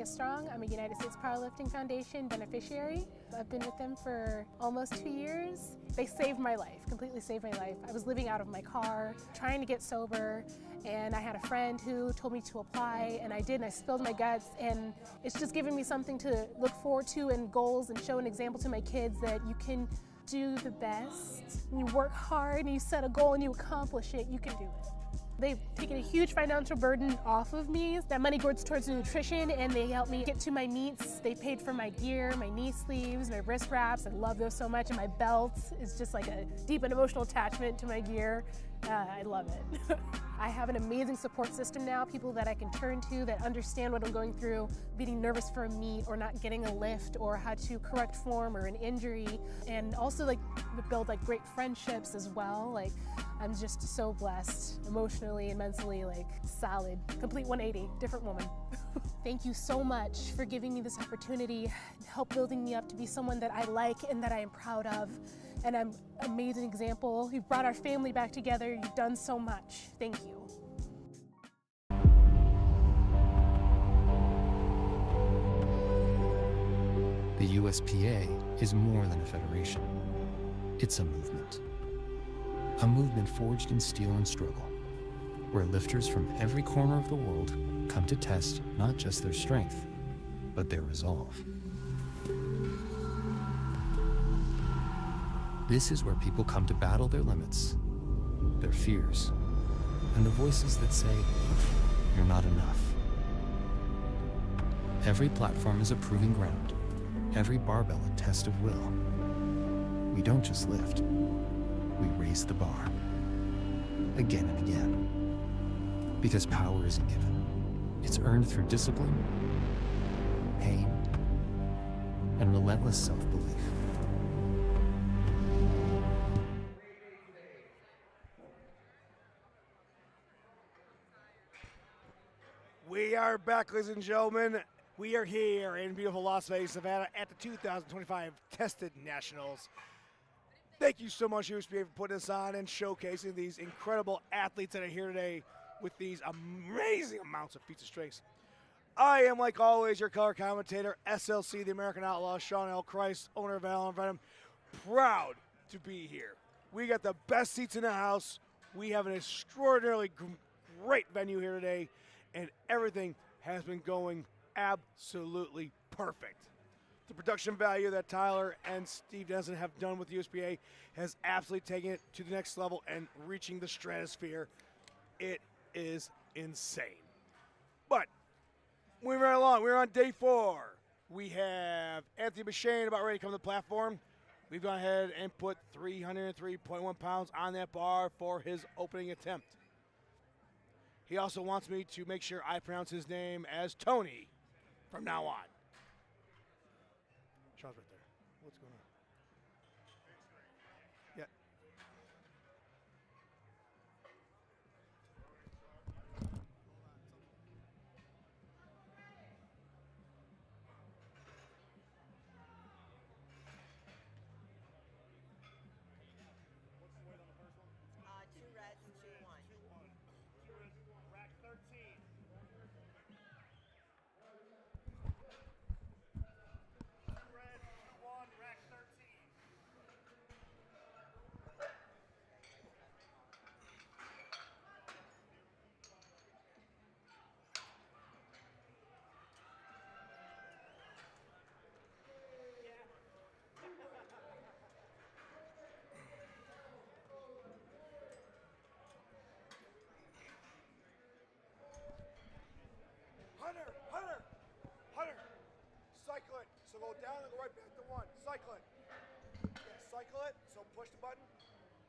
Stay Strong. I'm a United States Powerlifting Foundation beneficiary. I've been with them for almost 2 years. They saved my life, completely saved my life. I was living out of my car, trying to get sober, and I had a friend who told me to apply, and I did, and I spilled my guts, and it's just given me something to look forward to and goals, and show an example to my kids that you can do the best. When you work hard and you set a goal and you accomplish it, you can do it. They've taken a huge financial burden off of me. That money goes towards nutrition, and they help me get to my meets. They paid for my gear, my knee sleeves, my wrist wraps. I love those so much, and my belt is just like a deep and emotional attachment to my gear. I love it. I have an amazing support system now, people that I can turn to that understand what I'm going through, being nervous for a meet or not getting a lift or how to correct form or an injury, and also like build like great friendships as well. Like I'm just so blessed emotionally and mentally, like solid, complete 180, different woman. Thank you so much for giving me this opportunity, help building me up to be someone that I like and that I am proud of. And I'm an amazing example. You've brought our family back together. You've done so much. Thank you. The USPA is more than a federation. It's a movement. A movement forged in steel and struggle, where lifters from every corner of the world come to test not just their strength, but their resolve. This is where people come to battle their limits, their fears, and the voices that say, you're not enough. Every platform is a proving ground, every barbell a test of will. We don't just lift, we raise the bar, again and again. Because power isn't given, it's earned through discipline, pain, and relentless self-belief. We are back, ladies and gentlemen. We are here in beautiful Las Vegas, Nevada at the 2025 Tested Nationals. Thank you so much, USPA, for putting us on and showcasing these incredible athletes that are here today with these amazing amounts of feats of strength. I am, like always, your color commentator, SLC, the American Outlaw, Sean L. Christ, owner of Allen Venom. Proud to be here. We got the best seats in the house. We have an extraordinarily great venue here today, and everything has been going absolutely perfect. The production value that Tyler and Steve Denson have done with USPA has absolutely taken it to the next level and reaching the stratosphere. It is insane. But moving right along, we're on day 4. We have Anthony Bashane about ready to come to the platform. We've gone ahead and put 303.1 pounds on that bar for his opening attempt. He also wants me to make sure I pronounce his name as Tony from now on. Sean's right there. What's going on? Yeah. What's the weight on the first one? 2 reds, 2-1. 2-1. Rack 13. Hunter, cycle it. So go down and go right back to 1. Cycle it. Yeah, cycle it. So push the button.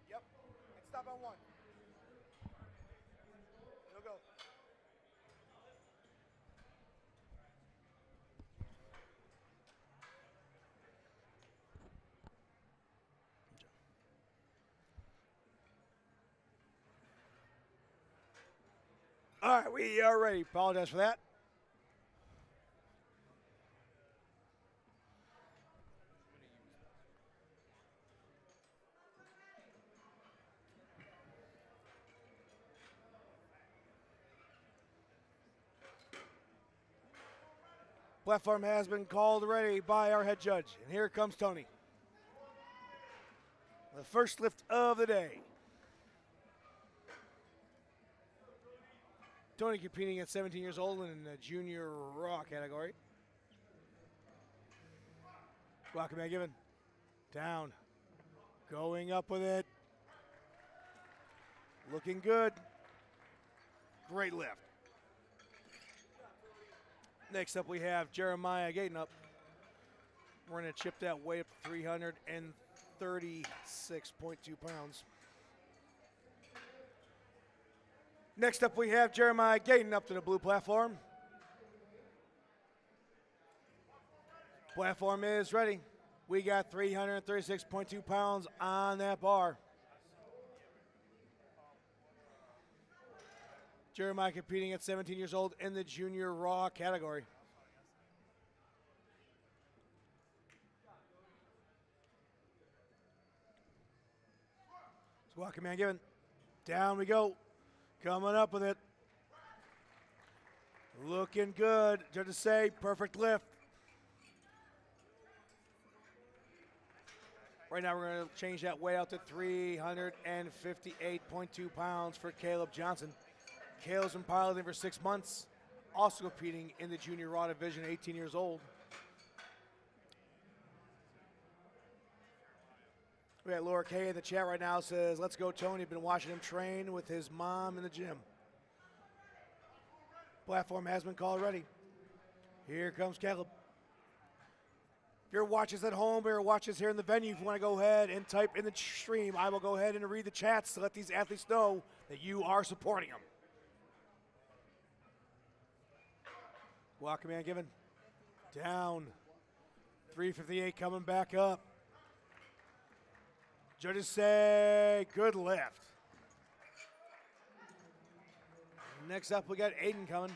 Yep. And stop on 1. It'll go. All right, we are ready. Apologize for that. Platform has been called ready by our head judge. And here comes Tony. The first lift of the day. Tony competing at 17 years old in the junior raw category. Squat command given. Down. Going up with it. Looking good. Great lift. Next up we have Jeremiah Gayton up. We're going to chip that weight up to 336.2 pounds. Next up we have Jeremiah Gayton up to the blue platform. Platform is ready. We got 336.2 pounds on that bar. Jeremiah competing at 17 years old in the junior raw category. Squat command given. Down we go. Coming up with it. Looking good. Judges say perfect lift. Right now we're going to change that weight out to 358.2 pounds for Caleb Johnson. Caleb's been piloting for 6 months, also competing in the junior raw division, 18 years old. We got Laura Kay in the chat right now, says, let's go Tony. Been watching him train with his mom in the gym. Platform has been called ready. Here comes Caleb. If you're watching us at home or watching us here in the venue, if you want to go ahead and type in the stream, I will go ahead and read the chats to let these athletes know that you are supporting them. Squat command given. Down. 358 coming back up. Judges say good lift. Next up we got Aiden coming.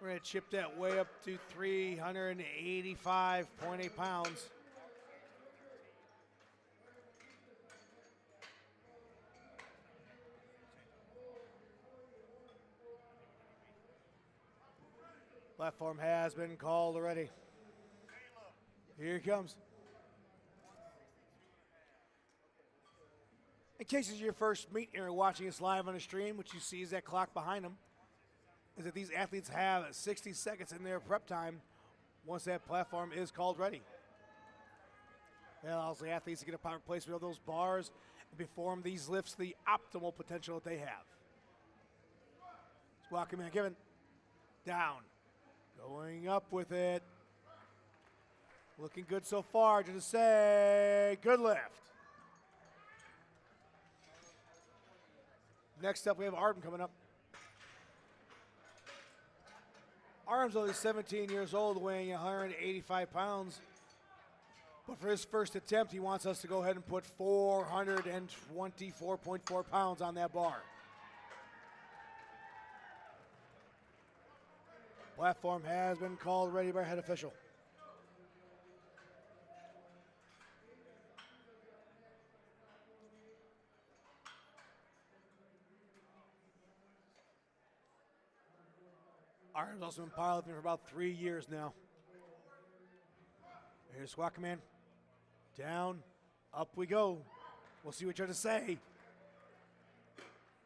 We're going to chip that way up to 385.8 pounds. Platform has been called already. Here he comes. In case it's your first meet and you're watching us live on the stream, what you see is that clock behind them, is that these athletes have 60 seconds in their prep time once that platform is called ready. That allows the athletes to get a proper placement of those bars and perform these lifts to the optimal potential that they have. Squat command given. Down. Going up with it. Looking good so far. Just say good lift. Next up, we have Arden coming up. Arden's only 17 years old, weighing 185 pounds. But for his first attempt, he wants us to go ahead and put 424.4 pounds on that bar. Platform has been called ready by head official. Arden's also been piloting for about 3 years now. Here's squat command. Down, up we go. We'll see what judges say.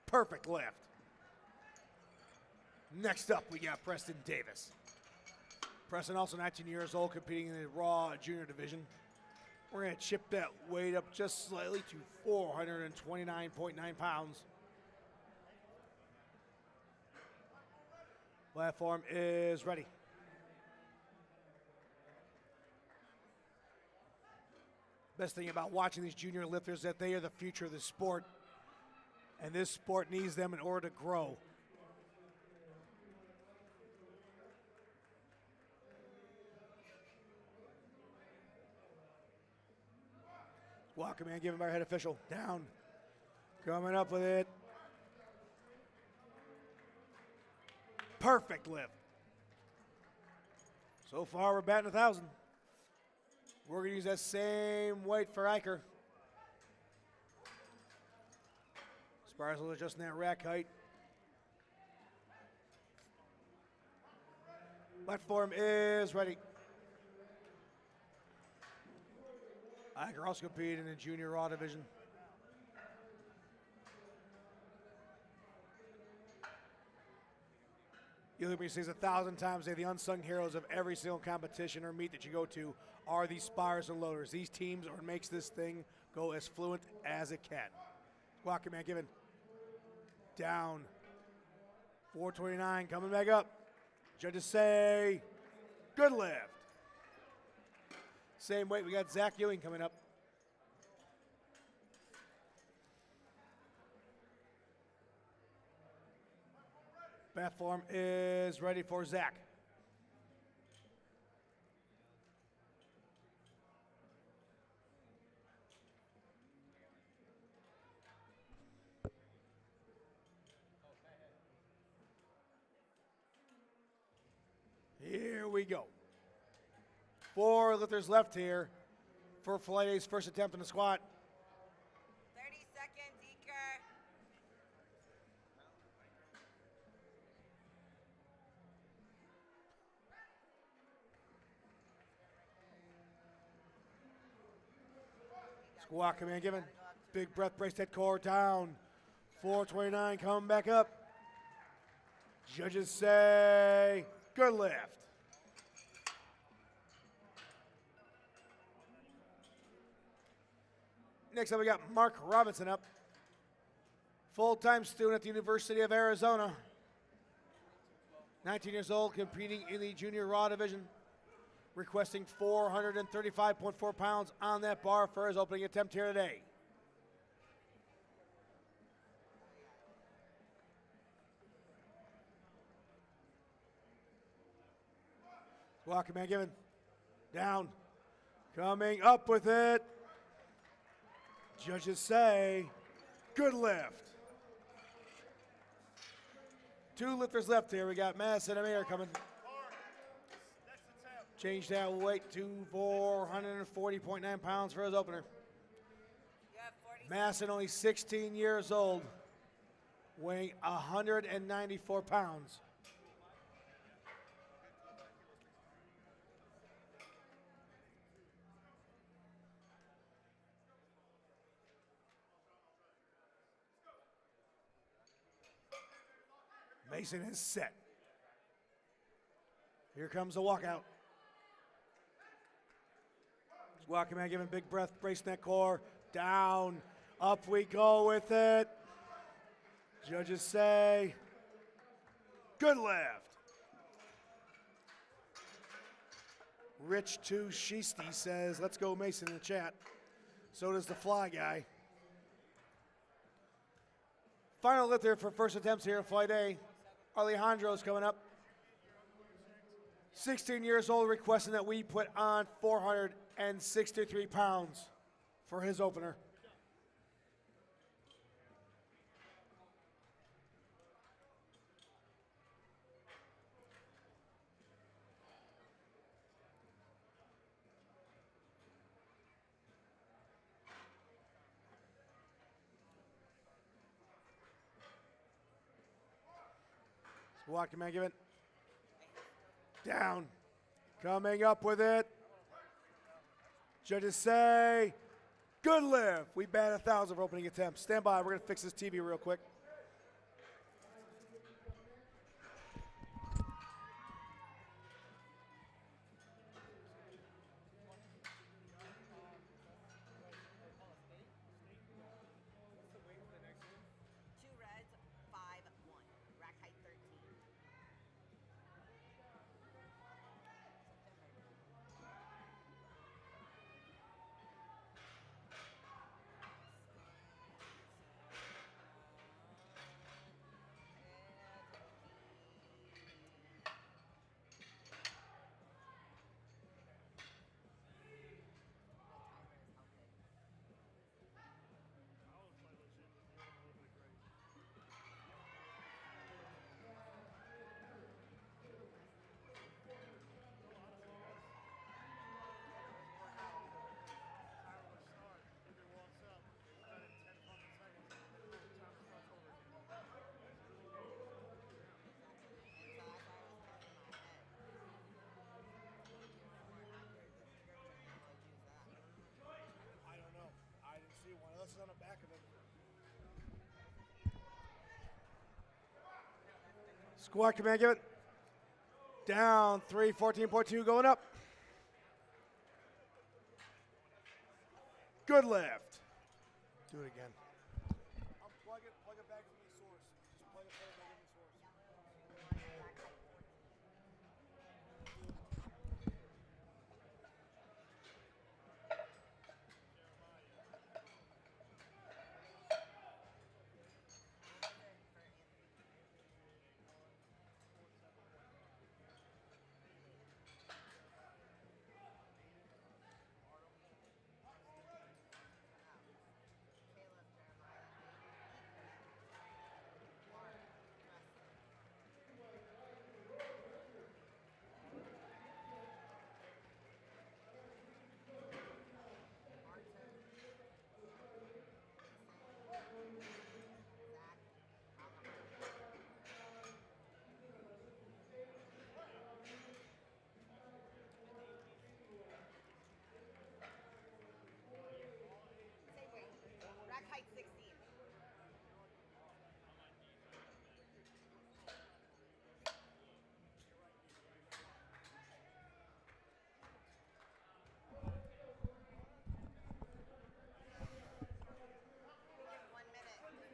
Perfect lift. Next up, we got Preston Davis. Preston, also 19 years old, competing in the Raw Junior Division. We're going to chip that weight up just slightly to 429.9 pounds. Platform is ready. Best thing about watching these junior lifters is that they are the future of the sport, and this sport needs them in order to grow. Walk command given by our head official. Down. Coming up with it. Perfect lift. So far, we're batting 1,000. We're going to use that same weight for Eicher. Sparzel adjusting that rack height. Platform is ready. I can also compete in the junior raw division. You'll hear me say this 1,000 times today, the unsung heroes of every single competition or meet that you go to are these spires and loaders. These teams are what makes this thing go as fluent as it can. Squat command given. Down. 429 coming back up. Judges say good lift. Same weight, we got Zach Ewing coming up. Platform is ready for Zach. Here we go. 4 lifters left here for Flight A's first attempt in the squat. 30 seconds, Eker. Squat command given. Big breath, brace that core down. 429 coming back up. Judges say good lift. Next up, we got Mark Robinson up. Full-time student at the University of Arizona. 19 years old, competing in the junior raw division. Requesting 435.4 pounds on that bar for his opening attempt here today. Squat command given. Down. Coming up with it. Judges say, good lift. 2 lifters left here. We got Madison and Amir coming. Change that weight to 440.9 pounds for his opener. You have 40 Madison, only 16 years old, weighing 194 pounds. Mason is set. Here comes the walkout. Squat command given, big breath, brace that core, down, up we go with it. Judges say, good lift. Rich 2 Sheesty says, let's go Mason in the chat. So does the fly guy. Final lift there for first attempts here in Flight A. Alejandro's coming up. 16 years old, requesting that we put on 463 pounds for his opener. Squat command given. Down. Coming up with it. Judges say, good lift. We bat 1,000 for opening attempts. Stand by. We're going to fix this TV real quick. Two reds, 5-1. Rack height 13. Squat command, give it. Down, 3, 14.2, going up. Good lift. Do it again. Unplug it, plug it back to the source. Just plug it back to the source. Same weight. Rack height 16. We give 1 minute.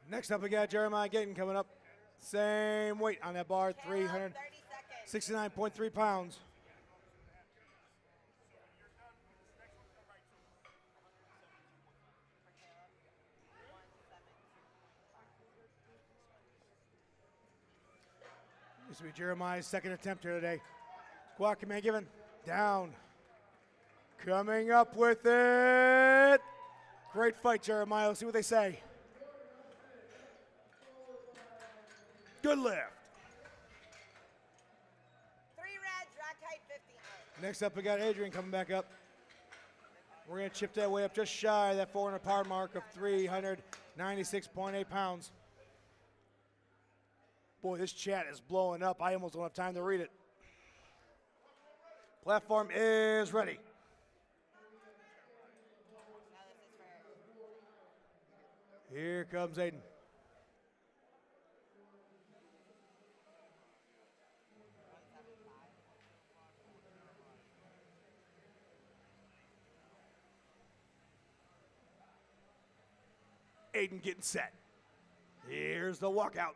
Next up, we got Jeremiah Gayton coming up. Same weight on that bar, Caleb, 30 seconds. 369.3 pounds. This will be Jeremiah's second attempt here today. Squat command given. Down. Coming up with it. Great fight, Jeremiah. Let's see what they say. Good lift. 3 reds, rack height 50. Next up, we got Adrian coming back up. We're going to chip that way up just shy of that 400 pound mark of 396.8 pounds. Boy, this chat is blowing up. I almost don't have time to read it. Platform is ready. Now this is for Here comes Aiden. Aiden getting set. Here's the walkout.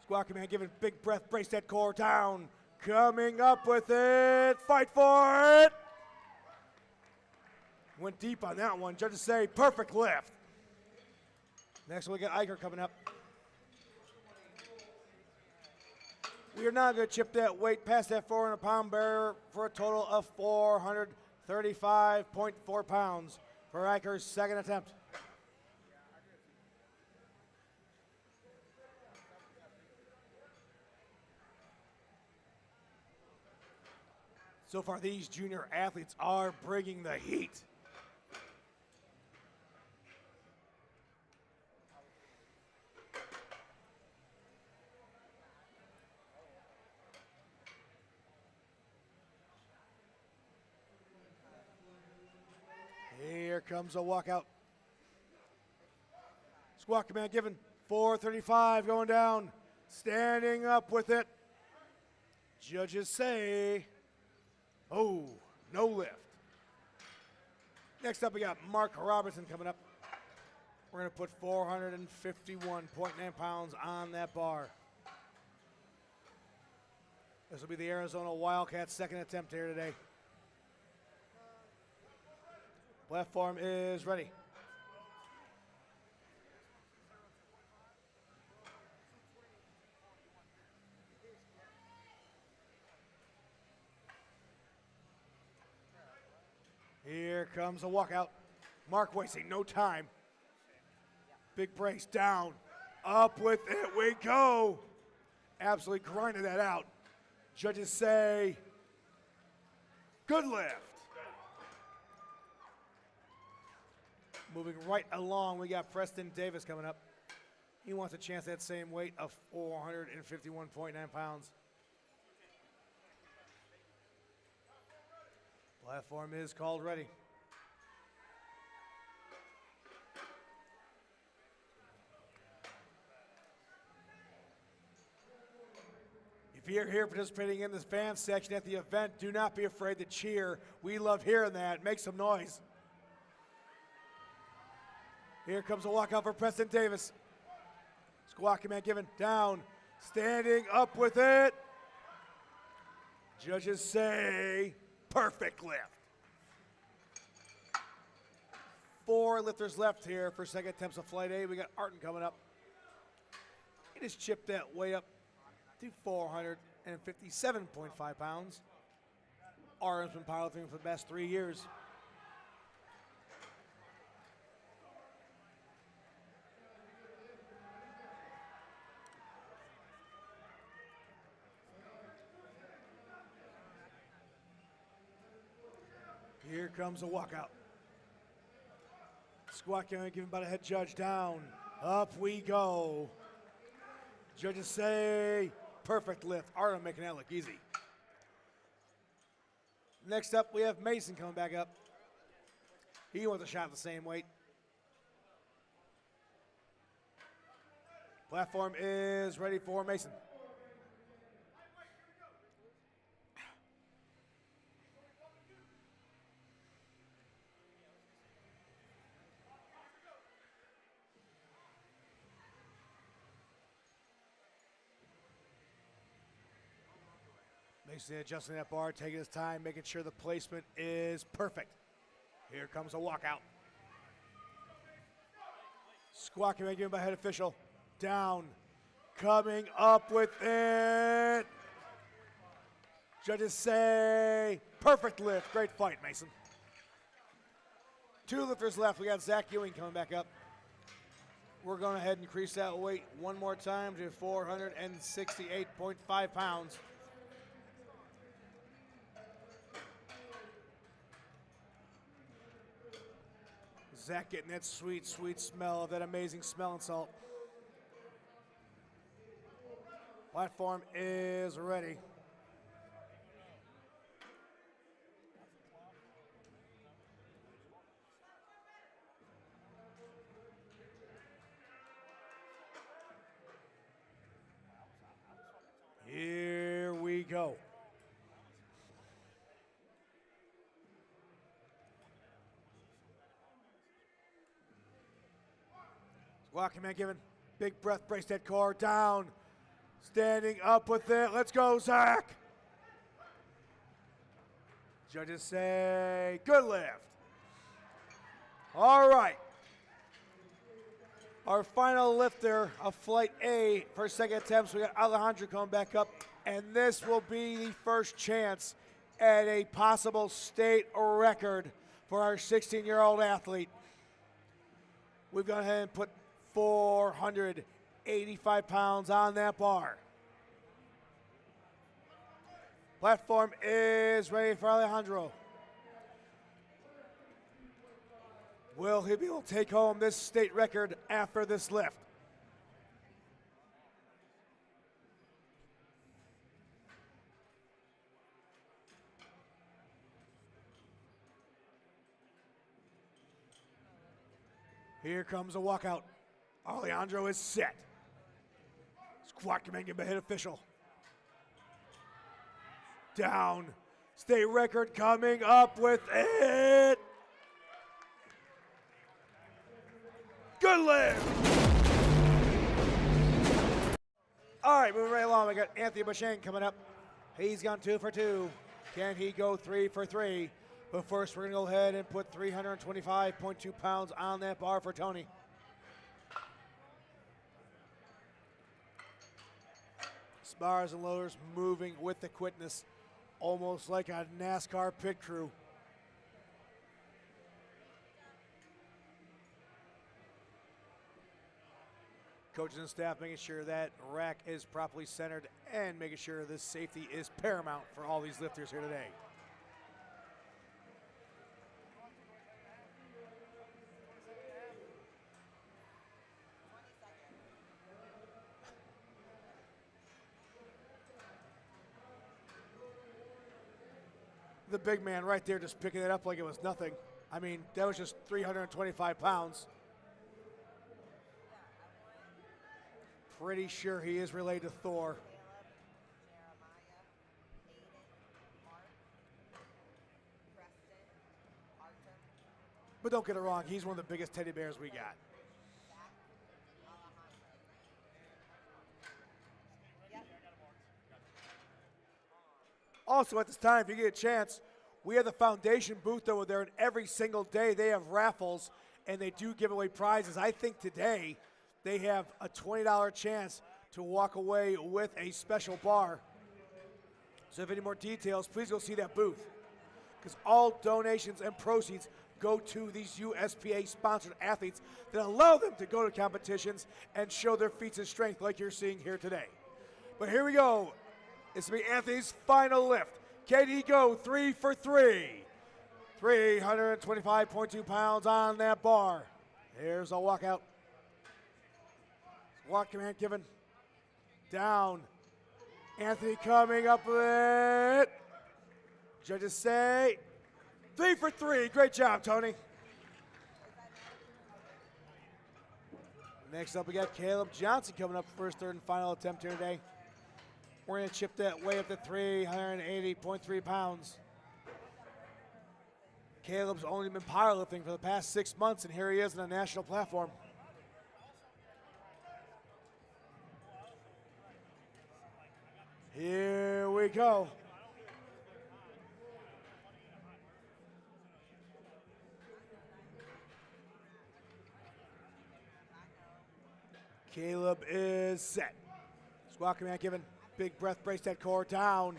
Squat command giving big breath, brace that core down. Coming up with it, fight for it. Went deep on that one. Judges say perfect lift. Next we got Iker coming up. We are now going to chip that weight past that 400 pound barrier for a total of 435.4 pounds for Iker's second attempt. So far, these junior athletes are bringing the heat. Here comes a walkout. Squat command given. 435 going down. Standing up with it. Judges say, oh, no lift. Next up, we got Mark Robertson coming up. We're going to put 451.9 pounds on that bar. This will be the Arizona Wildcats' second attempt here today. Platform is ready. Here comes a walkout. Mark wasting no time. Big brace down. Up with it we go. Absolutely grinding that out. Judges say, good lift. Moving right along, we got Preston Davis coming up. He wants a chance at that same weight of 451.9 pounds. Platform is called ready. If you're here participating in this fan section at the event, do not be afraid to cheer. We love hearing that. Make some noise. Here comes a walkout for Preston Davis. Squawky man given down, standing up with it. Judges say perfect lift. 4 lifters left here for second attempts of flight A. We got Arden coming up. He just chipped that way up to 457.5 pounds. Arden's been powerlifting for the past 3 years. Here comes a walkout. Squat count given by the head judge down. Up we go. Judges say perfect lift. Arden making that look easy. Next up, we have Mason coming back up. He wants a shot the same weight. Platform is ready for Mason. Mason adjusting that bar, taking his time, making sure the placement is perfect. Here comes a walkout. Squat command given by head official. Down, coming up with it. Judges say perfect lift. Great fight, Mason. 2 lifters left. We got Zach Ewing coming back up. We're going ahead and increase that weight one more time to 468.5 pounds. Zach getting that sweet, sweet smell of that amazing smelling salt. Platform is ready. Here we go. Walking man given, big breath, brace that core, down, standing up with it. Let's go, Zach. Judges say good lift. All right. Our final lifter of flight A for second attempts, we got Alejandro coming back up, and this will be the first chance at a possible state record for our 16-year-old athlete. We've gone ahead and put 485 pounds on that bar. Platform is ready for Alejandro. Will he be able to take home this state record after this lift? Here comes a walkout. Alejandro is set. Squat command given by head official. Down. State record coming up with it. Good lift. All right, moving right along. We got Anthony Bashang coming up. He's gone 2 for 2. Can he go 3 for 3? But first, we're going to go ahead and put 325.2 pounds on that bar for Tony. Bars and loaders moving with the quickness, almost like a NASCAR pit crew. Coaches and staff making sure that rack is properly centered and making sure this safety is paramount for all these lifters here today. The big man right there just picking it up like it was nothing. I mean, that was just 325 pounds. Pretty sure he is related to Thor. But don't get it wrong, he's one of the biggest teddy bears we got. Also at this time, if you get a chance, we have the foundation booth over there, and every single day they have raffles and they do give away prizes. I think today they have a $20 chance to walk away with a special bar. So if any more details, please go see that booth, because all donations and proceeds go to these USPA sponsored athletes that allow them to go to competitions and show their feats of strength like you're seeing here today. But here we go. This will be Anthony's final lift. Can he go 3 for 3? 325.2 pounds on that bar. Here's a walkout. Walk command given. Down. Anthony coming up with it. Judges say 3 for 3. Great job, Tony. Next up, we got Caleb Johnson coming up first, third, and final attempt here today. We're going to chip that way up to 380.3 pounds. Caleb's only been powerlifting for the past 6 months, and here he is on a national platform. Here we go. Caleb is set. Squat command given. Big breath, brace that core down.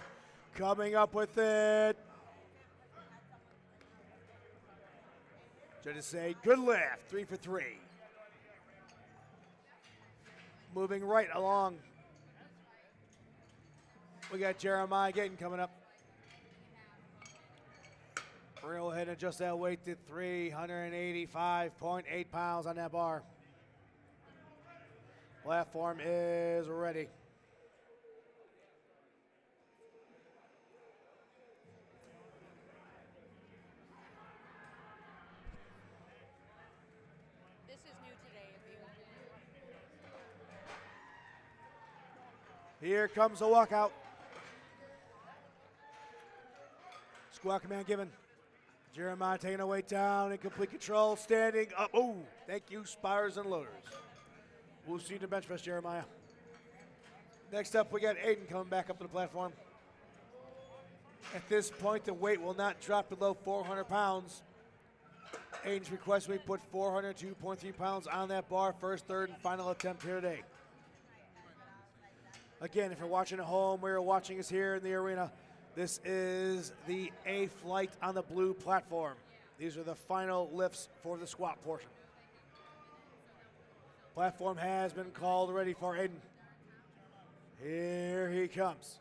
Coming up with it. Judges say good lift, 3 for 3. Moving right along. We got Jeremiah Gayton coming up. We're going to go ahead and adjust that weight to 385.8 pounds on that bar. Platform is ready. This is new today. Here comes the walkout. Squat command given. Jeremiah taking a weight down in complete control, standing up. Oh, thank you, spires and loaders. We'll see you in the bench press, Jeremiah. Next up, we got Aiden coming back up to the platform. At this point, the weight will not drop below 400 pounds. Aiden's request we put 402.3 pounds on that bar, first, third, and final attempt here today. Again, if you're watching at home, we're watching us here in the arena. This is the A flight on the blue platform. These are the final lifts for the squat portion. Platform has been called ready for Aiden. Here he comes.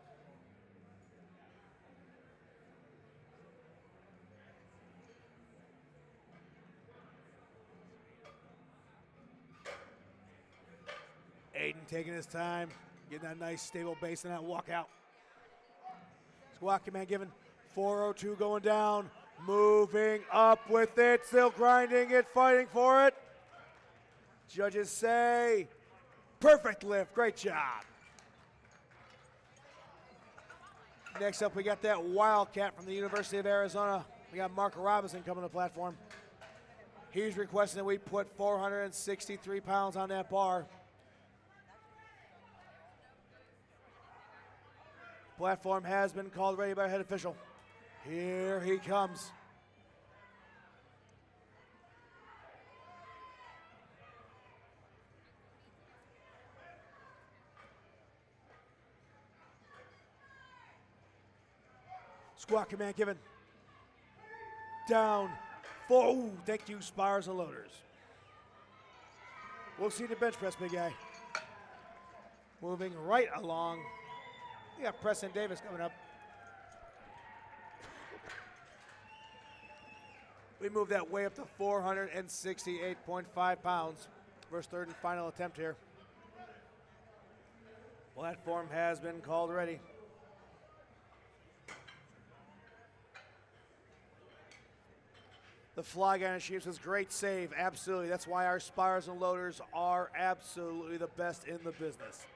Aiden taking his time, getting that nice stable base and that walkout. Squat command given. 402 going down. Moving up with it. Still grinding it, fighting for it. Judges say, perfect lift. Great job. Next up, we got that Wildcat from the University of Arizona. We got Mark Robinson coming to the platform. He's requesting that we put 463 pounds on that bar. Platform has been called ready by our head official. Here he comes. Squat command given. Down. Ooh, thank you, spires and loaders. We'll see the bench press, big guy. Moving right along. We got Preston Davis coming up. We move that way up to 468.5 pounds. First, third, and final attempt here. Platform has been called ready. The fly guy on Sheep says, great save, absolutely. That's why our spires and loaders are absolutely the best in the business.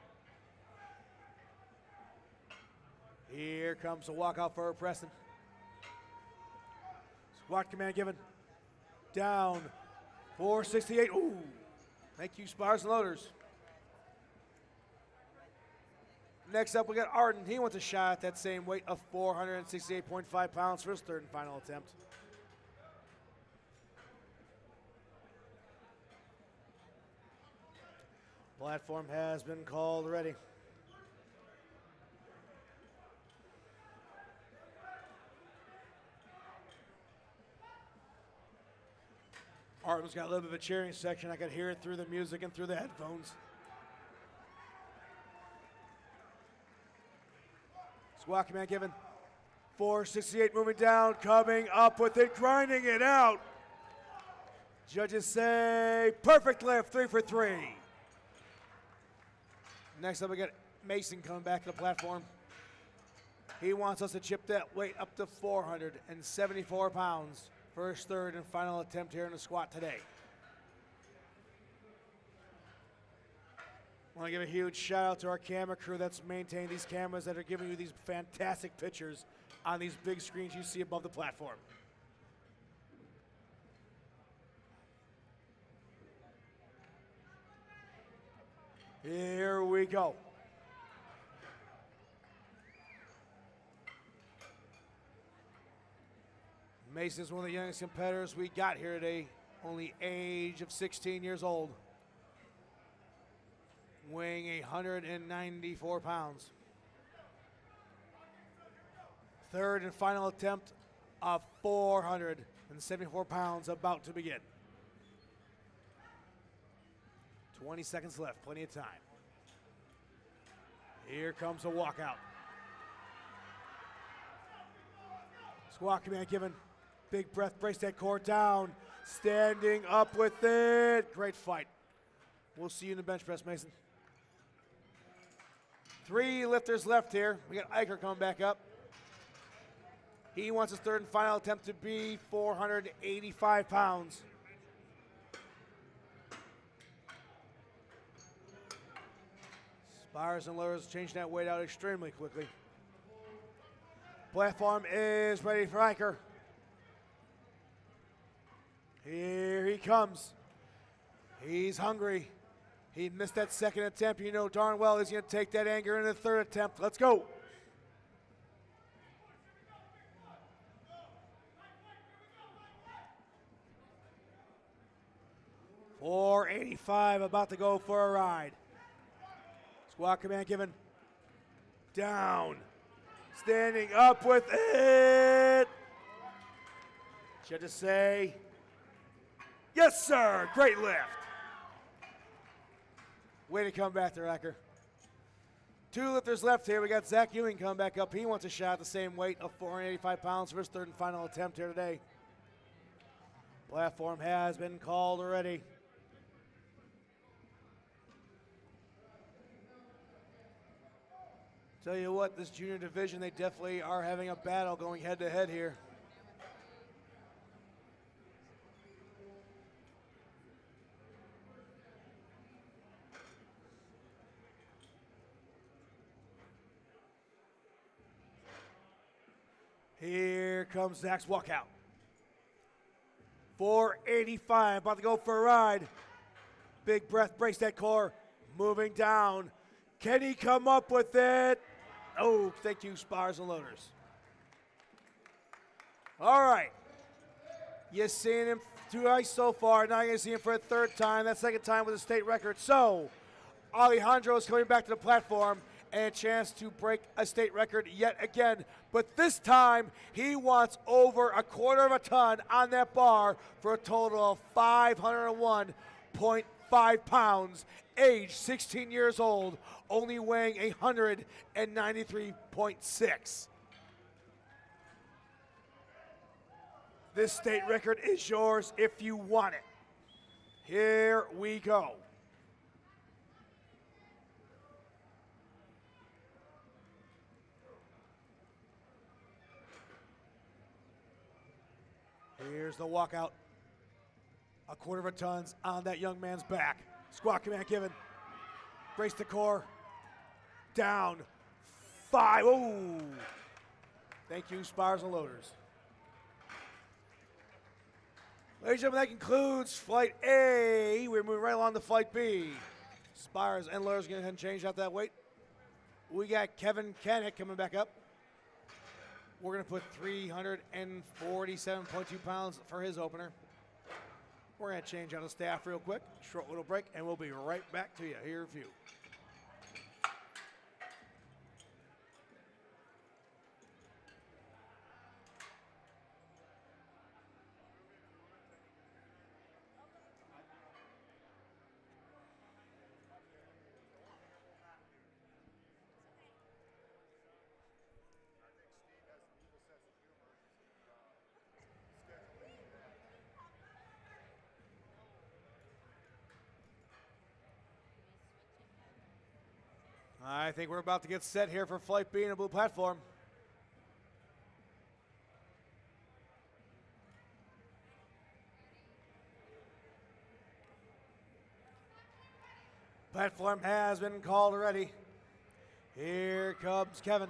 Here comes the walkout for Preston. Squat command given. Down. 468. Ooh. Thank you, Spars and Loaders. Next up, we got Arden. He wants a shot at that same weight of 468.5 pounds for his third and final attempt. Platform has been called already. Arden's got a little bit of a cheering section. I could hear it through the music and through the headphones. Squawky Man given. 468 moving down, coming up with it, grinding it out. Judges say perfect lift, 3 for 3. Next up, we got Mason coming back to the platform. He wants us to chip that weight up to 474 pounds for his third and final attempt here in the squat today. I want to give a huge shout out to our camera crew that's maintained these cameras that are giving you these fantastic pictures on these big screens you see above the platform. Here we go. Mason is one of the youngest competitors we got here today, only age of 16 years old, weighing 194 pounds. Third and final attempt of 474 pounds about to begin. 20 seconds left, plenty of time. Here comes a walkout. Squawk command given. Big breath, brace that core down. Standing up with it. Great fight. We'll see you in the bench press, Mason. 3 lifters left here. We got Eicher coming back up. He wants his third and final attempt to be 485 pounds. Spires and Loaders changing that weight out extremely quickly. Platform is ready for Eicher. Here he comes. He's hungry. He missed that second attempt. You know darn well he's going to take that anger in the third attempt. Let's go. .485 about to go for a ride. Squad command given. Down. Standing up with it. Judges say, yes, sir. Great lift. Way to come back there, Eicher. 2 lifters left here. We got Zach Ewing coming back up. He wants a shot at the same weight of 485 pounds for his third and final attempt here today. Platform has been called already. Tell you what, this junior division, they definitely are having a battle going head to head here. Here comes Zach's walkout. 485, about to go for a ride. Big breath, brace that core, moving down. Can he come up with it? Oh, thank you, Spires and Loaders. All right. You've seen him twice so far. Now you're going to see him for a third time. That second time with a state record. So, Alejandro is coming back to the platform and a chance to break a state record yet again. But this time, he wants over a quarter of a ton on that bar for a total of 501.5 pounds. Age 16 years old, only weighing 193.6. This state record is yours if you want it. Here we go. Here's the walkout. A quarter of a ton's on that young man's back. Squat command given. Brace the core. Down. 5. Oh. Thank you, Spires and Loaders. Ladies and gentlemen, that concludes Flight A. We're moving right along to Flight B. Spires and Lurs going to change out that weight. We got Kevin Kanick coming back up. We're going to put 347.2 pounds for his opener. We're going to change out the staff real quick, short little break, and we'll be right back to you here in a few. I think we're about to get set here for Flight B in a blue platform. Platform has been called already. Here comes Kevin.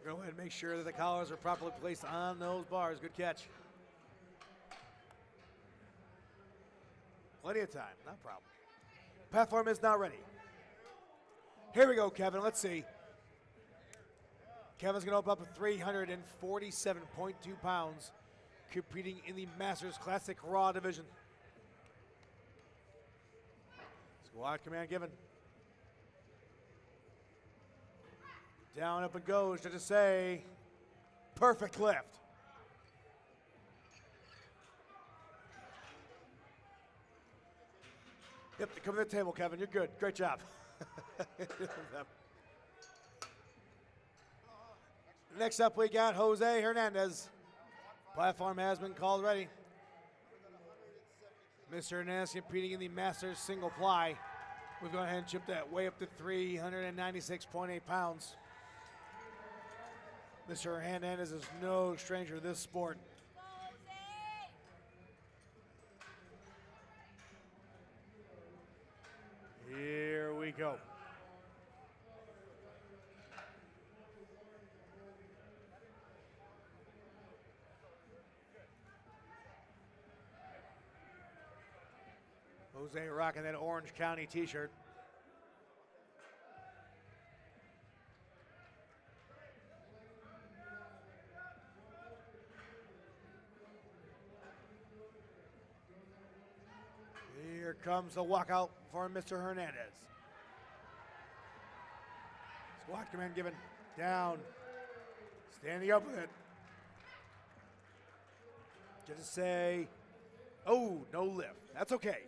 Go ahead and make sure that the collars are properly placed on those bars. Good catch. Plenty of time, not a problem. Platform is now ready. Here we go, Kevin. Let's see. Kevin's going to open up at 347.2 pounds, competing in the Masters Classic Raw division. Squad command given. Down, up it goes, just to say, perfect lift. Yep, come to the table, Kevin. You're good. Great job. Next up, we got Jose Hernandez. Platform has been called ready. Mr. Hernandez competing in the Masters single ply. We've gone ahead and chipped that way up to 396.8 pounds. Mr. Hernandez is no stranger to this sport. Here we go. Jose rocking that Orange County t-shirt. Here comes the walkout for Mr. Hernandez. Squad command given. Down. Standing up with it. Just to say, oh, no lift. That's okay.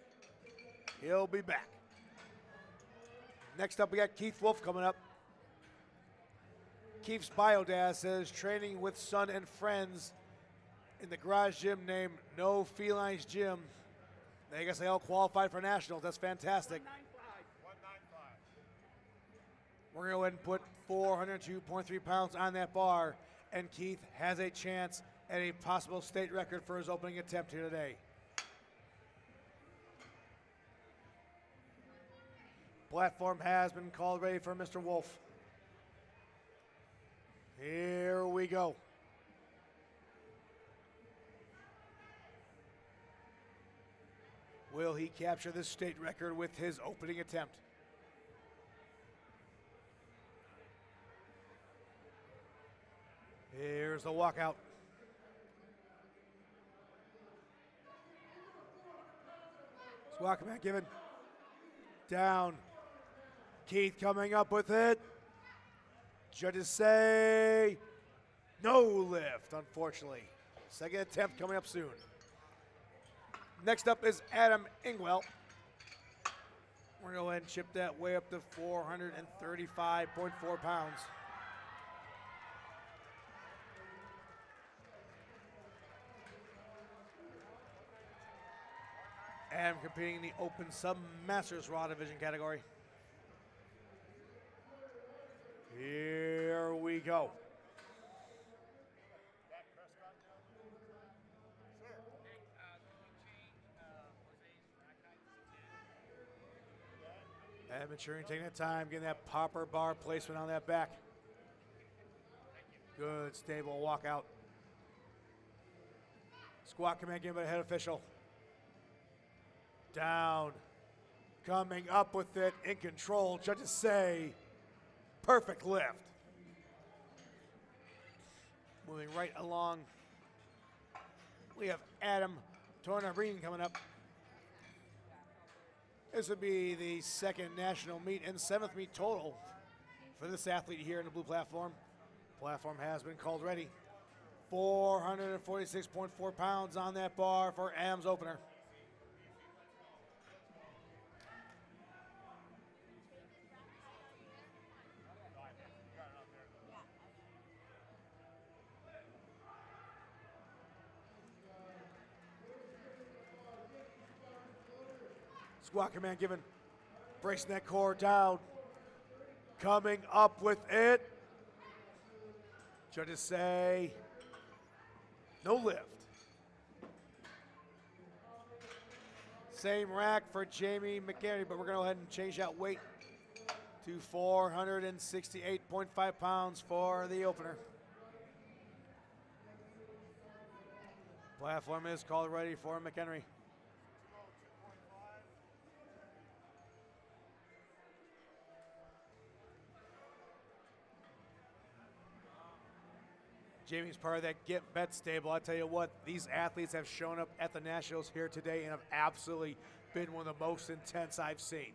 He'll be back. Next up, we got Keith Wolf coming up. Keith's biodad says training with son and friends in the garage gym named No Felines Gym. I guess they all qualified for nationals. That's fantastic. 195. We're going to go ahead and put 402.3 pounds on that bar, and Keith has a chance at a possible state record for his opening attempt here today. Platform has been called ready for Mr. Wolf. Here we go. Will he capture this state record with his opening attempt? Here's the walkout. Squad command given. Down. Keith coming up with it. Judges say no lift, unfortunately. Second attempt coming up soon. Next up is Adam Ingwell. We're going to go ahead and chip that way up to 435.4 pounds. Adam competing in the Open Sub-Masters Raw Division category. Here we go. And Maturing taking that time, getting that popper bar placement on that back. Good, stable walkout. Squat command given by the head official. Down. Coming up with it, in control. Judges say, perfect lift. Moving right along. We have Adam Tornabrine coming up. This would be the second national meet and 7th meet total for this athlete here in the blue platform. Platform has been called ready. 446.4 pounds on that bar for Adam's opener. Squat command given. Bracing that core down. Coming up with it. Judges say no lift. Same rack for Jamie McGarry, but we're going to go ahead and change that weight to 468.5 pounds for the opener. Platform is called ready for McHenry. Jamie's part of that Get Bet stable. I tell you what, these athletes have shown up at the Nationals here today and have absolutely been one of the most intense I've seen.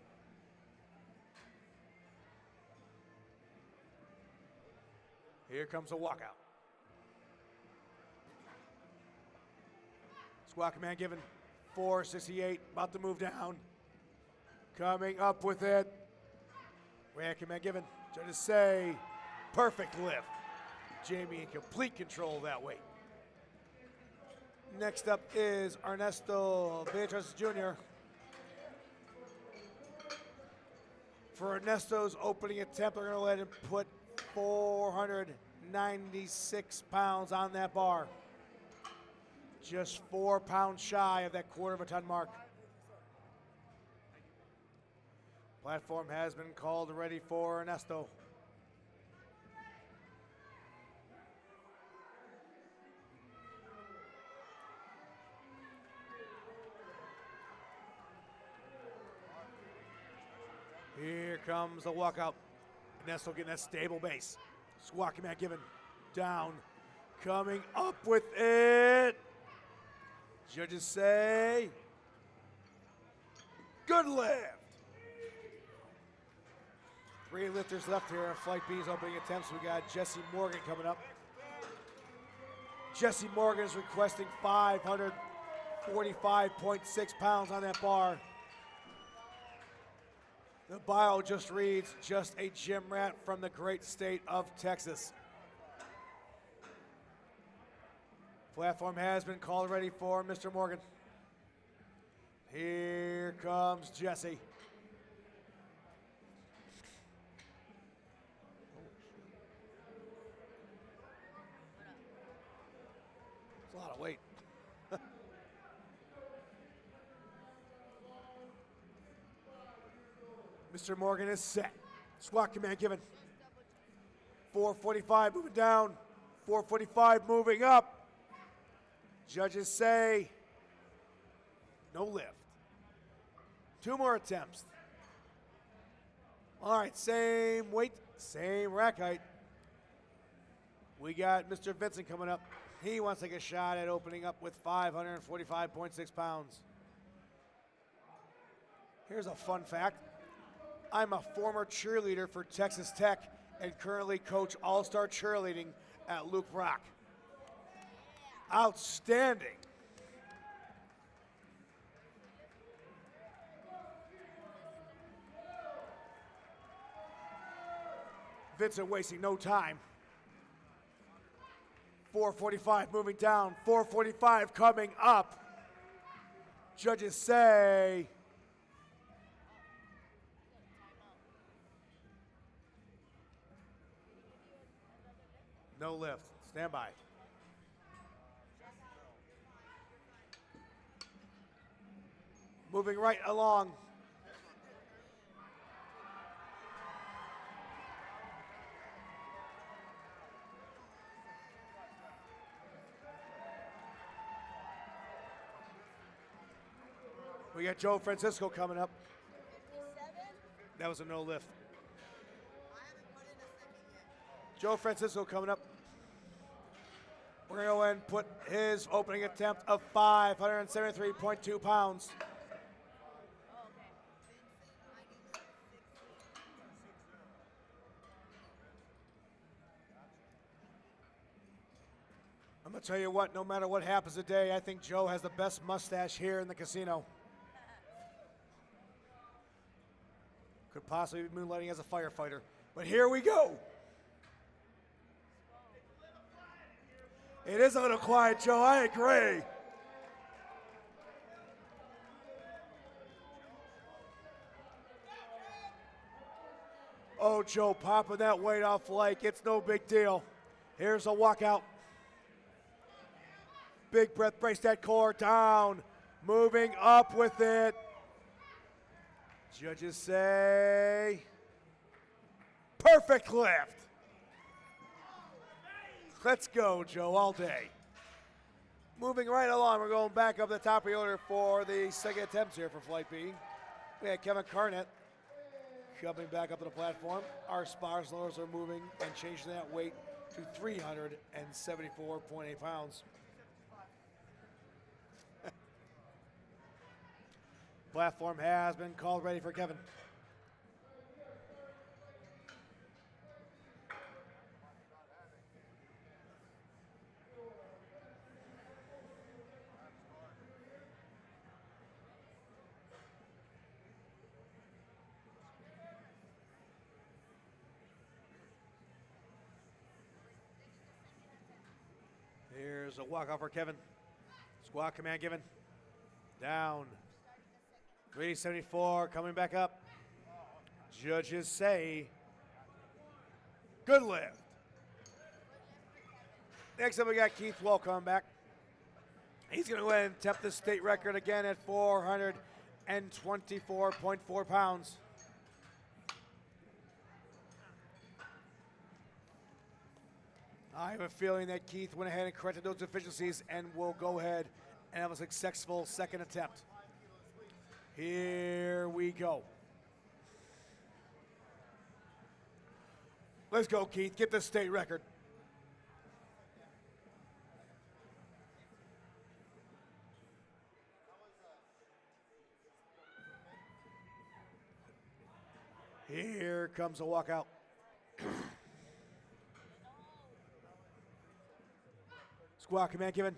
Here comes a walkout. Squat command given, 468, about to move down. Coming up with it. Rear command given. Judges say, perfect lift. Jamie in complete control of that weight. Next up is Ernesto Beatriz Jr. For Ernesto's opening attempt, we're going to go ahead and put 496 pounds on that bar. Just 4 pounds shy of that quarter of a ton mark. Platform has been called ready for Ernesto. Here comes the walkout. Ernesto getting that stable base. Squat command given. Down. Coming up with it. Judges say, good lift. 3 lifters left here in Flight B's opening attempts. We got Jesse Morgan coming up. Jesse Morgan is requesting 545.6 pounds on that bar. The bio just reads, just a gym rat from the great state of Texas. Platform has been called ready for Mr. Morgan. Here comes Jesse. It's a lot of weight. Mr. Morgan is set. Squat command given. 445 moving down. 445 moving up. Judges say no lift. 2 more attempts. All right, same weight, same rack height. We got Mr. Vincent coming up. He wants to take a shot at opening up with 545.6 pounds. Here's a fun fact. I'm a former cheerleader for Texas Tech and currently coach all-star cheerleading at Luke Rock. Outstanding. Vincent wasting no time. 445 moving down, 445 coming up. Judges say no lift. Stand by. Moving right along. We got Joe Francisco coming up. 57. That was a no lift. I haven't put in a second yet. Joe Francisco coming up. We're going to go ahead and put his opening attempt of 573.2 pounds. I'm going to tell you what, no matter what happens today, I think Joe has the best mustache here in the casino. Could possibly be moonlighting as a firefighter. But here we go. It is a little quiet, Joe. I agree. Oh, Joe, popping that weight off like it's no big deal. Here's a walkout. Big breath, brace that core down. Moving up with it. Judges say, perfect lift. Let's go, Joe, all day. Moving right along, we're going back up the top of the order for the second attempts here for Flight B. We had Kevin Carnett coming back up to the platform. Our spars lowers are moving and changing that weight to 374.8 pounds. Platform has been called ready for Kevin. Here's a walk off for Kevin. Squat command given. Down. 374 coming back up. Judges say good lift. Next up we got Keith Wall coming back. He's going to go ahead and attempt the state record again at 424.4 pounds. I have a feeling that Keith went ahead and corrected those deficiencies and will go ahead and have a successful second attempt. Here we go. Let's go, Keith. Get the state record. Here comes a walkout. Squat command given.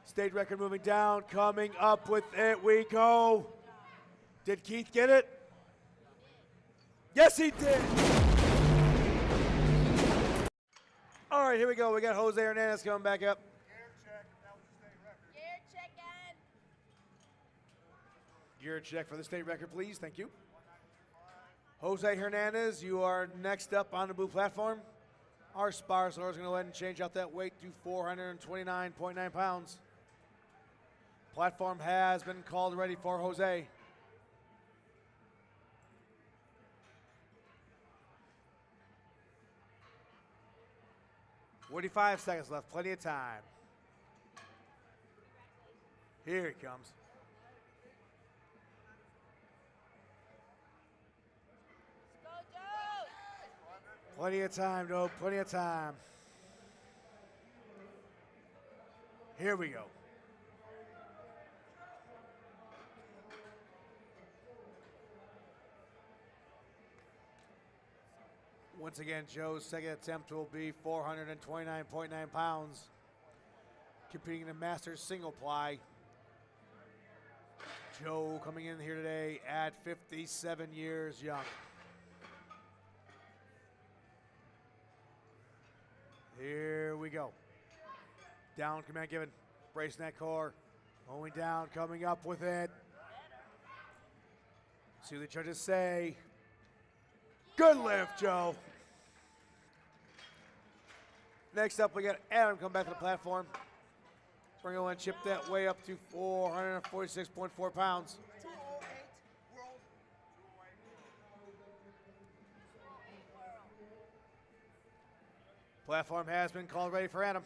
State record moving down, coming up with it. We go. Did Keith get it? Yes, he did. All right, here we go. We got Jose Hernandez coming back up. Gear check in. Gear check for the state record, please. Thank you. Jose Hernandez, you are next up on the blue platform. Our spar slower is going to go ahead and change out that weight to 429.9 pounds. Platform has been called ready for Jose. "45 seconds left, plenty of time." Here he comes. Go, Joe. Plenty of time, though, plenty of time. Here we go. Once again, Joe's second attempt will be 429.9 pounds. Competing in the Masters single ply. Joe coming in here today at 57 years young. Here we go. Down command given. Bracing that core. Going down, coming up with it. See what the judges say. Good lift, Joe. Next up, we got Adam come back to the platform. We're going to chip that way up to 446.4 pounds. 208 world. Platform has been called ready for Adam.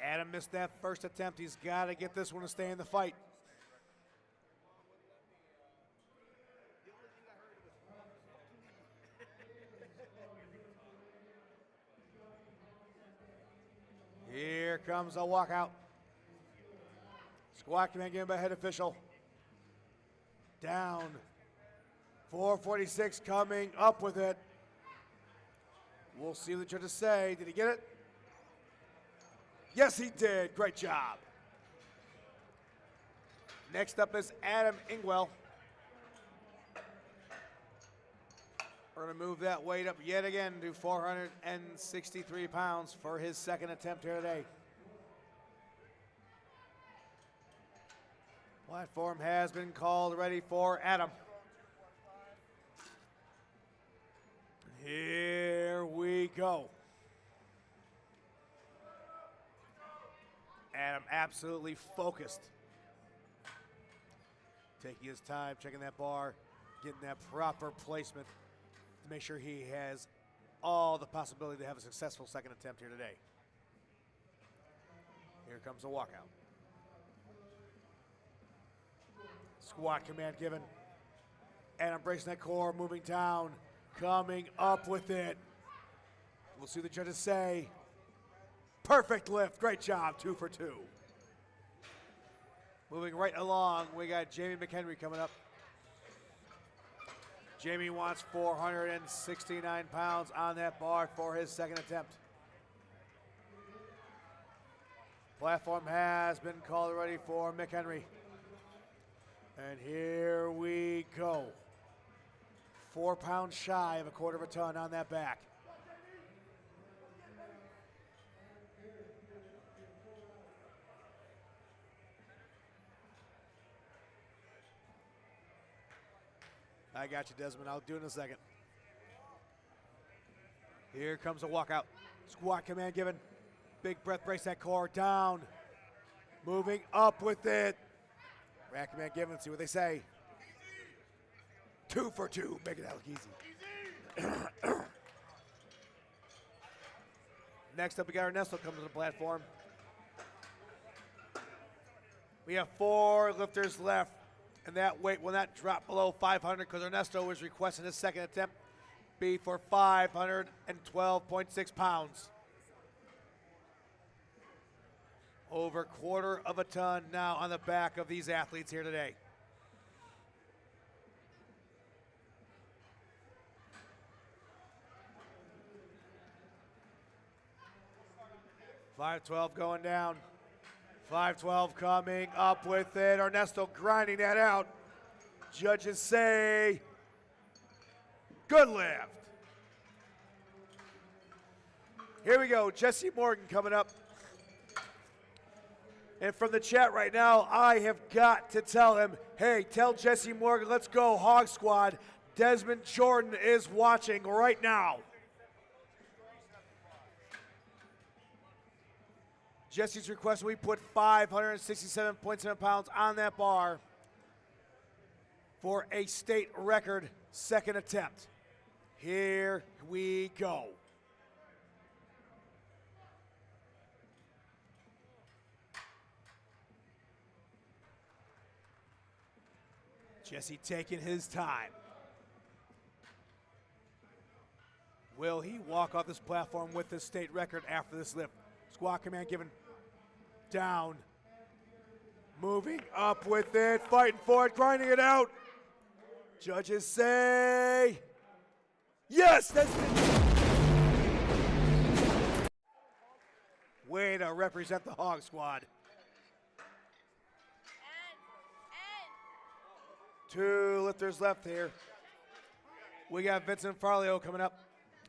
Adam missed that first attempt. He's got to get this one to stay in the fight. Here comes a walkout. Squat command given by head official. Down. 446 coming up with it. We'll see what the judges say. Did he get it? Yes, he did. Great job. Next up is Adam Ingwell. We're going to move that weight up yet again to 463 pounds for his second attempt here today. Platform has been called, ready for Adam. Here we go. Adam absolutely focused. Taking his time, checking that bar, getting that proper placement to make sure he has all the possibility to have a successful second attempt here today. Here comes a walkout. Squat command given. Adam bracing that core, moving down, coming up with it. We'll see what the judges say. Perfect lift, great job, 2 for 2. Moving right along, we got Jamie McHenry coming up. Jamie wants 469 pounds on that bar for his second attempt. Platform has been called ready for McHenry. And here we go. 4 pounds shy of a quarter of a ton on that back. I got you, Desmond. I'll do it in a second. Here comes a walkout. Squat command given. Big breath, brace that core down. Moving up with it. Rack command given, see what they say. 2 for 2, making that look easy. Next up, we got Ernesto coming to the platform. We have 4 lifters left, and that weight will not drop below 500 because Ernesto is requesting his second attempt be for 512.6 pounds. Over quarter of a ton now on the back of these athletes here today. $512 going down. $512 coming up with it. Ernesto grinding that out. Judges say, good lift. Here we go, Jesse Morgan coming up. And from the chat right now, I have got to tell him, hey, tell Jesse Morgan, let's go, Hog Squad. Desmond Jordan is watching right now. Jesse's request, we put 567.7 pounds on that bar for a state record second attempt. Here we go. Jesse taking his time. Will he walk off this platform with the state record after this lift? Squat command given. Down. Moving up with it, fighting for it, grinding it out. Judges say, yes, that's it. Way to represent the Hog Squad. 2 lifters left here. We got Vincent Farleo coming up.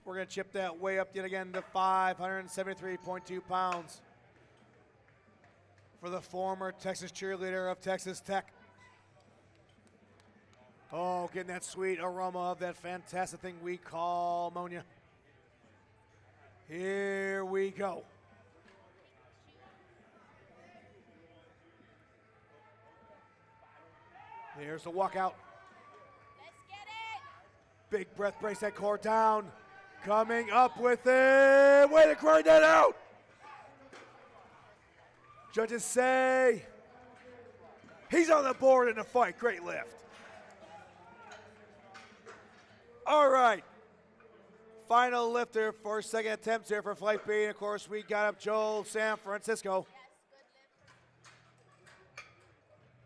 We're going to chip that way up yet again to 573.2 pounds for the former Texas cheerleader of Texas Tech. Oh, getting that sweet aroma of that fantastic thing we call ammonia. Here we go. Here's the walkout. Let's get it. Big breath, brace that core down. Coming up with it. Way to grind that out. Judges say he's on the board in the fight. Great lift. All right. Final lifter for second attempts here for Flight B. And of course, we got up Joe San Francisco.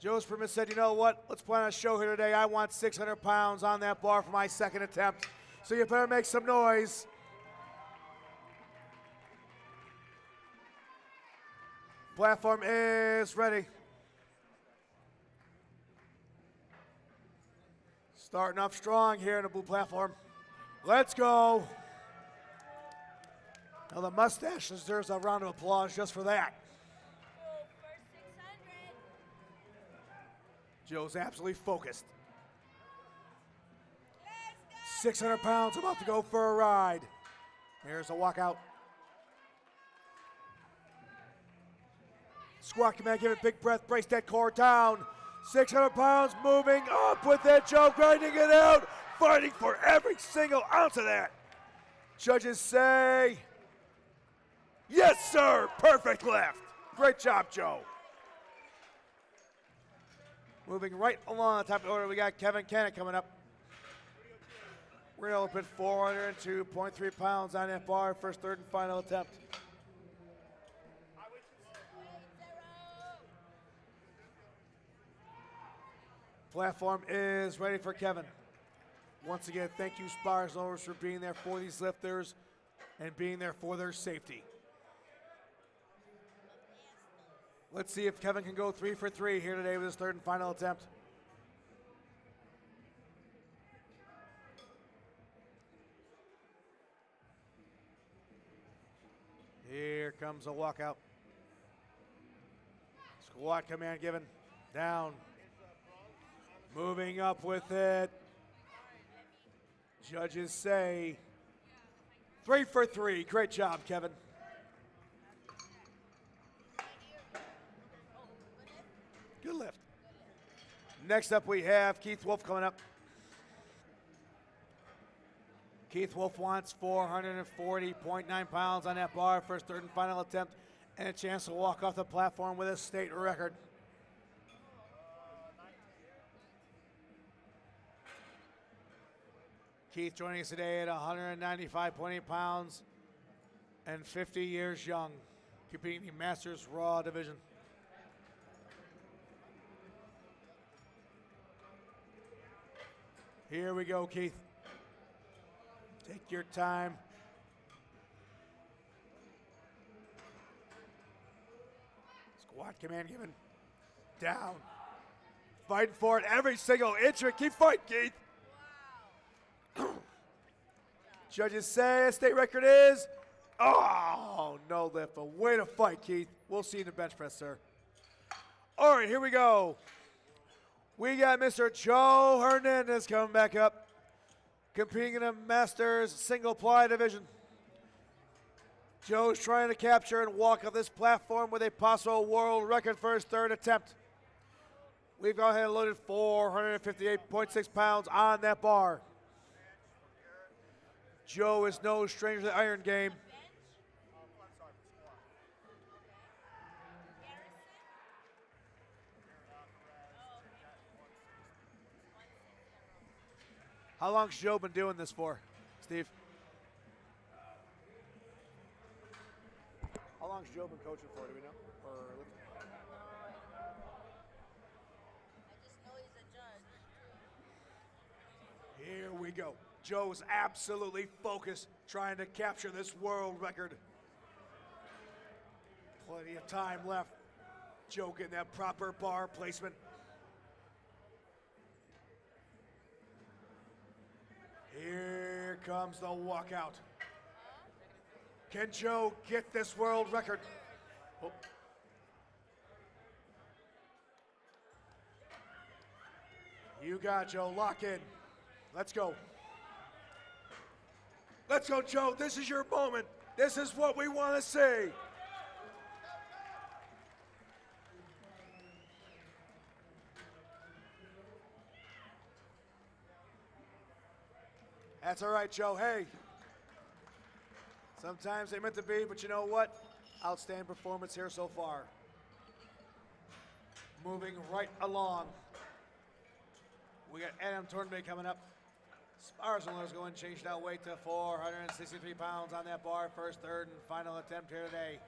Joe's permit said, you know what? Let's plan a show here today. I want 600 pounds on that bar for my second attempt. So you better make some noise. Platform is ready. Starting up strong here in the blue platform. Let's go. Now the mustache deserves a round of applause just for that. Joe's absolutely focused. 600 pounds about to go for a ride. Here's a walkout. Squat command, give it a big breath, brace that core down. 600 pounds moving up with it. Joe grinding it out, fighting for every single ounce of that. Judges say, yes, sir, perfect lift. Great job, Joe. Moving right along the top of the order, we got Kevin Kennett coming up. We're going to open 402.3 pounds on that bar, first, third, and final attempt. Platform is ready for Kevin. Once again, thank you, spars owners, for being there for these lifters and being there for their safety. Let's see if Kevin can go 3 for 3 here today with his third and final attempt. Here comes a walkout. Squat command given. Down. Moving up with it. Judges say 3 for 3. Great job, Kevin. Good lift. Next up, we have Keith Wolf coming up. Keith Wolf wants 440.9 pounds on that bar, first, third, and final attempt, and a chance to walk off the platform with a state record. Keith joining us today at 195.8 pounds and 50 years young, competing in the Masters Raw division. Here we go, Keith. Take your time. Squat command given. Down. Fighting for it every single inch. Keep fighting, Keith. Wow. Judges say state record is, oh, no lift, but way to fight, Keith. We'll see you in the bench press, sir. All right, here we go. We got Mr. Joe Hernandez coming back up, competing in the Masters single ply division. Joe's trying to capture and walk off this platform with a possible world record for his third attempt. We've gone ahead and loaded 458.6 pounds on that bar. Joe is no stranger to the iron game. How long's Joe been doing this for, Steve? How long's Joe been coaching for, do we know? Or I just know he's a judge. here we go. Joe's absolutely focused, trying to capture this world record. Plenty of time left. Joe getting that proper bar placement. Here comes the walkout. Can Joe get this world record? Oh. You got Joe, lock in. Let's go. Let's go, Joe. This is your moment. This is what we want to see. That's all right, Joe. Hey, sometimes they meant to be, but you know what? Outstanding performance here so far. Moving right along. We got Adam Tornbay coming up. Spars and Lewis going to change that weight to 463 pounds on that bar. First, third, and final attempt here today.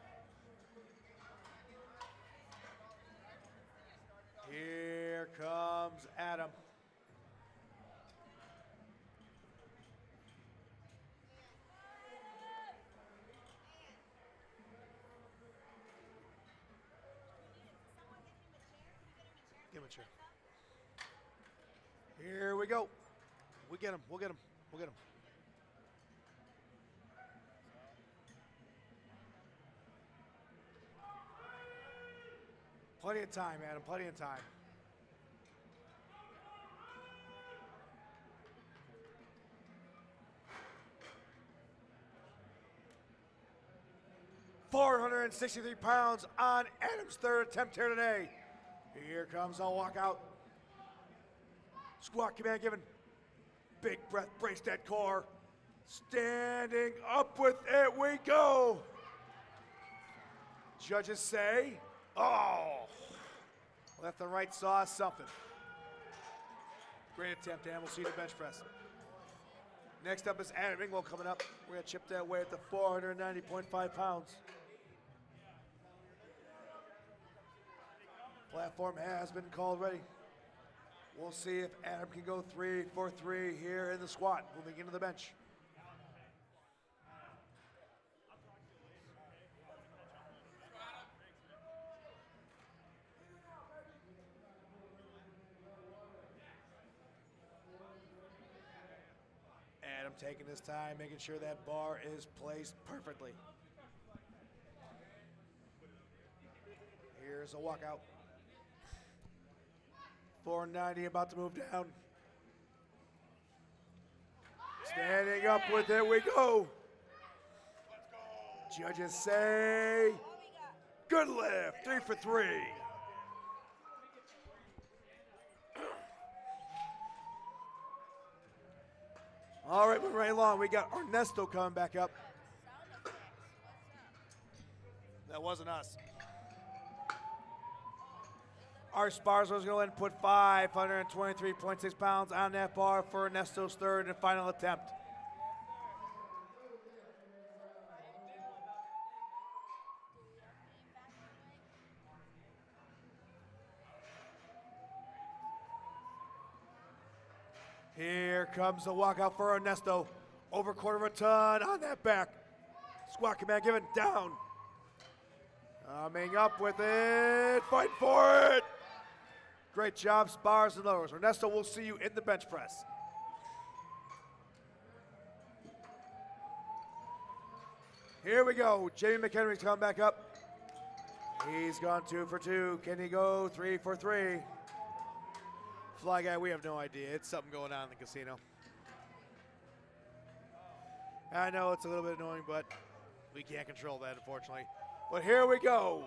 Here comes Adam. Give him a chair. Here we go. We get him. We'll get him. We'll get him. Plenty of time, Adam. Plenty of time. £463 on Adam's third attempt here today. Here comes a walkout. Squat command given. Big breath, brace that core. Standing up with it we go. Judges say, oh, left and right saw something. Great attempt, Dan. We'll see you at the bench press. Next up is Adam Ingwell coming up. We're going to chip that weight to 490.5 pounds. Platform has been called ready. We'll see if Adam can go 3 for 3 here in the squat, moving into the bench. Adam taking his time, making sure that bar is placed perfectly. Here's a walkout. 490 about to move down. Standing up with it we go. Judges say, good lift, 3 for 3. All right, moving right along. We got Ernesto coming back up. That wasn't us. Our spars was going to put 523.6 pounds on that bar for Ernesto's third and final attempt. Here comes the walkout for Ernesto. Over quarter of a ton on that back. Squat command given, down. Coming up with it, fight for it. Great job, spars and lowers. Ernesto, we'll see you in the bench press. Here we go. Jamie McHenry's coming back up. He's gone 2 for 2. Can he go 3 for 3? Fly guy, we have no idea. It's something going on in the casino. I know it's a little bit annoying, but we can't control that, unfortunately. But here we go.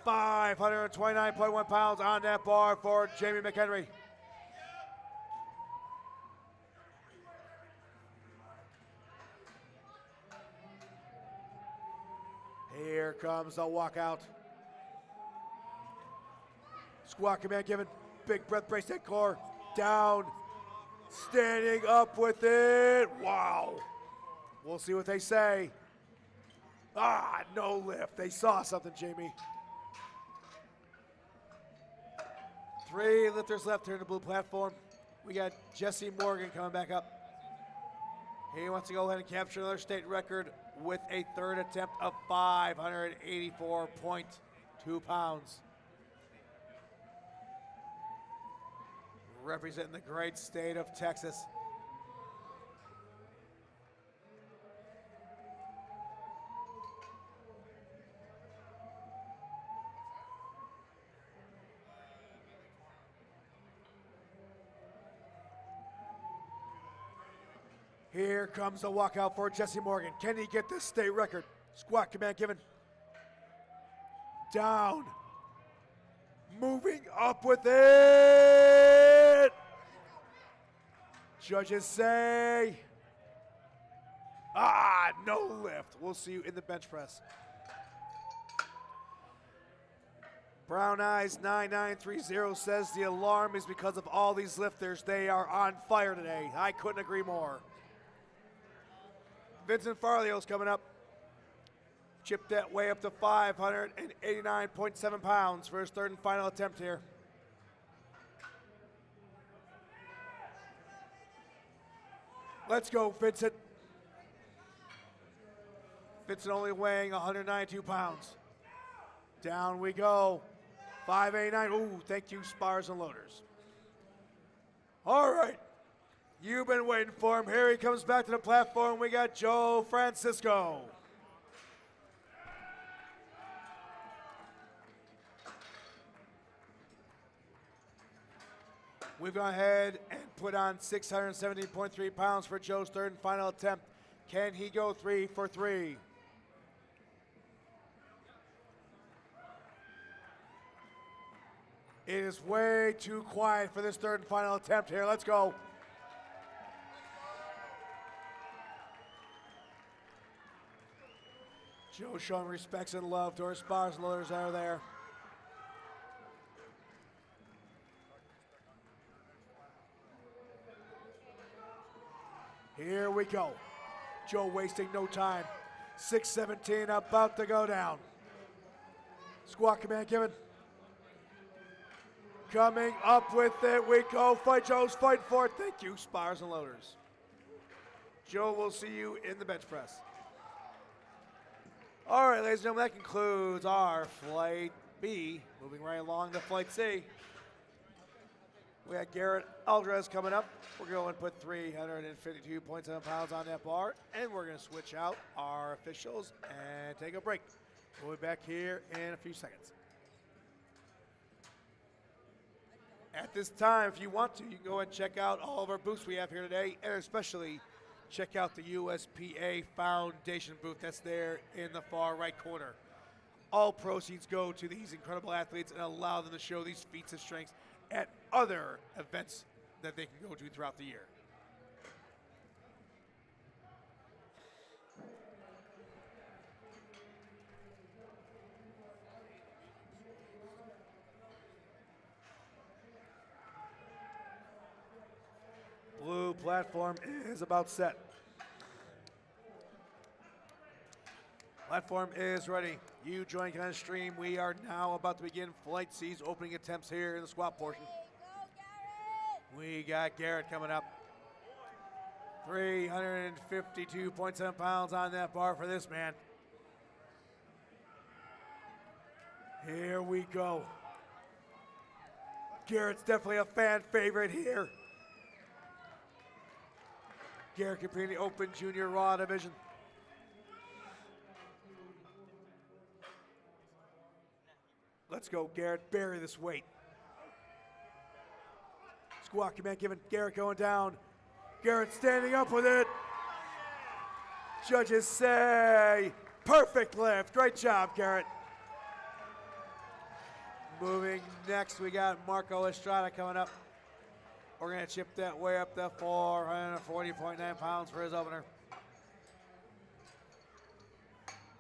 529.1 pounds on that bar for Jamie McHenry. Here comes the walkout. Squat command given. Big breath, brace that core. Down. Standing up with it. Wow. We'll see what they say. Ah, no lift. They saw something, Jamie. 3 lifters left here in the blue platform. We got Jesse Morgan coming back up. He wants to go ahead and capture another state record with a third attempt of 584.2 pounds. Representing the great state of Texas. Here comes the walkout for Jesse Morgan. Can he get this state record? Squat command given. Down. Moving up with it. Judges say, no lift. We'll see you in the bench press. Brown Eyes 9930 says the alarm is because of all these lifters. They are on fire today. I couldn't agree more. Vincent Farley's coming up. Chipped that way up to 589.7 pounds for his third and final attempt here. Let's go, Vincent. Vincent only weighing 192 pounds. Down we go. 589. Ooh, thank you, Spars and Loaders. All right. You've been waiting for him. Here he comes back to the platform. We got Joe Francisco. We've gone ahead and put on 670.3 pounds for Joe's third and final attempt. Can he go 3 for 3? It is way too quiet for this third and final attempt here. Let's go. Joe showing respects and love to our spars and loaders that are there. Here we go. Joe wasting no time. 6:17 about to go down. Squat command given. Coming up with it, we go. Fight Joe's fight for it. Thank you, Spars and Loaders. Joe, we'll see you in the bench press. All right, ladies and gentlemen, that concludes our Flight B. Moving right along to Flight C. We got Garrett Aldrez coming up. We're going to put 352.7 pounds on that bar, and we're going to switch out our officials and take a break. We'll be back here in a few seconds. At this time, if you want to, you can go and check out all of our booths we have here today, and especially check out the USPA Foundation booth that's there in the far right corner. All proceeds go to these incredible athletes and allow them to show these feats of strength at other events that they can go to throughout the year. Blue platform is about set. Platform is ready. You join on stream. We are now about to begin Flight C's opening attempts here in the squat portion. We got Garrett coming up. 352.7 pounds on that bar for this man. Here we go. Garrett's definitely a fan favorite here. Garrett competing in the Open Junior Raw division. Let's go, Garrett. Bury this weight. Squat command given. Garrett going down. Garrett standing up with it. Judges say perfect lift. Great job, Garrett. Moving next, we got Marco Estrada coming up. We're going to chip that way up to 440.9 pounds for his opener.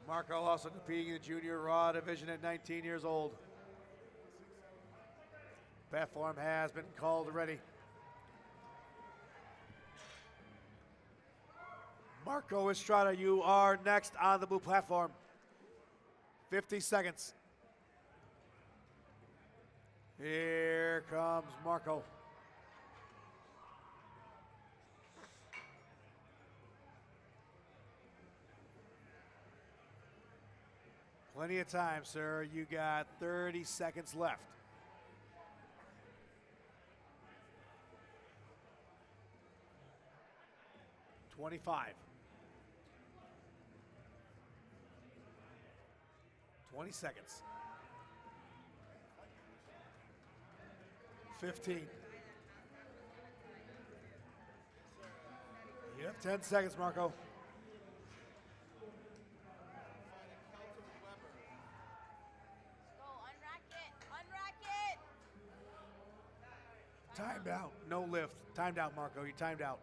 Marco also competing in the Junior Raw division at 19 years old. Platform has been called ready. Marco Estrada, you are next on the blue platform. 50 seconds. Here comes Marco. Plenty of time, sir. You got 30 seconds left. $25. 20 seconds. 15. You have 10 seconds, Marco. Timed out. No lift. Timed out, Marco. You timed out.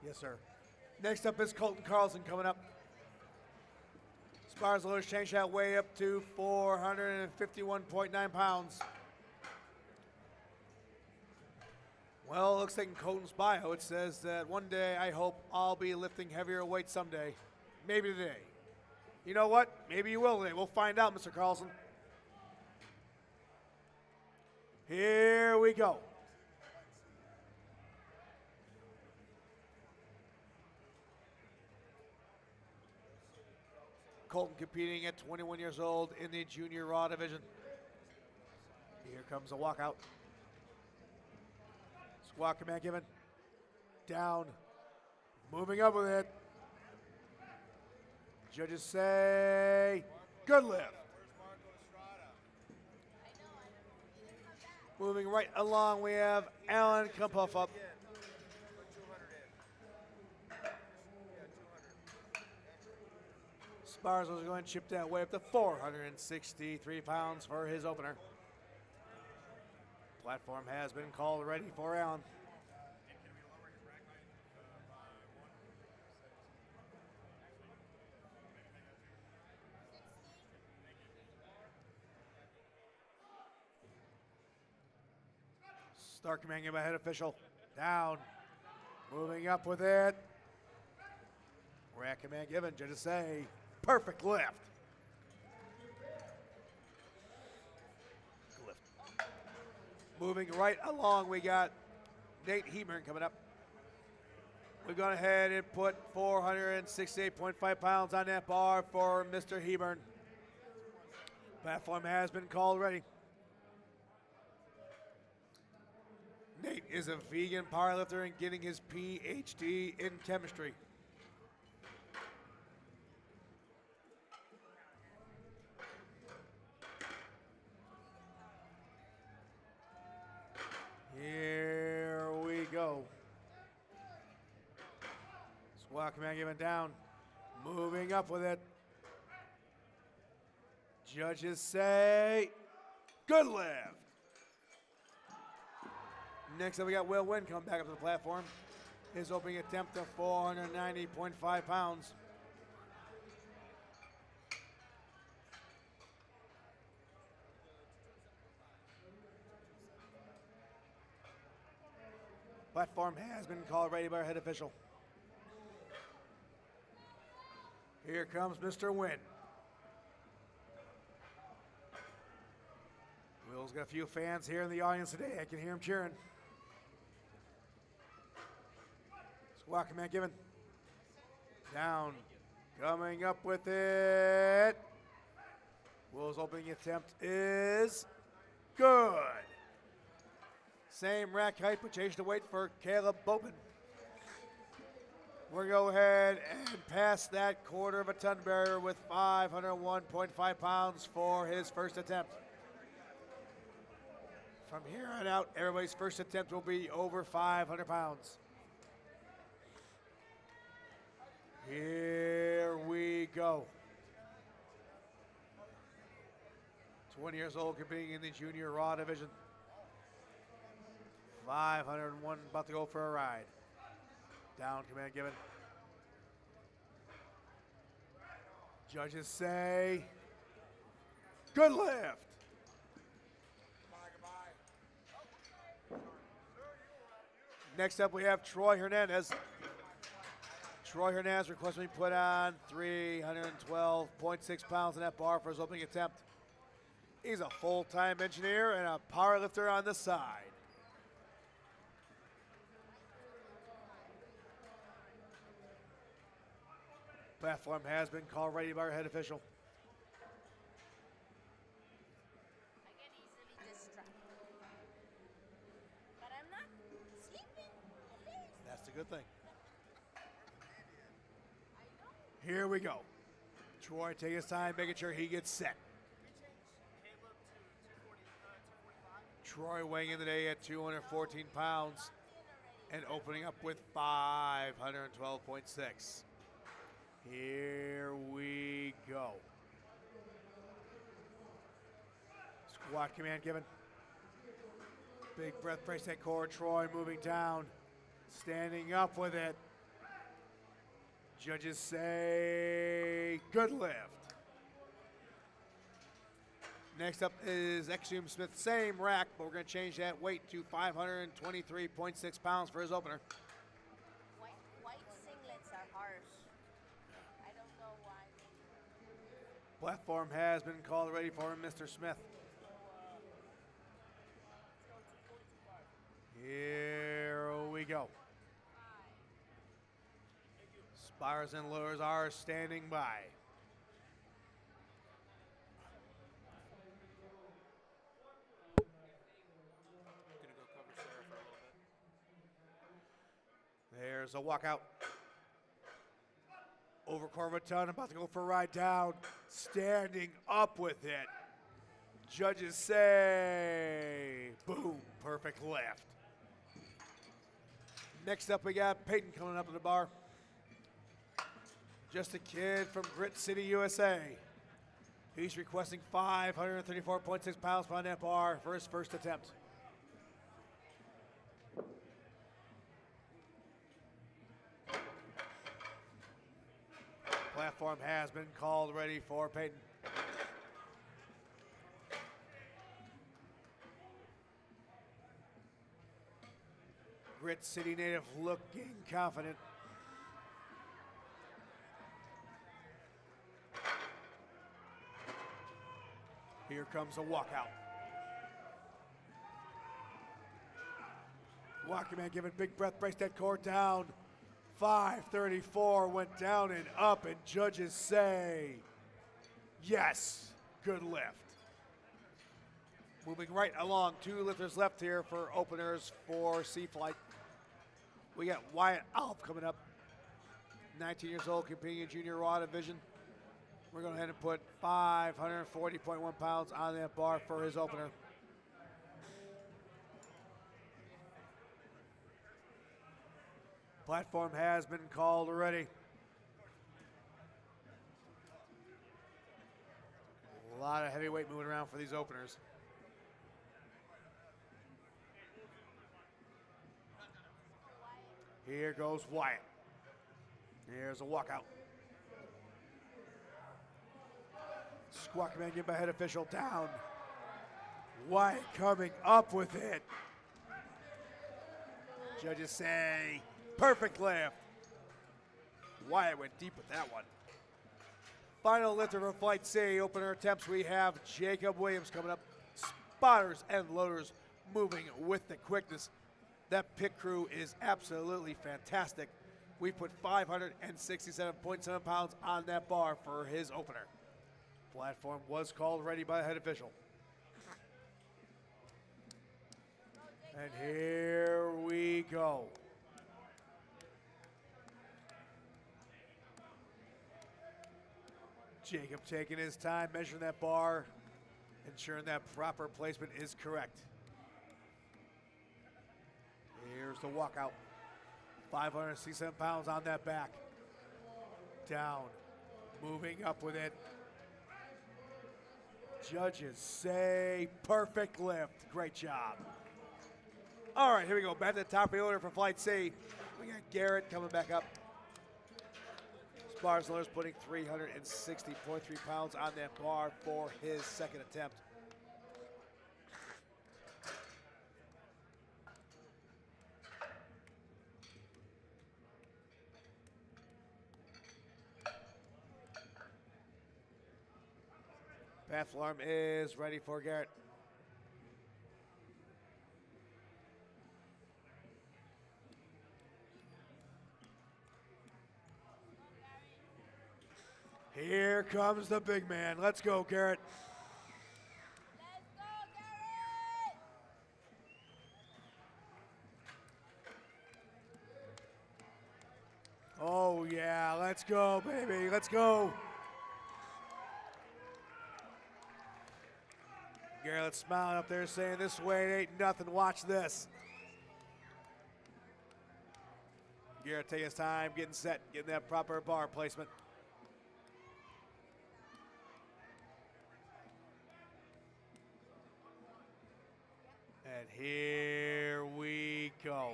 Yes, sir. Next up is Colton Carlson coming up. Sparslow's changed that weight up to 451.9 pounds. Well, it looks like in Colton's bio, it says that one day I hope I'll be lifting heavier weights someday. Maybe today. You know what? Maybe you will today. We'll find out, Mr. Carlson. Here we go. Colton competing at 21 years old in the junior raw division. Here comes a walkout. Squat command given. Down. Moving up with it. Judges say, good lift. Moving right along, we have Allen come puff up. Sparslow's going to chip that way up to 463 pounds for his opener. Platform has been called ready for Allen. Start command given by head official. Down. Moving up with it. Rack command given. Judges say, perfect lift. Moving right along, we got Nate Hebern coming up. We've gone ahead and put 468.5 pounds on that bar for Mr. Hebern. Platform has been called ready. Nate is a vegan powerlifter and getting his PhD in chemistry. Here we go. Squat command given down. Moving up with it. Judges say, good lift. Next up, we got Will Wynn coming back up to the platform. His opening attempt of 490.5 pounds. Platform has been called ready by our head official. Here comes Mr. Wynn. Will's got a few fans here in the audience today. I can hear him cheering. Squat command given. Down. Coming up with it. Will's opening attempt is good. Same rack height, but change the weight for Caleb Bowman. We're going to go ahead and pass that quarter of a ton barrier with 501.5 pounds for his first attempt. From here on out, everybody's first attempt will be over 500 pounds. Here we go. 20 years old, competing in the junior raw division. 501, about to go for a ride. Down, command given. Judges say, good lift. Next up, we have Troy Hernandez. Troy Hernandez requesting we put on 312.6 pounds in that bar for his opening attempt. He's a full-time engineer and a power lifter on the side. Platform has been called ready by our head official. I get easily distracted. But I'm not sleeping. That's the good thing. Here we go. Troy taking his time, making sure he gets set. Troy weighing in today at 214 pounds and opening up with 512.6. Here we go. Squat command given. Big breath, brace that core. Troy moving down. Standing up with it. Judges say, good lift. Next up is Extreme Smith, same rack, but we're going to change that weight to 523.6 pounds for his opener. White singlets are harsh. I don't know why. Platform has been called ready for him, Mr. Smith. Here we go. Spires and lures are standing by. There's a walkout. Over Corvaton, about to go for a ride down. Standing up with it. Judges say, boom, perfect lift. Next up, we got Peyton coming up to the bar. Just a kid from Grit City, USA. He's requesting 534.6 pounds on that bar for his first attempt. Platform has been called ready for Peyton. Grit City native looking confident. Here comes a walkout. Walking man giving big breath, breaks that core down. 534 went down and up, and judges say, yes, good lift. Moving right along, 2 lifters left here for openers for Sea Flight. We got Wyatt Alf coming up, 19 years old, competing in junior raw division. We're going to go ahead and put 540.1 pounds on that bar for his opener. Platform has been called already. A lot of heavyweight moving around for these openers. Here goes Wyatt. Here's a walkout. Squawk man give by head official down. Wyatt coming up with it. Judges say, perfect lift. Wyatt went deep with that one. Final lifter for Flight C. Opener attempts, we have Jacob Williams coming up. Spotters and loaders moving with the quickness. That pit crew is absolutely fantastic. We put 567.7 pounds on that bar for his opener. Platform was called ready by the head official. And here we go. Jacob taking his time, measuring that bar, ensuring that proper placement is correct. Here's the walkout. 567 pounds on that back. Down, moving up with it. Judges say perfect lift. Great job. All right, here we go. Back to the top of the order for Flight C. We got Garrett coming back up. Spars and loaders putting 360.3 pounds on that bar for his second attempt. Path alarm is ready for Garrett. Here comes the big man. Let's go, Garrett. Let's go, Garrett! Oh, yeah. Let's go, baby. Let's go. Garrett smiling up there saying, this way ain't nothing. Watch this. Garrett taking his time, getting set, getting that proper bar placement. And here we go.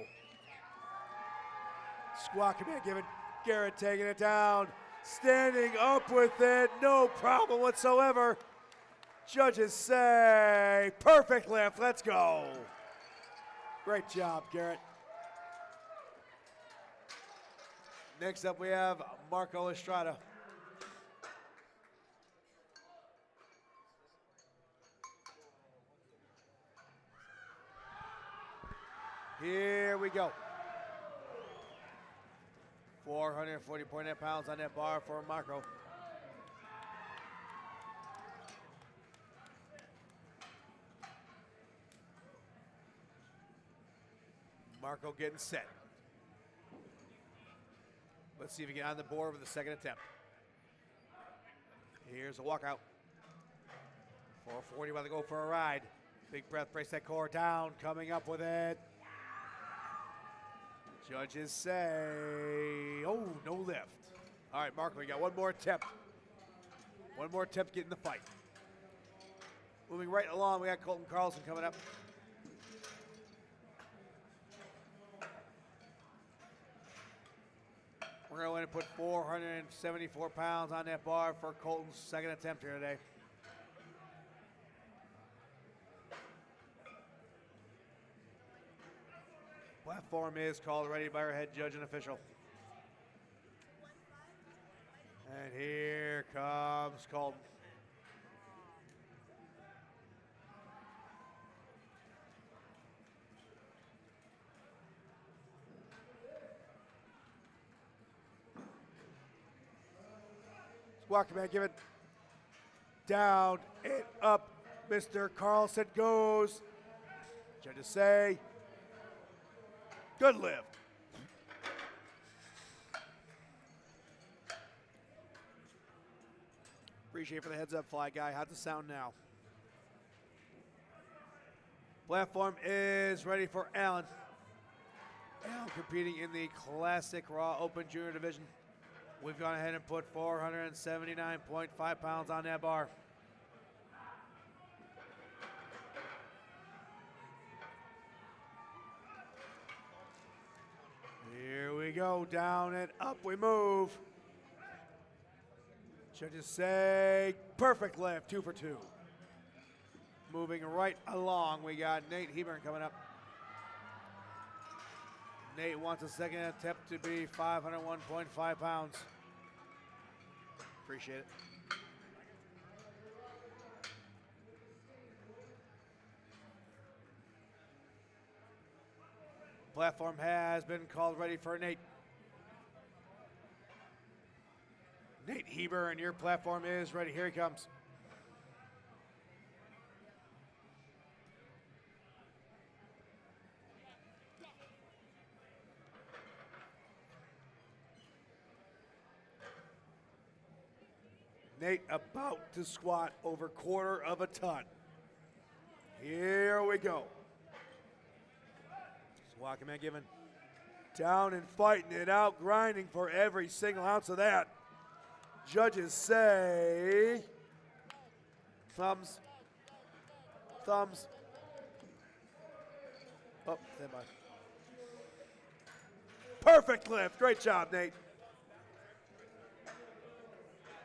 Squawk command given. Garrett taking it down. Standing up with it. No problem whatsoever. Judges say perfect lift. Let's go. Great job, Garrett. Next up, we have Marco Estrada. Here we go. 440.8 pounds on that bar for Marco. Marco getting set. Let's see if he can get on the board with the second attempt. Here's a walkout. 440 about to go for a ride. Big breath, brace that core down, coming up with it. Judges say, oh, no lift. All right, Marco, we got one more attempt. One more attempt to get in the fight. Moving right along, we got Colton Carlson coming up. We're going to put 474 pounds on that bar for Colton's second attempt here today. Platform is called ready by our head judge and official. And here comes Colton. Walking back, give it down and up. Mr. Carlson goes. Judges say, good lift. Appreciate for the heads up, Fly Guy. How's the sound now? Platform is ready for Allen. Allen competing in the Classic Raw Open Junior Division. We've gone ahead and put 479.5 pounds on that bar. Here we go, down and up we move. Judges say perfect lift, 2 for 2. Moving right along, we got Nate Hebern coming up. Nate wants a second attempt to be 501.5 pounds. Appreciate it. Platform has been called ready for Nate. Nate Heber, and your platform is ready. Here he comes. Nate about to squat over 1/4 of a ton. Here we go. Walking man giving down and fighting it out, grinding for every single ounce of that. Judges say thumbs, thumbs. Oh, stand by. Perfect lift. Great job, Nate.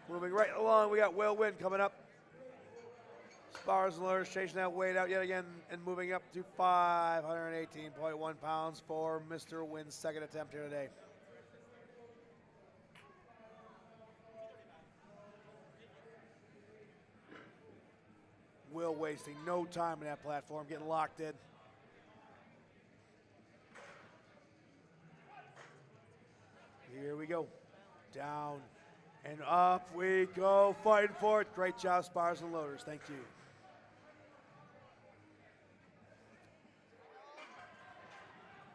Moving right along, we got Will Wynn coming up. Spars and loaders chasing that weight out yet again and moving up to 518.1 pounds for Mr. Wynn's second attempt here today. Will wasting no time in that platform, getting locked in. Here we go. Down and up we go, fighting for it. Great job, Spars and loaders. Thank you.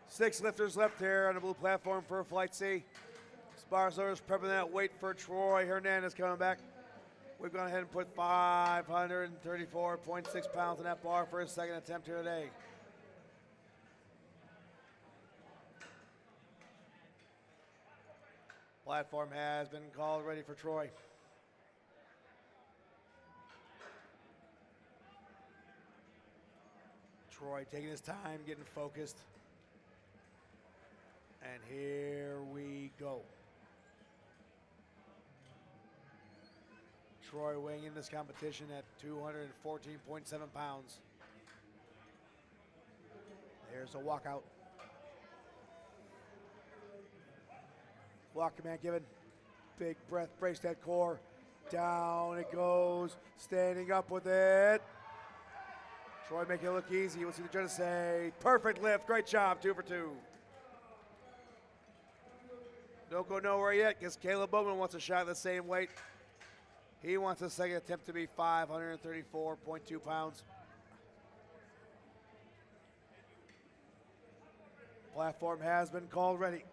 Six lifters left here on the blue platform for Flight C. Spars loaders prepping that weight for Troy Hernandez coming back. We've gone ahead and put 534.6 pounds on that bar for his second attempt here today. Platform has been called ready for Troy. Troy taking his time, getting focused. And here we go. Troy weighing in this competition at 214.7 pounds. There's a walkout. Walk command given. Big breath, brace that core. Down it goes. Standing up with it. Troy making it look easy. We'll see the judges say, perfect lift. Great job. 2 for 2. Don't go nowhere yet because Caleb Bowman wants a shot at the same weight. He wants a second attempt to be 534.2 pounds. Platform has been called ready.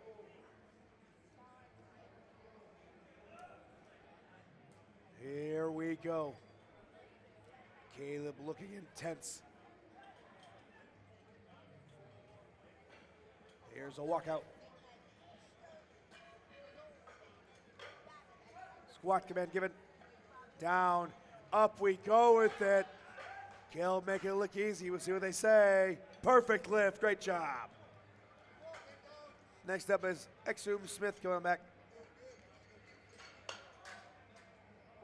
Here we go. Caleb looking intense. Here's a walkout. Squat command given. Down, up we go with it. Caleb making it look easy. We'll see what they say. Perfect lift, great job. Next up is Exum Smith coming back.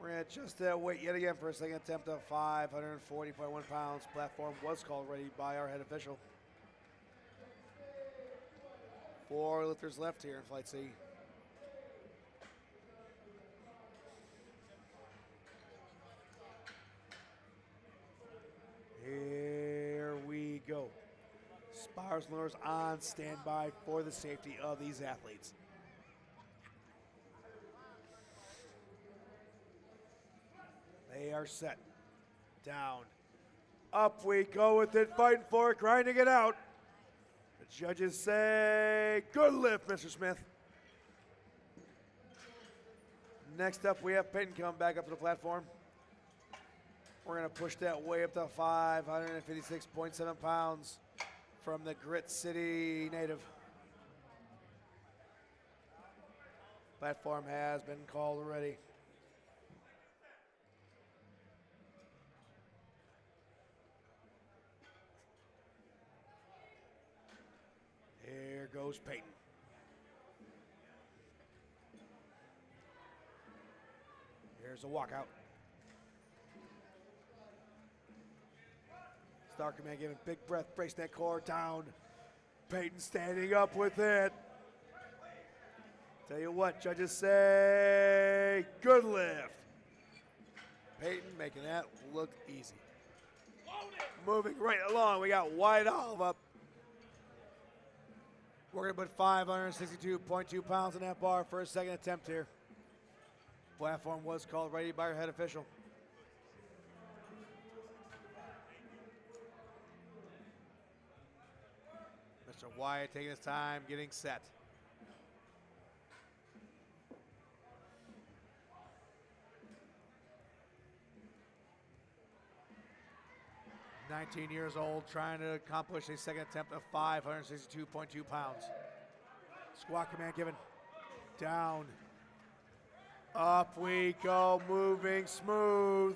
We're gonna adjust that weight yet again for a second attempt of 540.1 pounds. Platform was called ready by our head official. 4 lifters left here in Flight C. Here we go. Spars and lures on standby for the safety of these athletes. They are set. Down. Up we go with it, fighting for it, grinding it out. The judges say, good lift, Mr. Smith. Next up, we have Peyton coming back up to the platform. We're going to push that way up to 556.7 pounds from the Grit City native. Platform has been called already. Here goes Peyton. Here's a walkout. Star Command giving big breath, brace that core down. Peyton standing up with it. Tell you what, judges say, good lift. Peyton making that look easy. Moving right along, we got White Olive up. We're gonna put 562.2 pounds on that bar for a second attempt here. Platform was called ready by our head official. Mr. Wyatt taking his time, getting set. "19 years old, trying to accomplish a second attempt of 562.2 pounds. Squat command given. Down. Up we go, moving smooth.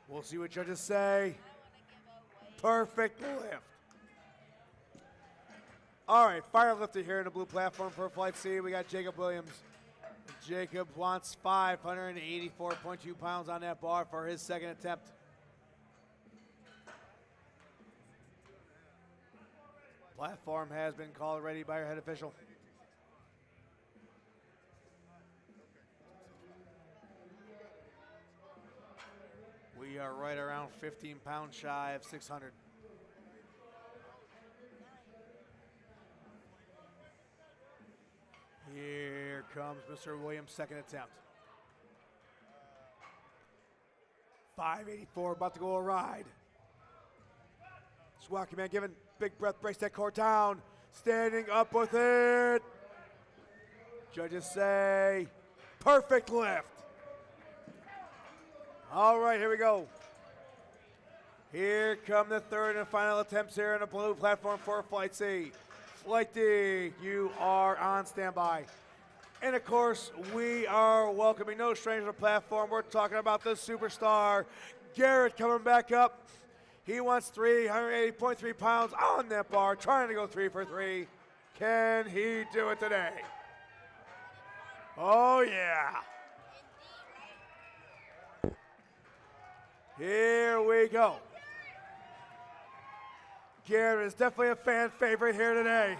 We'll see what judges say. Perfect lift. All right, fire lifter here in the blue platform for Flight C. We got Jacob Williams. Jacob wants 584.2 pounds on that bar for his second attempt. Platform has been called ready by our head official. We are right around 15 pounds shy of 600. Here comes Mr. Williams' second attempt. 584, about to go a ride. Squat command given, big breath, brace that core down. Standing up with it. Judges say, perfect lift. All right, here we go. Here come the third and final attempts here on the blue platform for Flight C. Flight D, you are on standby. And of course, we are welcoming no stranger to the platform. We're talking about the superstar, Garrett, coming back up. He wants 380.3 pounds on that bar, trying to go 3 for 3. Can he do it today? Oh, yeah. Here we go. Garrett is definitely a fan favorite here today.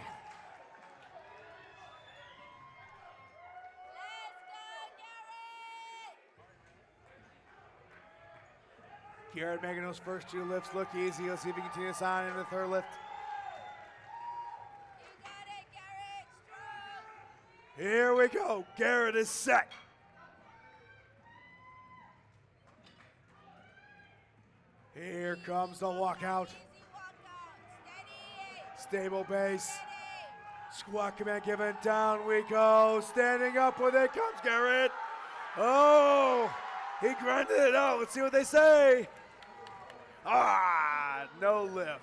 Garrett making those first 2 lifts look easy. Let's see if he can continue this on in the 3rd lift. You got it, Garrett. Strong. Here we go. Garrett is set. Here comes the walkout. Easy walkout. Steady. Stable base. Steady. Squat command given. Down we go. Standing up with it comes Garrett. Oh, he grinded it out. Let's see what they say. Ah, no lift.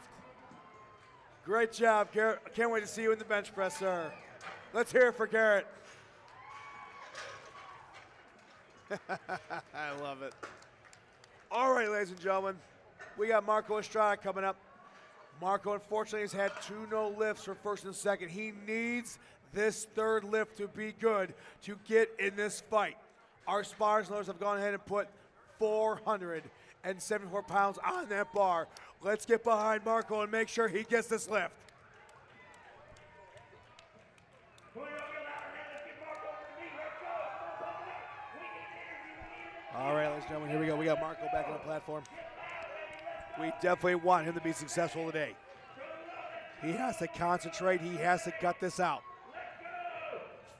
Great job, Garrett. I can't wait to see you in the bench press, sir. Let's hear it for Garrett. I love it. All right, ladies and gentlemen, we got Marco Estrada coming up. Marco, unfortunately, has had 2 no lifts for 1st and 2nd. He needs this 3rd lift to be good to get in this fight. Our spars loaders have gone ahead and put 474 pounds on that bar. Let's get behind Marco and make sure he gets this lift. All right, ladies and gentlemen, here we go. We got Marco back on the platform. We definitely want him to be successful today. He has to concentrate. He has to gut this out.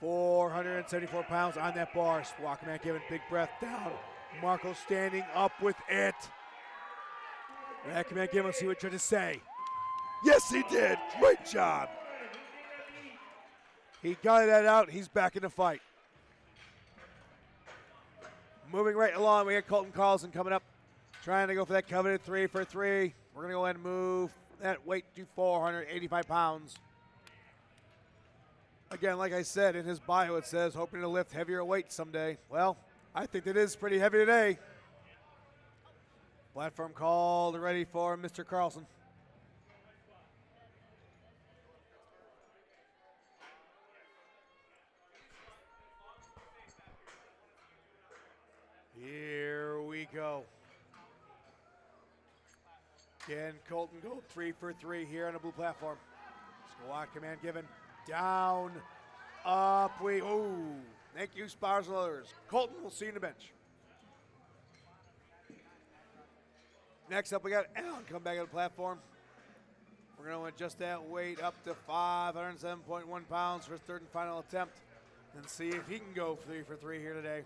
474 pounds on that bar. Squat command giving big breath down. Marco standing up with it. That command giving, let's see what he tried to say. Yes, he did. Great job. He got that out. He's back in the fight. Moving right along, we got Colton Carlson coming up, trying to go for that coveted 3 for 3. We're going to go ahead and move that weight to 485 pounds. Again, like I said, in his bio it says, hoping to lift heavier weights someday. Well, I think it is pretty heavy today. Platform called, ready for Mr. Carlson. Here we go. Again, Colton go 3 for 3 here on the blue platform. Squat command given. Down, up, thank you, spars and loaders. Colton, we'll see you in the bench. Next up, we got Alan come back on the platform. We're going to adjust that weight up to 507.1 pounds for his 3rd and final attempt and see if he can go 3 for 3 here today.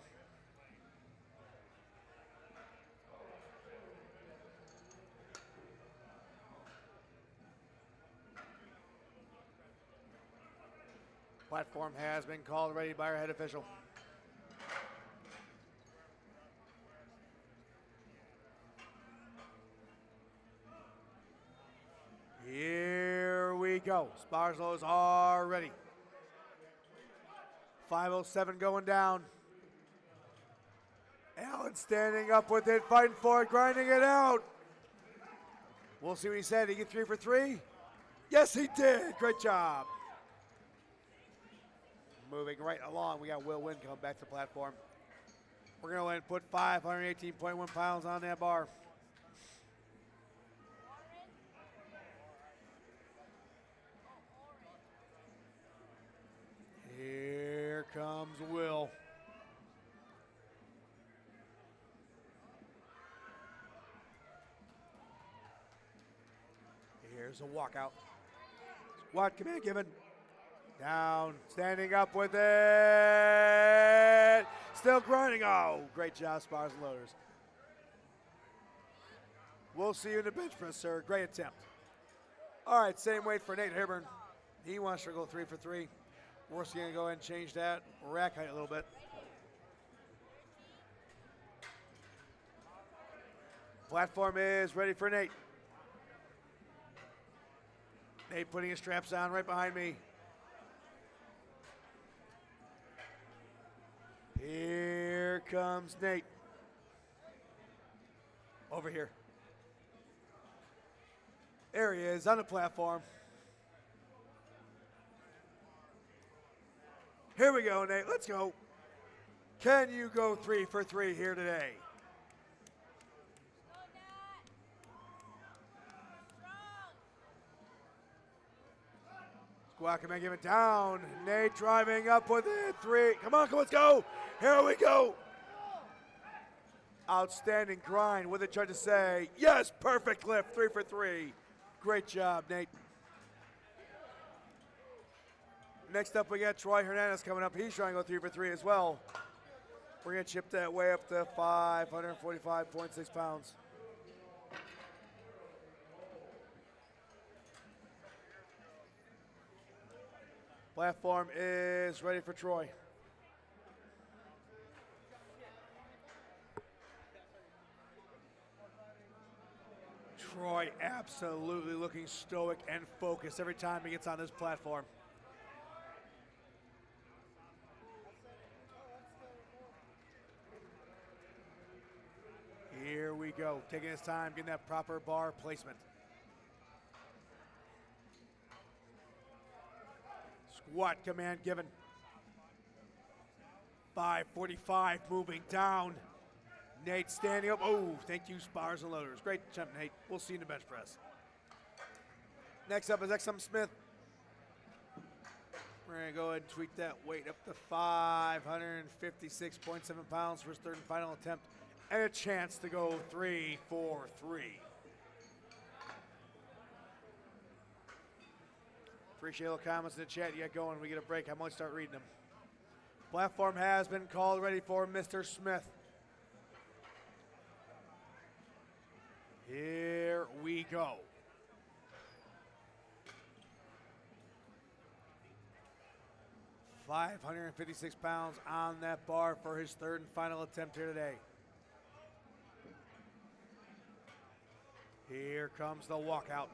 Platform has been called ready by our head official. Here we go. Spars lows are ready. 507 going down. Allen standing up with it, fighting for it, grinding it out. We'll see what he said. He get 3 for 3? Yes, he did. Great job. Moving right along, we got Will Wynn coming back to the platform. We're going to go ahead and put 518.1 pounds on that bar. Here comes Will. Here's a walkout. Squat command given. Down, standing up with it. Still grinding. Oh, great job, spars and loaders. We'll see you in the bench press, sir. Great attempt. All right, same weight for Nate Hibbern. He wants to go 3 for 3. We're just going to go ahead and change that rack height a little bit. Platform is ready for Nate. Nate putting his straps on right behind me. Here comes Nate. Over here. There he is on the platform. Here we go, Nate. Let's go. Can you go 3 for 3 here today? Guacamole give it down. Nate driving up with it. 3. Come on, let's go. Here we go. Outstanding grind. What did the judges say? Yes, perfect lift. 3 for 3. Great job, Nate. Next up, we got Troy Hernandez coming up. He's trying to go 3 for 3 as well. We're going to chip that way up to 545.6 pounds. Platform is ready for Troy. Troy absolutely looking stoic and focused every time he gets on this platform. Here we go, taking his time, getting that proper bar placement. Squat command given. 545 moving down. Nate standing up. Oh, thank you, Spars and Loaders. Great jump, Nate. We'll see you in the bench press. Next up is XM Smith. We're going to go ahead and tweak that weight up to 556.7 pounds for his third and final attempt, and a chance to go 3 for 3. Appreciate all the comments in the chat you got going. We get a break. I might start reading them. Platform has been called ready for Mr. Smith. Here we go. $556 on that bar for his third and final attempt here today. Here comes the walkout.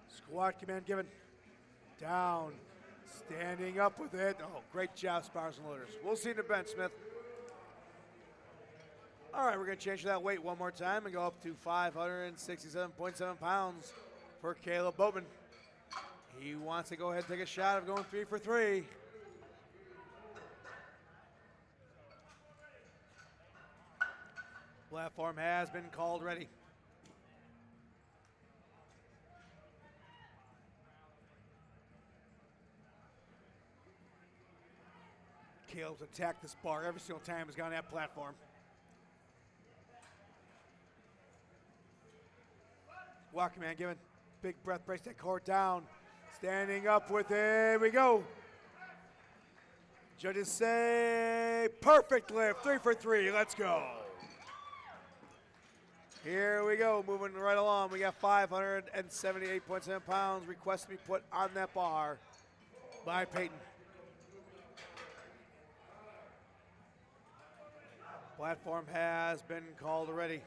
Squat command given. Down. Standing up with it. Oh, great job, Spars and Loaders. We'll see you in the bench, Smith. All right, we're going to change that weight one more time and go up to 567.7 pounds for Caleb Boatman. He wants to go ahead and take a shot of going 3 for 3. Platform has been called ready. Caleb's attacked this bar every single time he's gone on that platform. Walk command given. Big breath, brace that core down. Standing up with it. Here we go. Judges say perfect lift. 3 for 3. Let's go. Here we go. Moving right along. We got 578.7 pounds. Request to be put on that bar by Peyton. Platform has been called already.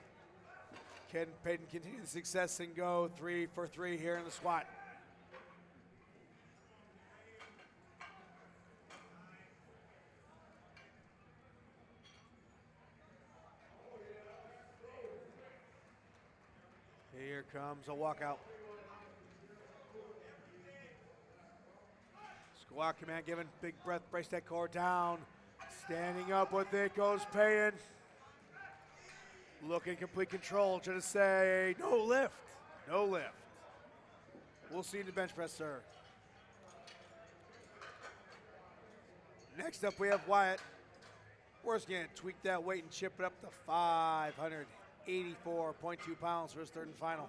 Can Peyton continue the success and go 3 for 3 here in the squat? Here comes a walkout. Squat command given. Big breath, brace that core down. Standing up with it goes Peyton. Looking complete control. Trying to say no lift. No lift. We'll see you in the bench press, sir. Next up, we have Wyatt. We're just going to tweak that weight and chip it up to 584.2 pounds for his third and final.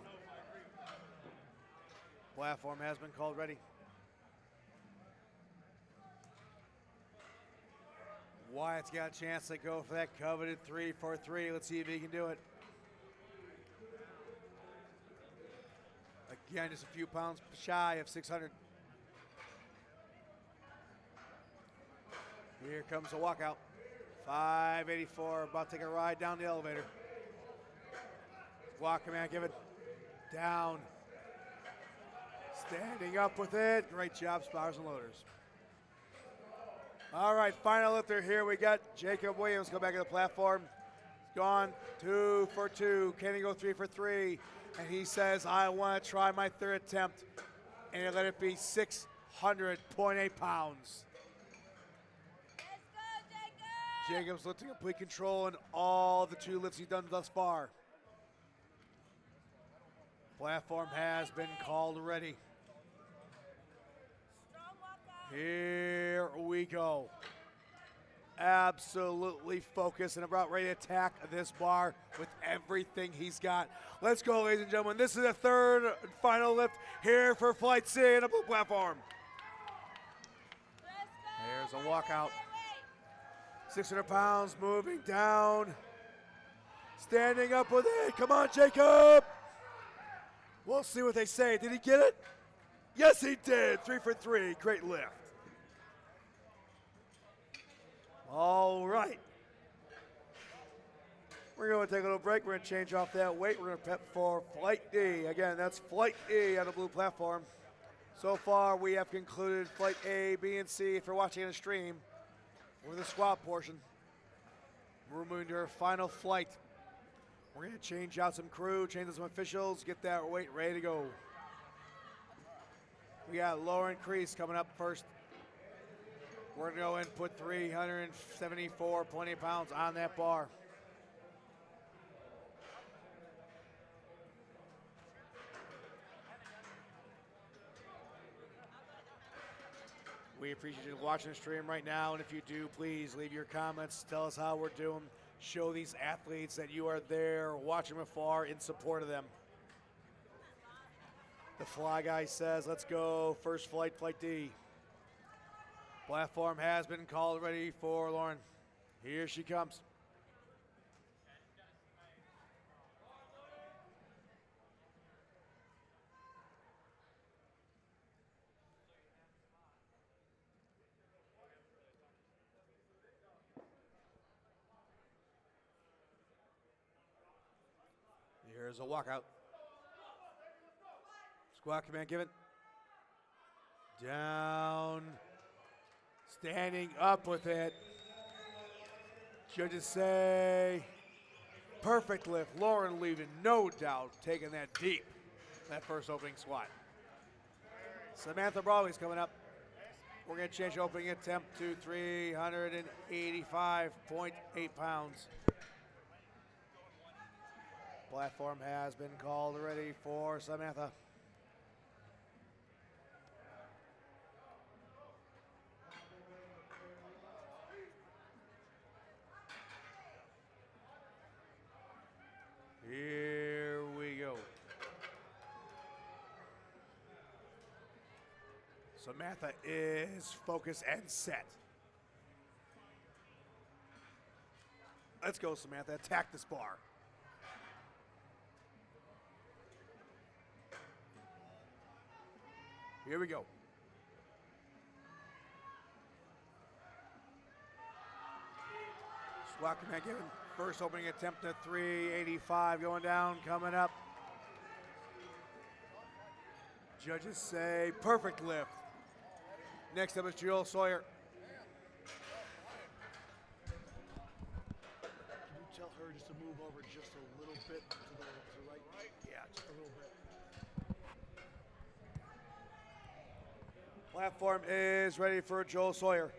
Platform has been called ready. Wyatt's got a chance to go for that coveted 3 for 3. Let's see if he can do it. Again, just a few pounds shy of 600. Here comes the walkout. 584, about to take a ride down the elevator. Walk command given. Down. Standing up with it. Great job, Spars and Loaders. All right, final lifter here. We got Jacob Williams go back to the platform. He's gone 2 for 2. Can he go 3 for 3? And he says, I want to try my third attempt and let it be 600.8 pounds. Let's go, Jacob! Jacob's lifting complete control in all the 2 lifts he's done thus far. Platform has been called already. Here we go. Absolutely focused and about ready to attack this bar with everything he's got. Let's go, ladies and gentlemen. This is the third and final lift here for Flight C on the blue platform. There's a walkout. 600 pounds moving down. Standing up with it. Come on, Jacob. We'll see what they say. Did he get it? Yes, he did. 3 for 3. Great lift. All right. We're going to take a little break. We're going to change off that weight. We're going to prep for Flight D. Again, that's Flight D on the blue platform. So far, we have concluded Flight A, B, and C if you're watching on the stream for the squat portion. We're moving to our final flight. We're going to change out some crew, change out some officials, get that weight ready to go. We got Lauren Kreese coming up first. We're going to go and put 374.20 pounds on that bar. We appreciate you watching the stream right now, and if you do, please leave your comments. Tell us how we're doing. Show these athletes that you are there, watching from afar, in support of them. The fly guy says, let's go. First flight, Flight D. Platform has been called ready for Lauren. Here she comes. Here's a walkout. Squat command given. Down. Standing up with it. Judges say perfect lift. Lauren leaving, no doubt, taking that deep. That first opening squat. Samantha Brawley's coming up. We're going to change the opening attempt to 385.8 pounds. Platform has been called ready for Samantha. Here we go. Samantha is focused and set. Let's go, Samantha. Attack this bar. Here we go. Squat command given. First opening attempt at 385 going down, coming up. Judges say perfect lift. Next up is Jill Sawyer. Can you tell her just to move over just a little bit to the right? Yeah, just a little bit. Platform is ready for Joel Sawyer.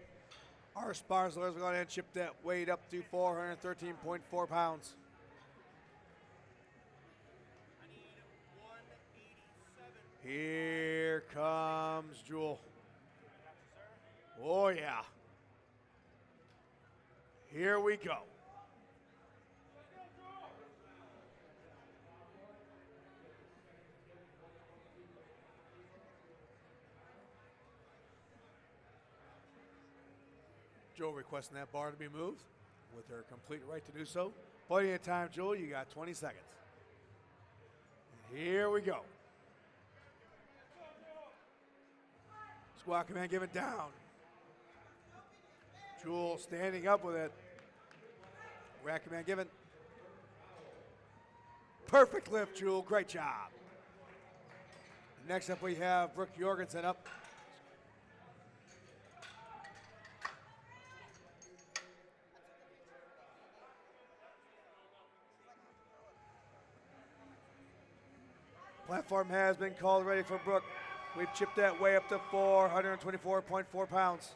Our sponsors are going to chip that weight up to 413.4 pounds. Here comes Jewel. Oh, yeah. Here we go. Joel requesting that bar to be moved with her complete right to do so. Plenty of time, Joel. You got 20 seconds. And here we go. Squat command given down. Jewel standing up with it. Rack command given. Perfect lift, Jewel. Great job. Next up, we have Brooke Jorgensen up. Platform has been called ready for Brooke. We've chipped that way up to 424.4 pounds.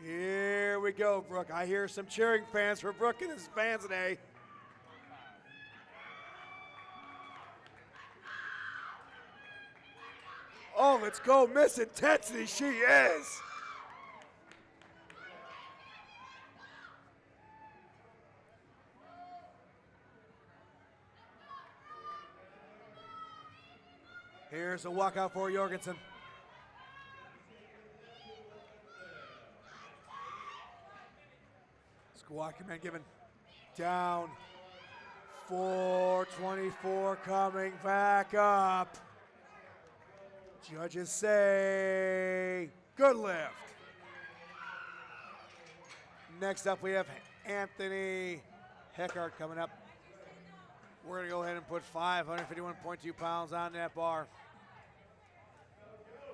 Here we go, Brooke. I hear some cheering fans for Brooke and his fans today. Let's go, Miss Intensity, she is. Here's a walkout for Jorgensen. Squat command given. Down. 424 coming back up. Judges say good lift. Next up we have Anthony Heckart coming up. We're going to go ahead and put 551.2 pounds on that bar.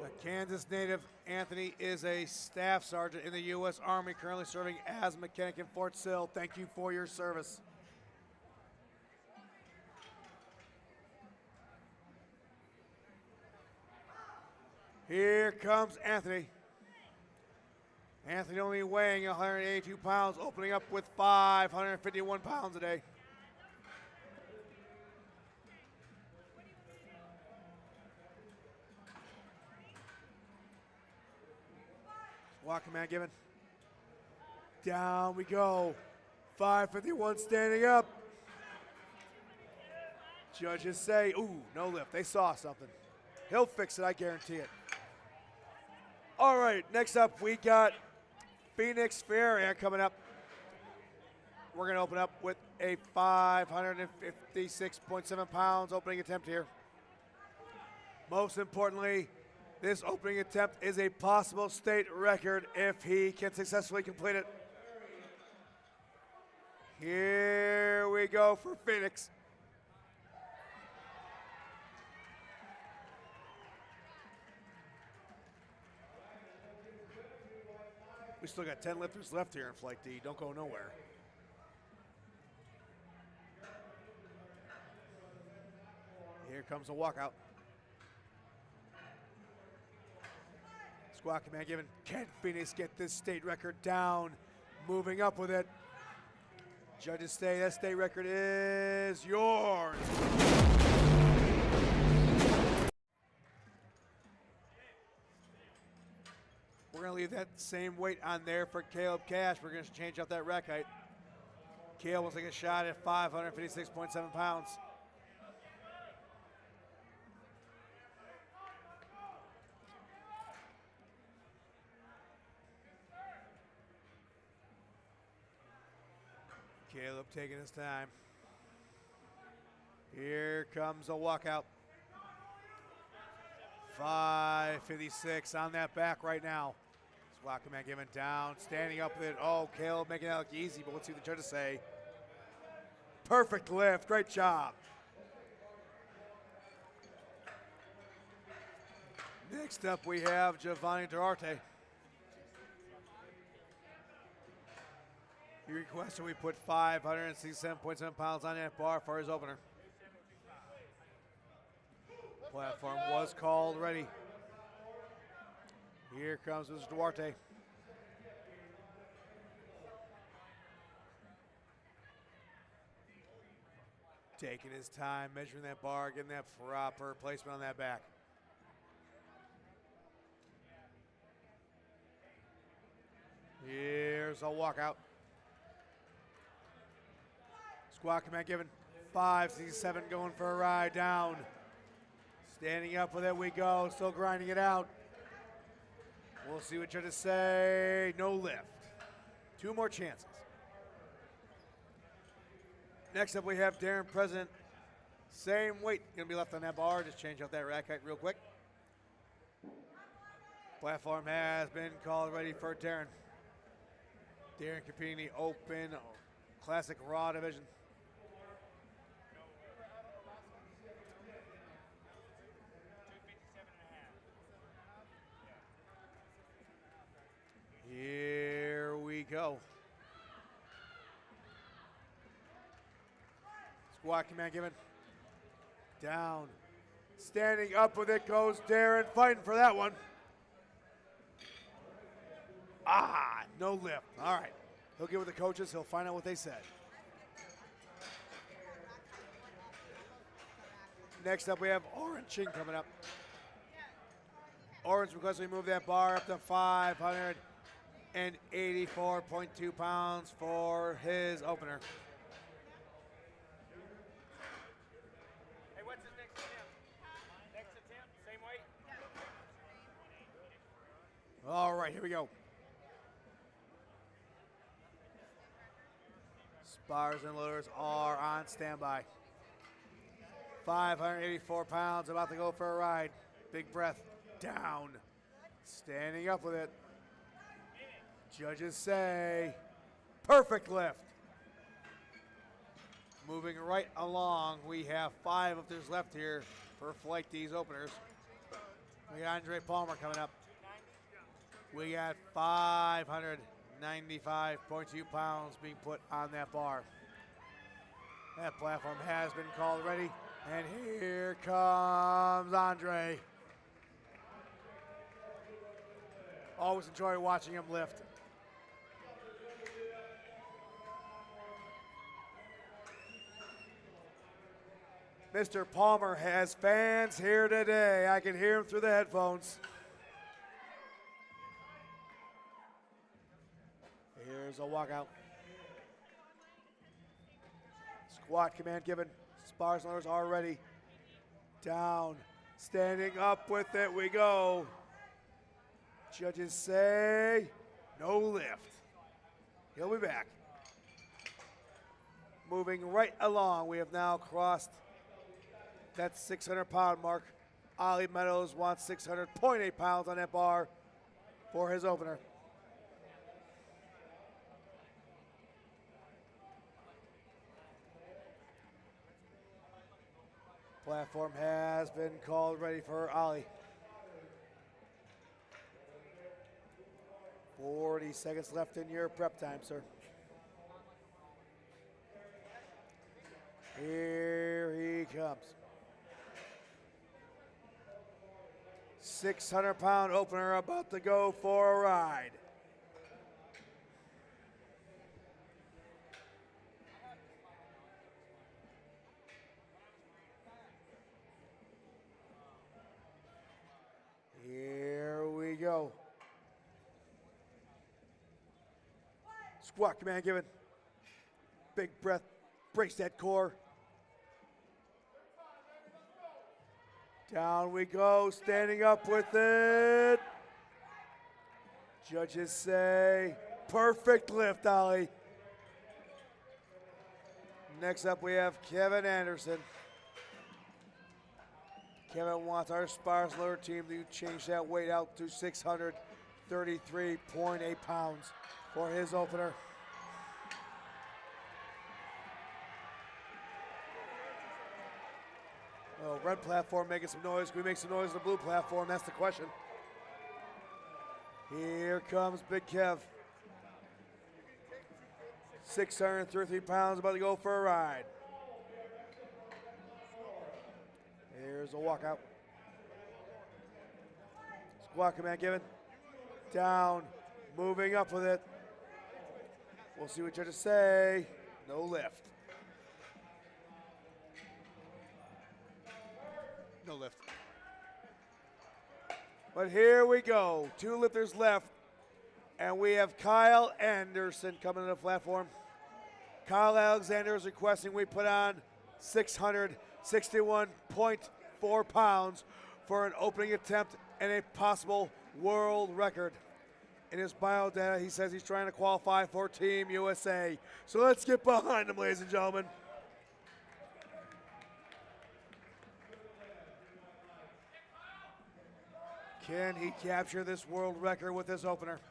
The Kansas native Anthony is a staff sergeant in the U.S. Army, currently serving as a mechanic in Fort Sill. Thank you for your service. Here comes Anthony. Anthony only weighing 182 pounds, opening up with 551 pounds a day. Walk command given. Down we go. 551 standing up. Judges say, ooh, no lift. They saw something. He'll fix it, I guarantee it. All right, next up we got Phoenix Ferrier coming up. We're going to open up with a 556.7 pounds opening attempt here. Most importantly, this opening attempt is a possible state record if he can successfully complete it. Here we go for Phoenix. We still got 10 lifters left here in Flight D. Don't go nowhere. Here comes a walkout. Squat command given. Can Phoenix get this state record down? Moving up with it. Judges say that state record is yours. We're going to leave that same weight on there for Caleb Cash. We're going to change out that rack height. Caleb will take a shot at 556.7 pounds. Caleb taking his time. Here comes a walkout. 556 on that back right now. Squat command given down, standing up with it. Oh, Caleb making it look easy, but let's see what the judges say. Perfect lift, great job. Next up we have Giovanni Duarte. He requested we put 567.7 pounds on that bar for his opener. Platform was called ready. Here comes Mr. Duarte. Taking his time, measuring that bar, getting that proper placement on that back. Here's a walkout. Squat command given. 567 going for a ride down. Standing up with it we go, still grinding it out. We'll see what judges say. No lift. 2 more chances. Next up we have Darren President. Same weight gonna be left on that bar. Just change out that rack height real quick. Platform has been called ready for Darren. Darren competing in the open classic raw division. Here we go. Squat command given. Down. Standing up with it goes Darren, fighting for that one. Ah, no lift. All right. He'll get with the coaches. He'll find out what they said. Next up, we have Oren Ching coming up. Orange because we moved that bar up to 584.2 pounds for his opener. Hey, what's his next attempt? Next attempt, same weight? All right, here we go. Spars and loaders are on standby. 584 pounds, about to go for a ride. Big breath, down. Standing up with it. Judges say, perfect lift. Moving right along, we have 5 lifters left here for Flight D's openers. We got Andre Palmer coming up. We got 595.2 pounds being put on that bar. That platform has been called ready, and here comes Andre. Always enjoy watching him lift. Mr. Palmer has fans here today. I can hear him through the headphones. Here's a walkout. Squat command given. Spars and loaders are ready. Down. Standing up with it we go. Judges say no lift. He'll be back. Moving right along, we have now crossed that 600-pound mark. Ollie Meadows wants 600.8 pounds on that bar for his opener. Platform has been called ready for Ollie. 40 seconds left in your prep time, sir. Here he comes. 600-pound opener about to go for a ride. Here we go. Squat command given. Big breath, brace that core. Down we go, standing up with it. Judges say, perfect lift, Ollie. Next up we have Kevin Anderson. Kevin wants our spars loader team to change that weight out to 633.8 pounds for his opener. Oh, red platform making some noise. Can we make some noise on the blue platform? That's the question. Here comes Big Kev. 633 pounds, about to go for a ride. Here's a walkout. Squat command given. Down, moving up with it. We'll see what judges say. No lift. No lift. But here we go. 2 lifters left. And we have Kyle Anderson coming to the platform. Kyle Alexander is requesting we put on 661.4 pounds for an opening attempt and a possible world record. In his biodata, he says he's trying to qualify for Team USA. So let's get behind him, ladies and gentlemen. Can he capture this world record with this opener?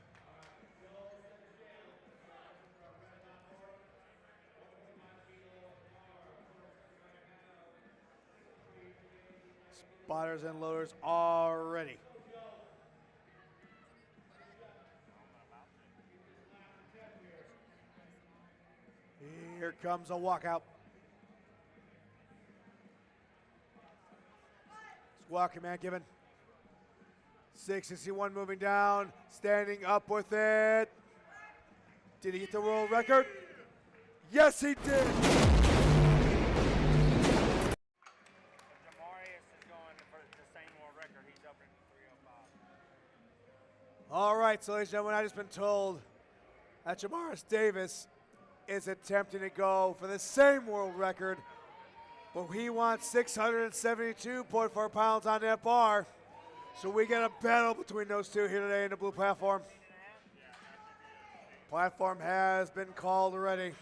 Spotters and loaders are ready. Here comes a walkout. Squat command given. 661 moving down, standing up with it. Did he get the world record? Yes, he did. Jamarius is going for the same world record. He's up in 305. All right, so ladies and gentlemen, I've just been told that Jamaris Davis is attempting to go for the same world record, but he wants 672.4 pounds on that bar. So we got a battle between those two here today in the blue platform. Platform has been called already.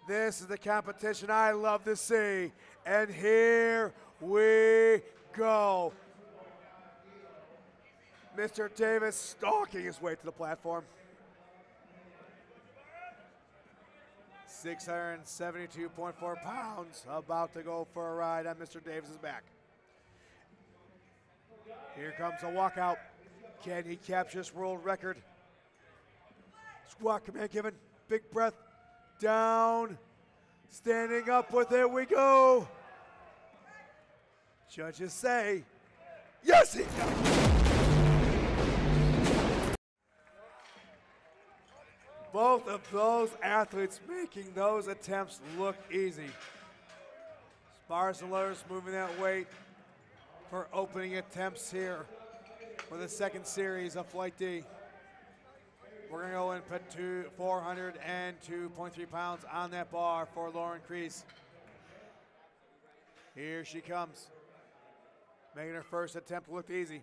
This is the competition I love to see. And here we go. Mr. Davis stalking his way to the platform. 672.4 pounds, about to go for a ride on Mr. Davis's back. Here comes a walkout. Can he capture this world record? Squat command given, big breath, down, standing up with it we go. Judges say, yes, he does. Both of those athletes making those attempts look easy. Spars and loaders moving that weight for opening attempts here for the second series of Flight D. We're going to go and put 402.3 pounds on that bar for Lauren Kreese. Here she comes, making her first attempt look easy.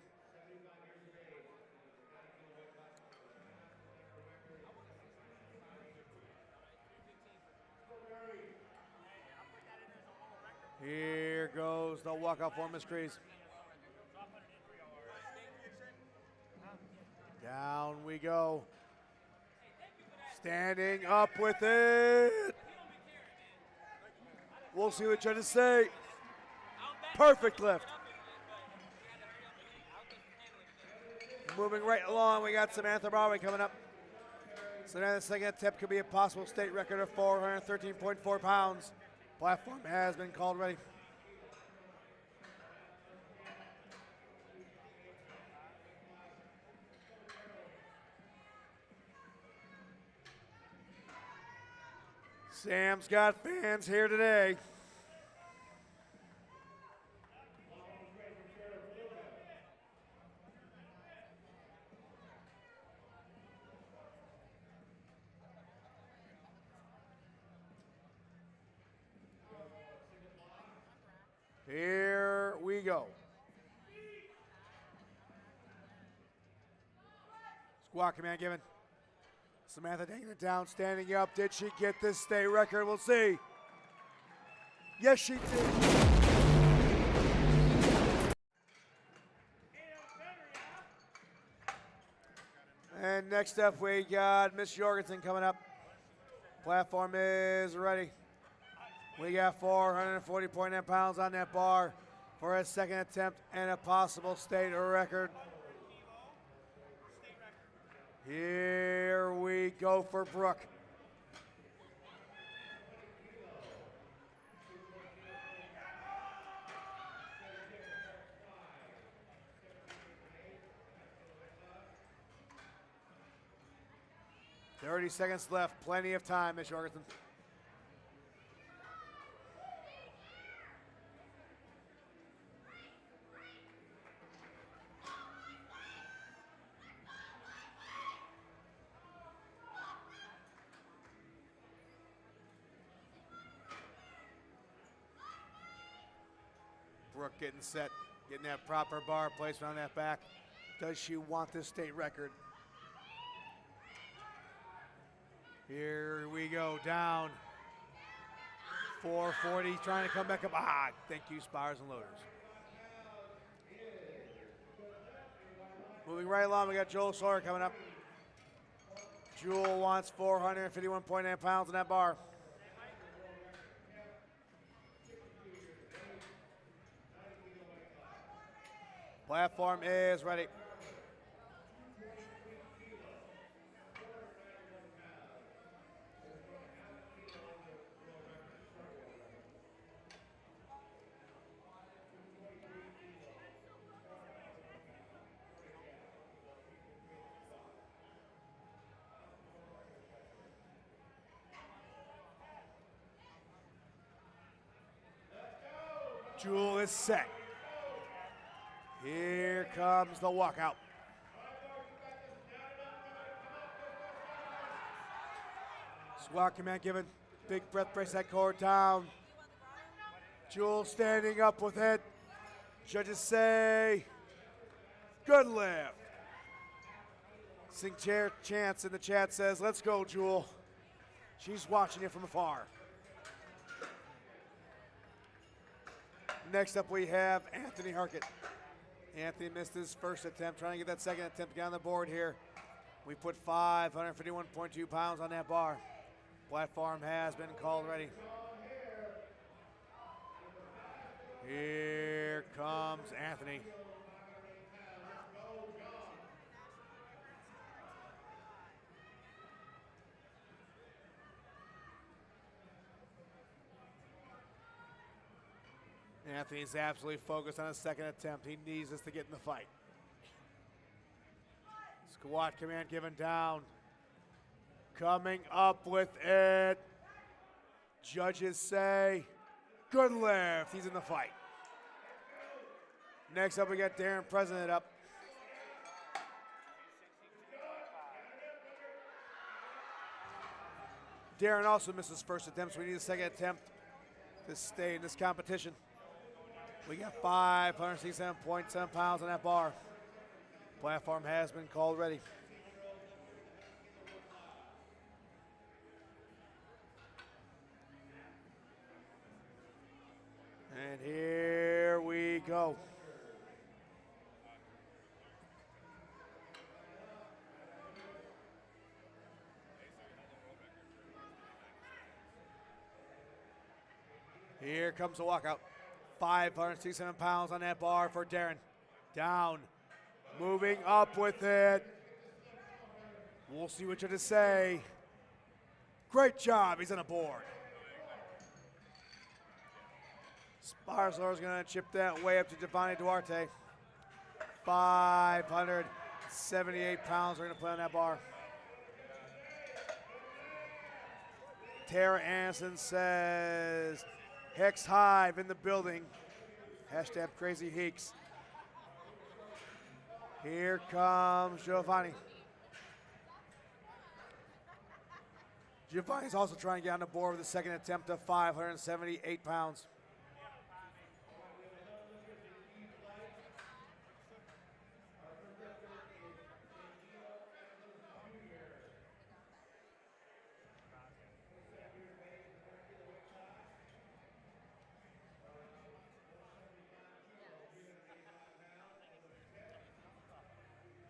Here goes the walkout for Miss Kreese. Down we go. Standing up with it. We'll see what judges say. Perfect lift. Moving right along, we got Samantha Broadway coming up. So now the second attempt could be a possible state record of 413.4 pounds. Platform has been called ready. Sam's got fans here today. Here we go. Squat command given. Samantha taking it down, standing up. Did she get this state record? We'll see. Yes, she did. And next up, we got Miss Jorgensen coming up. Platform is ready. We got 440.9 pounds on that bar for a second attempt and a possible state record. Here we go for Brooke. "30 seconds left, plenty of time, Miss Jorgensen." Brooke getting set, getting that proper bar placement on that back. Does she want this state record? Here we go, down. 440, trying to come back up. Thank you, Spires and Loaders. Moving right along, we got Joel Sawyer coming up. Jewel wants 451.9 pounds on that bar. Platform is ready. Jewel is set. Here comes the walkout. Squat command given. Big breath, brace that core down. Jewel standing up with it. Judges say, good lift. Sing chair chants in the chat says, let's go, Jewel. She's watching it from afar. Next up we have Anthony Harkett. Anthony missed his first attempt, trying to get that second attempt to get on the board here. We put 551.2 pounds on that bar. Platform has been called ready. Here comes Anthony. Anthony's absolutely focused on his second attempt. He needs this to get in the fight. Squat command given down. Coming up with it. Judges say, good lift. He's in the fight. Next up, we got Darren President up. Darren also missed his first attempt, so we need a second attempt to stay in this competition. We got 567.7 pounds on that bar. Platform has been called ready. And here we go. Here comes the walkout. 567 pounds on that bar for Darren. Down. Moving up with it. We'll see what judges say. Great job. He's on a board. Sparslow is going to chip that way up to Giovanni Duarte. 578 pounds are going to play on that bar. Tara Anderson says, Hex Hive in the building. Hashtag Crazy Heeks. Here comes Giovanni. Giovanni's also trying to get on the board with the second attempt of 578 pounds.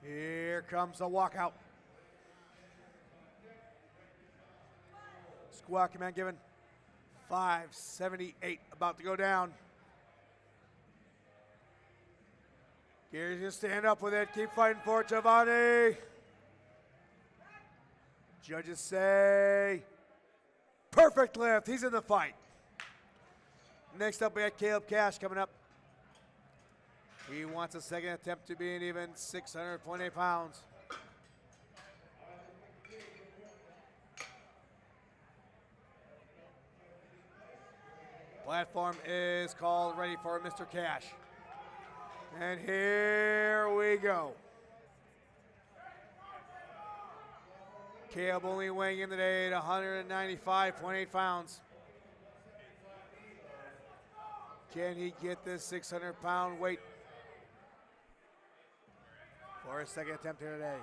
Here comes the walkout. Squat command given. 578 about to go down. Gary's gonna stand up with it. Keep fighting for it, Giovanni. Judges say, perfect lift. He's in the fight. Next up, we got Caleb Cash coming up. He wants a second attempt to be an even 600.8 pounds. Platform is called ready for Mr. Cash. And here we go. Caleb only weighing in today at 195.8 pounds. Can he get this 600-pound weight for his second attempt here today?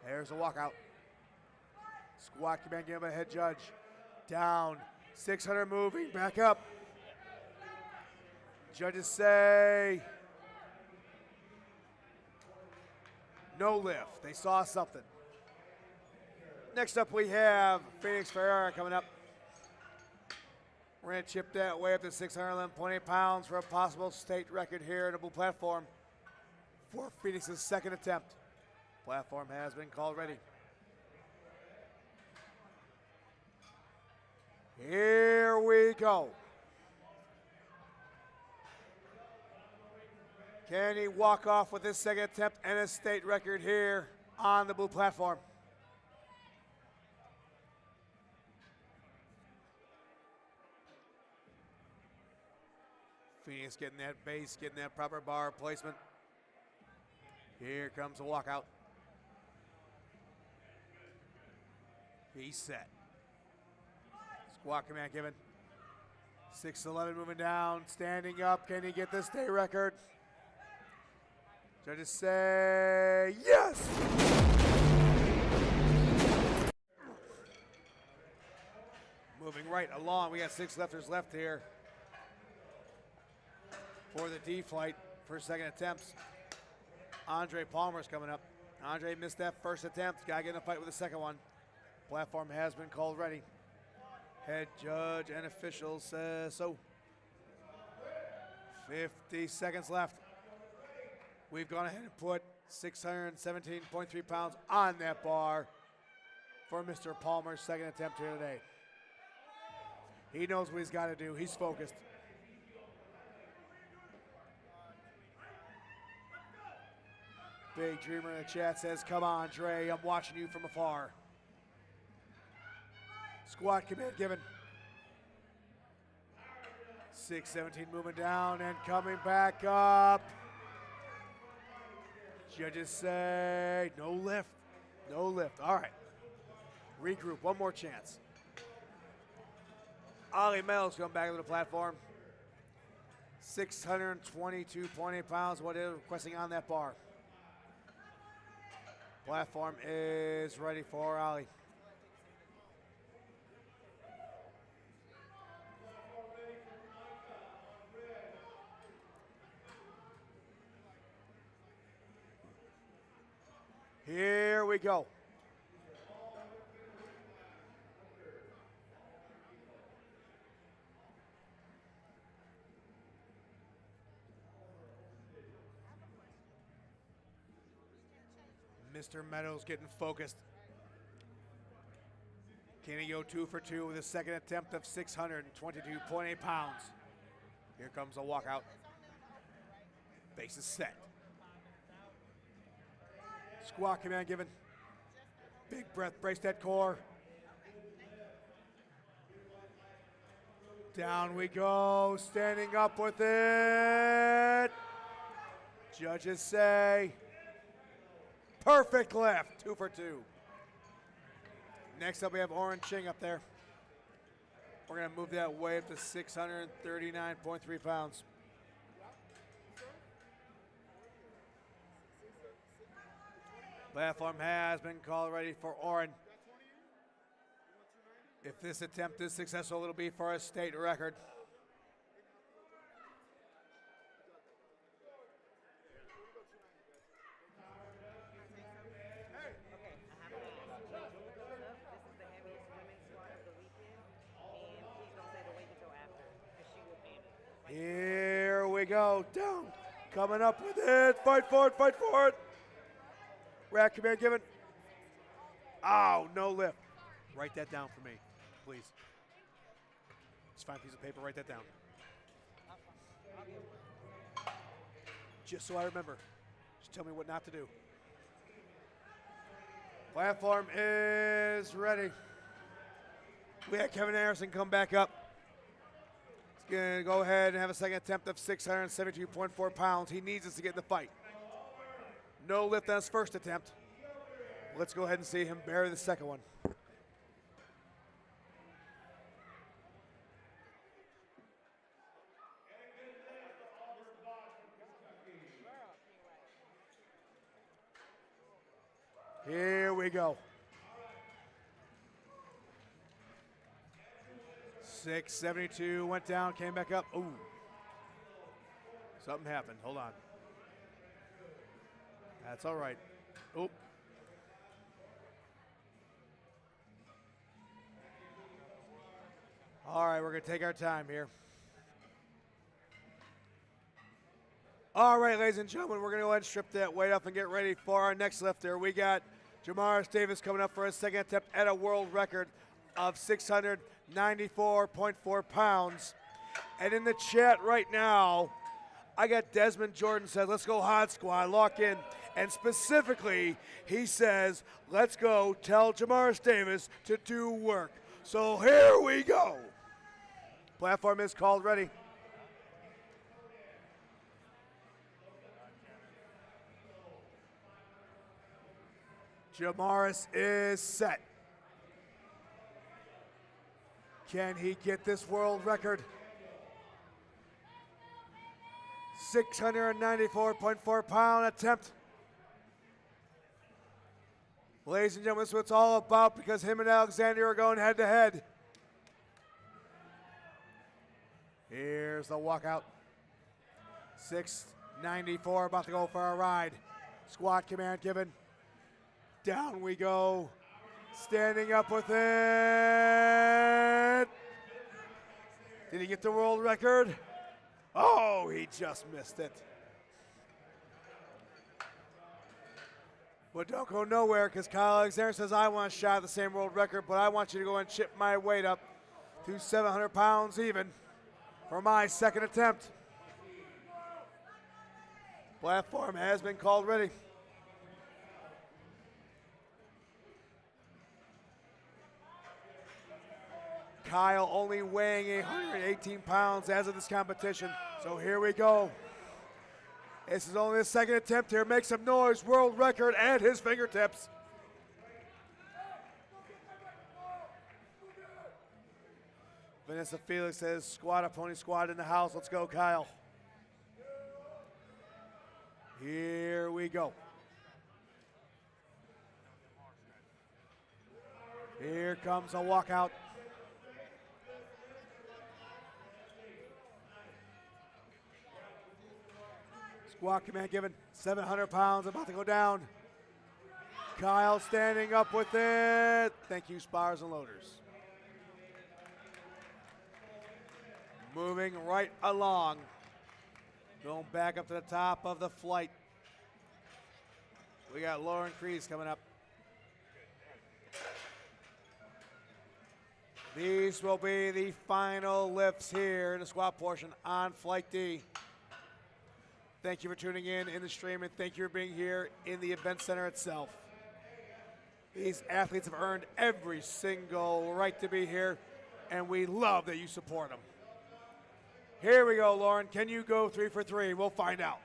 There's a walkout. Squat command given by head judge. Down, 600 moving, back up. Judges say no lift. They saw something. Next up we have Phoenix Ferreira coming up. We're going to chip that way up to 611.8 pounds for a possible state record here at a blue platform for Phoenix's second attempt. Platform has been called ready. Here we go. Can he walk off with his second attempt and a state record here on the blue platform? Phoenix getting that base, getting that proper bar placement. Here comes the walkout. He's set. Squat command given. 6'11" moving down, standing up. Can he get the state record? Judges say yes! Moving right along. We got 6 lefters left here for the D flight for second attempts. Andre Palmer's coming up. Andre missed that first attempt. Got to get in a fight with the second one. Platform has been called ready. Head judge and official says so. 50 seconds left. We've gone ahead and put 617.3 pounds on that bar for Mr. Palmer's second attempt here today. He knows what he's got to do. He's focused. Big Dreamer in the chat says, come on, Dre, I'm watching you from afar. Squat command given. 617 moving down and coming back up. Judges say no lift, no lift. All right, regroup, one more chance. Ollie Mel's coming back to the platform. 622.8 pounds, what is requesting on that bar. Platform is ready for Ollie. Here we go. Mr. Meadows getting focused. Can he go 2 for 2 with a second attempt of 622.8 pounds? Here comes a walkout. Base is set. Squat command given. Big breath, brace that core. Down we go, standing up with it. Judges say, perfect lift, 2 for 2. Next up we have Oren Ching up there. We're gonna move that weight up to 639.3 pounds. Platform has been called ready for Oren. If this attempt is successful, it'll be for a state record. Here we go, down, coming up with it, fight for it, fight for it. Rack command given. Oh, no lift. Write that down for me, please. Just find a piece of paper, write that down. Just so I remember. Just tell me what not to do. Platform is ready. We had Kevin Harrison come back up. He's going to go ahead and have a second attempt of 672.4 pounds. He needs us to get in the fight. No lift on his first attempt. Let's go ahead and see him bury the second one. Here we go. 672 went down, came back up. Ooh. Something happened. Hold on. That's all right. Oop. All right, we're going to take our time here. All right, ladies and gentlemen, we're going to go ahead and strip that weight up and get ready for our next lifter. We got Jamaris Davis coming up for his second attempt at a world record of 694.4 pounds. And in the chat right now, I got Desmond Jordan said, let's go hot squad, lock in. And specifically, he says, let's go tell Jamaris Davis to do work. So here we go. Platform is called ready. Jamaris is set. Can he get this world record? 694.4 pound attempt. Ladies and gentlemen, this is what it's all about because him and Alexander are going head to head. Here's the walkout. 694, about to go for a ride. Squat command given. Down we go. Standing up with it. Did he get the world record? Oh, he just missed it. But don't go nowhere because Kyle Alexander says, I want a shot at the same world record, but I want you to go and chip my weight up to 700 pounds even for my second attempt. Platform has been called ready. Kyle only weighing 118 pounds as of this competition. So here we go. This is only his second attempt here. Make some noise. World record at his fingertips. Vanessa Felix says, squat, opponent squat in the house. Let's go, Kyle. Here we go. Here comes a walkout. Squat command given, 700 pounds, about to go down. Kyle standing up with it. Thank you, Spars and Loaders. Moving right along. Going back up to the top of the flight. We got Lauren Kreese coming up. These will be the final lifts here in the squat portion on Flight D. Thank you for tuning in the stream, and thank you for being here in the event center itself. These athletes have earned every single right to be here, and we love that you support them. Here we go, Lauren. Can you go 3 for 3? We'll find out.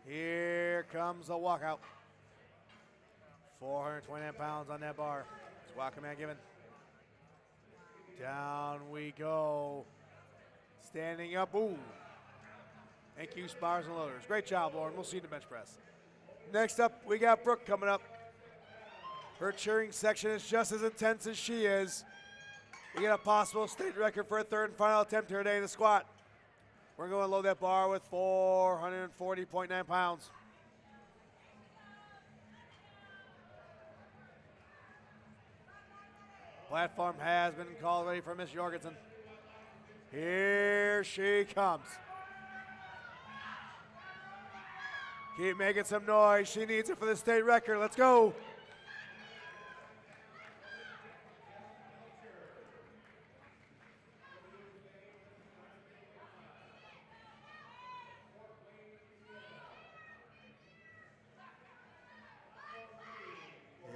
Here comes the walkout. 429 pounds on that bar. Squat command given. Down we go. Standing up. Ooh. Thank you, Spars and Loaders. Great job, Lauren. We'll see you in the bench press. Next up, we got Brooke coming up. Her cheering section is just as intense as she is. We get a possible state record for a third and final attempt here today in the squat. We're going to load that bar with 440.9 pounds. Platform has been called ready for Miss Jorgensen. Here she comes. Keep making some noise. She needs it for the state record. Let's go.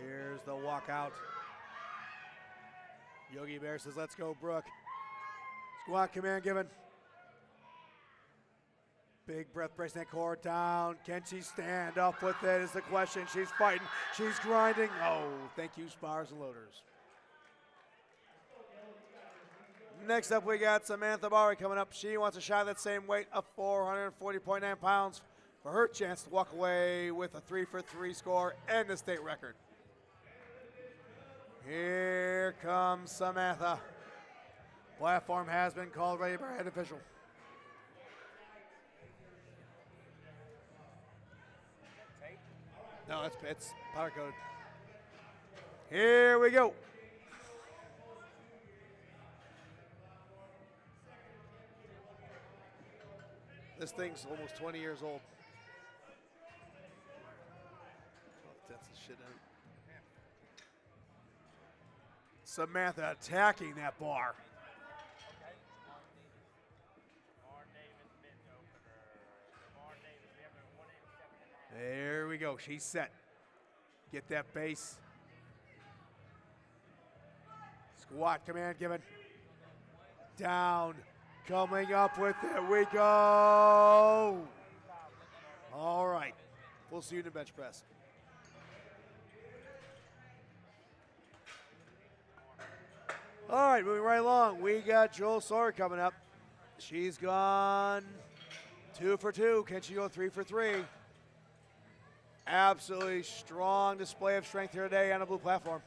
Here's the walkout. Yogi Bear says, let's go, Brooke. Squat command given. Big breath, bracing that core down. Can she stand up with it is the question. She's fighting. She's grinding. Oh, thank you, Spars and Loaders. Next up, we got Samantha Bari coming up. She wants a shot at that same weight of 440.9 pounds for her chance to walk away with a 3 for 3 score and the state record. Here comes Samantha. Platform has been called ready by our head official. No, it's powder coated. Here we go. This thing's almost 20 years old. That's the shit out. Samantha attacking that bar. There we go. She's set. Get that base. Squat command given. Down. Coming up with it, we go. All right, we'll see you in the bench press. All right, moving right along, we got Jewel Sawyer coming up. She's gone 2 for 2. Can she go 3 for 3? Absolutely strong display of strength here today on the blue platform.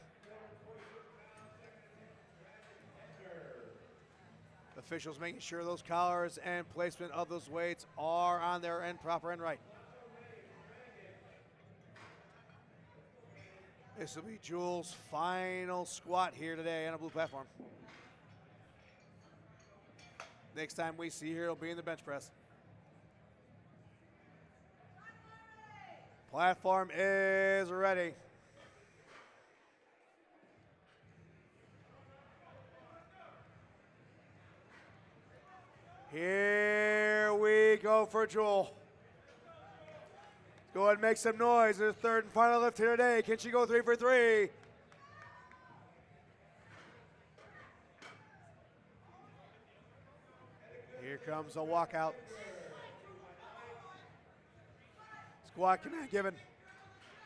Officials making sure those collars and placement of those weights are on their end, proper and right. This will be Jewel's final squat here today on the blue platform. Next time we see her, it'll be in the bench press. Platform is ready. Here we go for Jewel. Go ahead and make some noise. Her third and final lift here today. Can she go 3 for 3? Here comes a walkout. Squat command given.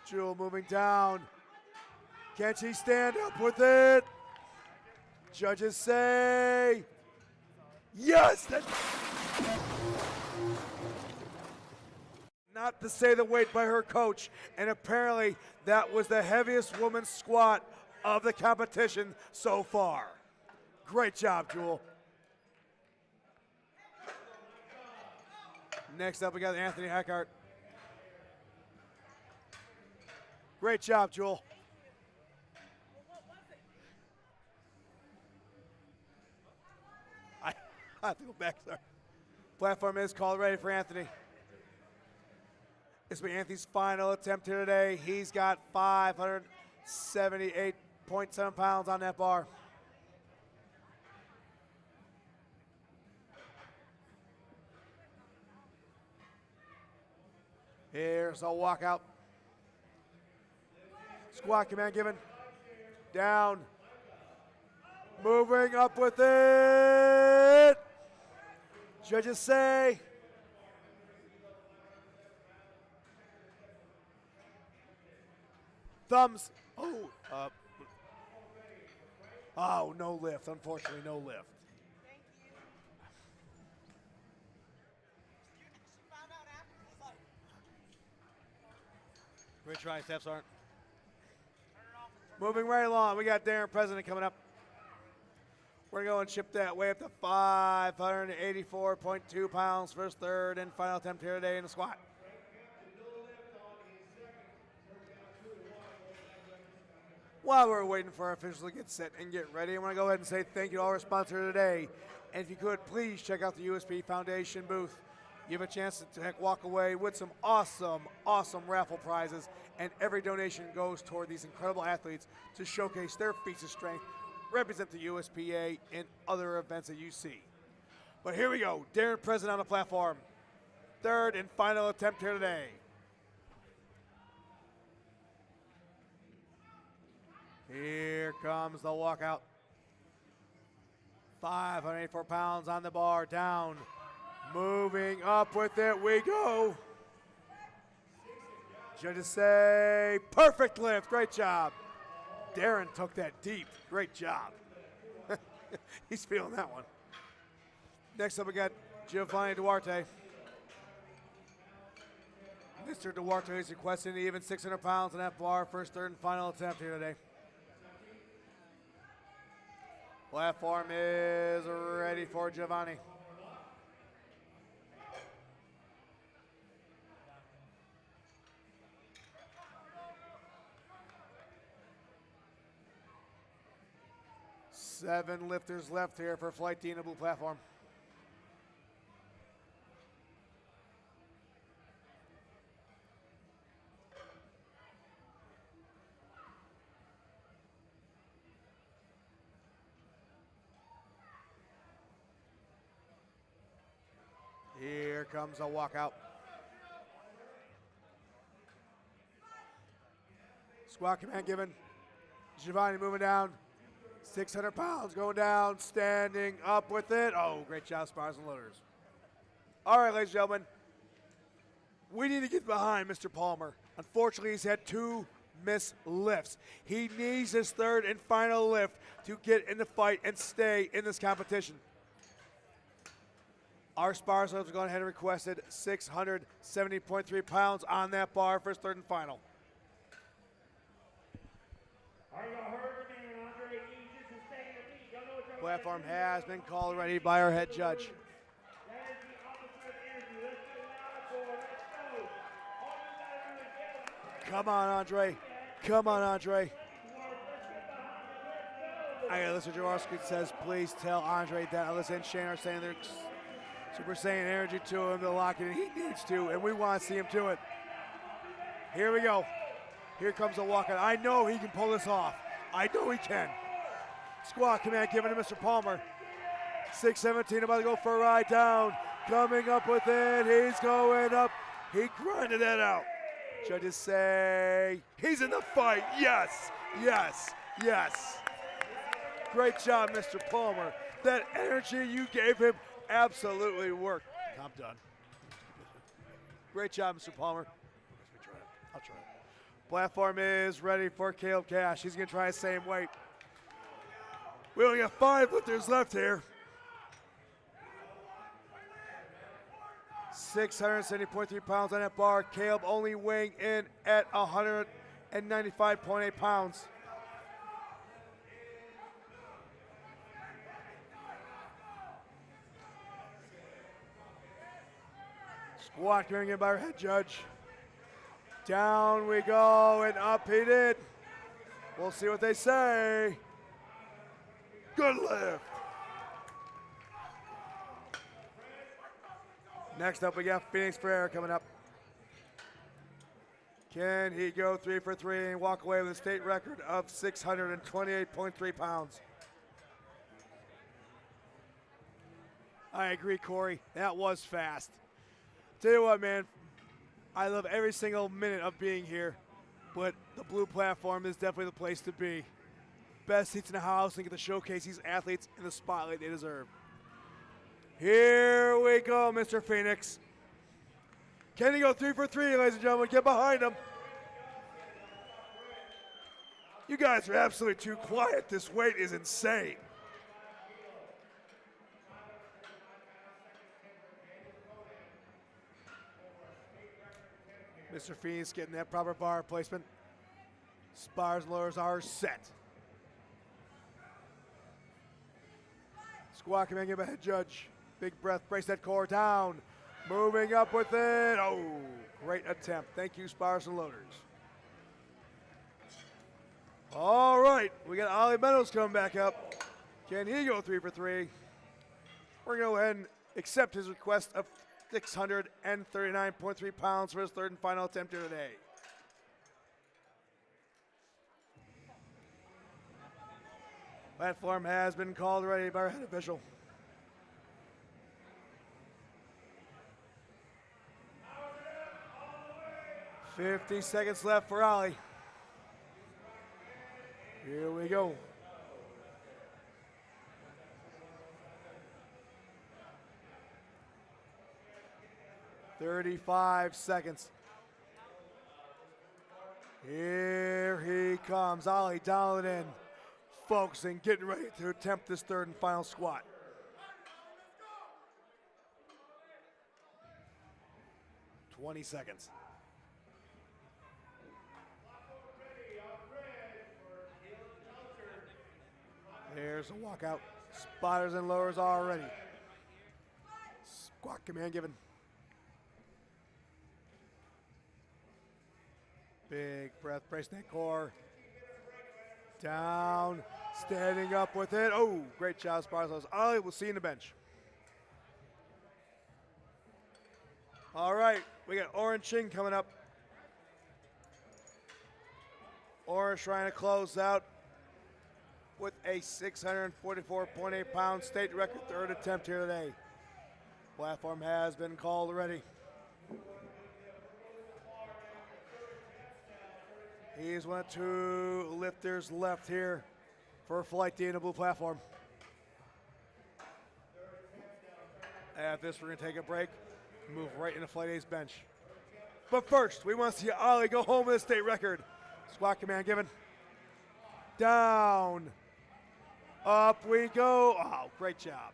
Jewel moving down. Can she stand up with it? Judges say yes. Not to say the weight by her coach, and apparently that was the heaviest woman's squat of the competition so far. Great job, Jewel. Next up, we got Anthony Hackart. Great job, Jewel. I have to go back, sorry. Platform is called ready for Anthony. This will be Anthony's final attempt here today. He's got 578.7 pounds on that bar. Here's a walkout. Squat command given. Down. Moving up with it. Judges say thumbs. Oh, no lift. Unfortunately, no lift. Thank you. She found out after. He's like, Great try, steps aren't. Moving right along, we got Darren President coming up. We're going to chip that way up to 584.2 pounds for his third and final attempt here today in the squat. While we're waiting for our officials to get set and get ready, I want to go ahead and say thank you to all our sponsors today. And if you could, please check out the USPA Foundation booth. You have a chance to walk away with some awesome, awesome raffle prizes, and every donation goes toward these incredible athletes to showcase their feats of strength, represent the USPA in other events that you see. But here we go, Darren President on the platform. Third and final attempt here today. Here comes the walkout. 584 pounds on the bar, down. Moving up with it, we go. Judges say, perfect lift, great job. Darren took that deep, great job. He's feeling that one. Next up, we got Giovanni Duarte. Mr. Duarte is requesting even 600 pounds on that bar, first, third, and final attempt here today. Platform is ready for Giovanni. Seven lifters left here for Flight D in the blue platform. Here comes a walkout. Squat command given. Giovanni moving down. 600 pounds going down, standing up with it. Oh, great job, Spars and Loaders. All right, ladies and gentlemen, we need to get behind Mr. Palmer. Unfortunately, he's had 2 missed lifts. He needs his 3rd and final lift to get in the fight and stay in this competition. Our Spars have gone ahead and requested 670.3 pounds on that bar for his 3rd and final. Platform has been called already by our head judge. Come on, Andre. Come on, Andre. I got Mr. Jaworski says, please tell Andre that Alyssa and Shane are saying they're Super Saiyan energy to him to lock it in. He needs to, and we want to see him do it. Here we go. Here comes the walkout. I know he can pull this off. I know he can. Squat command given to Mr. Palmer. 617 about to go for a ride down. Coming up with it. He's going up. He grinded that out. Judges say he's in the fight. Yes, yes, yes. Great job, Mr. Palmer. That energy you gave him absolutely worked. I'm done. Great job, Mr. Palmer. I'll try it. Platform is ready for Caleb Cash. He's going to try the same weight. We only got 5 lifters left here. 670.3 pounds on that bar. Caleb only weighing in at 195.8 pounds. Squat going in by our head judge. Down we go and up he did. We'll see what they say. Good lift. Next up, we got Phoenix Ferreira coming up. Can he go 3 for 3 and walk away with a state record of 628.3 pounds? I agree, Corey. That was fast. Tell you what, man, I love every single minute of being here, but the blue platform is definitely the place to be. Best seats in the house and get to showcase these athletes in the spotlight they deserve. Here we go, Mr. Phoenix. Can he go 3 for 3, ladies and gentlemen? Get behind him. You guys are absolutely too quiet. This weight is insane. Mr. Phoenix getting that proper bar placement. Spars and lowers are set. Squat command give a head judge. Big breath, brace that core down. Moving up with it. Oh, great attempt. Thank you, Spars and Loaders. All right, we got Ollie Meadows coming back up. Can he go 3 for 3? We're going to go ahead and accept his request of 639.3 pounds for his 3rd and final attempt here today. Platform has been called already by our head official. $50 seconds left for Ollie. Here we go. $35 seconds. Here he comes. Ollie dialing in, focusing, getting ready to attempt this 3rd and final squat. $20 seconds. There's a walkout. Spotters and lowers already. Squat command given. Big breath, brace that core. Down, standing up with it. Oh, great job, Sparsos. Ollie, we'll see you in the bench. All right, we got Oren Ching coming up. Oren trying to close out with a 644.8 pound state record 3rd attempt here today. Platform has been called already. He's one of 2 lifters left here for Flight D in the blue platform. After this, we're going to take a break and move right into Flight A's bench. But first, we want to see Ali go home with a state record. Squat command given. Down. Up we go. Oh, great job.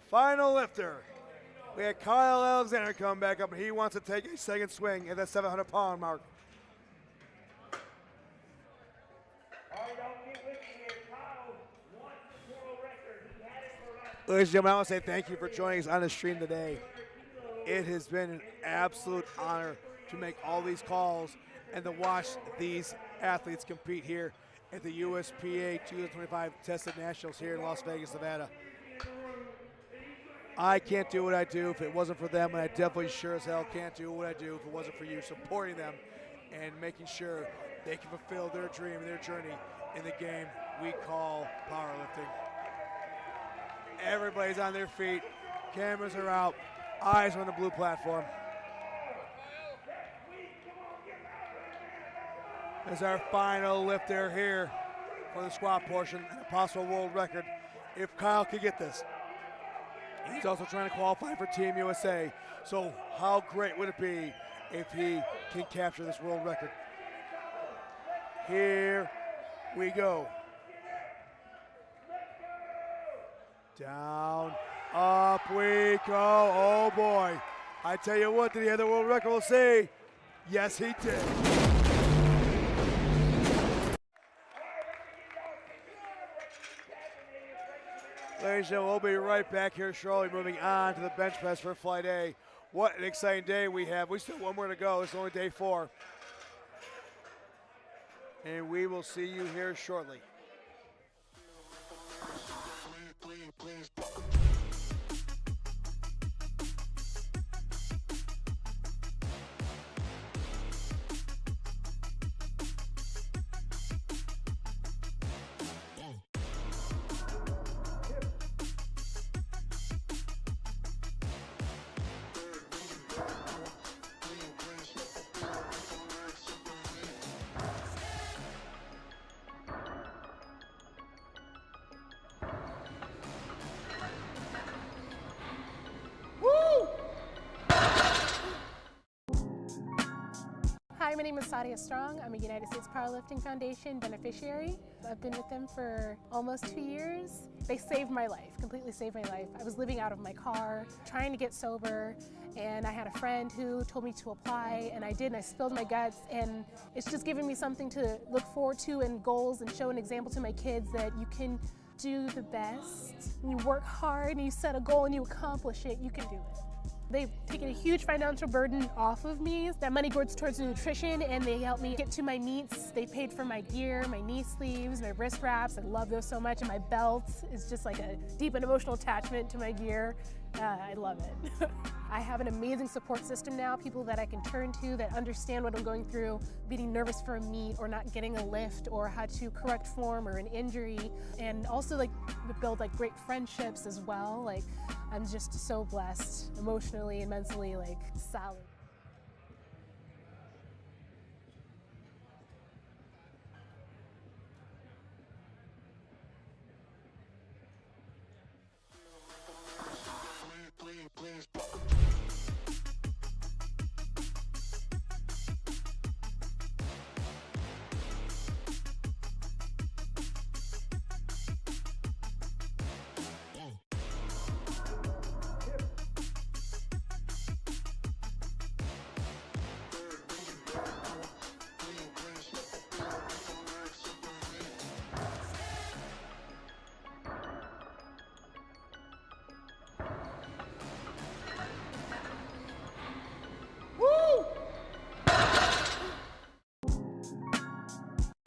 Final lifter. We had Kyle Alexander come back up, and he wants to take a second swing at that 700-pound mark. Ladies and gentlemen, I want to say thank you for joining us on the stream today. It has been an absolute honor to make all these calls and to watch these athletes compete here at the USPA 2025 Tested Nationals here in Las Vegas, Nevada. I can't do what I do if it wasn't for them, and I definitely sure as hell can't do what I do if it wasn't for you supporting them and making sure they can fulfill their dream and their journey in the game we call powerlifting. Everybody's on their feet, cameras are out, eyes on the blue platform. As our final lifter here for the squat portion and a possible world record if Kyle could get this. He's also trying to qualify for Team USA. So how great would it be if he can capture this world record? Here we go. Down, up we go. Oh boy. I tell you what, did he have the world record? We'll see. Yes, he did. Ladies and gentlemen, we'll be right back here shortly, moving on to the bench press for Flight A. What an exciting day we have. We still have one more to go. It's only day 4. And we will see you here shortly. Hi, my name is Sadia Strong. I'm a United States Powerlifting Foundation beneficiary. I've been with them for almost 2 years. They saved my life, completely saved my life. I was living out of my car, trying to get sober, and I had a friend who told me to apply, and I did, and I spilled my guts, and it's just given me something to look forward to and goals and show an example to my kids that you can do the best. When you work hard and you set a goal and you accomplish it, you can do it. They've taken a huge financial burden off of me. That money goes towards nutrition, and they help me get to my meets. They paid for my gear, my knee sleeves, my wrist wraps. I love those so much, and my belt is just like a deep and emotional attachment to my gear. I love it. I have an amazing support system now, people that I can turn to that understand what I'm going through, being nervous for a meet or not getting a lift or how to correct form or an injury, and also like build like great friendships as well. Like I'm just so blessed emotionally and mentally, like solid.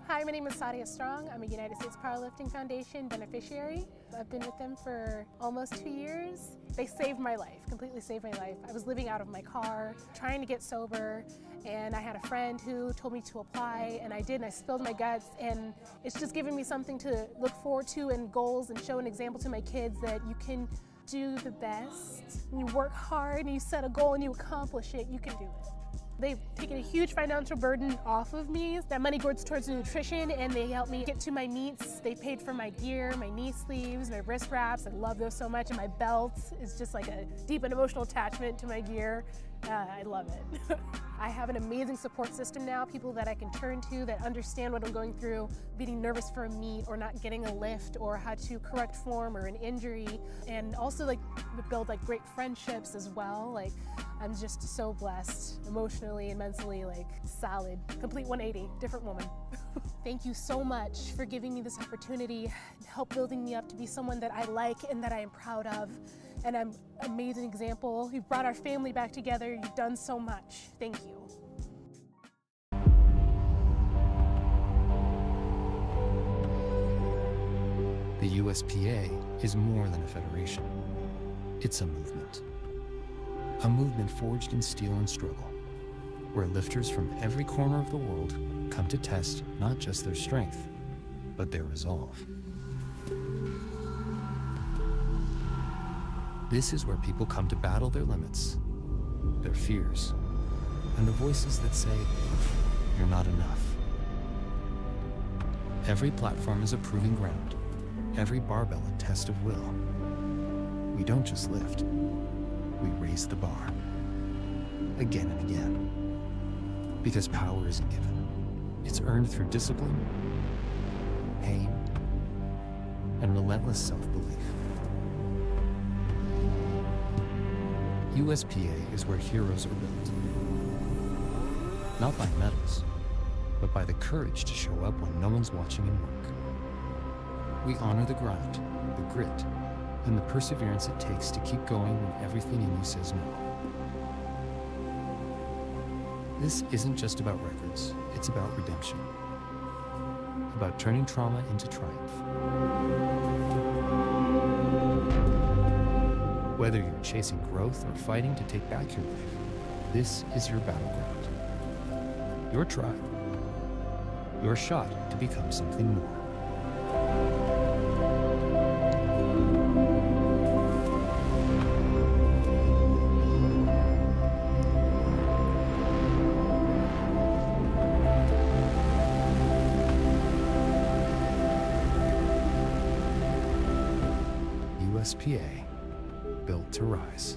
Hi, my name is Sadia Strong. I'm a United States Powerlifting Foundation beneficiary. I've been with them for almost 2 years. They saved my life, completely saved my life. I was living out of my car, trying to get sober, and I had a friend who told me to apply, and I did, and I spilled my guts, and it's just given me something to look forward to and goals and show an example to my kids that you can do the best. When you work hard and you set a goal and you accomplish it, you can do it. They've taken a huge financial burden off of me. That money goes towards nutrition, and they help me get to my meets. They paid for my gear, my knee sleeves, my wrist wraps. I love those so much, and my belt is just like a deep and emotional attachment to my gear. I love it. I have an amazing support system now, people that I can turn to that understand what I'm going through, being nervous for a meet or not getting a lift or how to correct form or an injury, and also like build like great friendships as well. Like I'm just so blessed emotionally and mentally, like solid, complete 180, different woman. Thank you so much for giving me this opportunity and help building me up to be someone that I like and that I am proud of. And I'm an amazing example. You've brought our family back together. You've done so much. Thank you. The USPA is more than a federation. It's a movement. A movement forged in steel and struggle, where lifters from every corner of the world come to test not just their strength, but their resolve. This is where people come to battle their limits, their fears, and the voices that say, "You're not enough." Every platform is a proving ground, every barbell a test of will. We don't just lift, we raise the bar, again and again. Because power isn't given, it's earned through discipline, pain, and relentless self-belief. USPA is where heroes are built. Not by medals, but by the courage to show up when no one's watching and work. We honor the grind, the grit, and the perseverance it takes to keep going when everything in you says no. This isn't just about records, it's about redemption. About turning trauma into triumph. Whether you're chasing growth or fighting to take back your life, this is your battleground. Your tribe. Your shot to become something more. USPA, built to rise.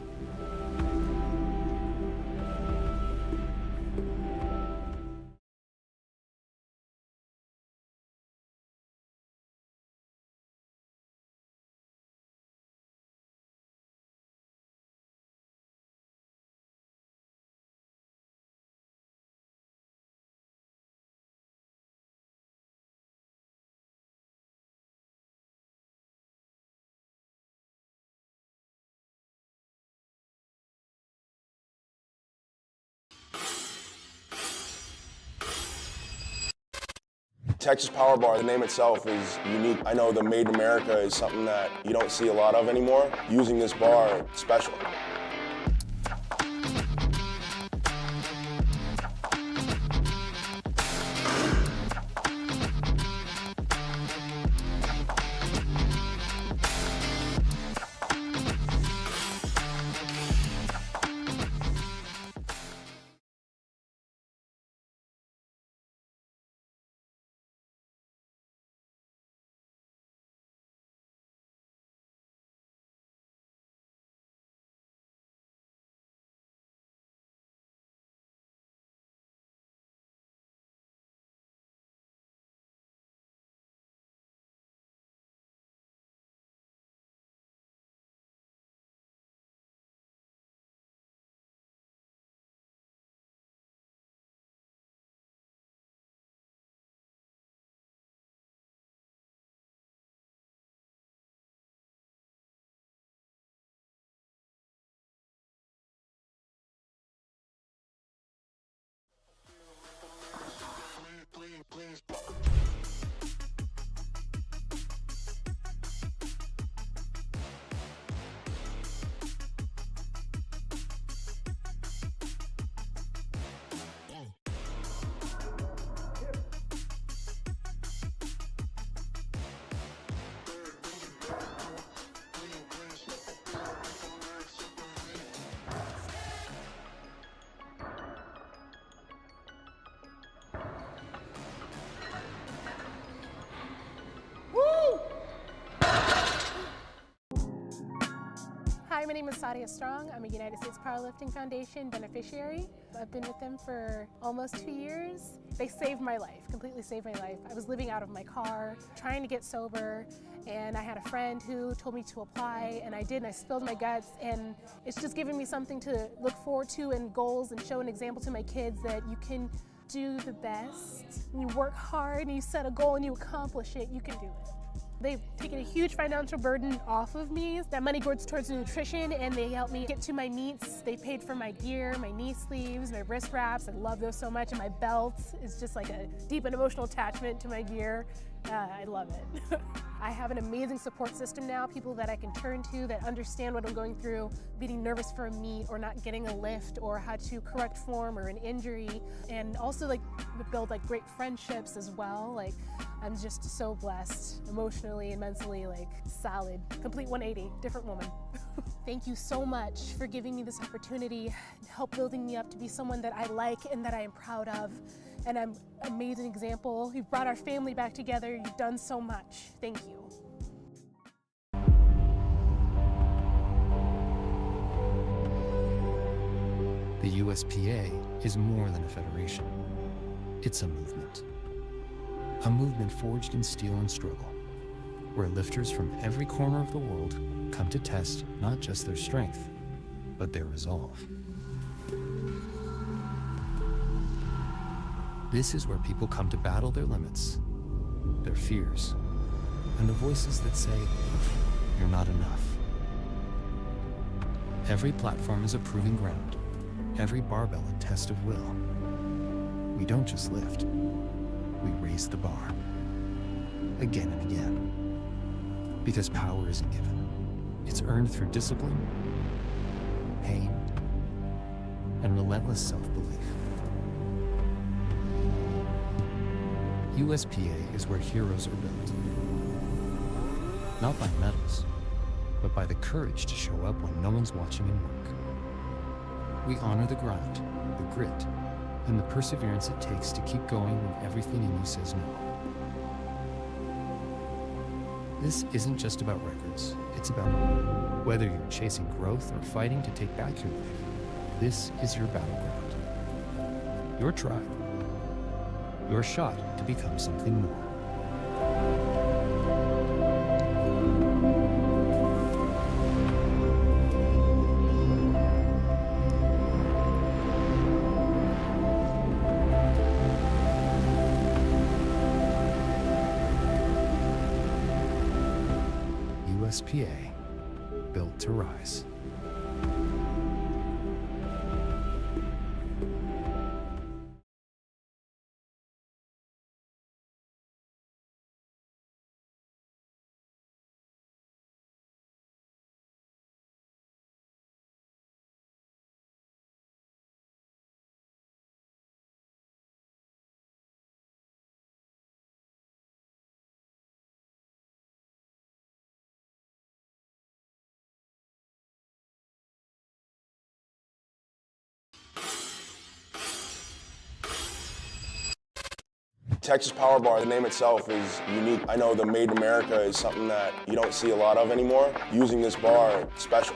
Texas Power Bar, the name itself is unique. I know the Made in America is something that you don't see a lot of anymore. Using this bar, it's special. Hi, my name is Sadia Strong. I'm a United States Powerlifting Foundation beneficiary. I've been with them for almost 2 years. They saved my life, completely saved my life. I was living out of my car, trying to get sober, and I had a friend who told me to apply, and I did, and I spilled my guts, and it's just given me something to look forward to and goals, and show an example to my kids that you can do the best. When you work hard and you set a goal and you accomplish it, you can do it. They've taken a huge financial burden off of me. That money goes towards nutrition, and they help me get to my meets. They paid for my gear, my knee sleeves, my wrist wraps. I love those so much, and my belt is just like a deep and emotional attachment to my gear. I love it. I have an amazing support system now, people that I can turn to that understand what I'm going through, being nervous for a meet or not getting a lift or how to correct form or an injury, and also like build like great friendships as well. Like I'm just so blessed emotionally and mentally, like solid, complete 180, different woman. Thank you so much for giving me this opportunity and help building me up to be someone that I like and that I am proud of. And I'm an amazing example. You've brought our family back together. You've done so much. Thank you. The USPA is more than a federation. It's a movement. A movement forged in steel and struggle, where lifters from every corner of the world come to test not just their strength, but their resolve. This is where people come to battle their limits, their fears, and the voices that say, you're not enough. Every platform is a proving ground, every barbell a test of will. We don't just lift, we raise the bar, again and again. Because power isn't given, it's earned through discipline, pain, and relentless self-belief. USPA is where heroes are built. Not by medals, but by the courage to show up when no one's watching and work. We honor the grind, the grit, and the perseverance it takes to keep going when everything in you says no. This isn't just about records, it's about whether you're chasing growth or fighting to take back your life. This is your battleground. Your tribe. Your shot to become something more. USPA, built to rise. Texas Power Bar, the name itself is unique. I know the Made in America is something that you don't see a lot of anymore. Using this bar, special.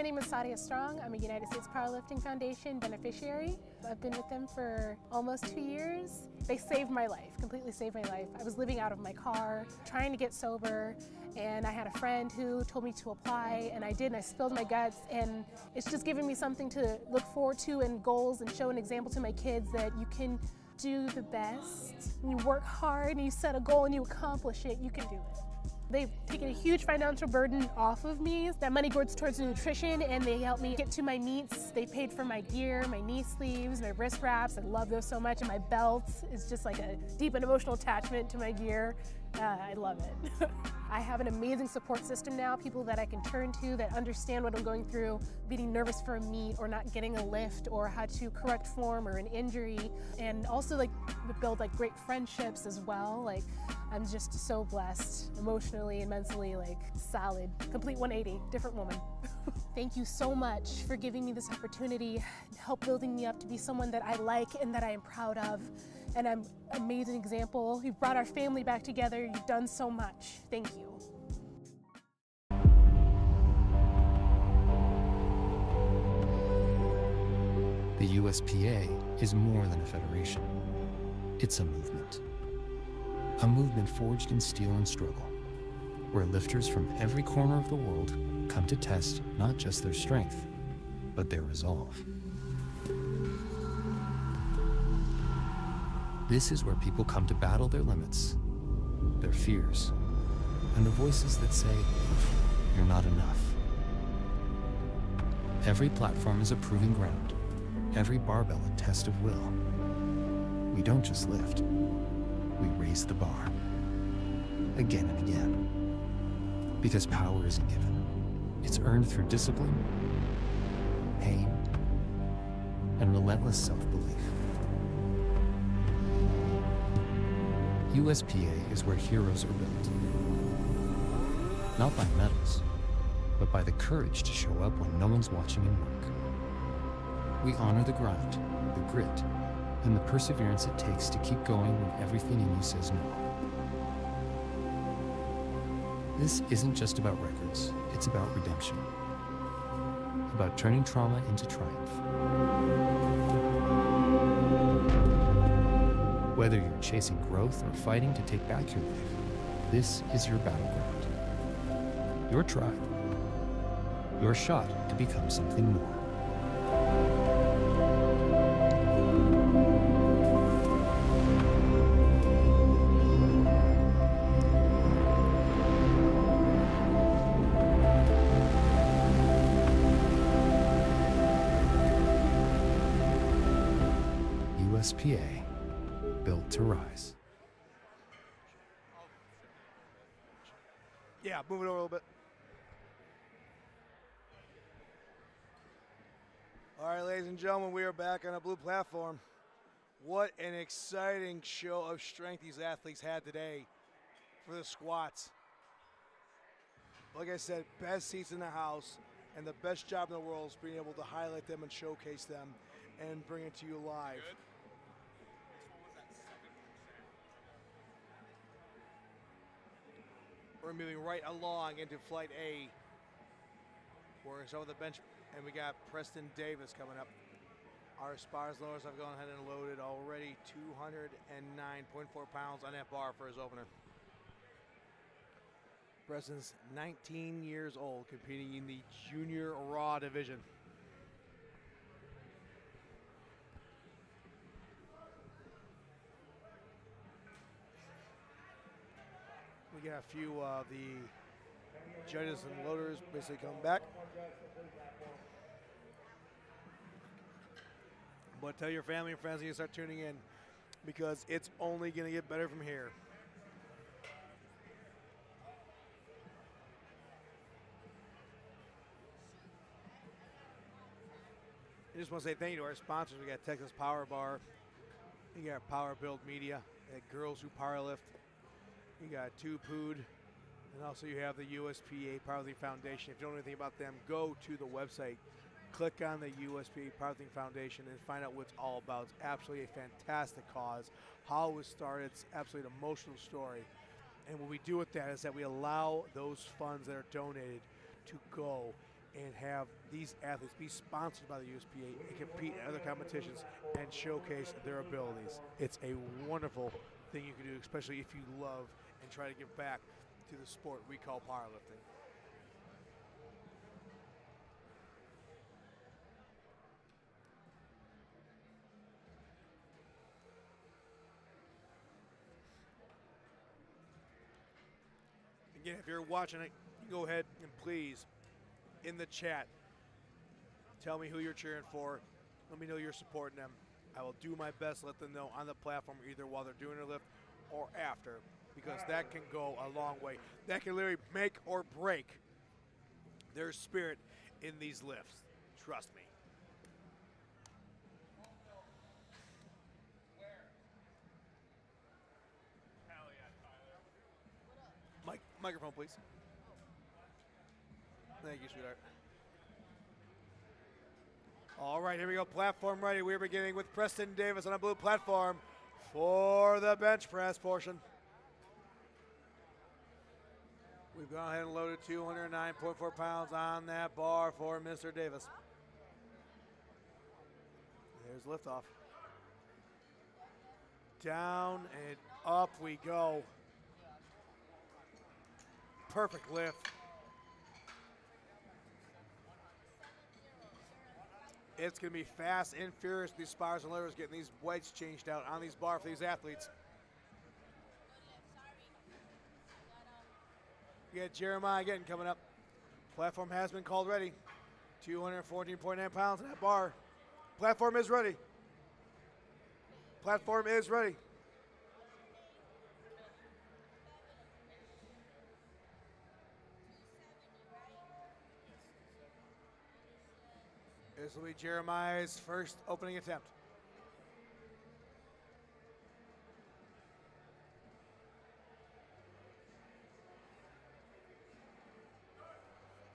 my name is Sadia Strong. I'm a United States Powerlifting Foundation beneficiary. I've been with them for almost 2 years. They saved my life, completely saved my life. I was living out of my car, trying to get sober, and I had a friend who told me to apply, and I did, and I spilled my guts, and it's just given me something to look forward to and goals, and show an example to my kids that you can do the best. When you work hard and you set a goal and you accomplish it, you can do it. They've taken a huge financial burden off of me. That money goes towards nutrition, and they help me get to my meets. They paid for my gear, my knee sleeves, my wrist wraps. I love those so much, and my belt is just like a deep and emotional attachment to my gear. I love it. I have an amazing support system now, people that I can turn to that understand what I'm going through, being nervous for a meet or not getting a lift or how to correct form or an injury, and also like build like great friendships as well. Like I'm just so blessed emotionally and mentally, like solid, complete 180, different woman. Thank you so much for giving me this opportunity and help building me up to be someone that I like and that I am proud of. And I'm an amazing example. You've brought our family back together. You've done so much. Thank you. The USPA is more than a federation. It's a movement. A movement forged in steel and struggle, where lifters from every corner of the world come to test not just their strength, but their resolve. This is where people come to battle their limits, their fears, and the voices that say, you're not enough. Every platform is a proving ground, every barbell a test of will. We don't just lift, we raise the bar, again and again. Because power isn't given, it's earned through discipline, pain, and relentless self-belief. USPA is where heroes are built. Not by medals, but by the courage to show up when no one's watching and work. We honor the grind, the grit, and the perseverance it takes to keep going when everything in you says no. This isn't just about records, it's about redemption. About turning trauma into triumph. Whether you're chasing growth or fighting to take back your life, this is your battleground. Your tribe. Your shot to become something more. USPA. Built to rise. Yeah, move it over a little bit. All right, ladies and gentlemen, we are back on a blue platform. What an exciting show of strength these athletes had today for the squats. Like I said, best seats in the house, and the best job in the world is being able to highlight them and showcase them and bring it to you live. Good. We're moving right along into Flight A, where it's over the bench, and we got Preston Davis coming up. Our spars lowers have gone ahead and loaded already 209.4 pounds on that bar for his opener. Preston's 19 years old, competing in the junior raw division. We got a few of the judges and loaders basically come back. But tell your family and friends when you start tuning in, because it's only going to get better from here. I just want to say thank you to our sponsors. We got Texas Power Bar. You got Power Build Media. You got Girls Who Powerlift. You got Two Pood. And also you have the USPA Powerlifting Foundation. If you don't know anything about them, go to the website. Click on the USPA Powerlifting Foundation and find out what it's all about. It's absolutely a fantastic cause. How it was started, it's absolutely an emotional story. And what we do with that is that we allow those funds that are donated to go and have these athletes be sponsored by the USPA and compete in other competitions and showcase their abilities. It's a wonderful thing you can do, especially if you love and try to give back to the sport we call powerlifting. Again, if you're watching it, go ahead and please, in the chat, tell me who you're cheering for. Let me know you're supporting them. I will do my best to let them know on the platform, either while they're doing their lift or after, because that can go a long way. That can literally make or break their spirit in these lifts. Trust me. Microphone, please. Thank you, sweetheart. All right, here we go. Platform ready. We're beginning with Preston Davis on a blue platform for the bench press portion. We've gone ahead and loaded 209.4 pounds on that bar for Mr. Davis. There's liftoff. Down and up we go. Perfect lift. It's going to be fast and furious. These spars and levers getting these weights changed out on these bars for these athletes. You got Jeremiah getting coming up. Platform has been called ready. 214.9 pounds on that bar. Platform is ready. Platform is ready. This will be Jeremiah's first opening attempt.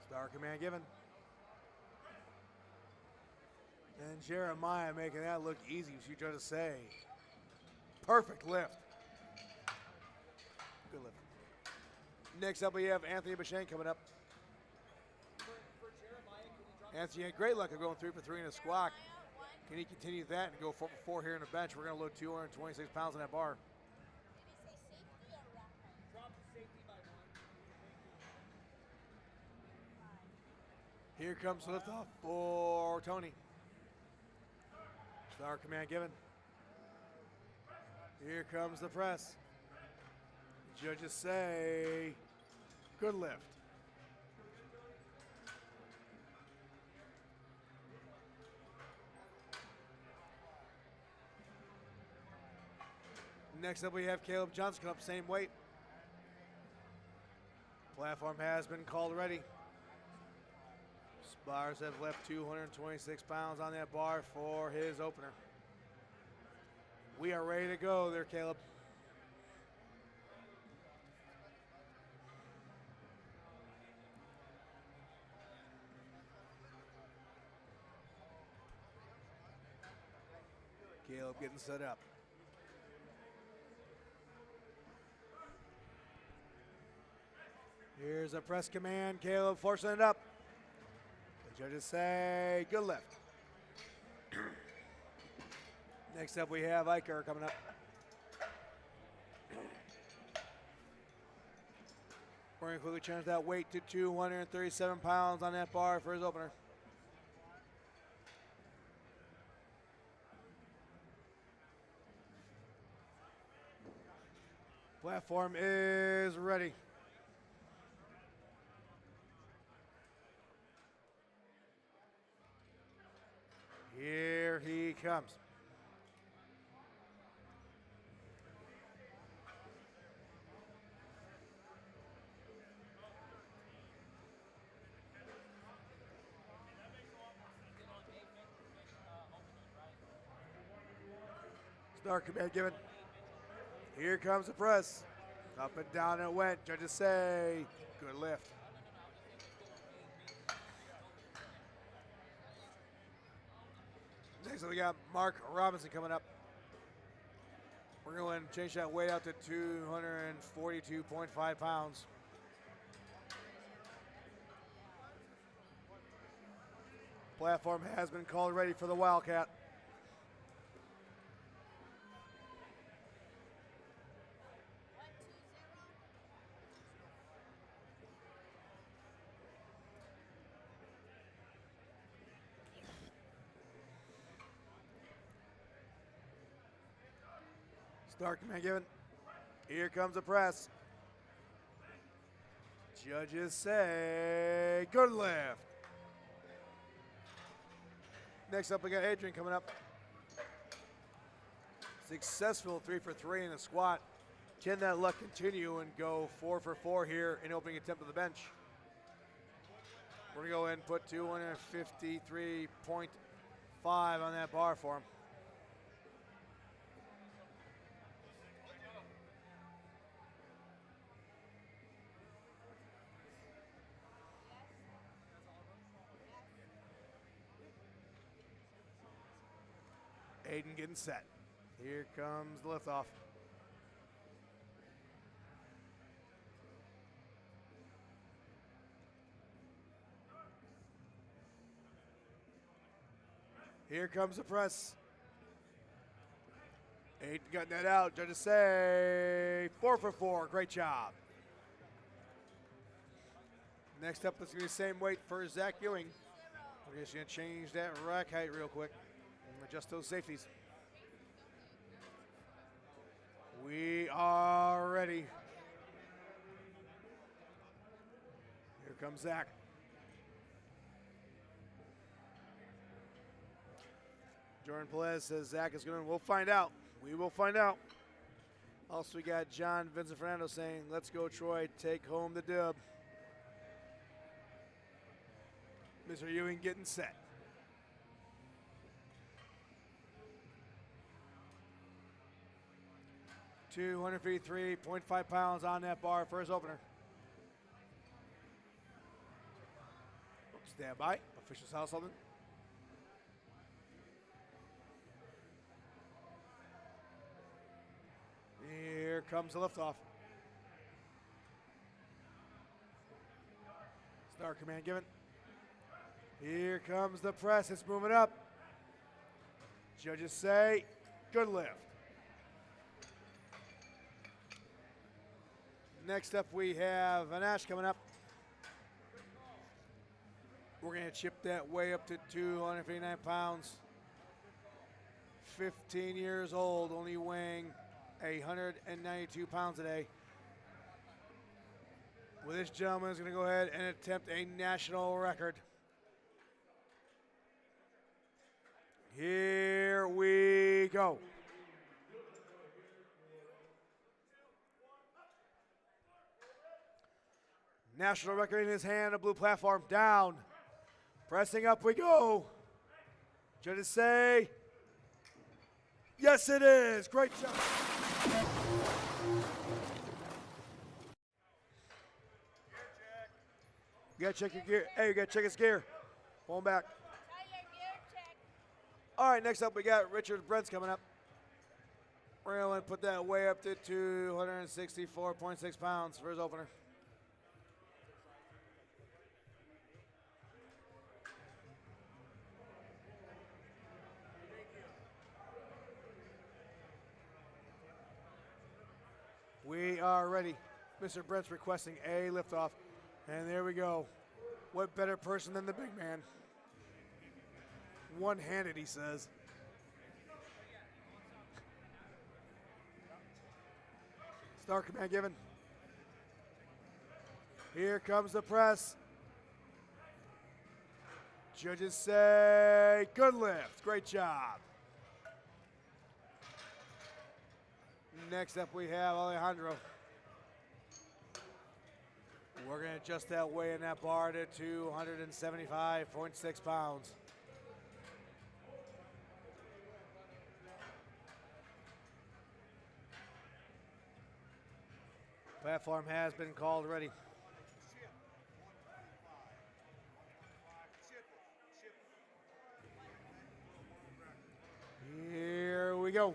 Star command given. And Jeremiah making that look easy, as you try to say. Perfect lift. Good lift. Next up, we have Anthony Bashane coming up. Anthony had great luck of going 3 for 3 in a squat. Can he continue that and go 4 for 4 here in the bench? We're going to load 226 pounds on that bar. Here comes liftoff for Tony. Star command given. Here comes the press. The judges say, good lift. Next up, we have Caleb Johnson coming up, same weight. Platform has been called ready. Spars have left 226 pounds on that bar for his opener. We are ready to go there, Caleb. Caleb getting set up. Here's a press command. Caleb forcing it up. The judges say good lift. Next up, we have Iker coming up. We're going to quickly change that weight to 237 pounds on that bar for his opener. Platform is ready. Here he comes. Star command given. Here comes the press. Up and down it went. Judges say, good lift. Next we got Mark Robinson coming up. We're going to change that weight out to 242.5 pounds. Platform has been called ready for the Wildcat. Start command given. Here comes the press. Judges say good lift. Next up, we got Adrian coming up. Successful 3 for 3 in the squat. Can that luck continue and go 4 for 4 here in opening attempt of the bench? We're gonna go ahead and put 253.5 on that bar for him. Aiden getting set. Here comes the liftoff. Here comes the press. Aiden got that out. Judges say 4 for 4. Great job. Next up, it's going to be the same weight for Zach Ewing. We're just going to change that rack height real quick and adjust those safeties. We are ready. Here comes Zach. Jordan Pelez says Zach is going to, we'll find out. We will find out. Also, we got John Vincent Fernando saying, let's go, Troy, take home the dub. Mr. Ewing getting set. $253.5 pounds on that bar for his opener. Stand by. Officials house something. Here comes the liftoff. Start command given. Here comes the press. It's moving up. Judges say good lift. Next up, we have Anash coming up. We're going to chip that way up to 259 pounds. 15 years old, only weighing 192 pounds today. Well, this gentleman is going to go ahead and attempt a national record. Here we go. National record in his hand, a blue platform, down. Pressing up we go. Judges say, yes it is, great job. You gotta check your gear. Hey, you gotta check his gear. Pull him back. All right, next up we got Richard Brent's coming up. We're gonna put that way up to 264.6 pounds for his opener. We are ready. Mr. Brent's requesting a liftoff. And there we go. What better person than the big man? One-handed, he says. Start command given. Here comes the press. Judges say, good lift, great job. Next up we have Alejandro. We're going to adjust that weight in that bar to 275.6 pounds. Platform has been called ready. Here we go.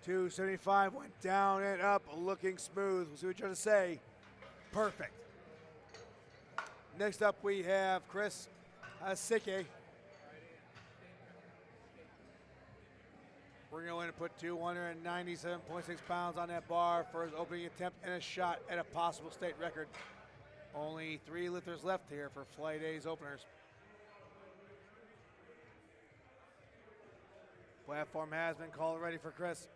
275 went down and up, looking smooth. We'll see what you're trying to say. Perfect. Next up, we have Chris Hasike. We're going to go in and put 297.6 pounds on that bar for his opening attempt and a shot at a possible state record. Only 3 lifters left here for Flight A's openers. Platform has been called ready for Chris.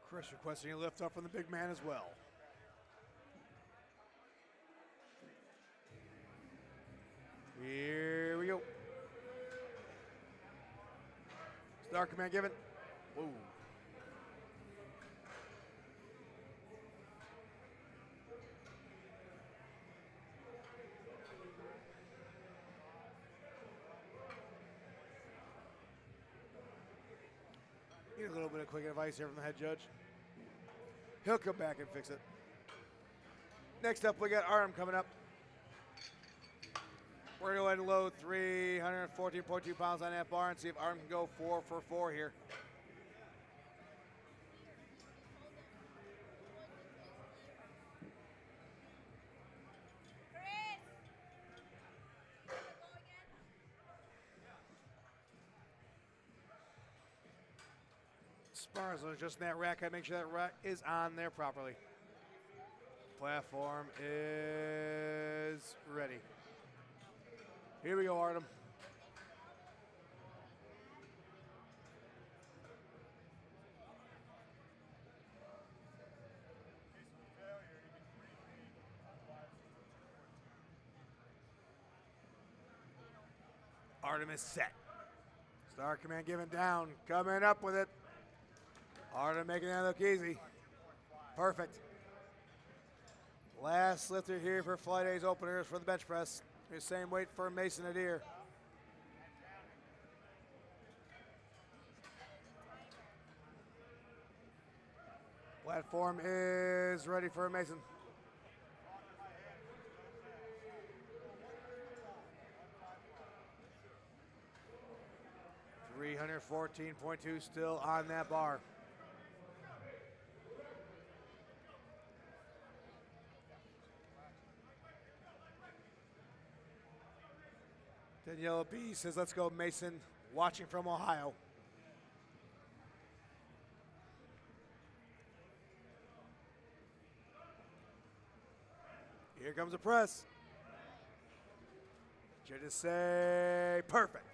Chris requesting a lift up from the big man as well. Here we go. Start command given. Whoa. Need a little bit of quick advice here from the head judge. He'll come back and fix it. Next up, we got Arm coming up. We're going to go ahead and load 314.2 pounds on that bar and see if Arm can go 4 for 4 here. Spars are just in that rack. I make sure that rack is on there properly. Platform is ready. Here we go, Artem. Artem is set. Star command given down. Coming up with it. Artem making that look easy. Perfect. Last lifter here for Flight A's openers for the bench press. The same weight for Mason Adair. Platform is ready for Mason. $314.2 still on that bar. Daniela B says, let's go, Mason, watching from Ohio. Here comes the press. Judges say, perfect.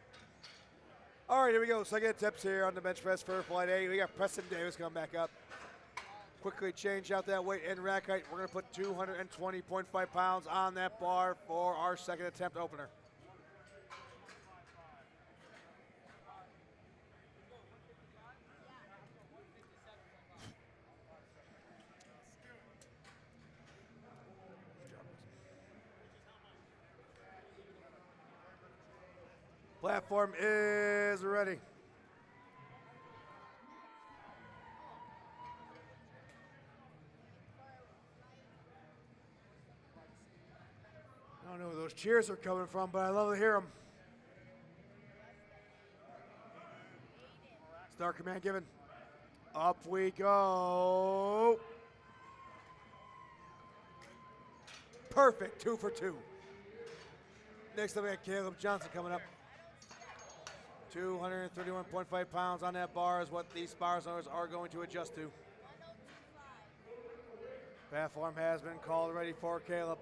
All right, here we go. Second tips here on the bench press for Flight A. We got Preston Davis coming back up. Quickly change out that weight and rack height. We're going to put 220.5 pounds on that bar for our second attempt opener. Platform is ready. I don't know where those cheers are coming from, but I love to hear them. Start command given. Up we go. Perfect, 2 for 2. Next up we got Caleb Johnson coming up. 231.5 pounds on that bar is what these spars owners are going to adjust to. Platform has been called ready for Caleb.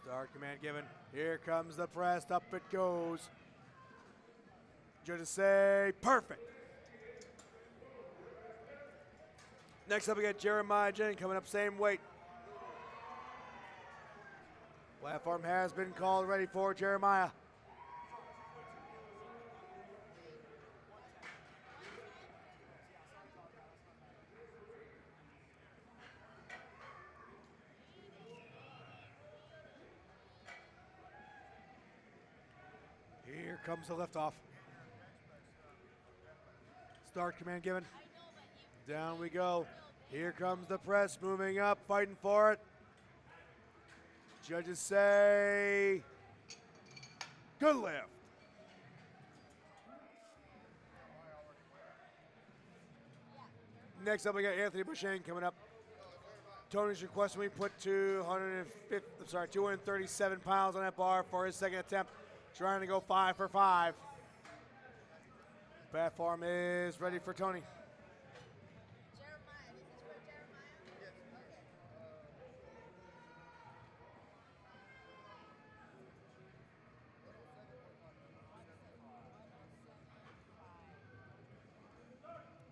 Start command given. Here comes the press. Up it goes. Judges say perfect. Next up we got Jeremiah Jennings coming up, same weight. Platform has been called ready for Jeremiah. comes the liftoff. Start command given. Down we go. Here comes the press, moving up, fighting for it. Judges say, good lift. Next up, we got Anthony Bouchane coming up. Tony's requesting we put 237 pounds on that bar for his second attempt, trying to go 5 for 5. Platform is ready for Tony.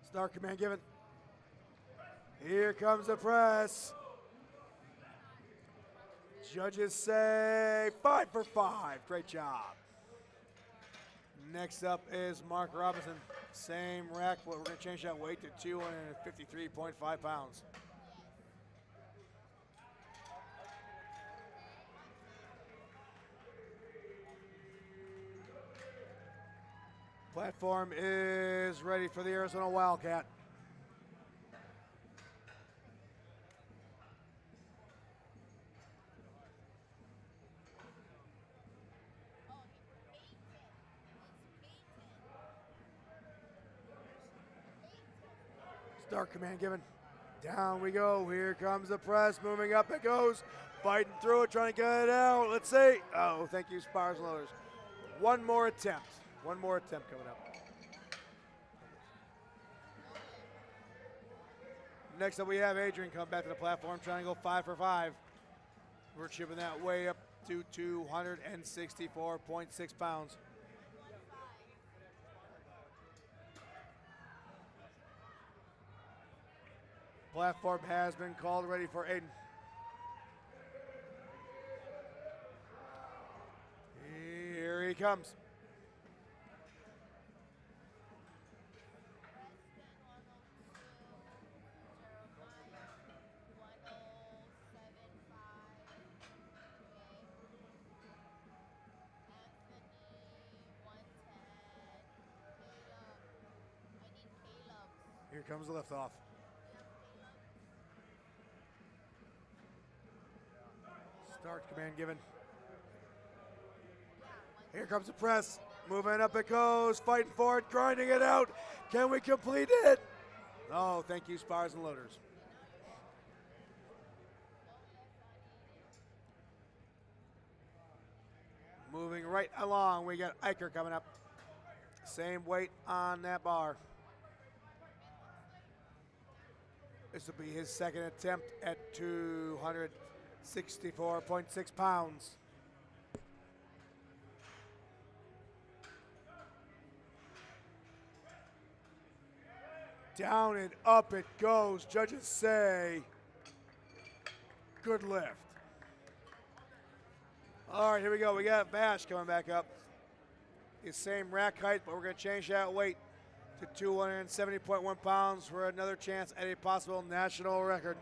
Start command given. Here comes the press. Judges say 5 for 5. Great job. Next up is Mark Robinson. Same rack, but we're going to change that weight to 253.5 pounds. Platform is ready for the Arizona Wildcat. Start command given. Down we go. Here comes the press. Moving up it goes. Fighting through it, trying to get it out. Let's see. Oh, thank you, Spires and Loaders. One more attempt. One more attempt coming up. Next up, we have Adrian come back to the platform, trying to go 5 for 5. We're chipping that way up to 264.6 pounds. Platform has been called, ready for Aiden. Here he comes. Here comes the liftoff. Start command given. Here comes the press. Moving up it goes. Fighting for it. Grinding it out. Can we complete it? Oh, thank you, Spires and Loaders. Moving right along, we got Eicher coming up. Same weight on that bar. This will be his second attempt at 264.6 pounds. Down and up it goes. Judges say, good lift. All right, here we go. We got Vash coming back up. His same rack height, but we're going to change that weight to 270.1 pounds for another chance at a possible national record.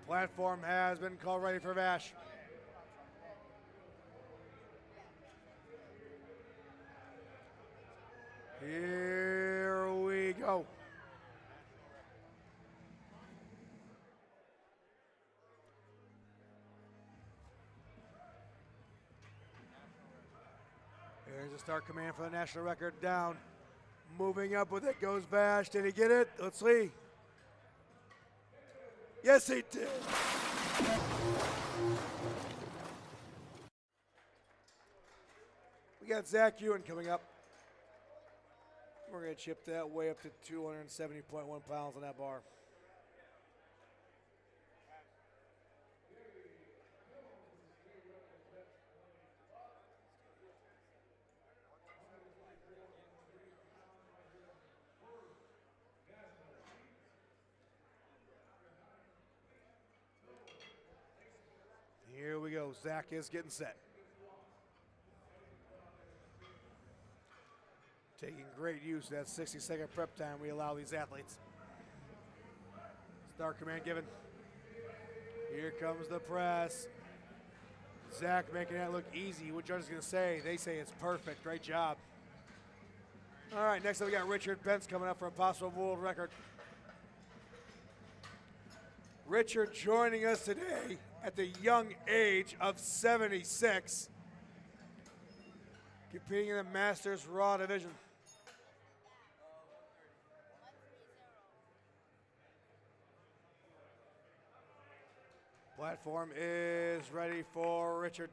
Platform has been called ready for Vash. Here we go. Here's a start command for the national record. Down. Moving up with it goes Vash. Did he get it? Let's see. Yes, he did. We got Zach Ewan coming up. We're going to chip that way up to 270.1 pounds on that bar. Here we go. Zach is getting set. Taking great use of that 60-second prep time we allow these athletes. Start command given. Here comes the press. Zach making that look easy. What judge is going to say? They say it's perfect. Great job. All right, next up we got Richard Pence coming up for a possible world record. Richard joining us today at the young age of 76, competing in the Masters Raw division. Platform is ready for Richard.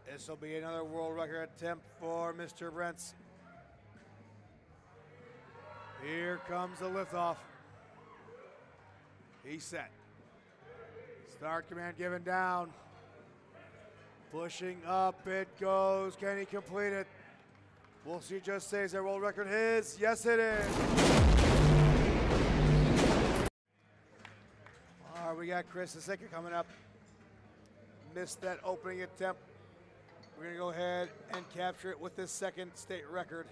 This will be another world record attempt for Mr. Brents. Here comes the liftoff. He's set. Start command given down. Pushing up it goes. Can he complete it? We'll see. Just say, is that world record his? Yes, it is. All right, we got Chris Isika coming up. Missed that opening attempt. We're going to go ahead and capture it with this second state record.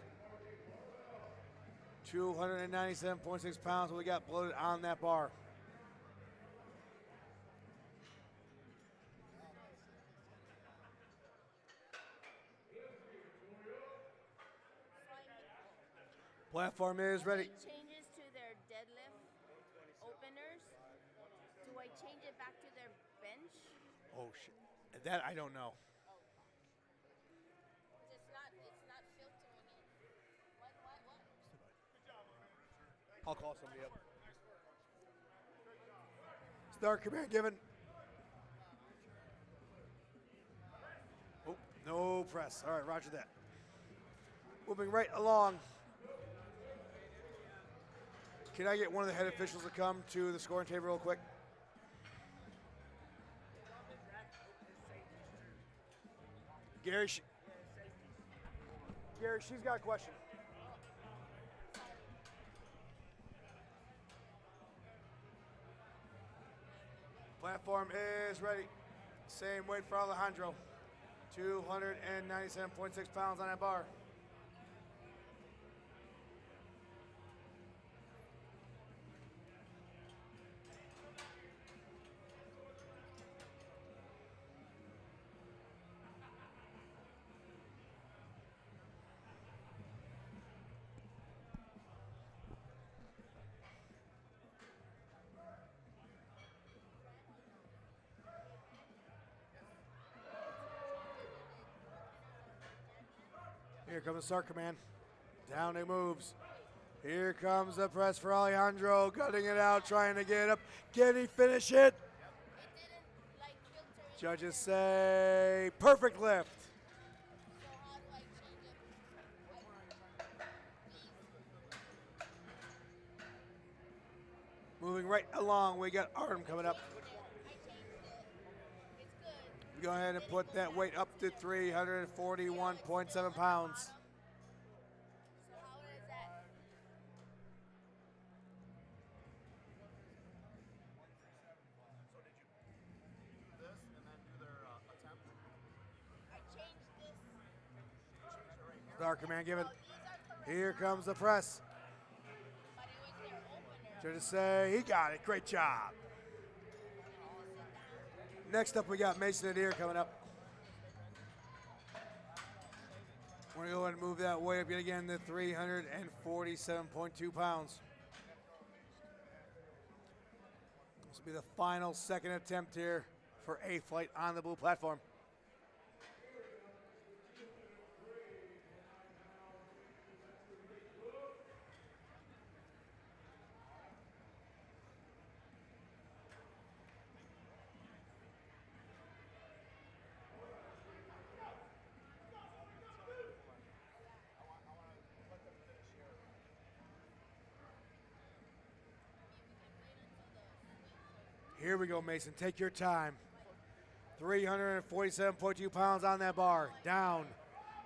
297.6 pounds, what we got bloated on that bar. Platform is ready. Changes to their deadlift openers. Do I change it back to their bench? Oh, shit. That I don't know. It's not filtering it. What? I'll call somebody up. Start command given. Oh, no press. All right, roger that. Moving right along. Can I get one of the head officials to come to the scoring table real quick? Gary, she's got a question. Platform is ready. Same weight for Alejandro. 297.6 pounds on that bar. Here comes the start command. Down he moves. Here comes the press for Alejandro, gutting it out, trying to get it up. Can he finish it? Judges say perfect lift. Moving right along, we got Artem coming up. Go ahead and put that weight up to 341.7 pounds. Start command given. Here comes the press. Should say he got it. Great job. Next up, we got Mason Adair coming up. We're going to go ahead and move that weight up yet again to 347.2 pounds. This will be the final second attempt here for a flight on the blue platform. Here we go, Mason. Take your time. 347.2 pounds on that bar. Down.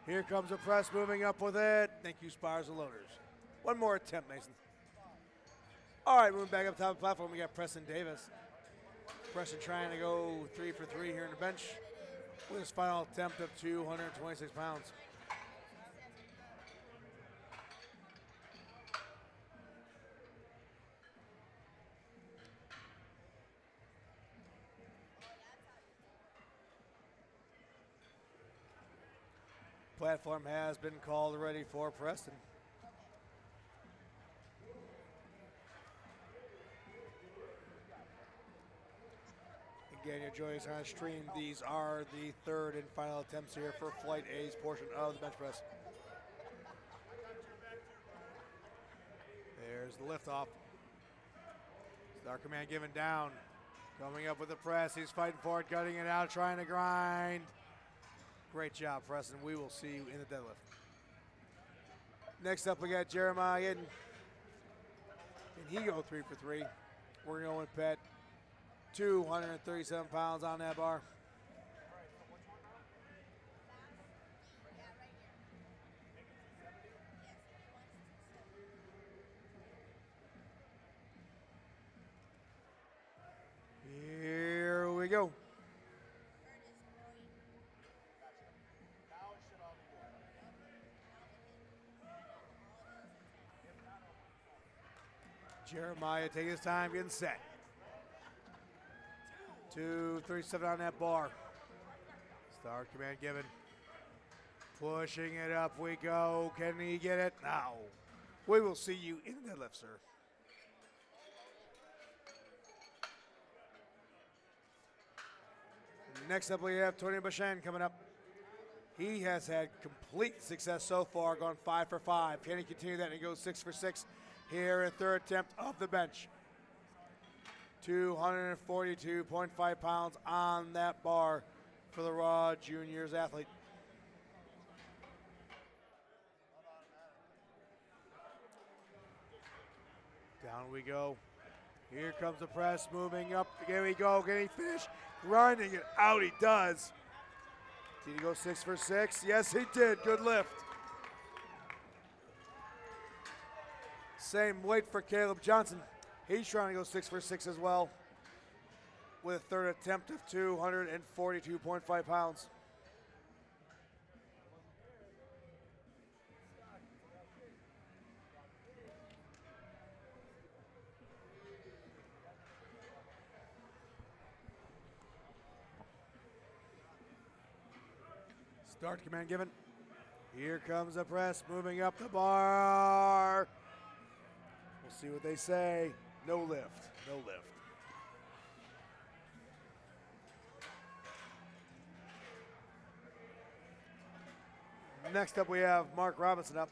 Here comes the press moving up with it. Thank you, spars and loaders. One more attempt, Mason. All right, moving back up top of the platform, we got Preston Davis. Preston trying to go 3 for 3 here in the bench with his final attempt of 226 pounds. Platform has been called already for Preston. Again, you're joining us on stream. These are the third and final attempts here for Flight A's portion of the bench press. There's the liftoff. Star Command given down. Coming up with the press. He's fighting for it, gutting it out, trying to grind. Great job, Preston. We will see you in the deadlift. Next up, we got Jeremiah. And he go 3 for 3. We're going with Pet. 237 pounds on that bar. Here we go. Jeremiah taking his time, getting set. 237 on that bar. Star Command given. Pushing it up we go. Can he get it? No. We will see you in the deadlift, sir. Next up we have Tony Bashan coming up. He has had complete success so far, gone 5 for 5. Can he continue that and he goes 6 for 6 here in third attempt of the bench. 242.5 pounds on that bar for the Raw Juniors athlete. Down we go. Here comes the press, moving up. Here we go. Can he finish? Grinding it out. He does. Did he go 6 for 6? Yes, he did. Good lift. Same weight for Caleb Johnson. He's trying to go 6 for 6 as well with a third attempt of 242.5 pounds. Start command given. Here comes the press, moving up the bar. We'll see what they say. No lift, no lift. Next up we have Mark Robinson up.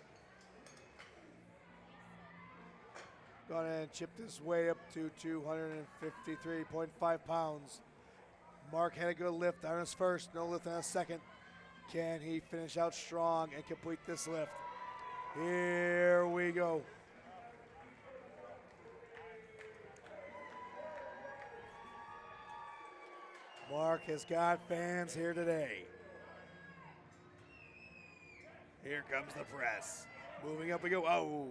Go ahead and chip this way up to 253.5 pounds. Mark had a good lift on his first, no lift on his second. Can he finish out strong and complete this lift? Here we go. Mark has got fans here today. Here comes the press. Moving up we go. Oh,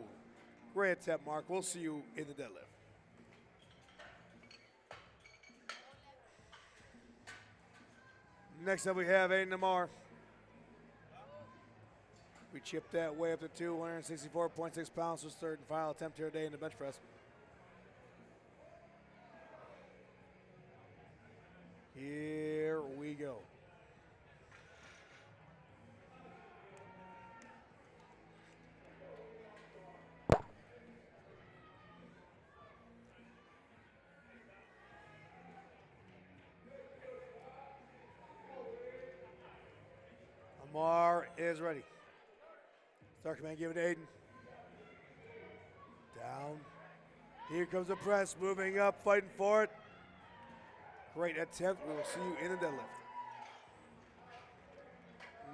great attempt, Mark. We'll see you in the deadlift. Next up we have Aiden Amar. We chipped that way up to 264.6 pounds. Was third and final attempt here today in the bench press. Here we go. Amar is ready. Start command given to Aiden. Down. Here comes the press, moving up, fighting for it. Great attempt. We will see you in the deadlift.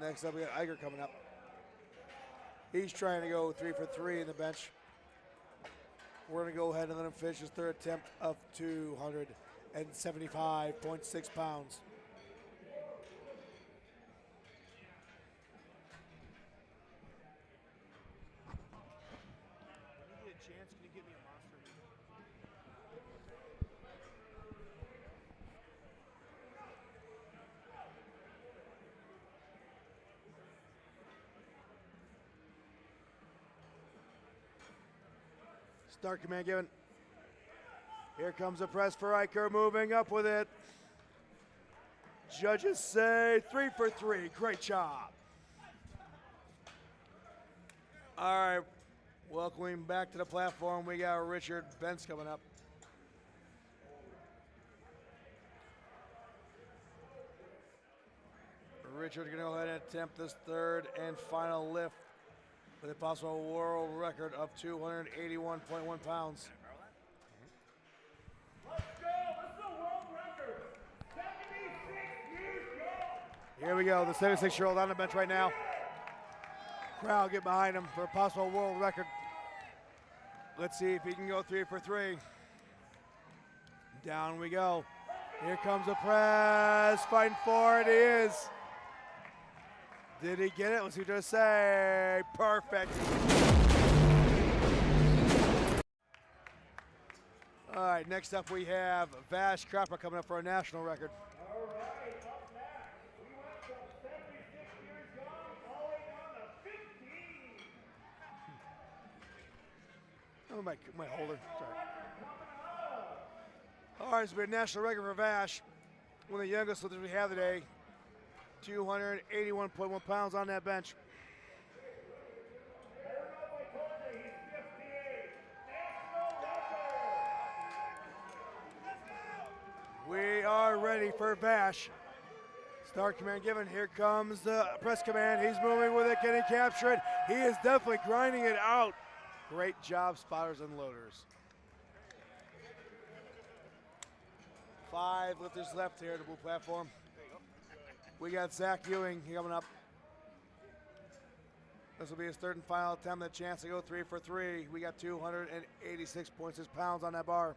Next up, we got Iger coming up. He's trying to go 3 for 3 in the bench. We're going to go ahead and let him finish his third attempt of 275.6 pounds. Start command given. Here comes a press for Riker, moving up with it. Judges say 3 for 3. Great job. All right, welcoming back to the platform, we got Richard Bentz coming up. Richard going to go ahead and attempt this third and final lift with a possible world record of 281.1 pounds. Here we go, the 76-year-old on the bench right now. Crowd get behind him for a possible world record. Let's see if he can go 3 for 3. Down we go. Here comes a press, fighting for it, he is. Did he get it? What's he just say? Perfect. All right, next up we have Vash Cropper coming up for a national record. Oh, my holder. Sorry. All right, so we have a national record for Vash. One of the youngest lifters we have today. 281.1 pounds on that bench. We are ready for Vash. Start command given. Here comes the press command. He's moving with it. Can he capture it? He is definitely grinding it out. Great job, spotters and loaders. 5 lifters left here at the blue platform. We got Zach Ewing coming up. This will be his third and final attempt, a chance to go 3 for 3. We got 286.6 pounds on that bar.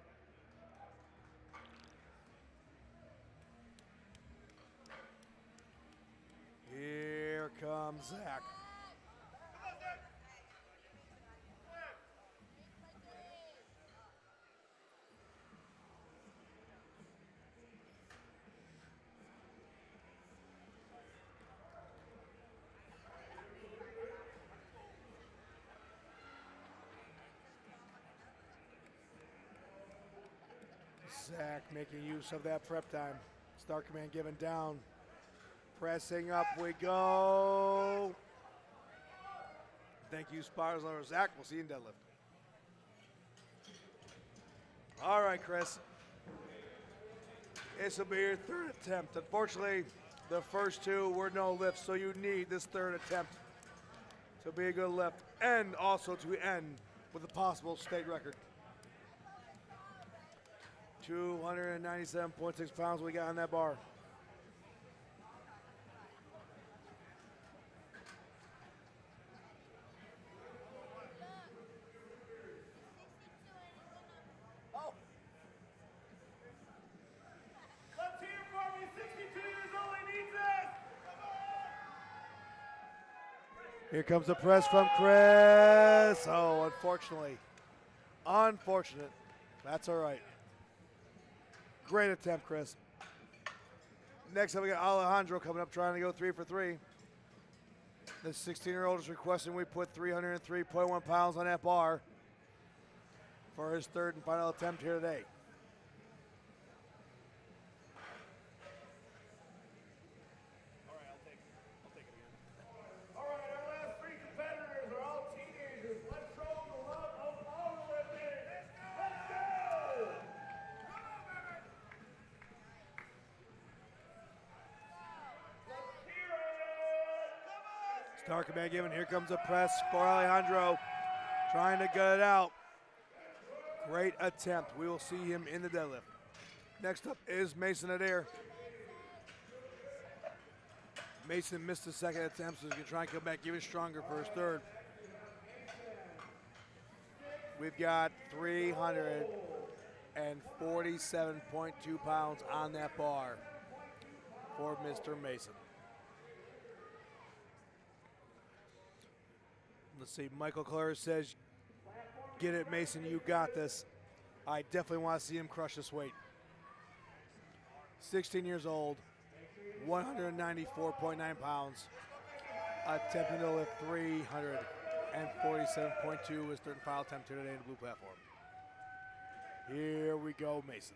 Here comes Zach. Zach making use of that prep time. Start command given down. Pressing up we go. Thank you, spotters. Zach, we'll see you in deadlift. All right, Chris. This will be your third attempt. Unfortunately, the first 2 were no lifts, so you need this third attempt to be a good lift and also to end with a possible state record. 297.6 pounds we got on that bar. Let's hear it for me. 62 years old, he needs it. Here comes the press from Chris. Oh, unfortunately. Unfortunate. That's all right. Great attempt, Chris. Next up, we got Alejandro coming up trying to go 3 for 3. The 16-year-old is requesting we put 303.1 pounds on that bar for his third and final attempt here today. All right, our last 3 competitors are all teenagers. Let's show them the love of powerlifting. Let's go! Come on, baby! Let's hear it! Come on! Start command given. Here comes a press for Alejandro. Trying to gut it out. Great attempt. We will see him in the deadlift. Next up is Mason Adair. Mason missed his second attempt, so he's going to try and come back even stronger for his third. We've got 347.2 pounds on that bar for Mr. Mason. Let's see, Michael Clare says, get it, Mason, you got this. I definitely want to see him crush this weight. 16 years old, 194.9 pounds, attempting to lift 347.2, his third and final attempt here today in the blue platform. Here we go, Mason.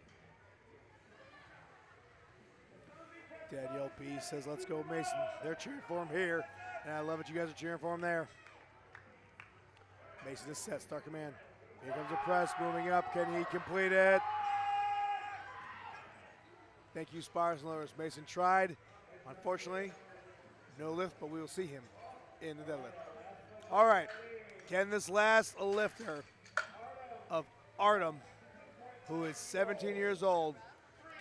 Danielle P says, let's go, Mason. They're cheering for him here, and I love it. You guys are cheering for him there. Mason is set, Star Command. Here comes the press, moving up. Can he complete it? Thank you, Spires and Lowers. Mason tried. Unfortunately, no lift, but we will see him in the deadlift. All right, can this last lifter of Artem, who is 17 years old,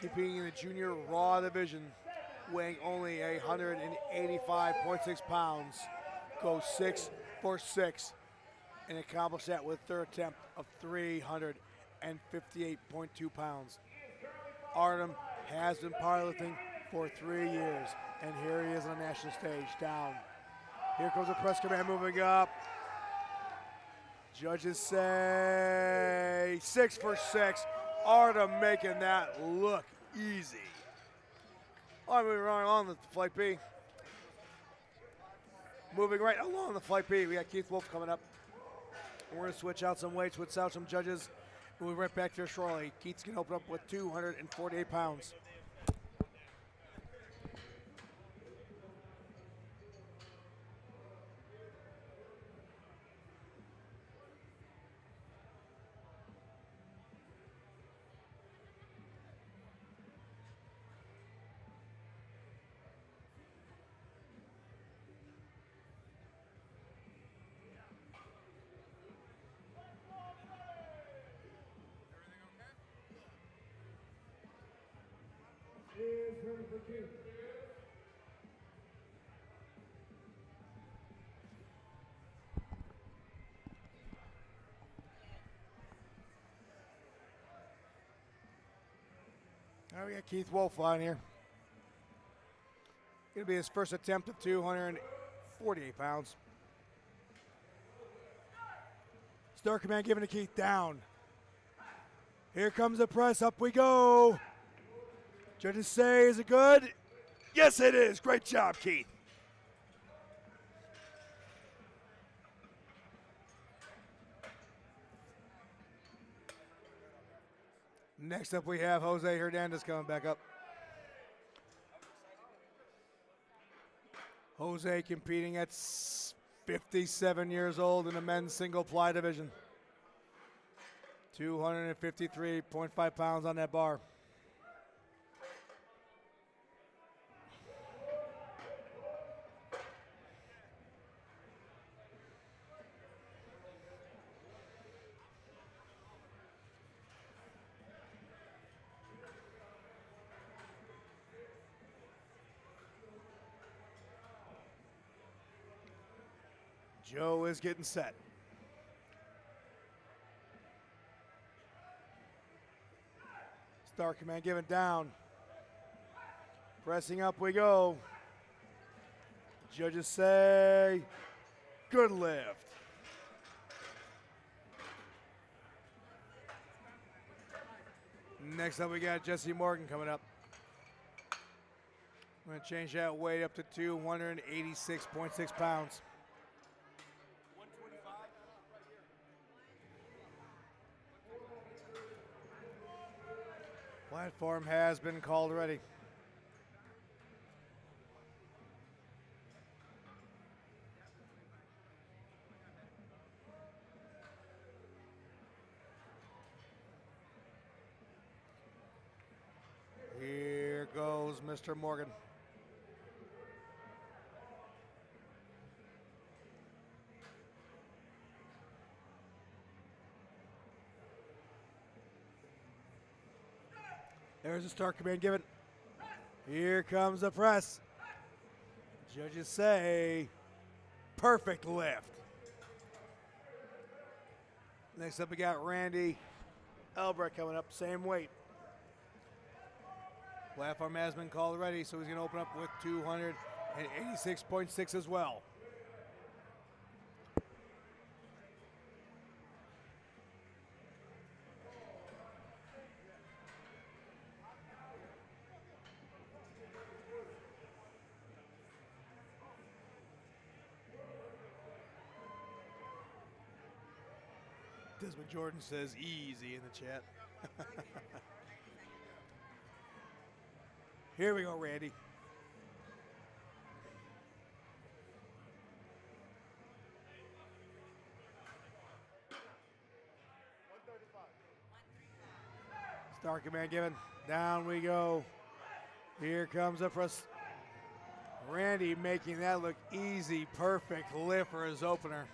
competing in the junior raw division, weighing only 185.6 pounds, go 6 for 6 and accomplish that with their attempt of 358.2 pounds. Artem has been powerlifting for 3 years, and here he is on the national stage, down. Here comes the press command moving up. Judges say 6 for 6. Artem making that look easy. All right, moving right along the flight B. Moving right along the flight B, we got Keith Wolf coming up. We're going to switch out some weights, switch out some judges. We'll be right back here shortly. Keith's going to open up with 248 pounds. Is ready for Keith. All right, we got Keith Wolf on here. Going to be his first attempt of 248 pounds. Star Command giving to Keith, down. Here comes the press, up we go. Judges say, is it good? Yes, it is. Great job, Keith. Next up, we have Jose Hernandez coming back up. Jose competing at 57 years old in the men's single ply division. 253.5 pounds on that bar. Joe is getting set. Star Command giving down. Pressing up we go. Judges say, good lift. Next up we got Jesse Morgan coming up. We're going to change that weight up to 286.6 pounds. Platform has been called already. Here goes Mr. Morgan. There's a Star Command given. Here comes the press. Judges say, perfect lift. Next up we got Randy Elbrecht coming up, same weight. Platform has been called already, so he's going to open up with 286.6 as well. Desmond Jordan says easy in the chat. Here we go, Randy. Start command given. Down we go. Here comes up for us. Randy making that look easy. Perfect lift for his opener.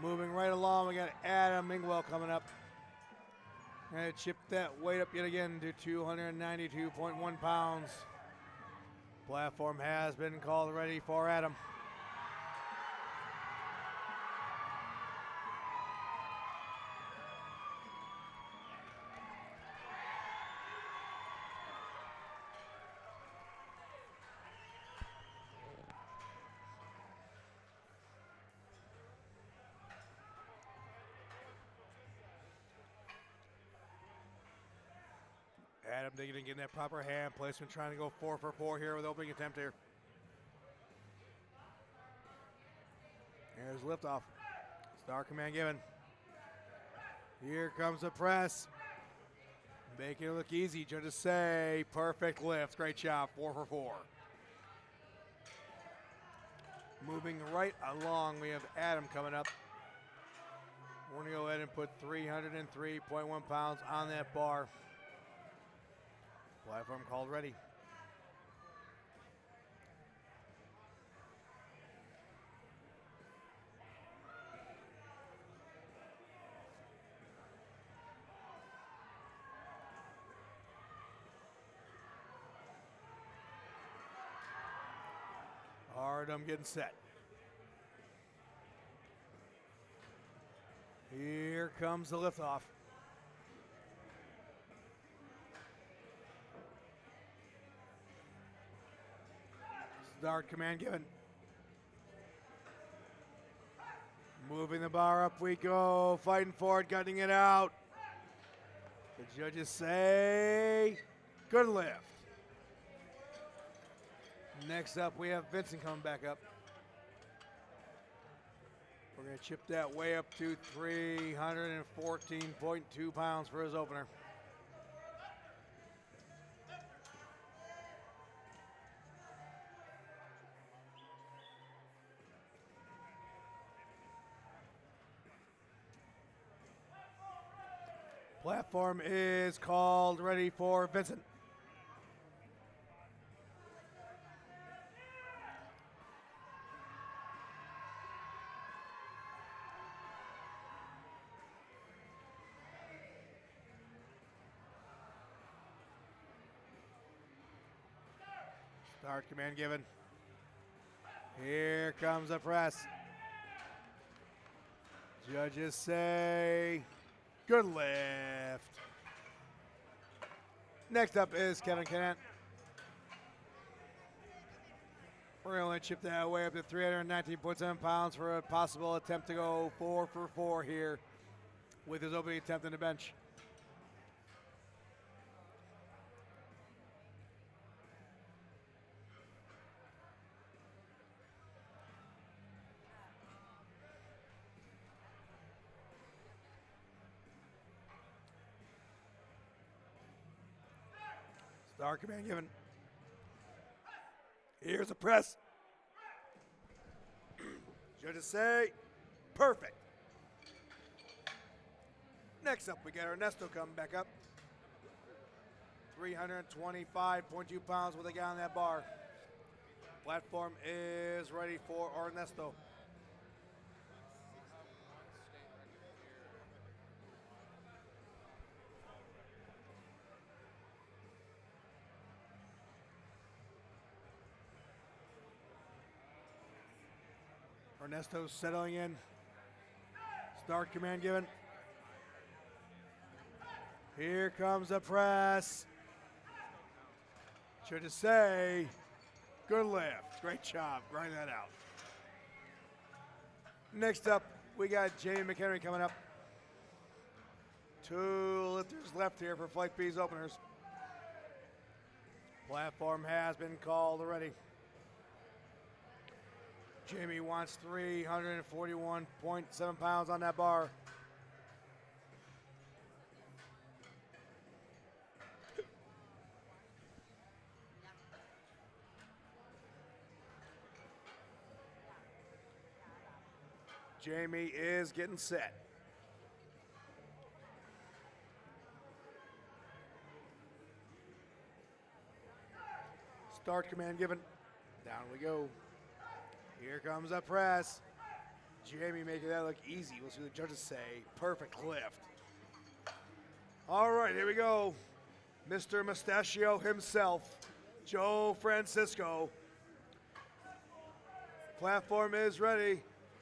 Moving right along, we got Adam Mingwell coming up. Gonna chip that weight up yet again to 292.1 pounds. Platform has been called ready for Adam. Adam digging in that proper hand placement, trying to go 4 for 4 here with opening attempt here. Here's liftoff. Star command given. Here comes the press. Making it look easy. Judges say perfect lift. Great job. 4 for 4. Moving right along, we have Adam coming up. We're going to go ahead and put 303.1 pounds on that bar. Platform called ready. Hardum getting set. Here comes the liftoff. Start command given. Moving the bar up we go. Fighting for it, gutting it out. The judges say good lift. Next up we have Vincent coming back up. We're going to chip that way up to 314.2 pounds for his opener. Platform is called ready for Vincent. Start command given. Here comes the press. Judges say good lift. Next up is Kevin Kennett. We're going to chip that way up to 319.7 pounds for a possible attempt to go 4 for 4 here with his opening attempt on the bench. Start command given. Here's a press. Judges say perfect. Next up, we got Ernesto coming back up. 325.2 pounds with a guy on that bar. Platform is ready for Ernesto. Ernesto settling in. Start command given. Here comes the press. Should say, good lift. Great job. Grind that out. Next up, we got Jamie McHenry coming up. 2 lifters left here for Flight B's openers. Platform has been called already. Jamie wants 341.7 pounds on that bar. Jamie is getting set. Start command given. Down we go. Here comes a press. Jamie making that look easy. We'll see what the judges say. Perfect lift. All right, here we go. Mr. Mustachio himself, Joe Francisco. Platform is ready.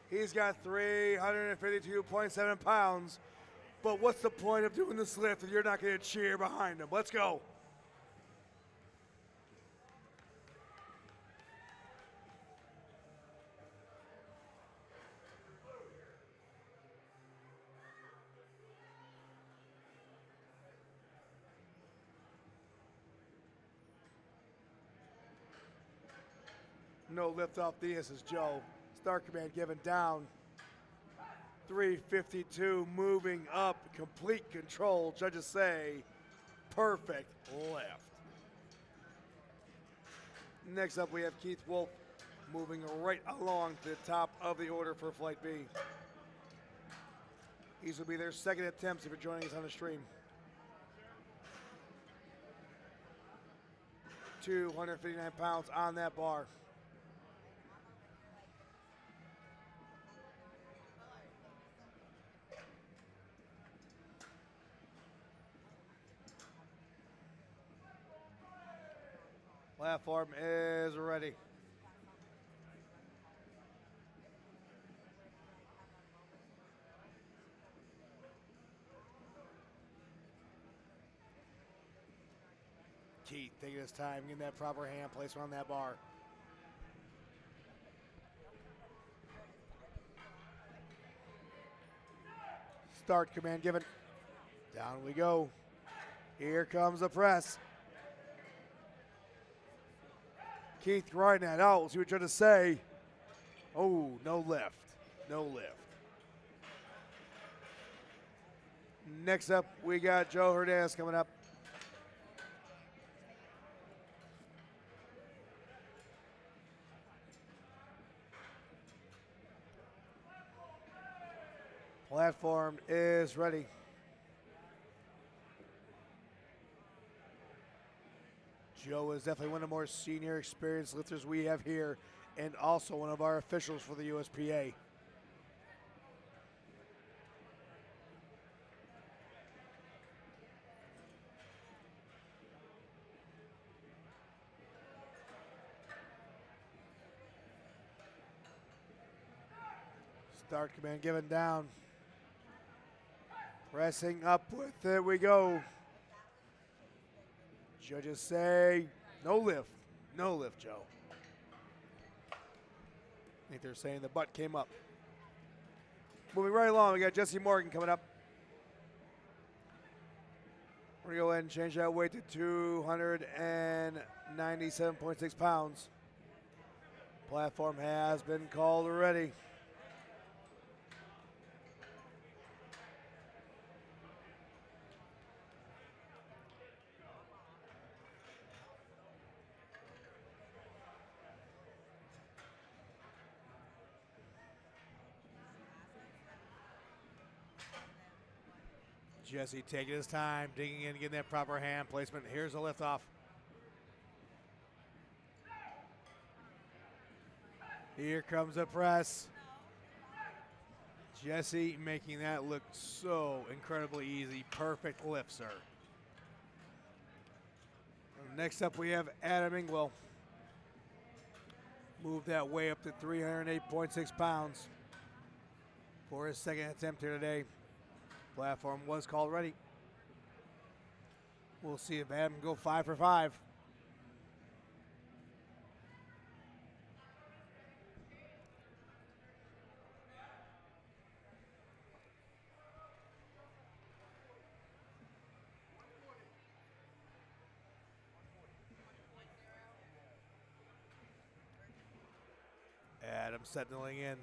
He's got 352.7 pounds. But what's the point of doing this lift if you're not going to cheer behind him? Let's go. No lift off this is Joe. Start command given down. 352 moving up, complete control. Judges say perfect lift. Next up we have Keith Wolf moving right along to the top of the order for Flight B. These will be their second attempts if you're joining us on the stream. 259 pounds on that bar. Platform is ready. Keith taking his time, getting that proper hand placement on that bar. Start command given. Down we go. Here comes the press. Keith grinding that out. We'll see what you're trying to say. Oh, no lift. No lift. Next up, we got Joe Hernandez coming up. Platform is ready. Joe is definitely one of the more senior experienced lifters we have here and also one of our officials for the USPA. Start command given down. Pressing up with it we go. Judges say no lift. No lift, Joe. I think they're saying the butt came up. Moving right along, we got Jesse Morgan coming up. We're going to go ahead and change that weight to 297.6 pounds. Platform has been called already. Jesse taking his time, digging in, getting that proper hand placement. Here's a lift off. Here comes the press. Jesse making that look so incredibly easy. Perfect lift, sir. Next up, we have Adam Ingwell. Move that way up to 308.6 pounds for his second attempt here today. Platform was called ready. We'll see if Adam can go 5 for 5. Adam settling in.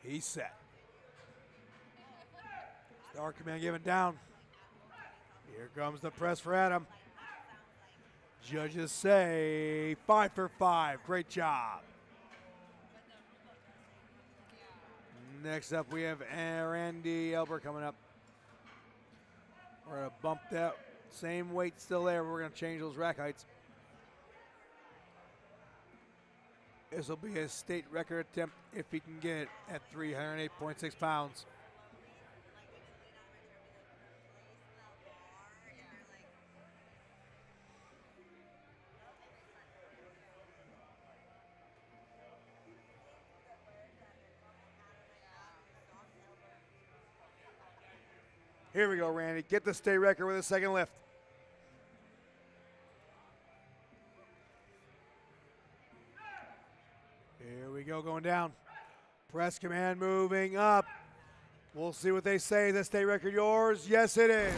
He's set. Start command given down. Here comes the press for Adam. Judges say 5 for 5. Great job. Next up, we have Randy Elber coming up. We're going to bump that same weight still there. We're going to change those rack heights. This will be his state record attempt if he can get it at 308.6 pounds. Here we go, Randy. Get the state record with a second lift. Here we go, going down. Press command moving up. We'll see what they say. Is the state record yours? Yes, it is.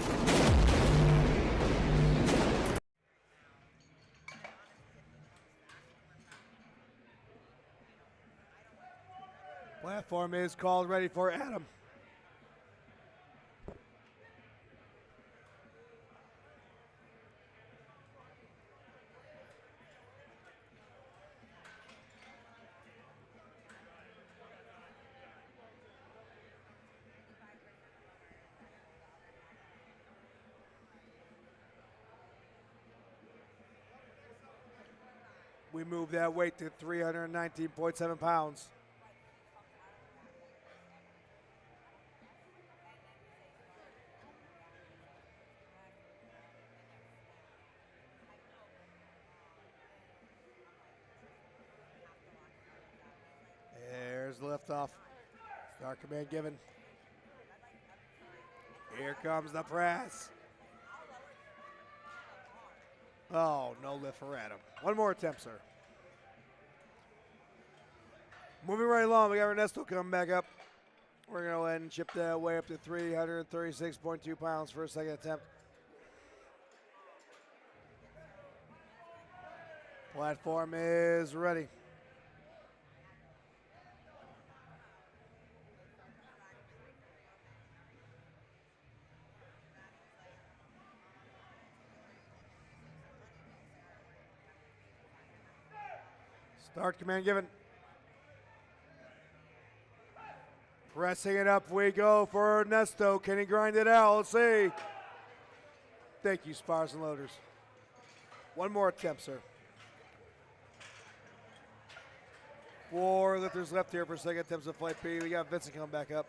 Platform is called, ready for Adam. We move that weight to 319.7 pounds. There's the lift off. Start command given. Here comes the press. Oh, no lift for Adam. One more attempt, sir. Moving right along, we got Ernesto coming back up. We're going to go ahead and chip that way up to 336.2 pounds for a second attempt. Platform is ready. Start command given. Pressing it up we go for Ernesto. Can he grind it out? Let's see. Thank you, Spars and Loaders. One more attempt, sir. 4 lifters left here for second attempts of flight B. We got Vincent coming back up.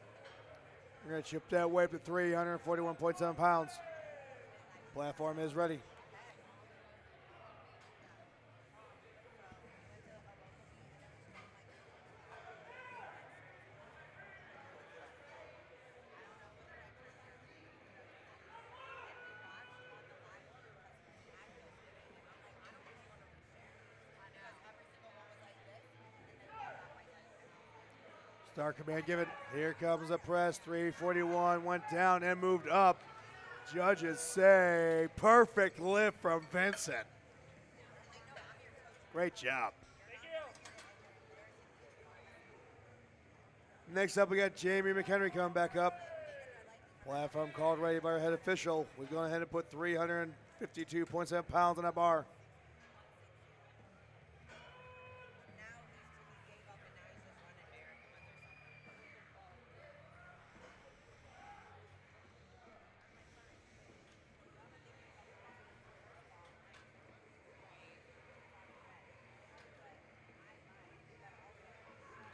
We're going to chip that weight up to 341.7 pounds. Platform is ready. Start command given. Here comes the press. 341 went down and moved up. Judges say perfect lift from Vincent. Great job. Next up, we got Jamie McHenry coming back up. Platform called ready by our head official. We've gone ahead and put 352.7 pounds on that bar.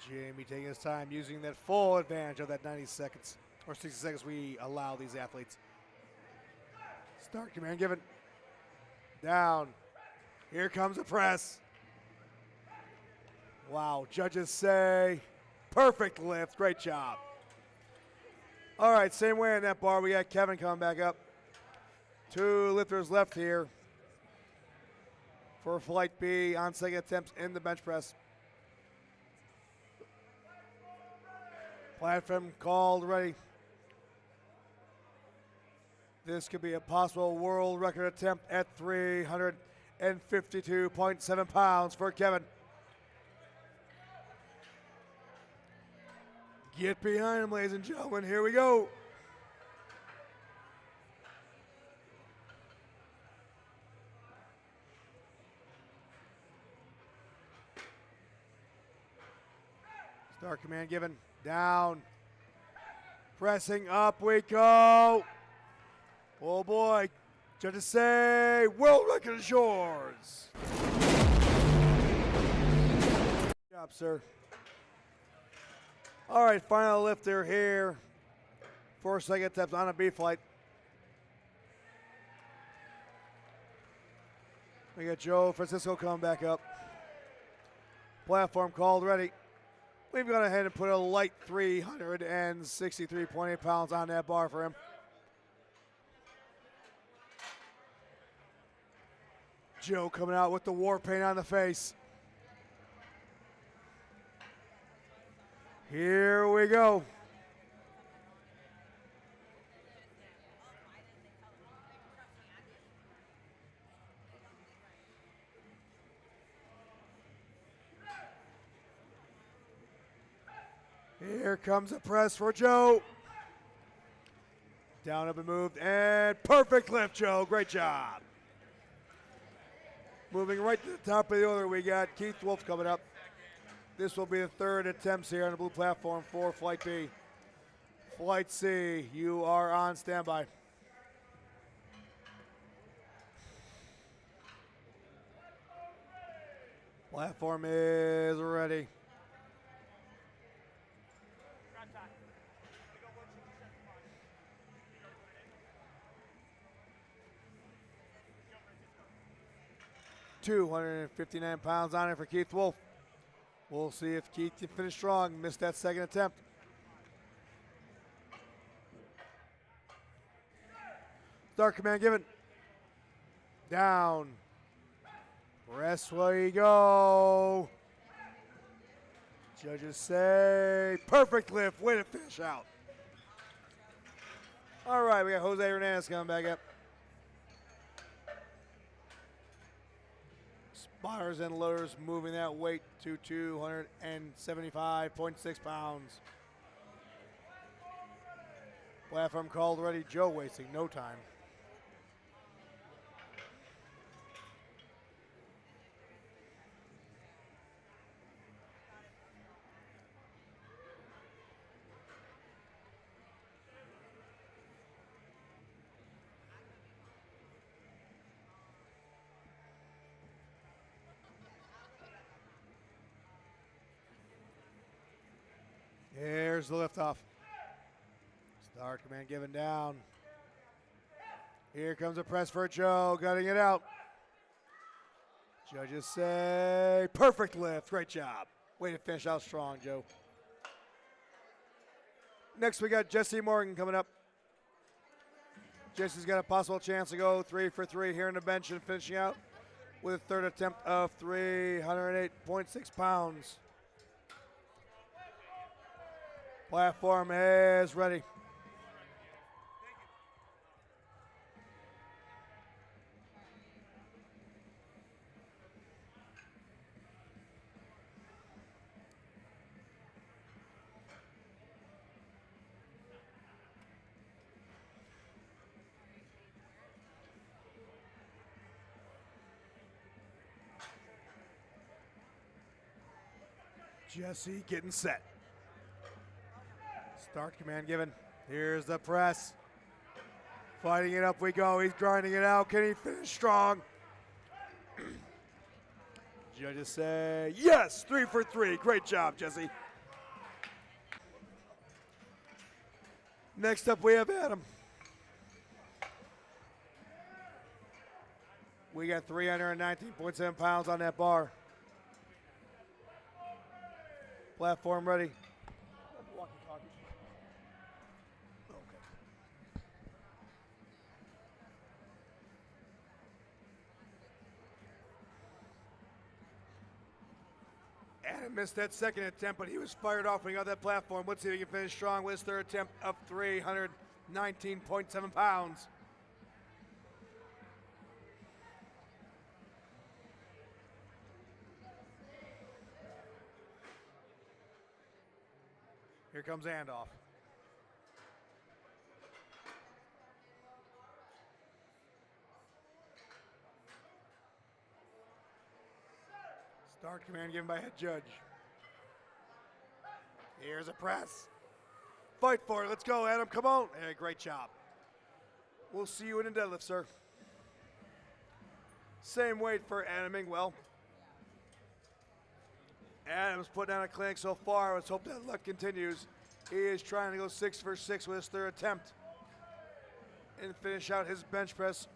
Jamie taking his time, using that full advantage of that 90 seconds, or 60 seconds we allow these athletes. Start command given. Down. Here comes the press. Wow, judges say perfect lift, great job. All right, same way on that bar, we got Kevin coming back up. 2 lifters left here for flight B on second attempts in the bench press. Platform called ready. This could be a possible world record attempt at 352.7 pounds for Kevin. Get behind him, ladies and gentlemen. Here we go. Start command given. Down. Pressing up we go. Oh boy. Judges say, world record is yours. Good job, sir. All right, final lifter here. 4 second attempts on a B flight. We got Joe Francisco coming back up. Platform called, ready. We've gone ahead and put a light 363.8 pounds on that bar for him. Joe coming out with the war paint on the face. Here we go. Here comes a press for Joe. Down, up, and moved, and perfect lift, Joe. Great job. Moving right to the top of the order, we got Keith Wolf coming up. This will be the third attempts here on the blue platform for Flight B. Flight C, you are on standby. Platform is ready. £259 on it for Keith Wolf. We'll see if Keith can finish strong. Missed that second attempt. Start command given. Down. Rest where you go. Judges say perfect lift. Way to finish out. All right, we got Jose Hernandez coming back up. Spotters and loaders moving that weight to 275.6 pounds. Platform called ready. Joe wasting no time. Here's the liftoff. Start command given down. Here comes a press for Joe, gutting it out. Judges say perfect lift. Great job. Way to finish out strong, Joe. Next, we got Jesse Morgan coming up. Jesse's got a possible chance to go 3 for 3 here in the bench and finishing out with a third attempt of 308.6 pounds. Platform is ready. Jesse getting set. Start command given. Here's the press. Fighting it up we go. He's grinding it out. Can he finish strong? Judges say yes, 3 for 3. Great job, Jesse. Next up we have Adam. We got 319.7 pounds on that bar. Platform ready. Adam missed that second attempt, but he was fired off when he got that platform. Let's see if he can finish strong with his third attempt of 319.7 pounds. Here comes handoff. Start command given by head judge. Here's a press. fight for it. Let's go, Adam. Come on. Hey, great job. We'll see you in the deadlift, sir. Same weight for Adam Ingwell. Adam's putting down a clinic so far. Let's hope that luck continues. He is trying to go 6 for 6 with his third attempt and finish out his bench press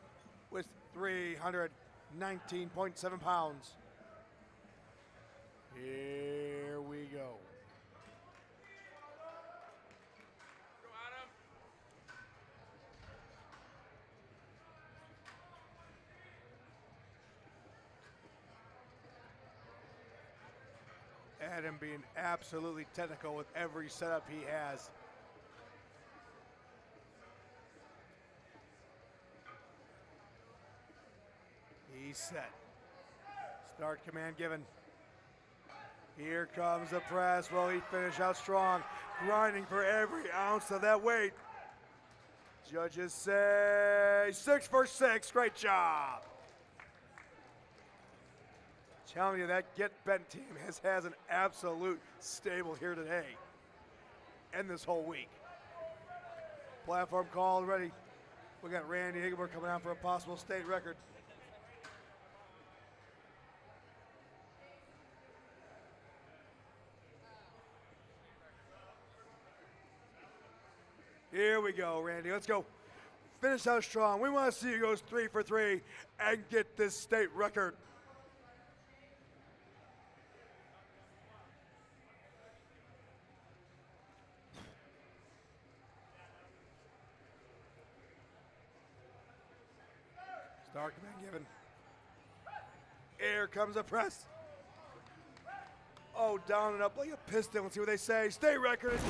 with 319.7 pounds. Here we go. Adam being absolutely technical with every setup he has. He's set. Start command given. Here comes the press. Will he finish out strong? Grinding for every ounce of that weight. Judges say 6 for 6. Great job. Telling you, that Get Bent team has an absolute stable here today and this whole week. Platform call ready. We got Randy Higginberg coming out for a possible state record. Here we go, Randy. Let's go. Finish out strong. We want to see you go 3 for 3 and get this state record. Start command given. Here comes a press. Oh, down and up like a piston. Let's see what they say. State record is.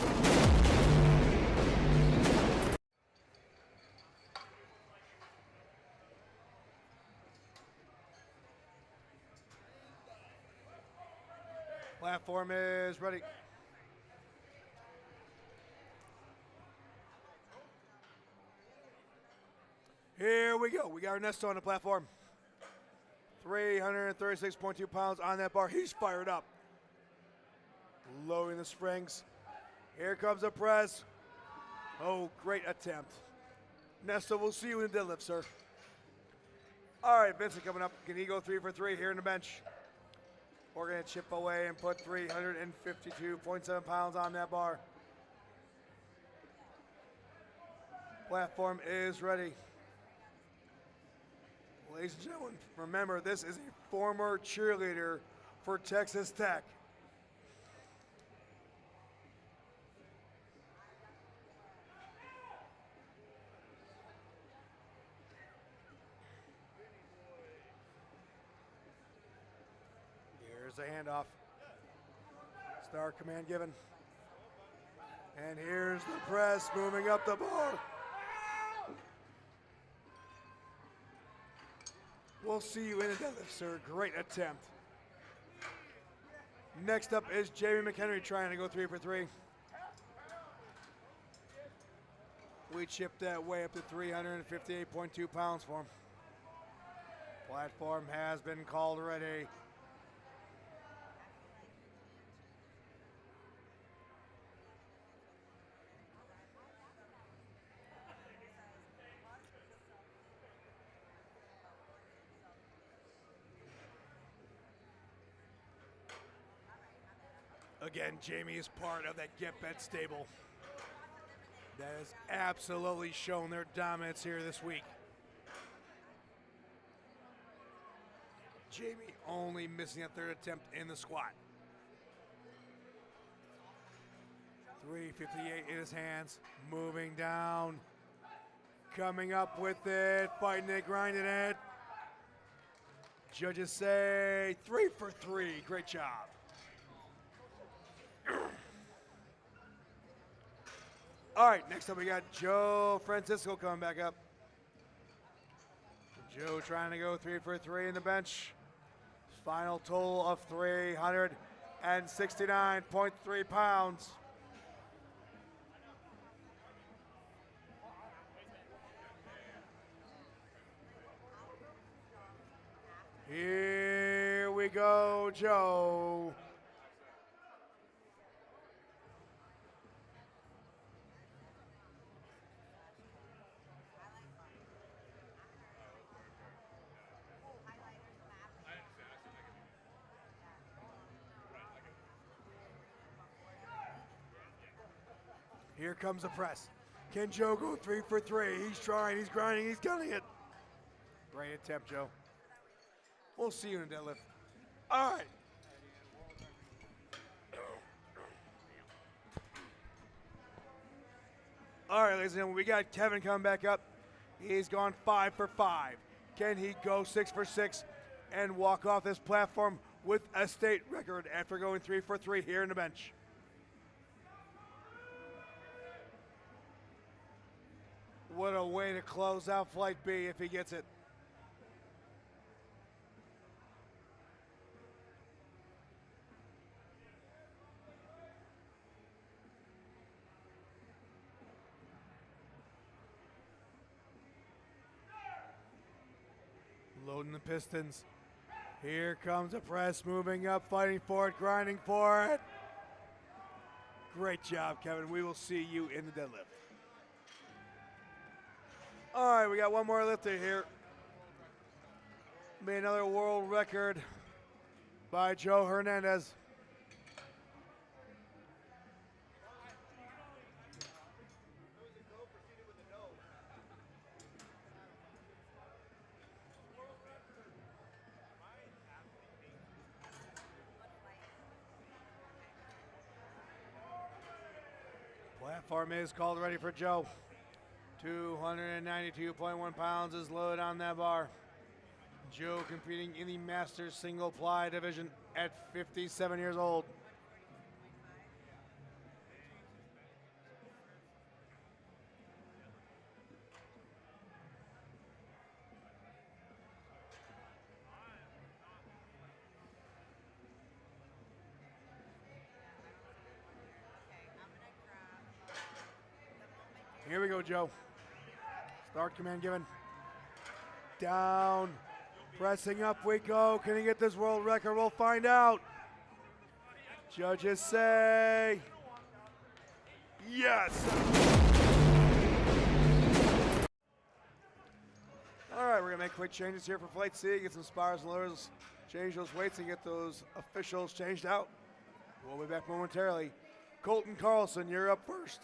Platform is ready. Here we go. We got Ernesto on the platform. 336.2 pounds on that bar. He's fired up. Lowering the springs. Here comes a press. Oh, great attempt. Ernesto, we'll see you in the deadlift, sir. All right, Vincent coming up. Can he go 3 for 3 here in the bench? We're going to chip away and put 352.7 pounds on that bar. Platform is ready. Ladies and gentlemen, remember, this is a former cheerleader for Texas Tech. Here's the handoff. Start command given. And here's the press moving up the bar. We'll see you in the deadlift, sir. Great attempt. Next up is Jamie McHenry trying to go 3 for 3. We chipped that way up to 358.2 pounds for him. Platform has been called ready. Again, Jamie is part of that Get Bet stable that has absolutely shown their dominance here this week. Jamie only missing a third attempt in the squat. 358 in his hands, moving down, coming up with it, fighting it, grinding it. Judges say 3 for 3, great job. All right, next up we got Joe Francisco coming back up. Joe trying to go 3 for 3 in the bench. Final total of 369.3 pounds. Here we go, Joe. Here comes the press. Can Joe go 3 for 3? He's trying, he's grinding, he's gunning it. Great attempt, Joe. We'll see you in the deadlift. All right. All right, ladies and gentlemen, we got Kevin coming back up. He's gone 5 for 5. Can he go 6 for 6 and walk off this platform with a state record after going 3 for 3 here in the bench? What a way to close out Flight B if he gets it. Loading the pistons. Here comes the press, moving up, fighting for it, grinding for it. Great job, Kevin. We will see you in the deadlift. All right, we got one more lifter here. Be another world record by Joe Hernandez. Platform is called ready for Joe. 292.1 pounds is loaded on that bar. Joe competing in the Masters single ply division at 57 years old. Here we go, Joe. Start command given. Down. Pressing up we go. Can he get this world record? We'll find out. Judges say yes. All right, we're going to make quick changes here for Flight C. Get some spars and lowers, change those weights, and get those officials changed out. We'll be back momentarily. Colton Carlson, you're up first.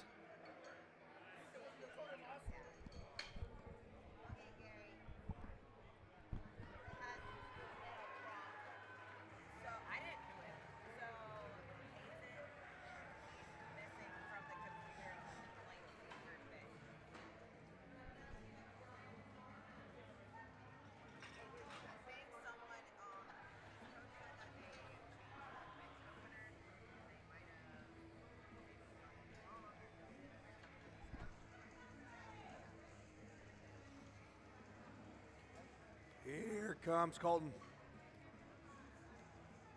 Here comes Colton.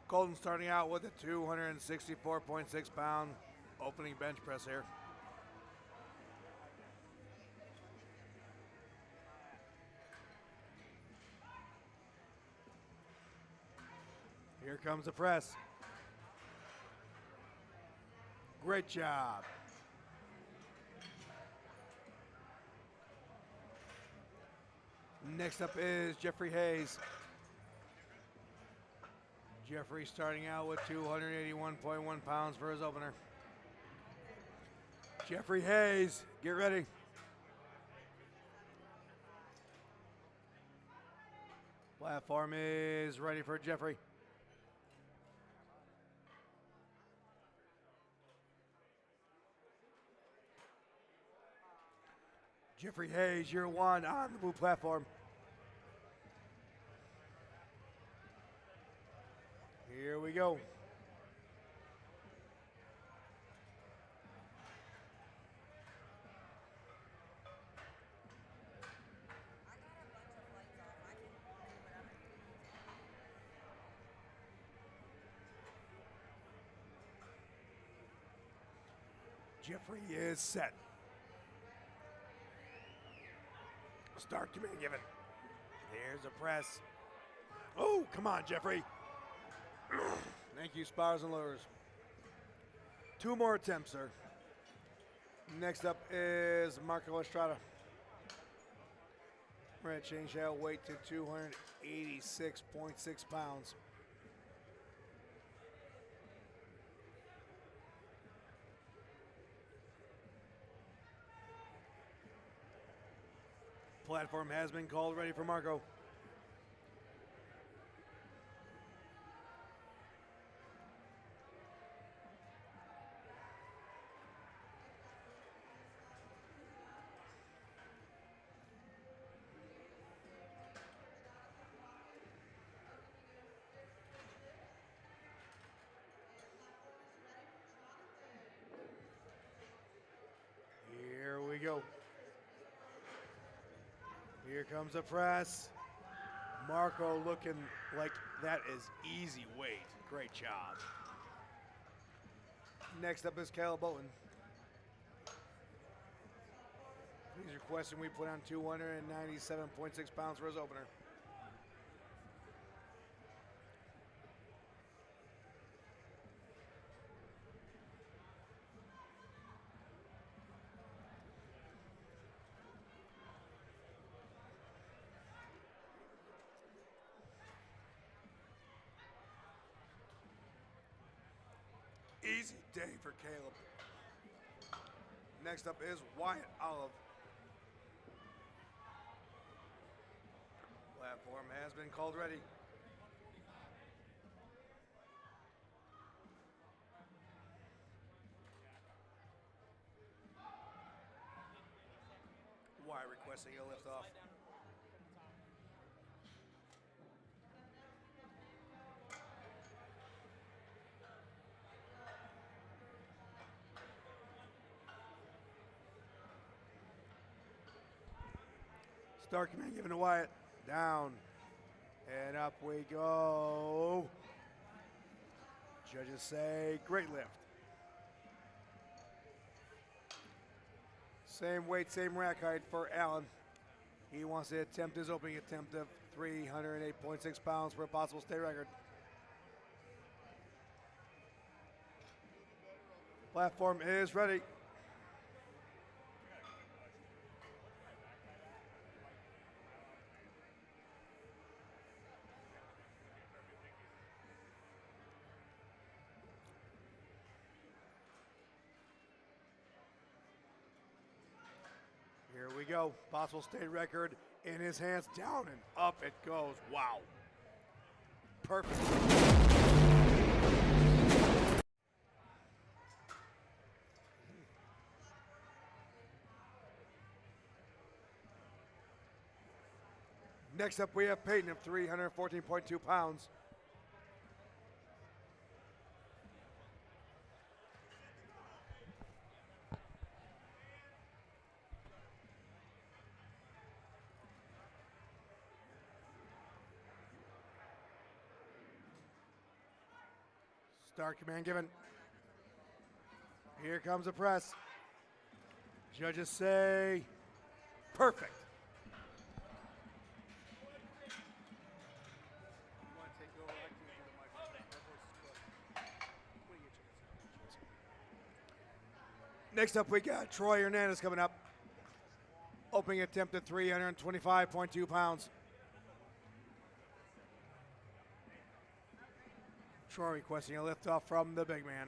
Colton starting out with a 264.6 pound opening bench press here. Here comes the press. Great job. Next up is Jeffrey Hayes. Jeffrey starting out with 281.1 pounds for his opener. Jeffrey Hayes, get ready. Platform is ready for Jeffrey. Jeffrey Hayes, year one on the blue platform. Here we go. Jeffrey is set. Start command given. There's a press. Oh, come on, Jeffrey. Thank you, spars and lowers. Two more attempts, sir. Next up is Marco Estrada. We're going to change that weight to 286.6 pounds. Platform has been called ready for Marco. Here we go. Here comes the press. Marco looking like that is easy weight. Great job. Next up is Caleb Bolton. He's requesting we put on 297.6 pounds for his opener. Easy day for Caleb. Next up is Wyatt Olive. Platform has been called ready. Wyatt requesting a lift off. Start command given to Wyatt. Down. And up we go. Judges say great lift. Same weight, same rack height for Allen. He wants to attempt his opening attempt of 308.6 pounds for a possible state record. Platform is ready. Here we go. Possible state record in his hands. Down and up it goes. Wow. Perfect. Next up, we have Peyton of 314.2 pounds. Start command given. Here comes the press. Judges say perfect. Next up, we got Troy Hernandez coming up. Opening attempt at 325.2 pounds. Troy requesting a liftoff from the big man.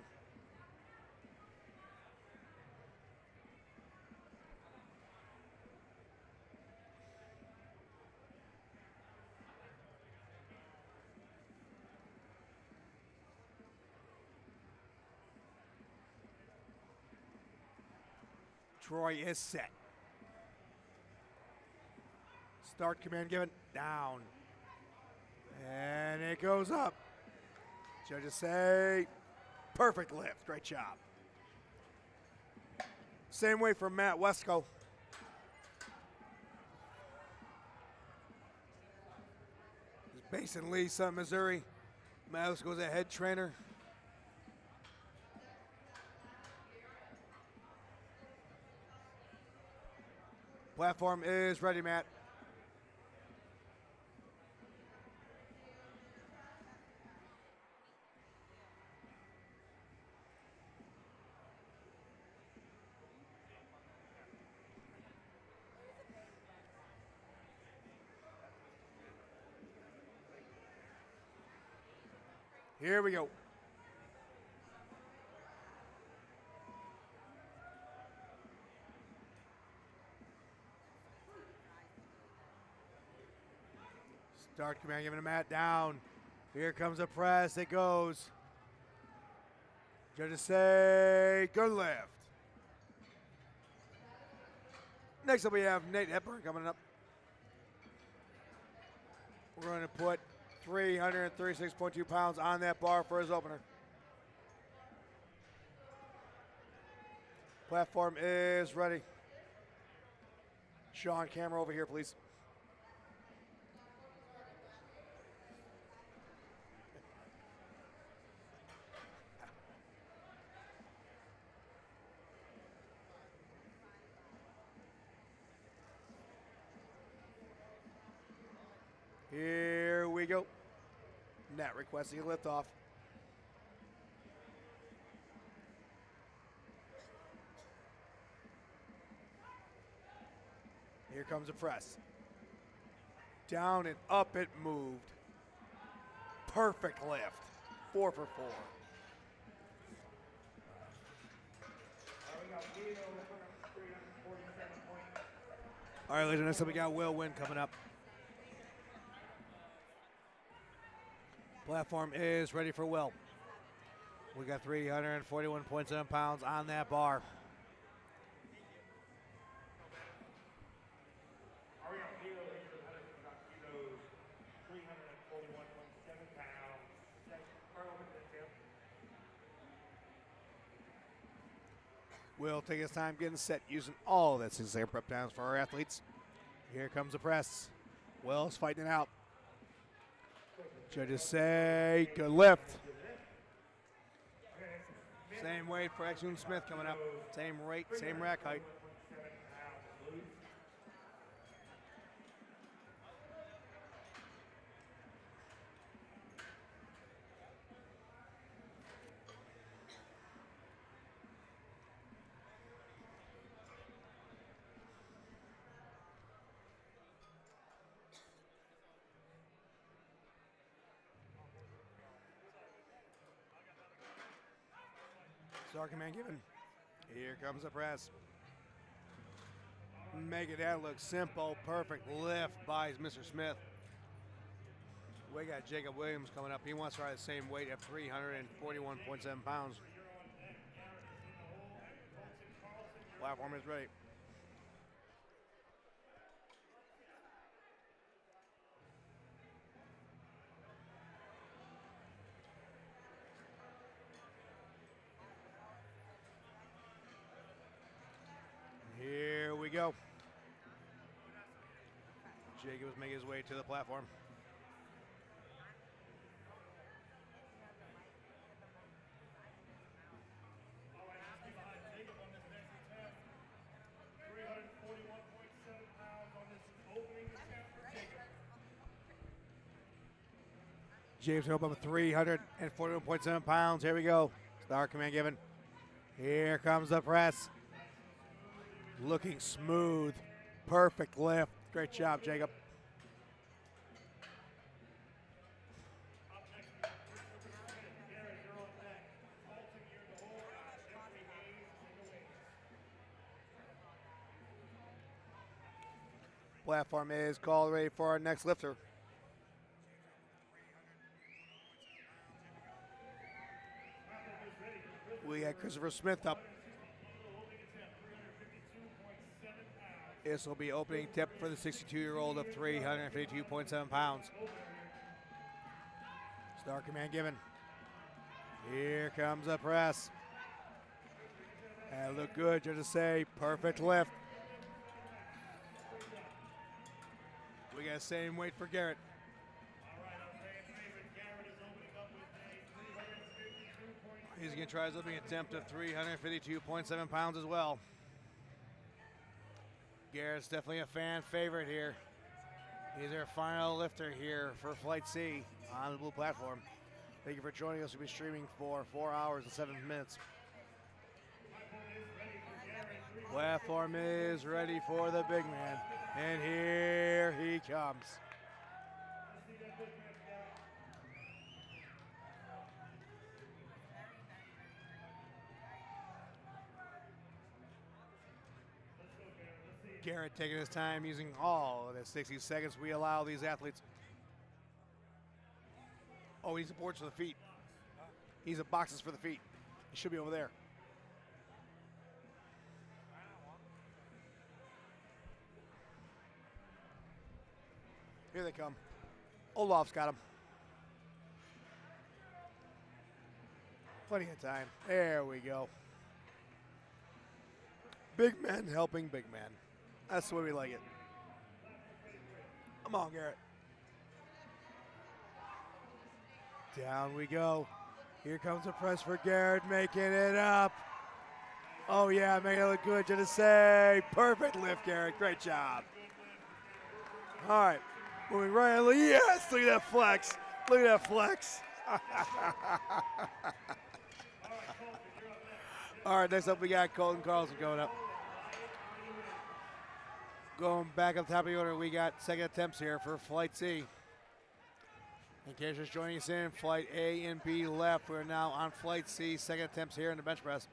Troy is set. Start command given. Down. And it goes up. Judges say perfect lift. Great job. Same way for Matt Wesco. He's based in Lee's, Missouri. Matt Wesco's a head trainer. Platform is ready, Matt. Here we go. Start command, giving a mat down. Here comes a press. It goes. Judges say good lift. Next up we have Nate Hepburn coming up. We're going to put 336.2 pounds on that bar for his opener. Platform is ready. Sean, camera over here, please. Here we go. Nat requesting a liftoff. Here comes a press. Down and up it moved. Perfect lift. 4 for 4. All right, ladies and gentlemen, we got Will Wynn coming up. Platform is ready for Will. We got 341.7 pounds on that bar. Will take his time getting set, using all of that 6 prep downs for our athletes. Here comes the press. Will's fighting it out. Judges say good lift. Same weight for Exune Smith coming up. Same rate, same rack height. Start command given. Here comes the press. Making that look simple. Perfect lift by Mr. Smith. We got Jacob Williams coming up. He wants to ride the same weight at 341.7 pounds. Platform is ready. Here we go. Jacobs making his way to the platform. James up with 341.7 pounds. Here we go. Start command given. Here comes the press. Looking smooth. Perfect lift. Great job, Jacob. Platform is called, ready for our next lifter. We got Christopher Smith up. This will be opening tip for the 62-year-old of 352.7 pounds. Start command given. Here comes the press. That looked good, just to say, perfect lift. We got the same weight for Garrett. He's going to try his opening attempt of 352.7 pounds as well. Garrett's definitely a fan favorite here. He's our final lifter here for Flight C on the blue platform. Thank you for joining us. We'll be streaming for 4 hours and 7 minutes. Platform is ready for the big man. And here he comes. Garrett taking his time, using all of the 60 seconds we allow these athletes. Oh, he needs the boards for the feet. He needs the boxes for the feet. He should be over there. Here they come. Olaf's got him. Plenty of time. There we go. Big men helping big men. That's the way we like it. Come on, Garrett. Down we go. Here comes the press for Garrett, making it up. Oh yeah, making it look good. Just say, perfect lift, Garrett. Great job. All right, moving right. Yes, look at that flex. Look at that flex. All right, next up we got Colton Carlson coming up. Going back up top of the order, we got second attempts here for Flight C. In case you're just joining us in, Flight A and B left. We're now on Flight C, second attempts here in the bench press.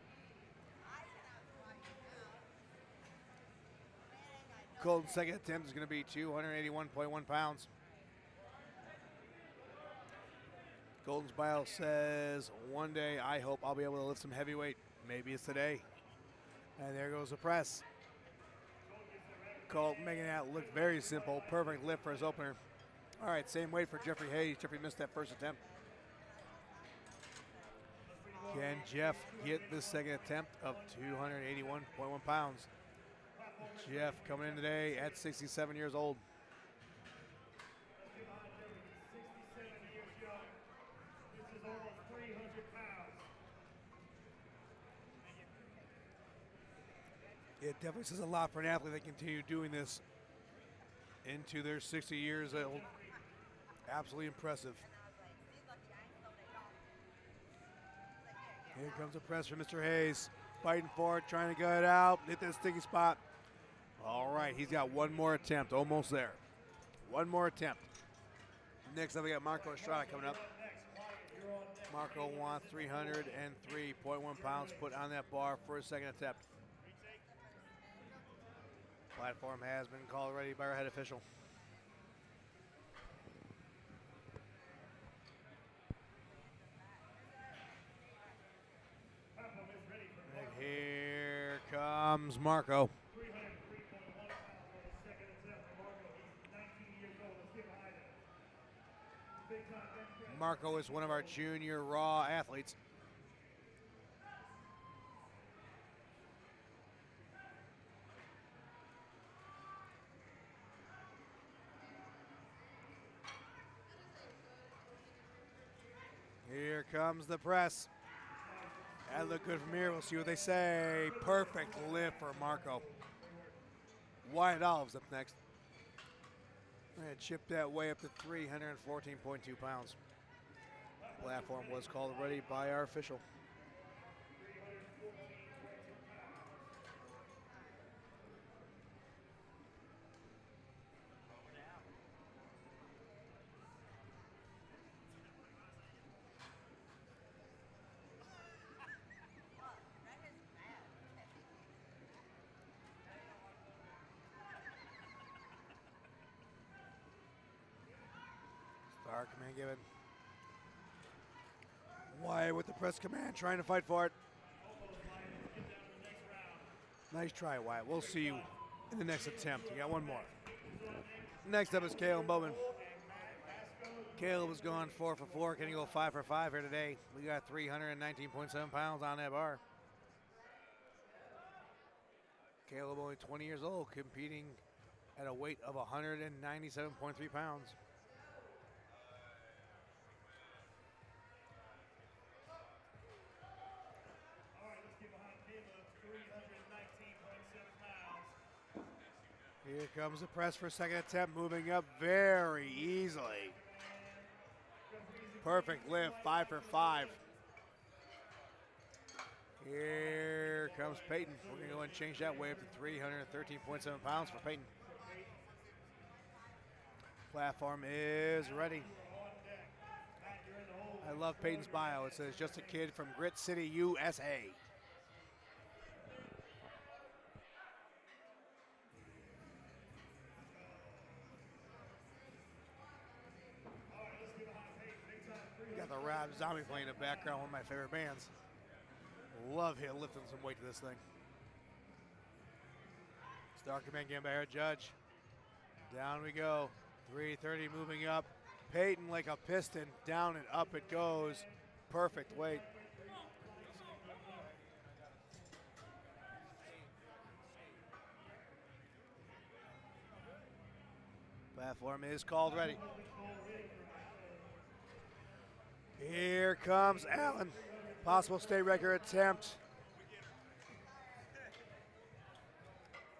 Colton's second attempt is going to be 281.1 pounds. Colton's bio says, one day I hope I'll be able to lift some heavyweight. Maybe it's today. And there goes the press. Colton making that look very simple. Perfect lift for his opener. All right, same weight for Jeffrey Hayes. Jeffrey missed that first attempt. Can Jeff get the second attempt of 281.1 pounds? Jeff coming in today at 67 years old. This is almost 300 pounds. It definitely says a lot for an athlete that continue doing this into their 60 years old. Absolutely impressive. Here comes the press from Mr. Hayes. Fighting for it, trying to get it out, hit that sticky spot. All right, he's got one more attempt, almost there. One more attempt. Next up, we got Marco Estrada coming up. Marco wants 303.1 pounds put on that bar for his second attempt. Platform has been called ready by our head official. And here comes Marco. Marco is one of our junior raw athletes. Here comes the press. That looked good from here. We'll see what they say. Perfect lift for Marco. Wyatt Olive's up next. And chip that way up to 314.2 pounds. Platform was called ready by our official. Star command given. Wyatt with the press command, trying to fight for it. Nice try, Wyatt. We'll see you in the next attempt. You got one more. Next up is Caleb Bowman. Caleb has gone 4 for 4. Can he go 5 for 5 here today? We got 319.7 pounds on that bar. Caleb only 20 years old, competing at a weight of 197.3 pounds. Here comes the press for a second attempt, moving up very easily. Perfect lift, 5 for 5. Here comes Peyton. We're going to go and change that weight up to 313.7 pounds for Peyton. Platform is ready. I love Peyton's bio. It says, just a kid from Grit City, USA. the Rap Zombie playing in the background, one of my favorite bands. Love him lifting some weight to this thing. Stark Command getting by our judge. Down we go. 330 moving up. Peyton like a piston. Down and up it goes. Perfect weight. Platform is called ready. Here comes Allen. Possible state record attempt.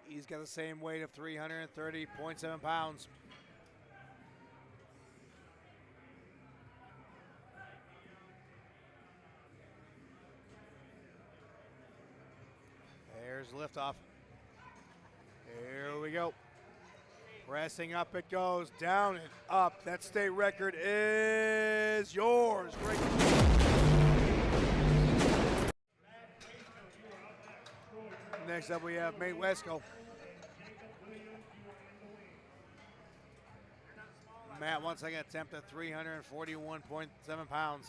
He's got the same weight of 330.7 pounds. There's liftoff. Here we go. Pressing up it goes, down and up. That state record is yours. Great. Next up we have Nate Wesco. Matt once again attempted 341.7 pounds.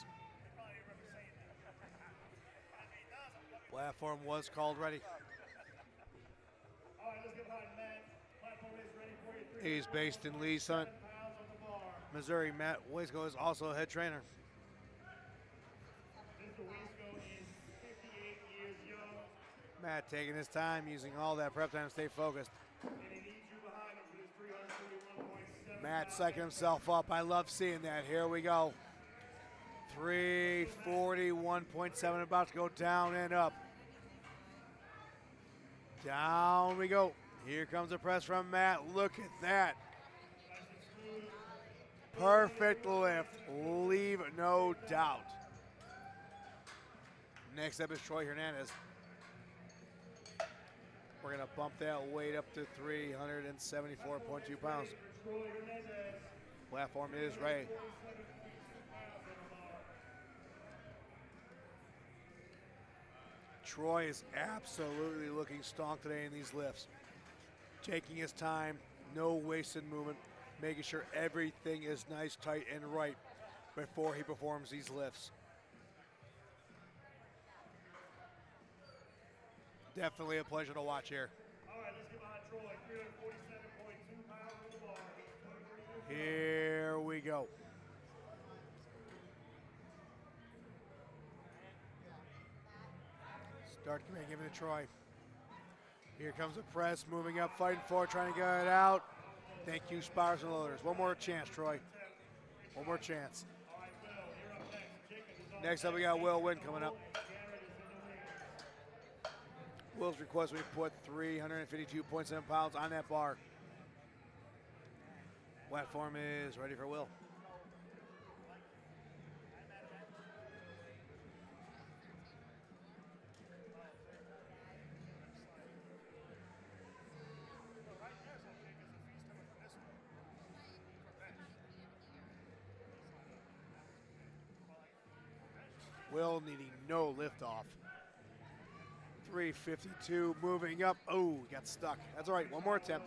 Platform was called ready. He's based in Lee Summit, Missouri. Matt Wesco is also a head trainer. Matt taking his time, using all that prep time to stay focused. Matt psyching himself up. I love seeing that. Here we go. 341.7, about to go down and up. Down we go. Here comes a press from Matt. Look at that. Perfect lift. Leave no doubt. Next up is Troy Hernandez. We're going to bump that weight up to 374.2 pounds. Platform is ready. Troy is absolutely looking strong today in these lifts. Taking his time, no wasted movement, making sure everything is nice, tight, and right before he performs these lifts. Definitely a pleasure to watch here. All right, let's get behind Troy. 347.2 pounds on the bar. Here we go. Start command, give it to Troy. Here comes the press, moving up, fighting for it, trying to get it out. Thank you, Spires and Loaders. One more chance, Troy. One more chance. Next up, we got Will Wynn coming up. Will's request we put 352.7 pounds on that bar. Platform is ready for Will. Will needing no lift off. 352 moving up. Oh, got stuck. That's all right. One more attempt.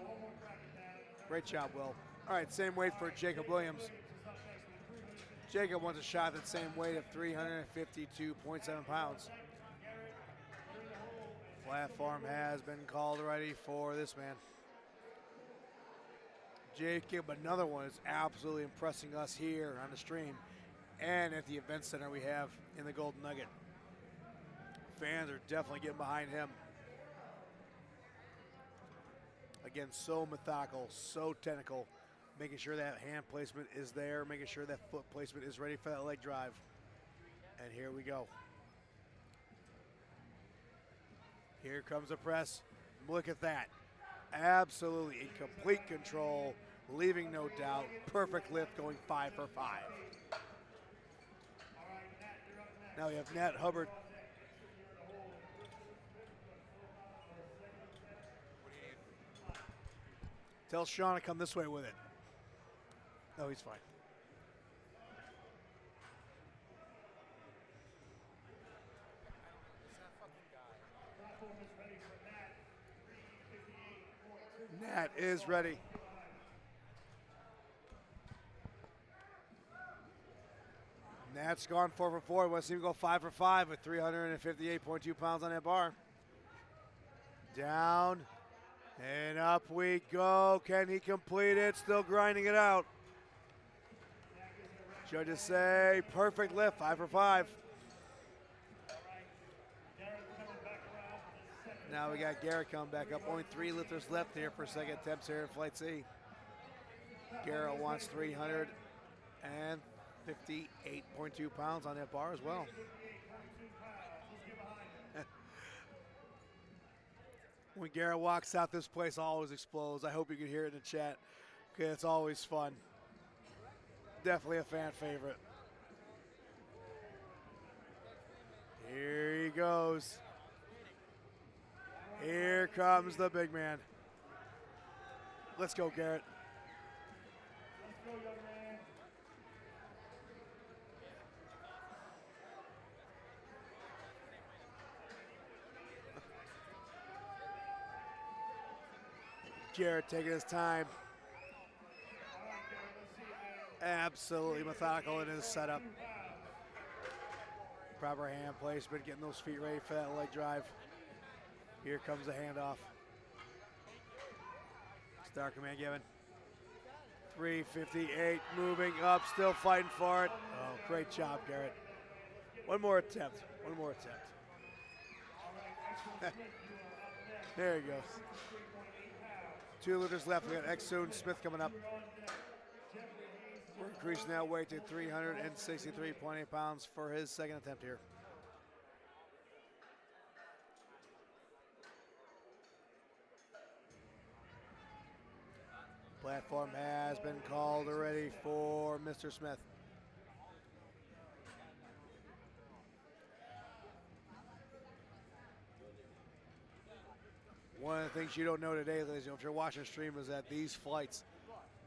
Great job, Will. All right, same weight for Jacob Williams. Jacob wants a shot at that same weight of 352.7 pounds. Platform has been called ready for this man. Jacob, another one, is absolutely impressing us here on the stream and at the event center we have in the Golden Nugget. Fans are definitely getting behind him. Again, so methodical, so technical, making sure that hand placement is there, making sure that foot placement is ready for that leg drive. And here we go. Here comes the press. Look at that. Absolutely in complete control, leaving no doubt. Perfect lift, going 5 for 5. Now we have Nat Hubbard. Tell Sean to come this way with it. No, he's fine. Nat is ready. Matt's gone 4 for 4. Let's see him go 5 for 5 with 358.2 pounds on that bar. Down and up we go. Can he complete it? Still grinding it out. Judges say perfect lift, 5 for 5. Now we got Garrett coming back up. Only 3 lifters left here for second attempts here in Flight C. Garrett wants 358.2 pounds on that bar as well. When Garrett walks out, this place always explodes. I hope you can hear it in the chat, because it's always fun. Definitely a fan favorite. Here he goes. Here comes the big man. Let's go, Garrett. Garrett taking his time. Absolutely methodical in his setup. Proper hand placement, getting those feet ready for that leg drive. Here comes the handoff. Star command given. 358, moving up, still fighting for it. Oh, great job, Garrett. One more attempt. One more attempt. There he goes. 2 lifters left. We got Exoon Smith coming up. We're increasing that weight to 363.8 pounds for his second attempt here. Platform has been called already for Mr. Smith. One of the things you don't know today, ladies, if you're watching the stream, is that these flights,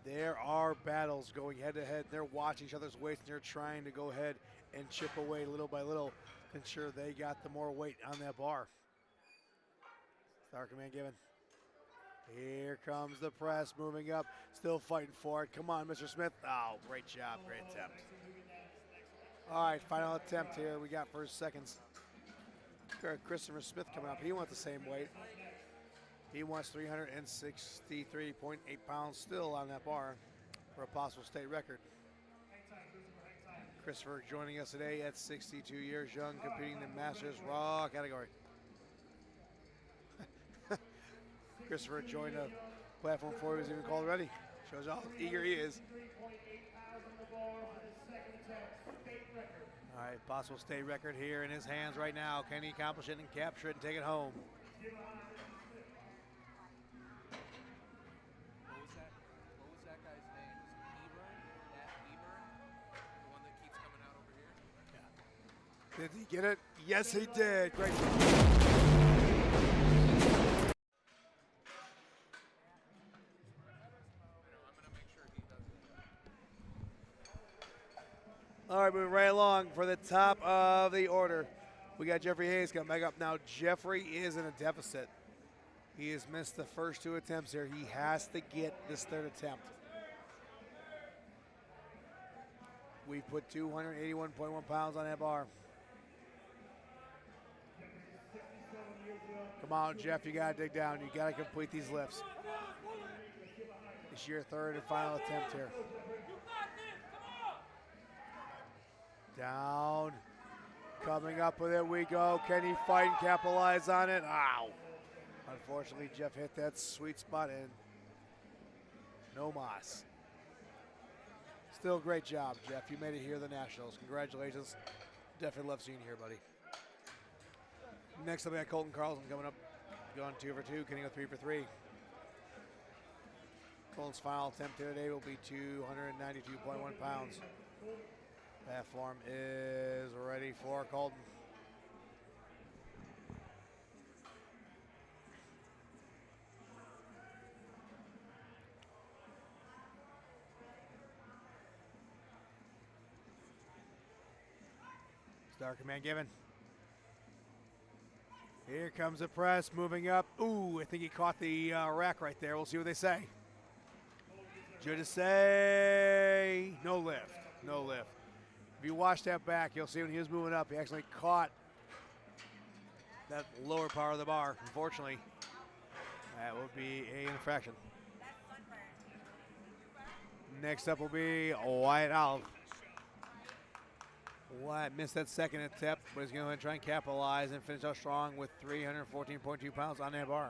there are battles going head to head. They're watching each other's weights, and they're trying to go ahead and chip away little by little to ensure they got the more weight on that bar. Star command given. Here comes the press, moving up, still fighting for it. Come on, Mr. Smith. Oh, great job, great attempt. All right, final attempt here we got for seconds. Christopher Smith coming up. He wants the same weight. He wants 363.8 pounds still on that bar for a possible state record. Christopher joining us today at 62 years young, competing in the Masters Raw category. Christopher joined the platform before he was even called ready. Shows how eager he is. All right, possible state record here in his hands right now. Can he accomplish it and capture it and take it home? What was that guy's name? The one that keeps coming out over here? Did he get it? Yes, he did. Great. All right, moving right along for the top of the order. We got Jeffrey Hayes coming back up now. Jeffrey is in a deficit. He has missed the first 2 attempts here. He has to get this 3rd attempt. We put 281.1 pounds on that bar. Come on, Jeff, you got to dig down. You got to complete these lifts. It's your 3rd and final attempt here. Down, coming up with it we go. Can he fight and capitalize on it? Ow. Unfortunately, Jeff hit that sweet spot and no mas. Still great job, Jeff. You made it here at the Nationals. Congratulations. Definitely love seeing you here, buddy. Next up, we got Colton Carlson coming up. Going 2 for 2, can he go 3 for 3? Colton's final attempt here today will be 292.1 pounds. Platform is ready for Colton. Star command given. Here comes the press, moving up. Ooh, I think he caught the rack right there. We'll see what they say. Judges say no lift, no lift. If you watch that back, you'll see when he was moving up, he actually caught that lower part of the bar. Unfortunately, that would be an infraction. Next up will be Wyatt Olive. Wyatt missed that second attempt, but he's going to try and capitalize and finish out strong with 314.2 pounds on that bar.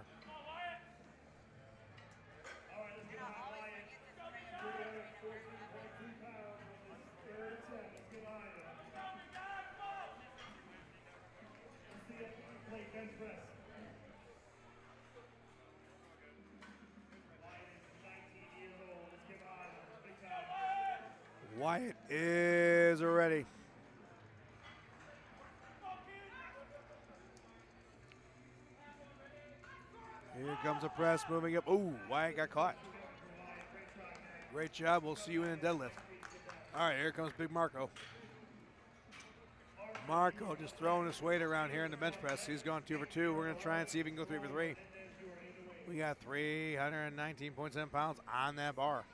Wyatt is ready. Here comes a press moving up. Ooh, Wyatt got caught. Great job. We'll see you in a deadlift. All right, here comes Big Marco. Marco just throwing his weight around here in the bench press. He's going 2 for 2. We're going to try and see if he can go 3 for 3. We got 319.7 pounds on that bar.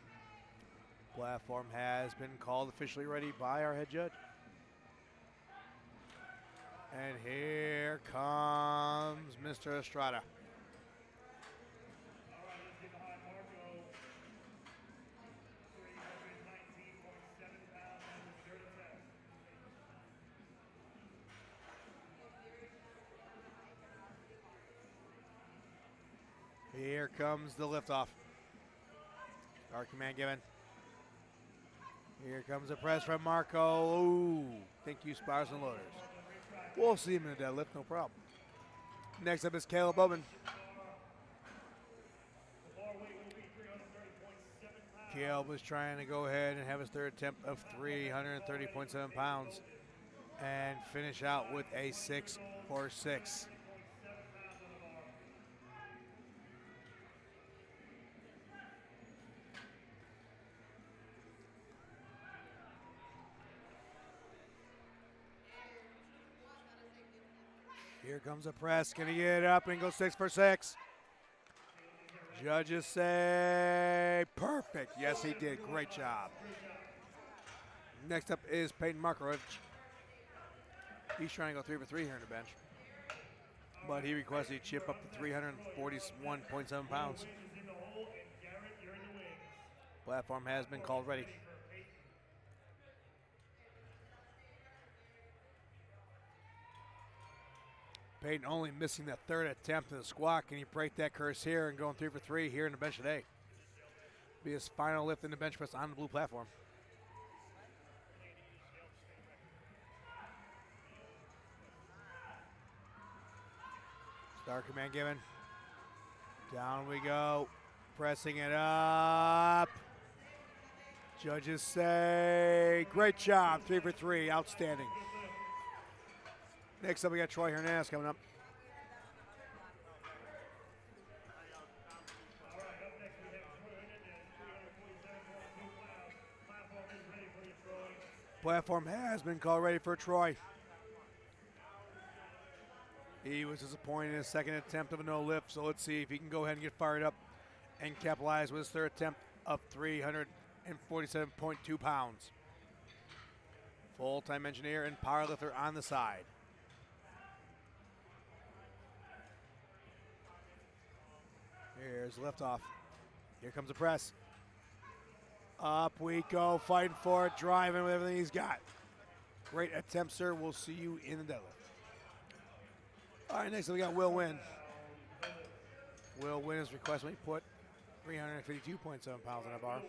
Platform has been called officially ready by our head judge. And here comes Mr. Estrada. Here comes the liftoff. Our command given. Here comes a press from Marco. Ooh, thank you, Spires and Loaders. We'll see him in a deadlift, no problem. Next up is Caleb Bowman. Caleb was trying to go ahead and have his third attempt of 330.7 pounds and finish out with a 6 for 6. Here comes a press. Can he get up and go 6 for 6? Judges say perfect. Yes, he did. Great job. Next up is Peyton Markovich. He's trying to go 3 for 3 here in the bench, but he requested he chip up to 341.7 pounds. Platform has been called ready. Peyton only missing that third attempt in the squat. Can he break that curse here and going 3 for 3 here in the bench today? Be his final lift in the bench press on the blue platform. Star command given. Down we go. Pressing it up. Judges say, great job, 3 for 3, outstanding. Next up, we got Troy Hernandez coming up. Platform has been called ready for Troy. He was disappointed in his second attempt of a no lift, so let's see if he can go ahead and get fired up and capitalize with his third attempt of 347.2 pounds. Full-time engineer and powerlifter on the side. Here's liftoff. Here comes the press. Up we go, fighting for it, driving with everything he's got. Great attempt, sir. We'll see you in the deadlift. All right, next up we got Will Wynn. Will Wynn is requesting we put 352.7 pounds on a bar.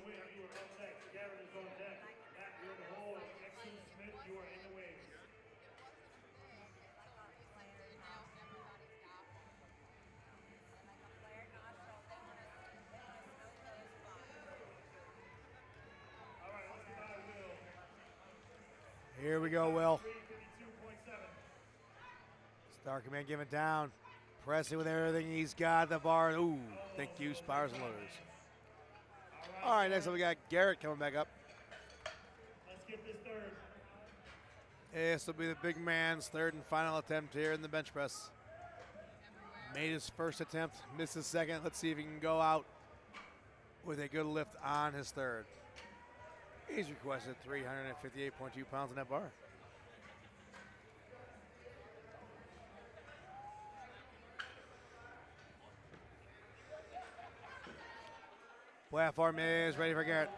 Here we go, Will. Star command given down. Pressing with everything he's got. The bar. Ooh, thank you, Spires and Loaders. All right, next up we got Garrett coming back up. Let's get this third. This will be the big man's third and final attempt here in the bench press. Made his first attempt, missed his second. Let's see if he can go out with a good lift on his third. He's requested 358.2 pounds on that bar. Platform is ready for Garrett.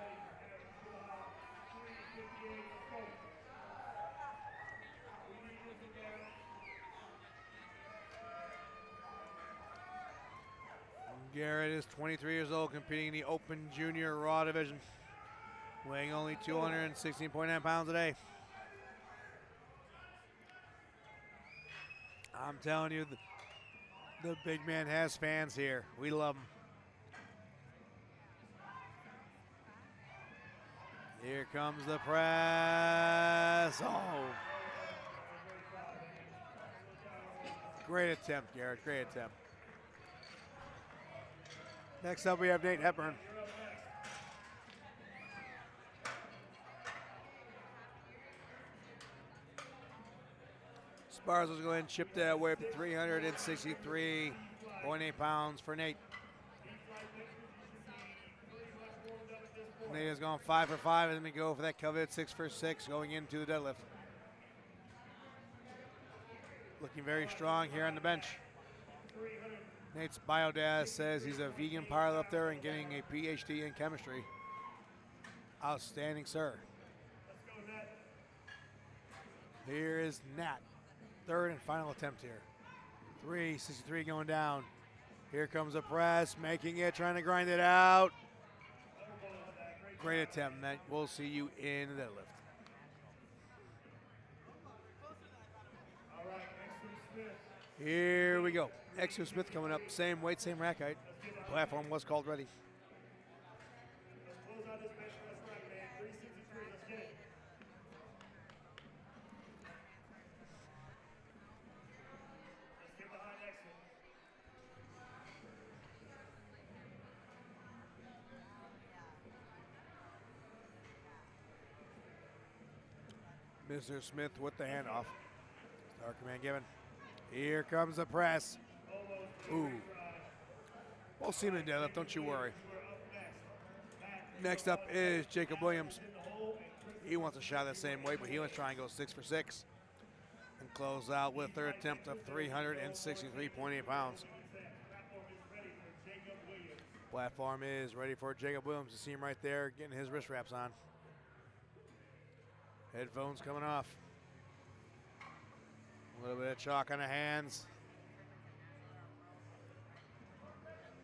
Garrett is 23 years old, competing in the Open Junior Raw division, weighing only 216.9 pounds a day. I'm telling you, the big man has fans here. We love him. Here comes the press. Oh. Great attempt, Garrett. Great attempt. Next up, we have Nate Hepburn. Spars will go ahead and chip that way up to 363.8 pounds for Nate. Nate has gone 5 for 5, and then we go for that coveted 6 for 6 going into the deadlift. Looking very strong here on the bench. Nate's biodata says he's a vegan powerlifter and getting a PhD in chemistry. Outstanding, sir. Here is Nat. Third and final attempt here. 363 going down. Here comes the press, making it, trying to grind it out. Great attempt, Nat. We'll see you in the deadlift. Here we go. Exo Smith coming up. Same weight, same rack height. Platform was called ready. Mr. Smith with the handoff. Star command given. Here comes the press. Ooh. We'll see him in deadlift, don't you worry. Next up is Jacob Williams. He wants a shot at the same weight, but he wants to try and go 6 for 6. And close out with their attempt of 363.8 pounds. Platform is ready for Jacob Williams. You see him right there getting his wrist wraps on. Headphones coming off. A little bit of chalk on the hands.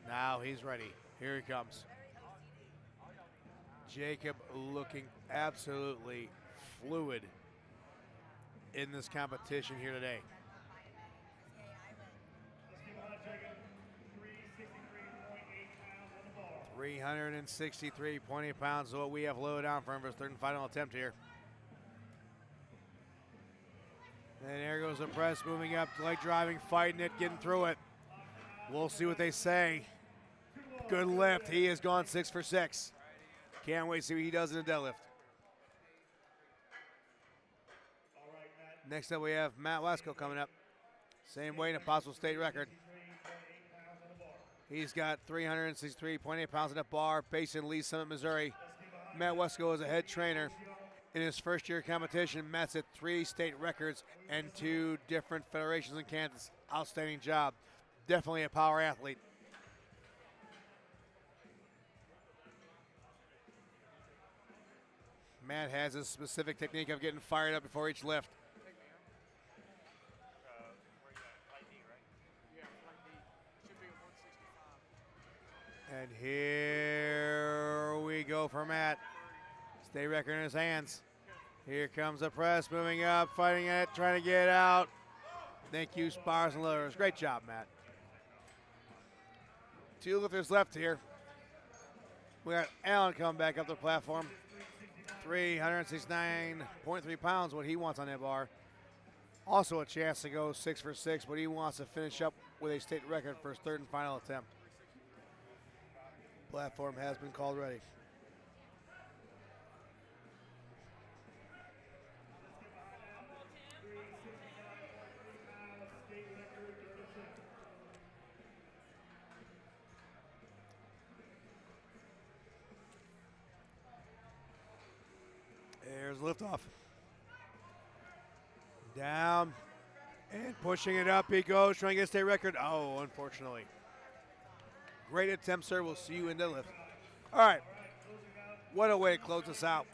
Now he's ready. Here he comes. Jacob looking absolutely fluid in this competition here today. 363.8 pounds is what we have loaded on for him for his third and final attempt here. And there goes the press, moving up, leg driving, fighting it, getting through it. We'll see what they say. Good lift. He has gone 6 for 6. Can't wait to see what he does in the deadlift. Next up, we have Matt Wesco coming up. Same weight, a possible state record. He's got 363.8 pounds in that bar, based in Lee Summit, Missouri. Matt Wesco is a head trainer. In his first year competition, Matt's at 3 state records and 2 different federations in Kansas. Outstanding job. Definitely a power athlete. Matt has a specific technique of getting fired up before each lift. And here we go for Matt. State record in his hands. Here comes the press, moving up, fighting it, trying to get out. Thank you, Spars and Lowers. Great job, Matt. 2 lifters left here. We got Allen coming back up the platform. 369.3 pounds, what he wants on that bar. Also a chance to go 6 for 6, but he wants to finish up with a state record for his third and final attempt. Platform has been called ready. liftoff. Down and pushing it up he goes, trying to get a state record. Oh, unfortunately. Great attempt, sir. We'll see you in deadlift. All right. What a way to close this out.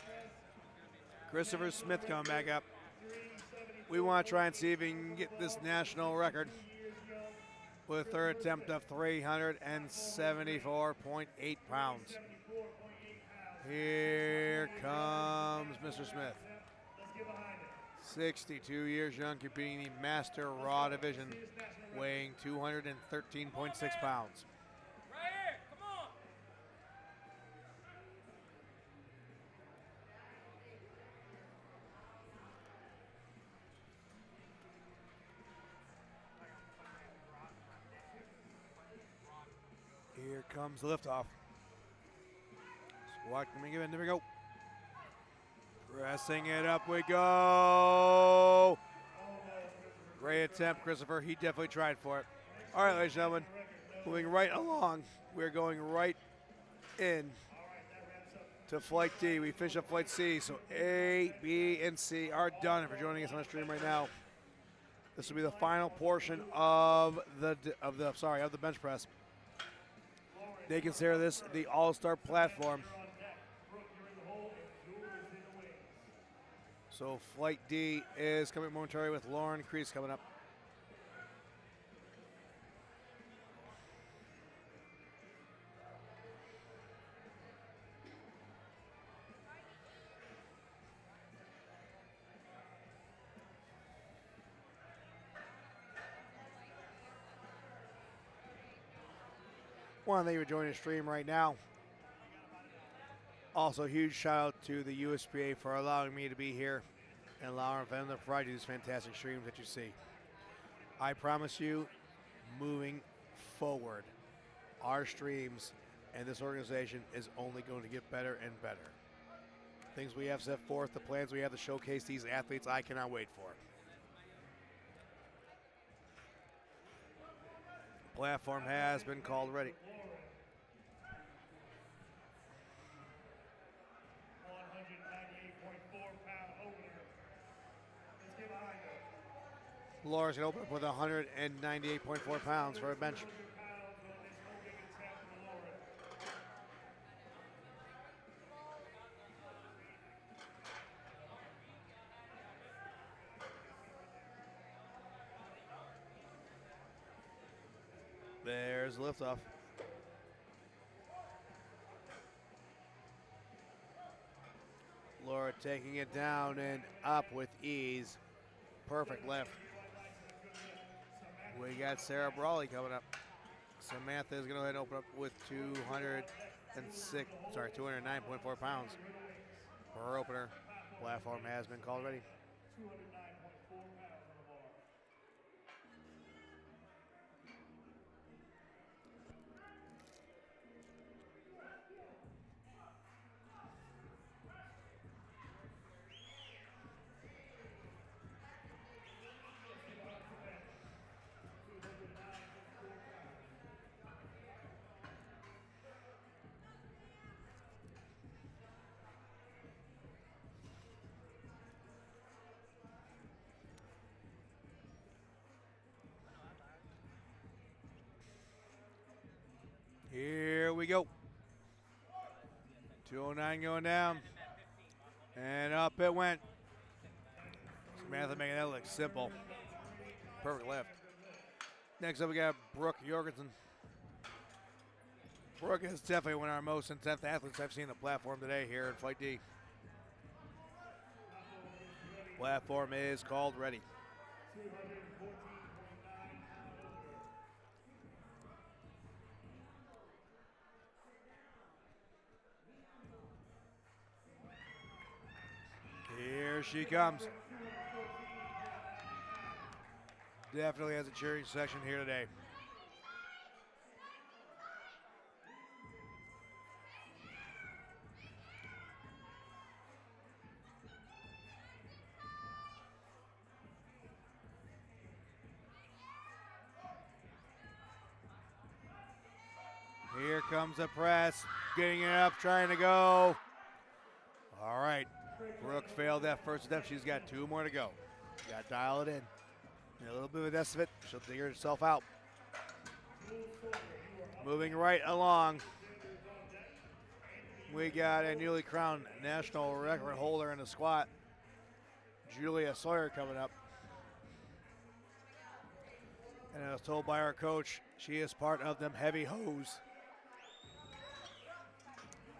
Christopher Smith coming back up. We want to try and see if he can get this national record with a third attempt of 374.8 pounds. Here comes Mr. Smith. 62 years young, competing in the Master Raw division, weighing 213.6 pounds. Here comes the liftoff. Squat, can we give it? There we go. Pressing it up we go. Great attempt, Christopher. He definitely tried for it. All right, ladies and gentlemen, moving right along. We're going right in to Flight D. We finish up Flight C, so A, B, and C are done. If you're joining us on the stream right now, this will be the final portion of the bench press. They consider this the all-star platform. So Flight D is coming momentarily with Lauren Kreese coming up. Want to thank you for joining the stream right now. Also, huge shout out to the USPA for allowing me to be here and allowing them to provide you these fantastic streams that you see. I promise you, moving forward, our streams and this organization is only going to get better and better. Things we have set forth, the plans we have to showcase these athletes, I cannot wait for. Platform has been called ready. Laura's going to open up with 198.4 pounds for a bench. There's liftoff. Laura taking it down and up with ease. Perfect lift. We got Sarah Brawley coming up. Samantha is going to go ahead and open up with 209.4 pounds for her opener. Platform has been called ready. Here we go. 209 going down. And up it went. Samantha making that look simple. Perfect lift. Next up we got Brooke Jorgensen. Brooke is definitely one of our most intense athletes I've seen on the platform today here in Flight D. Platform is called ready. Here she comes. Definitely has a cheering section here today. Here comes the press, getting it up, trying to go. All right, Brooke failed that first step. She's got 2 more to go. Got to dial it in. And a little bit of a rest of it. She'll figure herself out. Moving right along. We got a newly crowned national record holder in the squat, Julia Sawyer, coming up. And I was told by our coach, she is part of them heavy hose.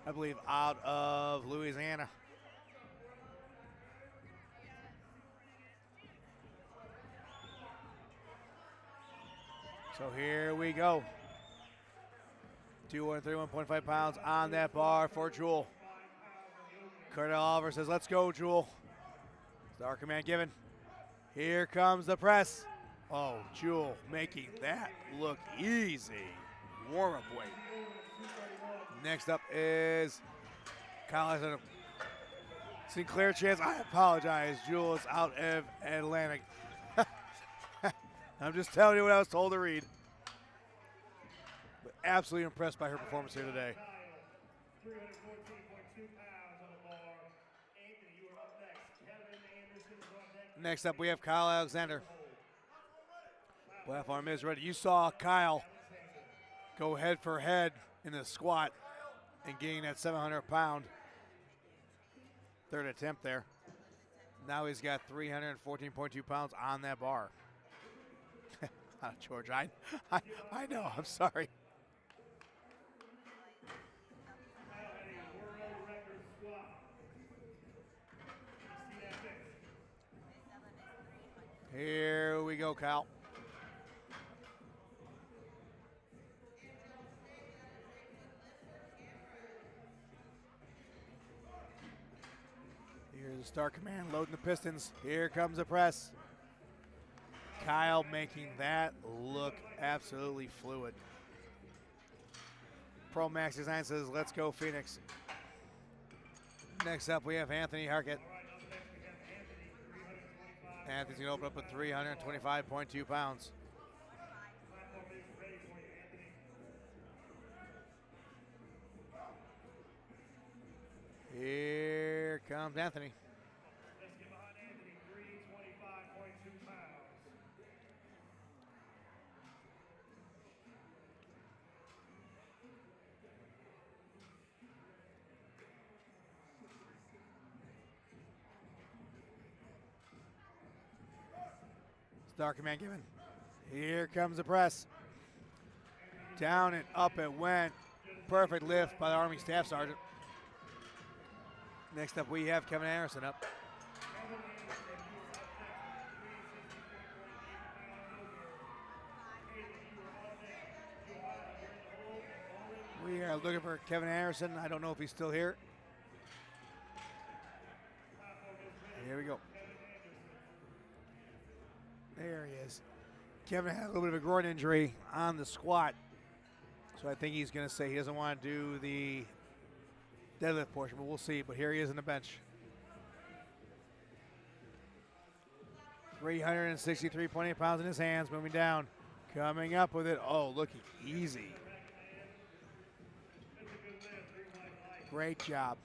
I believe out of Louisiana. So here we go. 231.5 pounds on that bar for Jewel. Cordell Oliver says, let's go, Jewel. Star command given. Here comes the press. Oh, Jewel making that look easy. Warm-up weight. Next up is Kyle Alexander. Sinclair Chance, I apologize. Jewel is out of Atlantic. I'm just telling you what I was told to read. But absolutely impressed by her performance here today. 314.2 pounds on the bar. Anthony, you are up next. Kevin Anderson is on deck. Next up, we have Kyle Alexander. Platform is ready. You saw Kyle go head for head in the squat and gain that 700-pound third attempt there. Now he's got 314.2 pounds on that bar. George, I know. I'm sorry. Here we go, Kyle. Here's the Star Command loading the pistons. Here comes the press. Kyle making that look absolutely fluid. Pro Max Design says, let's go, Phoenix. Next up, we have Anthony Harkett. Anthony's going to open up with 325.2 pounds. Here comes Anthony. Let's get behind Anthony, 325.2 pounds. Star Command given. Here comes the press. Down and up it went. Perfect lift by the Army Staff Sergeant. Next up, we have Kevin Anderson up. We are looking for Kevin Anderson. I don't know if he's still here. Here we go. There he is. Kevin had a little bit of a groin injury on the squat, so I think he's going to say he doesn't want to do the deadlift portion, but we'll see. But here he is in the bench. 363.8 pounds in his hands, moving down. Coming up with it. Oh, looking easy. Great job.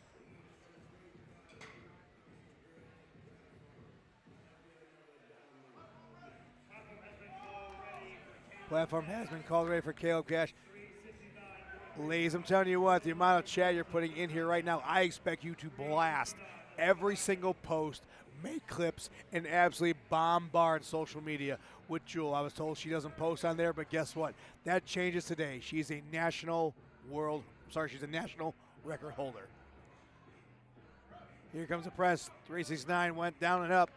Platform has been called ready for Caleb Cash. Ladies, I'm telling you what, the amount of chat you're putting in here right now, I expect you to blast every single post, make clips, and absolutely bombard social media with Jewel. I was told she doesn't post on there, but guess what? That changes today. She's a national record holder. Here comes the press. 369 went down and up.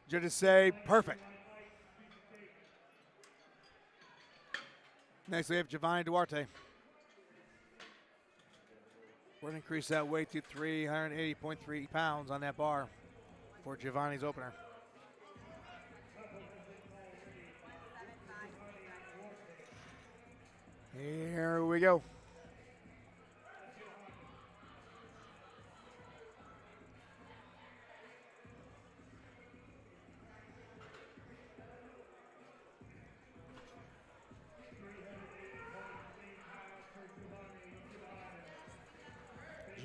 Judges say perfect. Next, we have Giovanni Duarte. We're going to increase that weight to 380.3 pounds on that bar for Giovanni's opener. Here we go.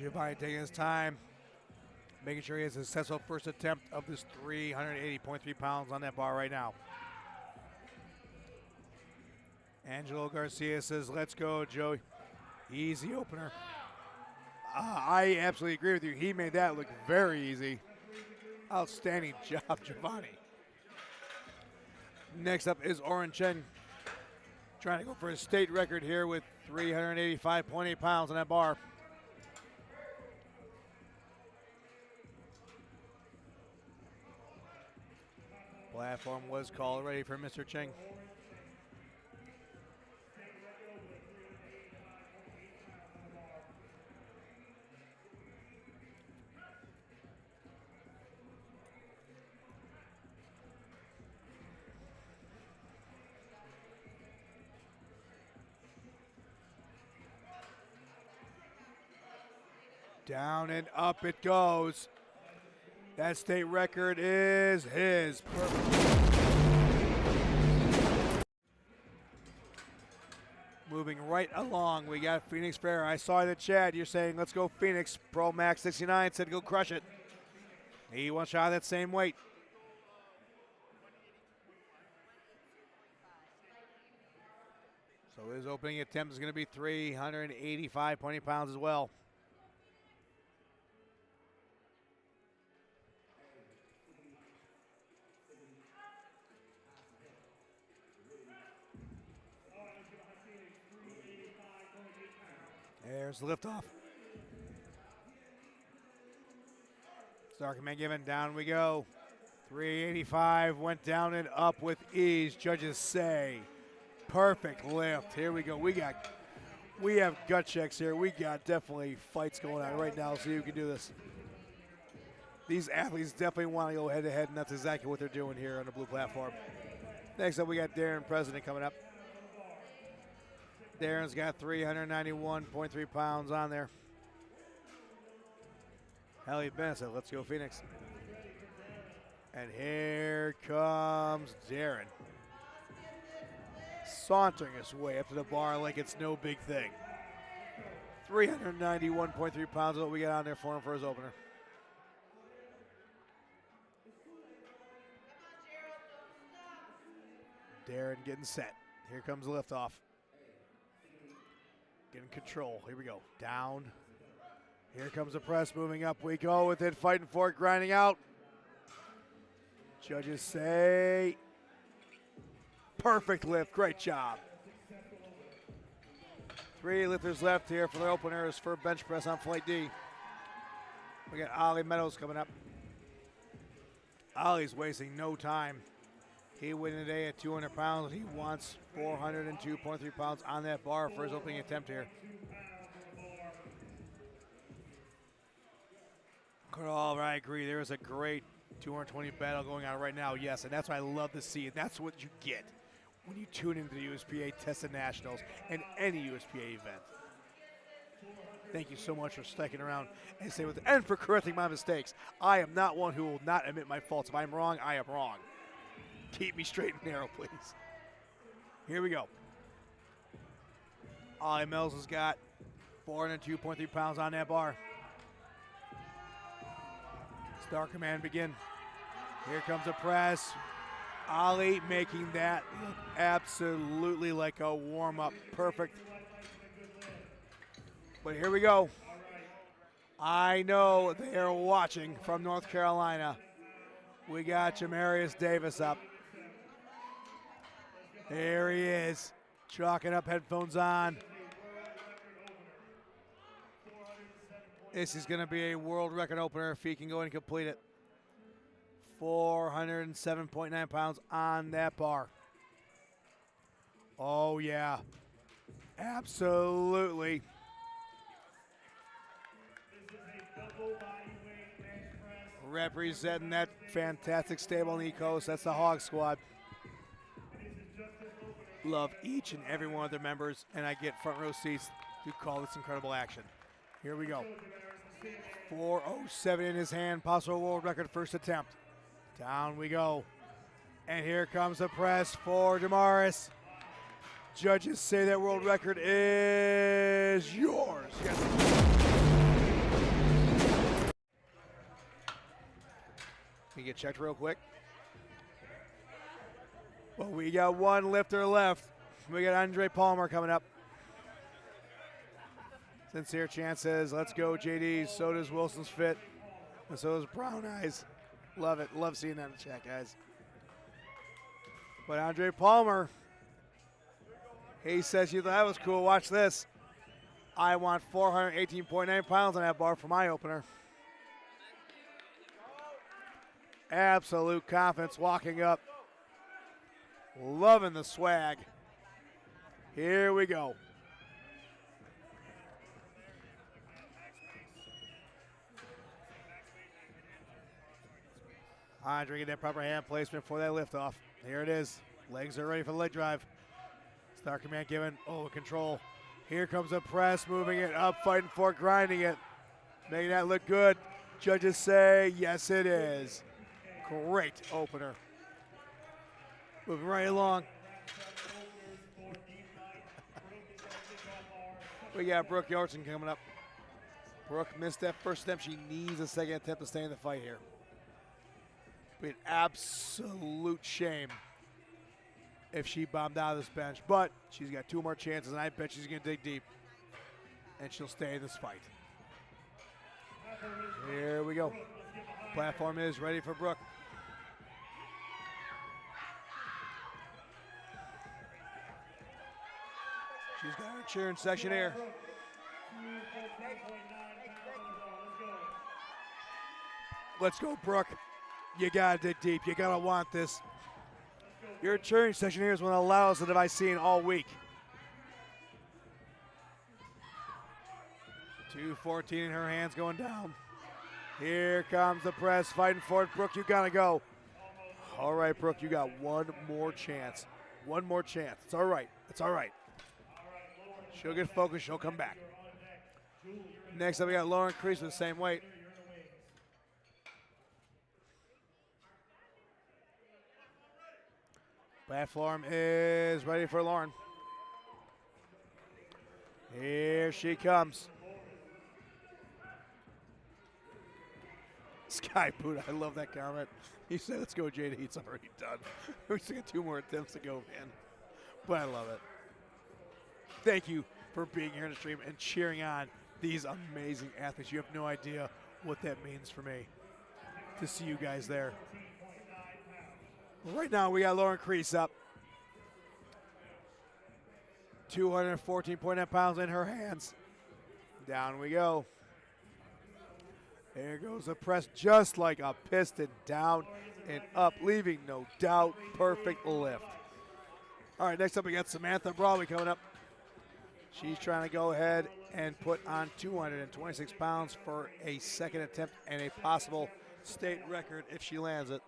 Giovanni taking his time, making sure he has a successful first attempt of this 380.3 pounds on that bar right now. Angelo Garcia says, let's go, Joey. Easy opener. I absolutely agree with you. He made that look very easy. Outstanding job, Giovanni. Next up is Oren Cheng, trying to go for a state record here with 385.8 pounds on that bar. Platform was called ready for Mr. Cheng. Down and up it goes. That state record is his. Moving right along, we got Phoenix Fair. I saw that, Chad, you're saying, let's go Phoenix. Pro Max 69 said go crush it. He wants to shot that same weight. So his opening attempt is going to be 385.8 pounds as well. There's the liftoff. Starkman given, down we go. 385 went down and up with ease. Judges say perfect lift. Here we go. We have gut checks here. We got definitely fights going on right now. See who can do this. These athletes definitely want to go head to head, and that's exactly what they're doing here on the blue platform. Next up, we got Darren President coming up. Darren's got 391.3 pounds on there. Helly Benson, let's go Phoenix. And here comes Darren. Sauntering his way up to the bar like it's no big thing. 391.3 pounds is what we got on there for him for his opener. Darren getting set. Here comes the liftoff. Getting control. Here we go. Down. Here comes the press. Moving up we go with it. Fighting for it. Grinding out. Judges say perfect lift. Great job. 3 lifters left here for the openers for bench press on flight D. We got Ali Meadows coming up. Ali's wasting no time. He went today at 200 pounds. He wants 402.3 pounds on that bar for his opening attempt here. All right, I agree. There is a great 220 battle going on right now, yes, and that's what I love to see. And that's what you get when you tune into the USPA Tested Nationals and any USPA event. Thank you so much for sticking around and for correcting my mistakes. I am not one who will not admit my faults. If I'm wrong, I am wrong. Keep me straight and narrow, please. Here we go. Ollie Mills has got 402.3 pounds on that bar. Star Command begin. Here comes the press. Ollie making that look absolutely like a warm-up. Perfect. But here we go. I know they are watching from North Carolina. We got Jamarius Davis up. There he is, chalking up, headphones on. This is going to be a world record opener if he can go and complete it. 407.9 pounds on that bar. Oh, yeah. Absolutely. Representing that fantastic stable on the coast. That's the Hog Squad. Love each and every one of their members, and I get front row seats to call this incredible action. Here we go. 407 in his hand, possible world record first attempt. Down we go. And here comes the press for Damaris. Judges say that world record is yours. Yes. Can you get checked real quick? Well, we got one lifter left. We got Andre Palmer coming up. Sincere chances. Let's go, JD. So does Wilson's Fit. And so does Brown Eyes. Love it. Love seeing that in the chat, guys. But Andre Palmer, he says, you thought that was cool. Watch this. I want 418.9 pounds on that bar for my opener. Absolute confidence walking up. Loving the swag. Here we go. Andre get that proper hand placement for that liftoff. Here it is. Legs are ready for the leg drive. Star Command given. Oh, control. Here comes a press, moving it up, fighting for it, grinding it. Making that look good. Judges say, yes, it is. Great opener. Moving right along. We got Brooke Yorkson coming up. Brooke missed that first attempt. She needs a second attempt to stay in the fight here. Be an absolute shame if she bombed out of this bench, but she's got 2 more chances, and I bet she's going to dig deep, and she'll stay in this fight. Here we go. Platform is ready for Brooke. She's got her cheering section here. Let's go, Brooke. You gotta dig deep. You gotta want this. Your cheering section here is one of the loudest that I've seen all week. 2:14 in her hands going down. Here comes the press, fighting for it. Brooke, you gotta go. All right, Brooke, you got one more chance. One more chance. It's all right. It's all right. She'll get focused. She'll come back. Next up, we got Lauren Crease with the same weight. Platform is ready for Lauren. Here she comes. Sky Boot, I love that comment. He said, let's go, JD. It's already done. We still got 2 more attempts to go, man. But I love it. Thank you for being here in the stream and cheering on these amazing athletes. You have no idea what that means for me to see you guys there. Right now, we got Lauren Crease up. 214.9 pounds in her hands. Down we go. There goes the press, just like a piston, down and up, leaving no doubt. Perfect lift. All right, next up, we got Samantha Brawley coming up. She's trying to go ahead and put on 226 pounds for a second attempt and a possible state record if she lands it.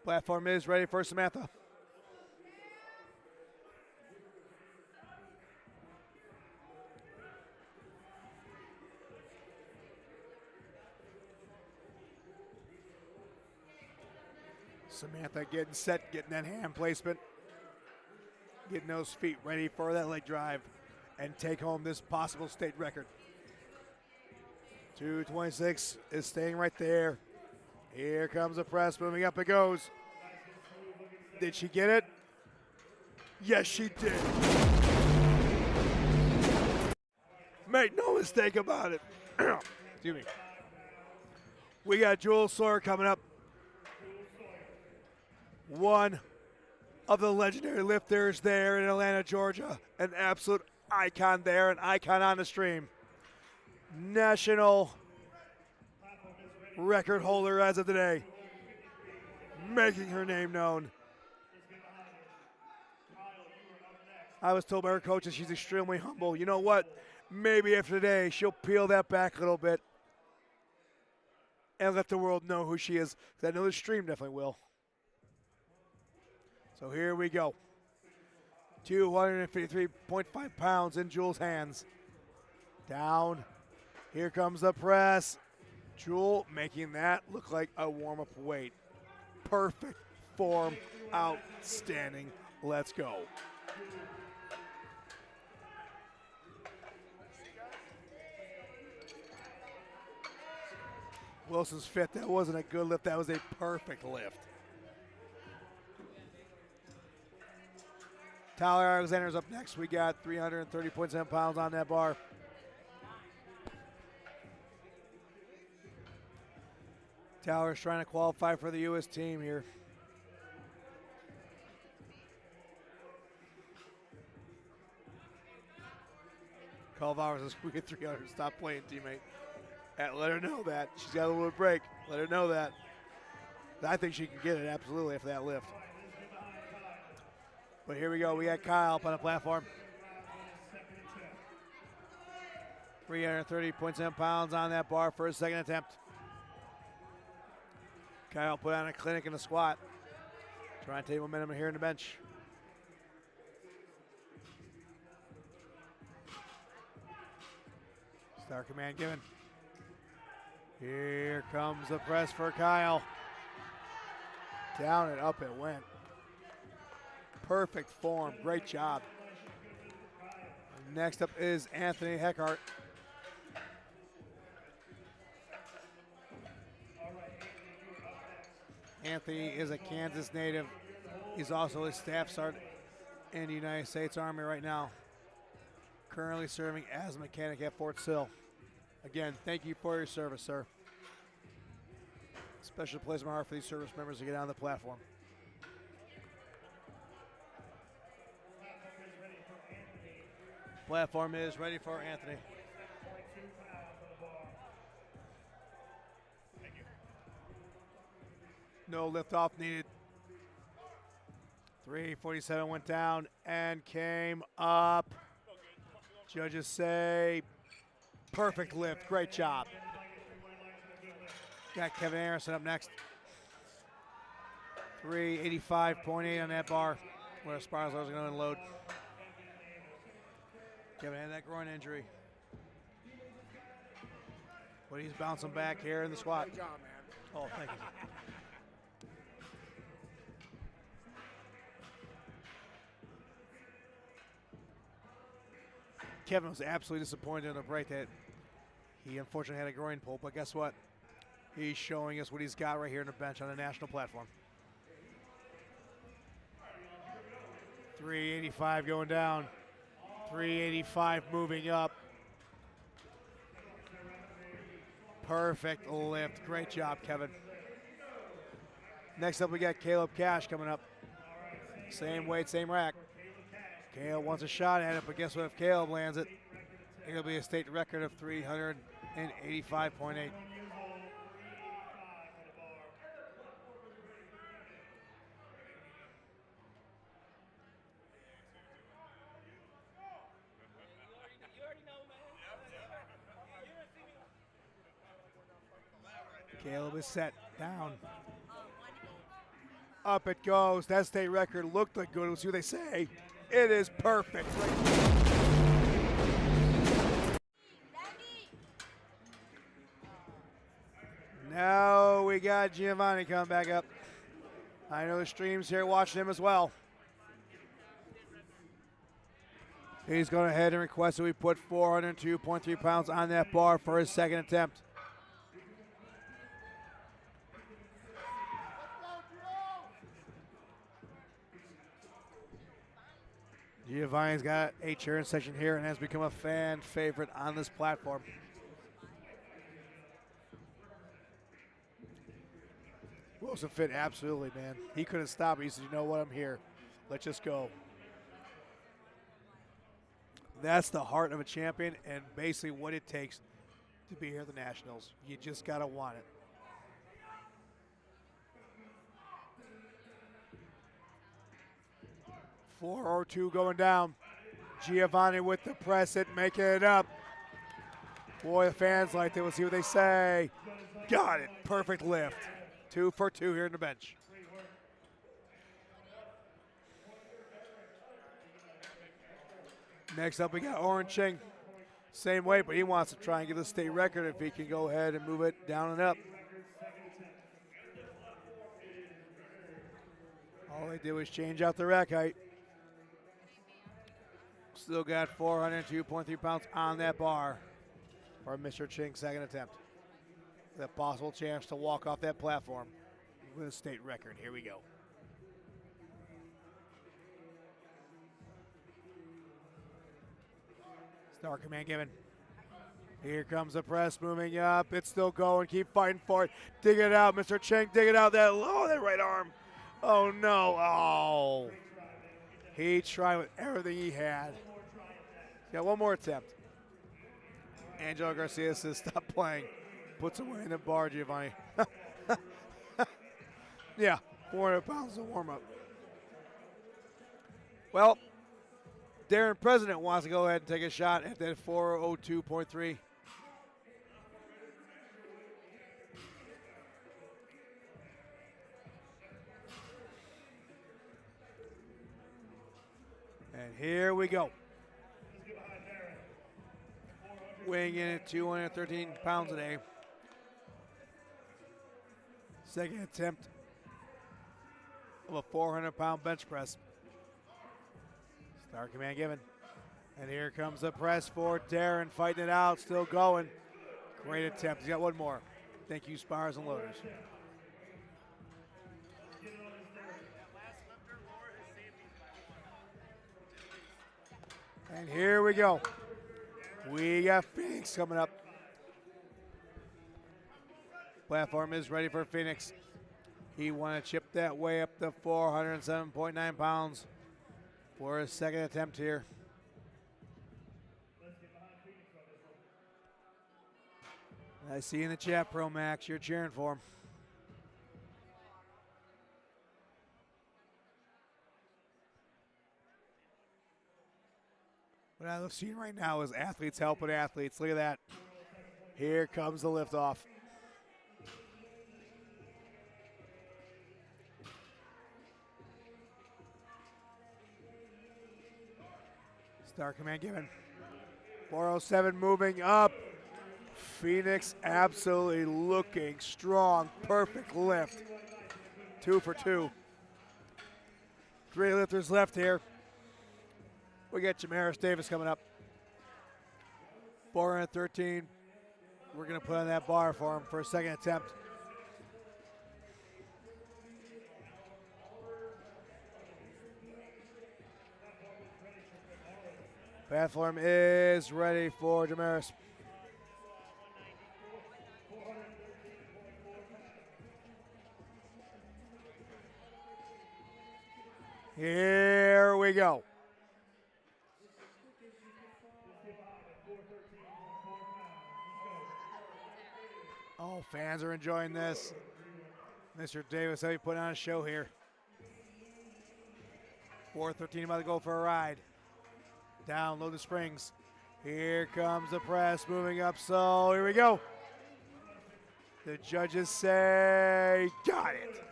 Platform is ready for Samantha. Samantha getting set, getting that hand placement, getting those feet ready for that leg drive and take home this possible state record. 226 is staying right there. Here comes the press, moving up it goes. Did she get it? Yes, she did. Make no mistake about it. Excuse me. We got Jewel Sawyer coming up. One of the legendary lifters there in Atlanta, Georgia. An absolute icon there, an icon on the stream. National record holder as of today. Making her name known. I was told by her coach that she's extremely humble. You know what? Maybe after today, she'll peel that back a little bit and let the world know who she is. Because I know the stream definitely will. So here we go. 253.5 pounds in Jewel's hands. Down. Here comes the press. Jewel making that look like a warm-up weight. Perfect form. Outstanding. Let's go. Wilson's fit. That wasn't a good lift. That was a perfect lift. Tyler Alexander's up next. We got 330.7 pounds on that bar. Tyler's trying to qualify for the U.S. team here. Call Bowers says, we get 300. Stop playing, teammate. Let her know that. She's got a little break. Let her know that. I think she can get it, absolutely, after that lift. But here we go. We got Kyle up on the platform. 330.7 pounds on that bar for his second attempt. Kyle put on a clinic in the squat. Trying to take momentum here in the bench. Star command given. Here comes the press for Kyle. Down and up it went. Perfect form. Great job. Next up is Anthony Heckart. Anthony is a Kansas native. He's also a staff sergeant in the United States Army right now. Currently serving as a mechanic at Fort Sill. Again, thank you for your service, sir. Special place in my heart for these service members to get on the platform. Platform is ready for Anthony. No lift off needed. 347 went down and came up. Judges say perfect lift. Great job. Got Kevin Anderson up next. 385.8 on that bar where Sparzo's going to unload. Kevin had that groin injury. But he's bouncing back here in the squat. Great job, man. Oh, thank you. Kevin was absolutely disappointed in the break that he unfortunately had a groin pull, but guess what? He's showing us what he's got right here on the bench on the national platform. 385 going down. 385 moving up. Perfect lift. Great job, Kevin. Next up, we got Caleb Cash coming up. Same weight, same rack. Caleb wants a shot at it, but guess what? If Caleb lands it, it'll be a state record of 385.8. Caleb is set down. Up it goes. That state record looked like good. We'll see what they say. It is perfect. Now we got Giovanni coming back up. I know the stream's here watching him as well. He's going ahead and request that we put 402.3 pounds on that bar for his second attempt. Giovanni's got a cheering section here and has become a fan favorite on this platform. Wilson fit absolutely, man. He couldn't stop it. He said, you know what, I'm here. Let's just go. That's the heart of a champion and basically what it takes to be here at the Nationals. You just got to want it. .402 going down. Giovanni with the press it, making it up. Boy, the fans liked it. We'll see what they say. Got it. Perfect lift. 2 for 2 here in the bench. Next up, we got Oren Ching. Same weight, but he wants to try and get the state record if he can go ahead and move it down and up. All they did was change out the rack height. Still got 402.3 pounds on that bar for Mr. Ching's second attempt. with a possible chance to walk off that platform with a state record. Here we go. Star command given. Here comes the press moving up. It's still going. Keep fighting for it. Dig it out, Mr. Cheng. Dig it out. That right arm. Oh, no. Oh. He tried with everything he had. He's got one more attempt. Angelo Garcia says, stop playing. Puts away in the bar, Giovanni. Yeah, 400 pounds of warm-up. Well, Darren President wants to go ahead and take a shot at that 402.3. And here we go. Weighing in at 213 pounds a day. Second attempt of a 400-pound bench press. Star command given. And here comes the press for Darren, fighting it out, still going. Great attempt. He's got one more. Thank you, Spires and Loaders. And here we go. We got Phoenix coming up. Platform is ready for Phoenix. He wanted to chip that way up to 407.9 pounds for his second attempt here. I see in the chat, Pro Max, you're cheering for him. What I'm seeing right now is athletes helping athletes. Look at that. Here comes the liftoff. Star command given. 407 moving up. Phoenix absolutely looking strong. Perfect lift. 2 for 2. 3 lifters left here. We got Jamaris Davis coming up. 413. We're going to put on that bar for him for a second attempt. Platform is ready for Jamaris. Here we go. Oh, fans are enjoying this. Mr. Davis, how you put on a show here. 413 about to go for a ride. Down, load the springs. Here comes the press moving up, so here we go. The judges say, got it.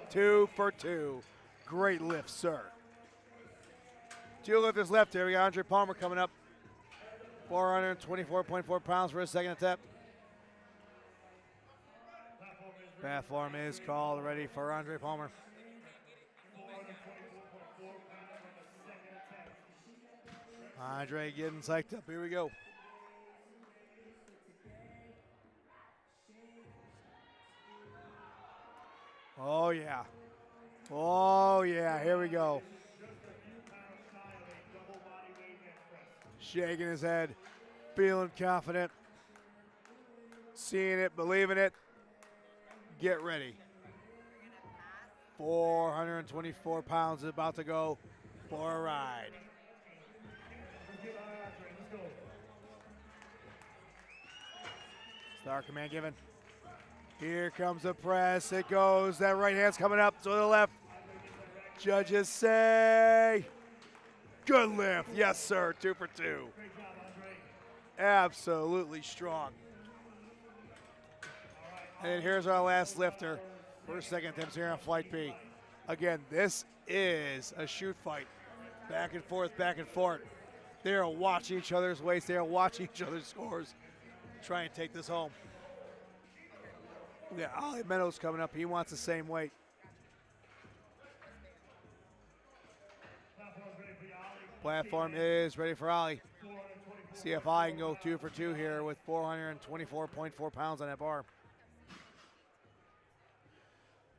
2 for 2. Great lift, sir. 2 lifters left here. We got Andre Palmer coming up. 424.4 pounds for his second attempt. Platform is called, ready for Andre Palmer. Andre getting psyched up. Here we go. Oh, yeah. Oh, yeah. Here we go. Shaking his head, feeling confident, seeing it, believing it. Get ready. 424 pounds is about to go for a ride. Star command given. Here comes the press. It goes. That right hand's coming up to the left. Judges say, good lift. Yes, sir. 2 for 2. Absolutely strong. And here's our last lifter for second attempts here on Flight B. Again, this is a shoot fight. Back and forth, back and forth. They are watching each other's weights. They are watching each other's scores. Try and take this home. Yeah, Ali Meadows coming up. He wants the same weight. Platform is ready for Ali. See if I can go 2 for 2 here with 424.4 pounds on that bar.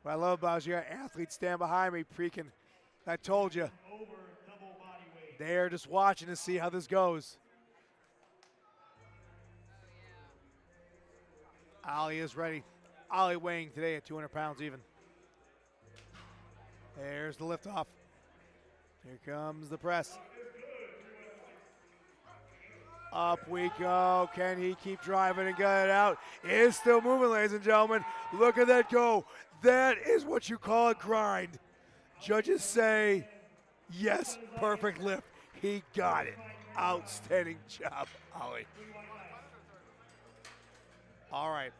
What I love about it is you got athletes stand behind me preking. I told you. They're just watching to see how this goes. Ollie is ready. Ollie weighing today at 200 pounds even. There's the liftoff. Here comes the press. Up we go. Can he keep driving and get it out? It is still moving, ladies and gentlemen. Look at that go. That is what you call a grind. Judges say, yes, perfect lift. He got it. Outstanding job, Ollie. All right.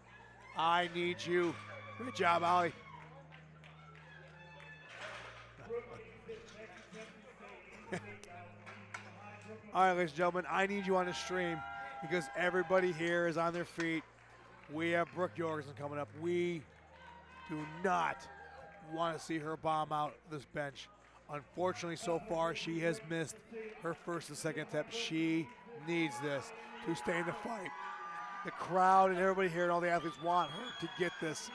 I need you. Good job, Ollie. All right, ladies and gentlemen, I need you on the stream because everybody here is on their feet. We have Brooke Jorgensen coming up. We do not want to see her bomb out this bench. Unfortunately, so far, she has missed her first and second attempt. She needs this to stay in the fight. The crowd and everybody here and all the athletes want her to get this.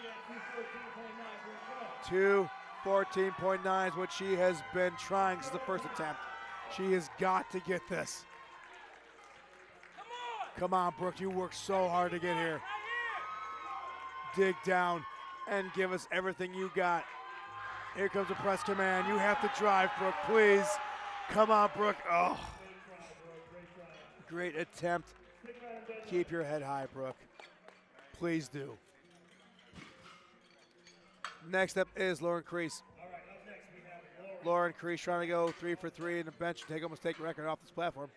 2:14.9 is what she has been trying since the first attempt. She has got to get this. Come on, Brooke, you worked so hard to get here. Dig down and give us everything you got. Here comes the press command. You have to drive, Brooke, please. Come on, Brooke. Oh, great attempt. Keep your head high, Brooke. Please do. Next up is Lauren Crease. Lauren Crease trying to go 3 for 3 in the bench and take almost take record off this platform.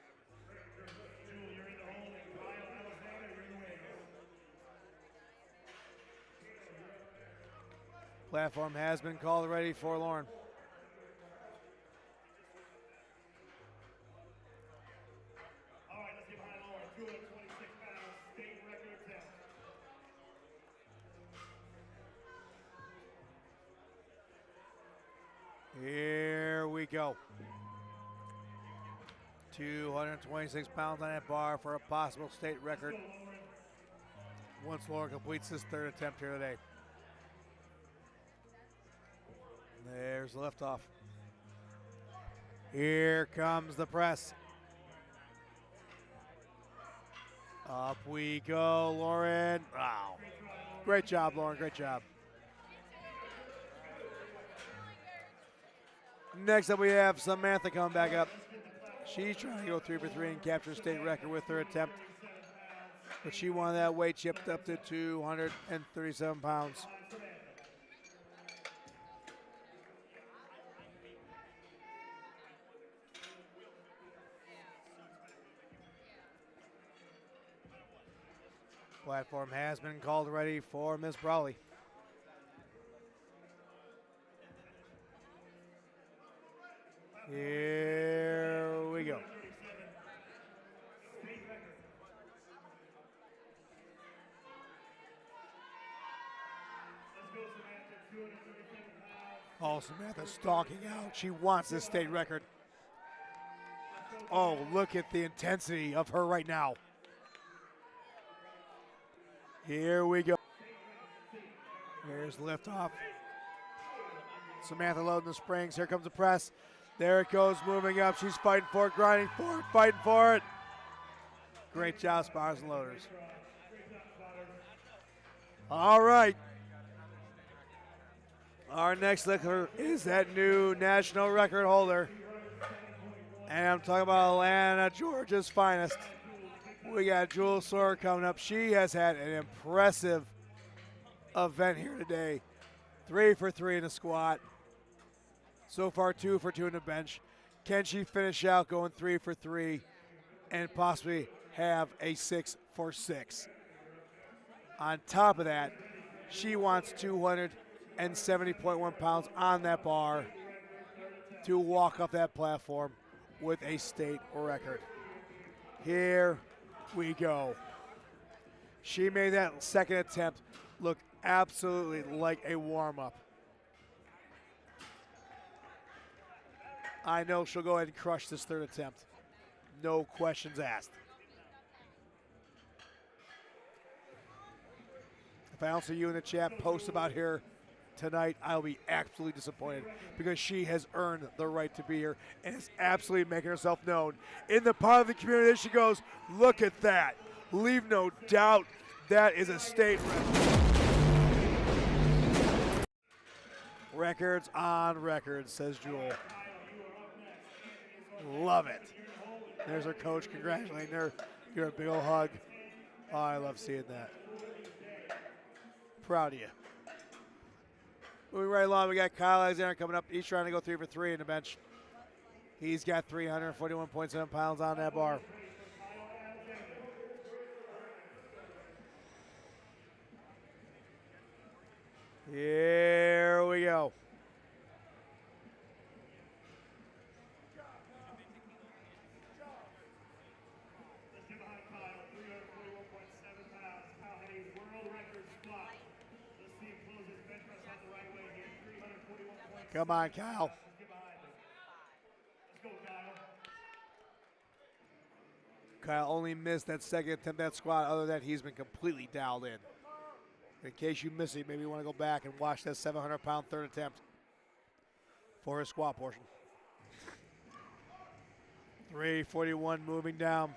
Platform has been called ready for Lauren. Here we go. 226 pounds on that bar for a possible state record once Lauren completes this third attempt here today. There's the liftoff. Here comes the press. Up we go, Lauren. Wow. Great job, Lauren. Great job. Next up, we have Samantha coming back up. She's trying to go 3 for 3 and capture a state record with her attempt. But she wanted that weight chipped up to 237 pounds. Platform has been called ready for Ms. Brawley. Here we go. Oh, Samantha stalking out. She wants this state record. Oh, look at the intensity of her right now. Here we go. Here's liftoff. Samantha loading the springs. Here comes the press. There it goes, moving up. She's fighting for it, grinding for it, fighting for it. Great job, spotters and loaders. All right. Our next lifter is that new national record holder. And I'm talking about Atlanta, Georgia's finest. We got Jewel Sawyer coming up. She has had an impressive event here today. 3 for 3 in the squat. So far, 2 for 2 in the bench. Can she finish out going 3 for 3 and possibly have a 6 for 6? On top of that, she wants 270.1 pounds on that bar to walk up that platform with a state record. Here we go. She made that second attempt look absolutely like a warm-up. I know she'll go ahead and crush this third attempt. No questions asked. If I don't see you in the chat, post about her tonight, I'll be absolutely disappointed because she has earned the right to be here and is absolutely making herself known. In the part of the community, she goes, look at that. Leave no doubt that is a state record. Records on records, says Jewel. Love it. There's her coach congratulating her. Give her a big old hug. Oh, I love seeing that. Proud of you. Moving right along, we got Kyle Alexander coming up. He's trying to go 3 for 3 in the bench. He's got 341.7 pounds on that bar. Here we go. Come on, Kyle. Kyle only missed that second attempt at squat. Other than that, he's been completely dialed in. In case you miss it, maybe you want to go back and watch that 700-pound third attempt for his squat portion. 341 moving down.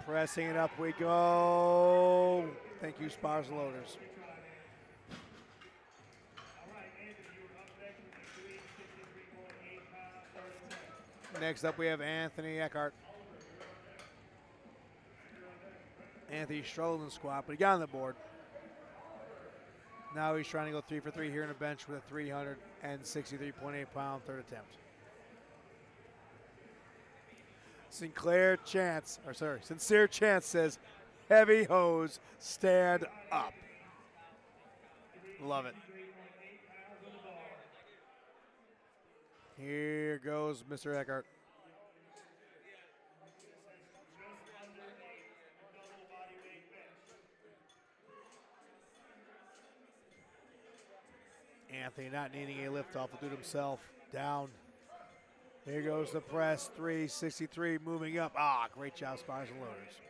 Pressing it up we go. Thank you, Spars and Loaders. Next up, we have Anthony Eckhart. Anthony struggled in the squat, but he got on the board. Now he's trying to go 3 for 3 here in the bench with a 363.8-pound third attempt. Sincere Chance says, heavy hose, stand up. Love it. Here goes Mr. Eckhart. Anthony not needing a lift off, will do it himself. Down. Here goes the press. 363 moving up. Ah, great job, Spires and Loaders.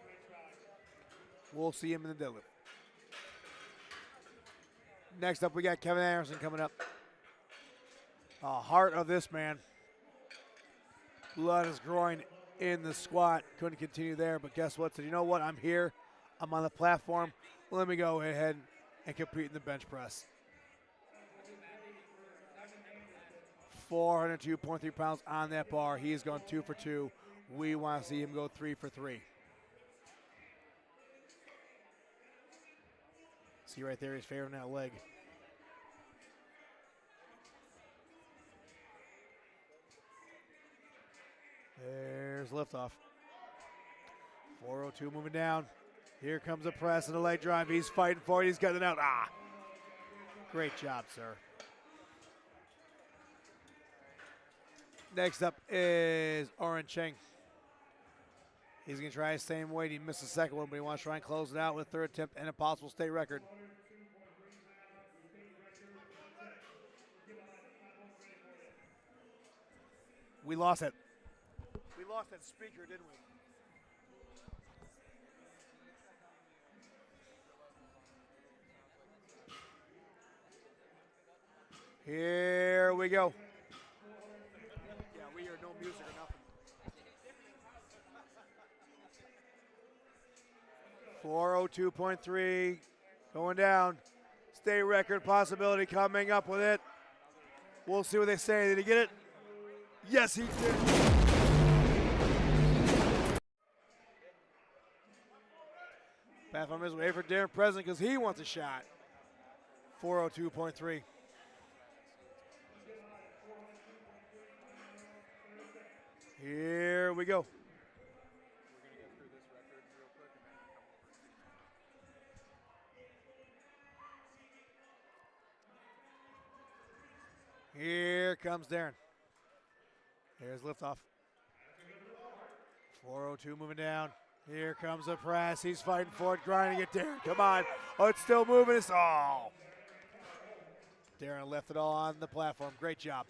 We'll see him in the deadlift. Next up, we got Kevin Anderson coming up. Heart of this man. Blood is growing in the squat. Couldn't continue there, but guess what? So you know what? I'm here. I'm on the platform. Let me go ahead and compete in the bench press. 402.3 pounds on that bar. He has gone 2 for 2. We want to see him go 3 for 3. See right there, he's favoring that leg. There's liftoff. 402 moving down. Here comes the press and the leg drive. He's fighting for it. He's got it out. Ah! Great job, sir. Next up is Oren Cheng. He's going to try the same weight. He missed the second one, but he wants to try and close it out with a third attempt and a possible state record. We lost it. We lost that speaker, didn't we? Here we go. Yeah, we hear no music or nothing. 402.3 going down. State record possibility coming up with it. We'll see what they say. Did he get it? Yes, he did. Platform is waiting for Darren President because he wants a shot. 402.3. Here we go. Here comes Darren. Here's liftoff. 402 moving down. Here comes the press. He's fighting for it, grinding it. Darren, come on. Oh, it's still moving. It's all. Darren left it all on the platform. Great job.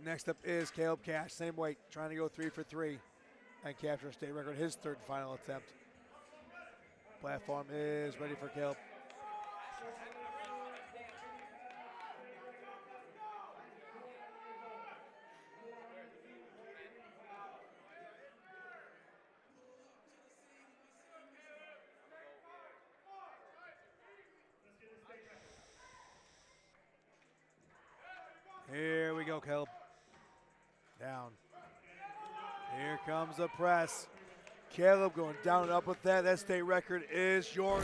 Next up is Caleb Cash. Same weight, trying to go 3 for 3 and capture a state record. His third and final attempt. Platform is ready for Caleb. go, Caleb. Down. Here comes the press. Caleb going down and up with that. That state record is yours.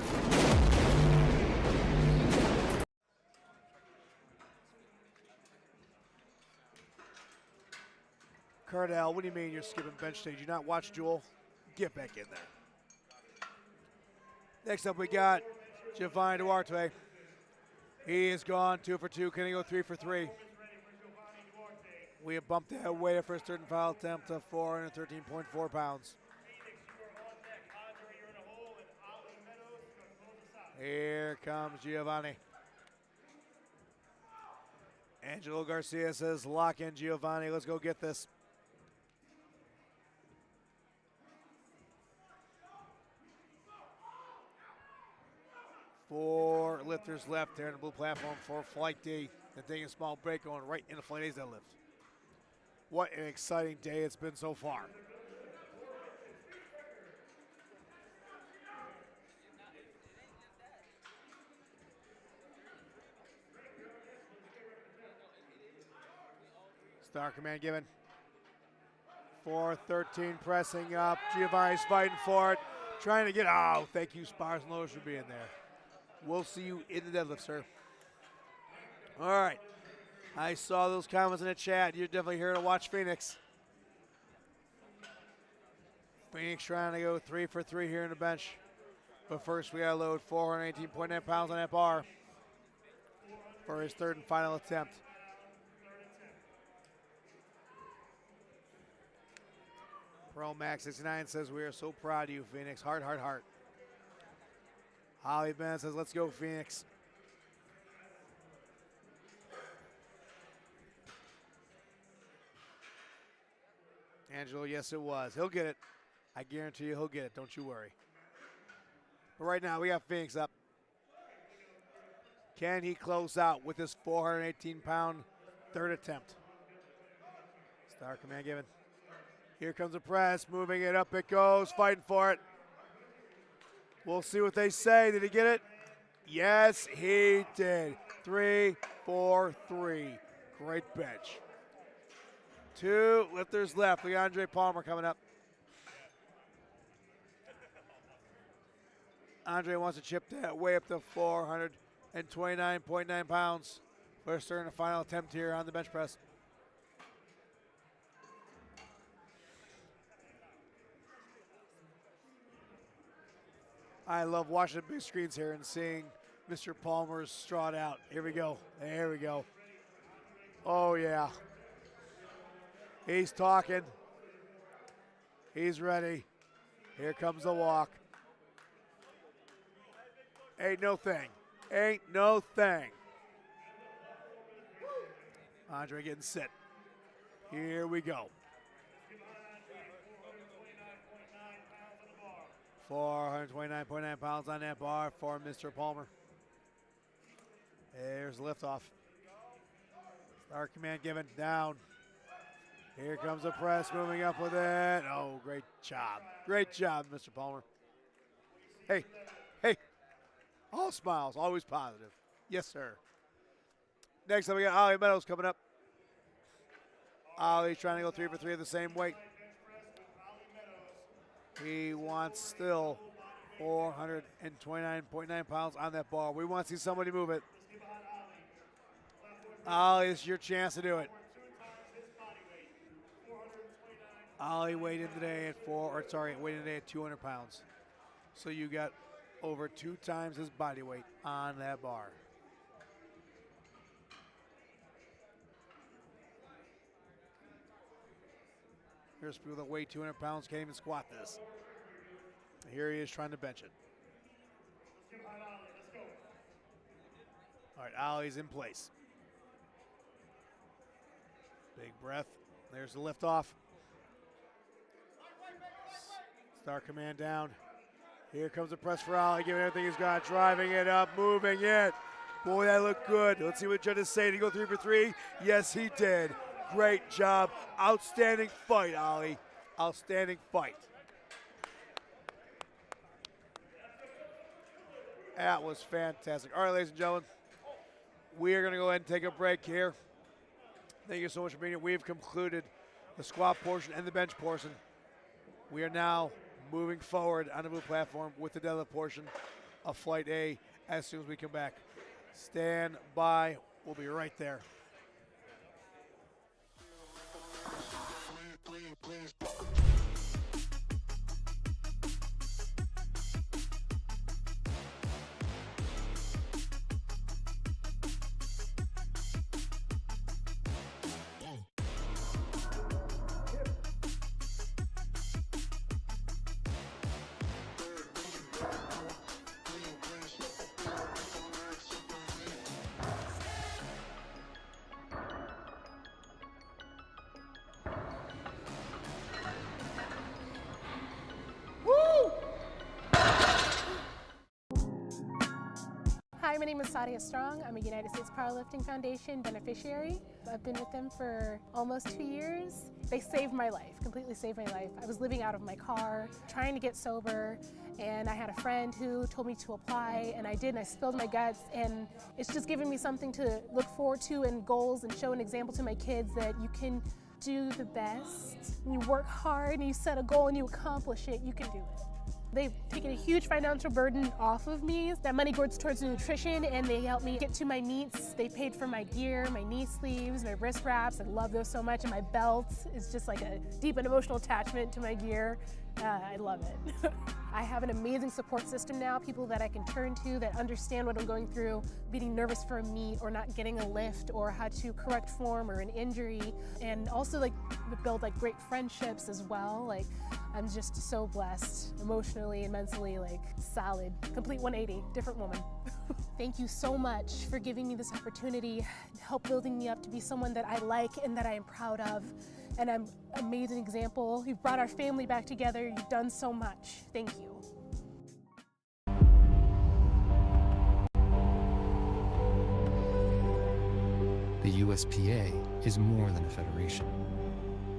Cardell, what do you mean you're skipping bench stage? You not watch Jewel? Get back in there. Next up we got Giovanni Duarte. He is gone 2 for 2. Can he go 3 for 3? We have bumped that weight for his third and final attempt to 413.4 pounds. Here comes Giovanni. Angelo Garcia says, lock in Giovanni. Let's go get this. Four lifters left there in the blue platform for Flight D. And taking a small break going right into Flight A's deadlift. What an exciting day it's been so far. Star command given. 413 pressing up. Giovanni's fighting for it. Trying to get, oh, thank you, Spars and Lowe's, for being there. We'll see you in the deadlift, sir. All right. I saw those comments in the chat. You're definitely here to watch Phoenix. Phoenix trying to go 3 for 3 here in the bench. But first, we got to load 418.9 pounds on that bar for his third and final attempt. Pro Max 69 says, we are so proud of you, Phoenix. Heart, heart, heart. Holly Ben says, let's go, Phoenix. Angelo, yes, it was. He'll get it. I guarantee you he'll get it. Don't you worry. But right now, we got Phoenix up. Can he close out with this 418-pound third attempt? Star command given. Here comes the press. Moving it up it goes. Fighting for it. We'll see what they say. Did he get it? Yes, he did. 3, 4, 3. Great bench. 2 lifters left. We got Andre Palmer coming up. Andre wants to chip that way up to 429.9 pounds for his third and final attempt here on the bench press. I love watching the big screens here and seeing Mr. Palmer's strawed out. Here we go. There we go. Oh, yeah. He's talking. He's ready. Here comes the walk. Ain't no thing. Ain't no thing. Andre getting set. Here we go. 429.9 pounds on that bar for Mr. Palmer. There's liftoff. Star command given down. Here comes the press, moving up with it. Oh, great job. Great job, Mr. Palmer. Hey, hey. All smiles, always positive. Yes, sir. Next up, we got Ollie Meadows coming up. Ollie's trying to go 3 for 3 at the same weight. He wants still 429.9 pounds on that bar. We want to see somebody move it. Ollie, this is your chance to do it. Ollie weighed in today at 200 pounds. So you got over 2 times his body weight on that bar. Here's people that weigh 200 pounds, can't even squat this. Here he is trying to bench it. All right, Ollie's in place. Big breath. There's the lift off. Star command down. Here comes the press for Ollie, giving everything he's got, driving it up, moving it. Boy, that looked good. Let's see what judges say. Did he go 3 for 3? Yes, he did. Great job. Outstanding fight, Ollie. Outstanding fight. That was fantastic. All right, ladies and gentlemen, we are going to go ahead and take a break here. Thank you so much for being here. We've concluded the squat portion and the bench portion. We are now moving forward on the move platform with the deadlift portion of Flight A as soon as we come back. Stand by. We'll be right there. Hi, my name is Sadia Strong. I'm a United States Powerlifting Foundation beneficiary. I've been with them for almost 2 years. They saved my life, completely saved my life. I was living out of my car, trying to get sober, and I had a friend who told me to apply, and I did, and I spilled my guts, and it's just given me something to look forward to and goals and show an example to my kids that you can do the best. When you work hard and you set a goal and you accomplish it, you can do it. They've taken a huge financial burden off of me. That money goes towards nutrition, and they help me get to my meets. They paid for my gear, my knee sleeves, my wrist wraps. I love those so much, and my belt is just like a deep and emotional attachment to my gear. I love it. I have an amazing support system now, people that I can turn to that understand what I'm going through, being nervous for a meet or not getting a lift or how to correct form or an injury, and also like build like great friendships as well. Like I'm just so blessed emotionally and mentally, like solid, complete 180, different woman. Thank you so much for giving me this opportunity, help building me up to be someone that I like and that I am proud of. And I'm an amazing example. You've brought our family back together. You've done so much. Thank you. The USPA is more than a federation.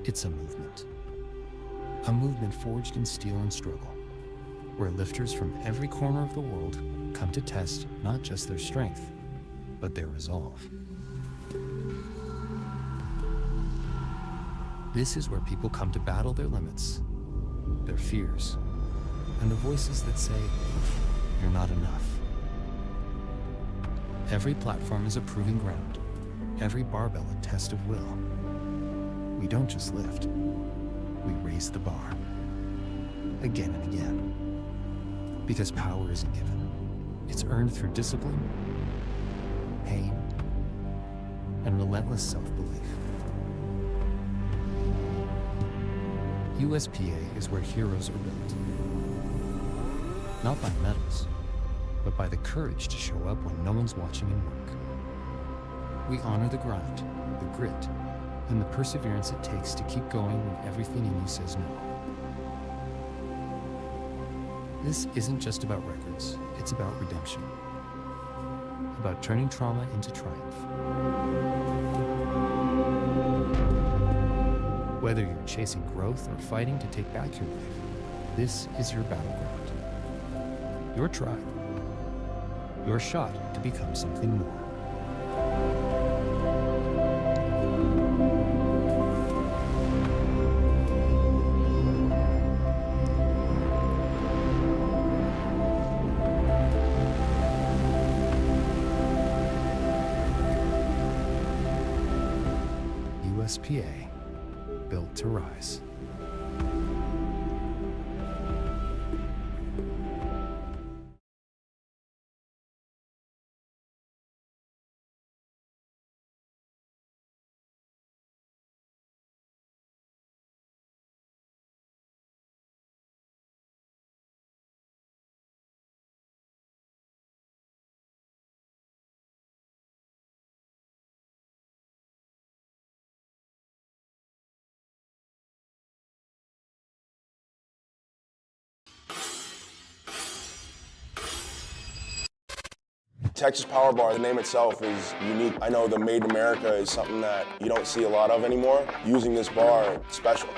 It's a movement. A movement forged in steel and struggle, where lifters from every corner of the world come to test not just their strength, but their resolve. This is where people come to battle their limits, their fears, and the voices that say, you're not enough. Every platform is a proving ground, every barbell a test of will. We don't just lift, we raise the bar, again and again. Because power isn't given, it's earned through discipline, pain, and relentless self-belief. USPA is where heroes are built. Not by medals, but by the courage to show up when no one's watching and work. We honor the grind, the grit, and the perseverance it takes to keep going when everything in you says no. This isn't just about records, it's about redemption. About turning trauma into triumph. Whether you're chasing growth or fighting to take back your life, this is your battleground. Your tribe. Your shot to become something more. USPA, built to rise. Texas Power Bar, the name itself is unique. I know the Made in America is something that you don't see a lot of anymore. Using this bar, it's special.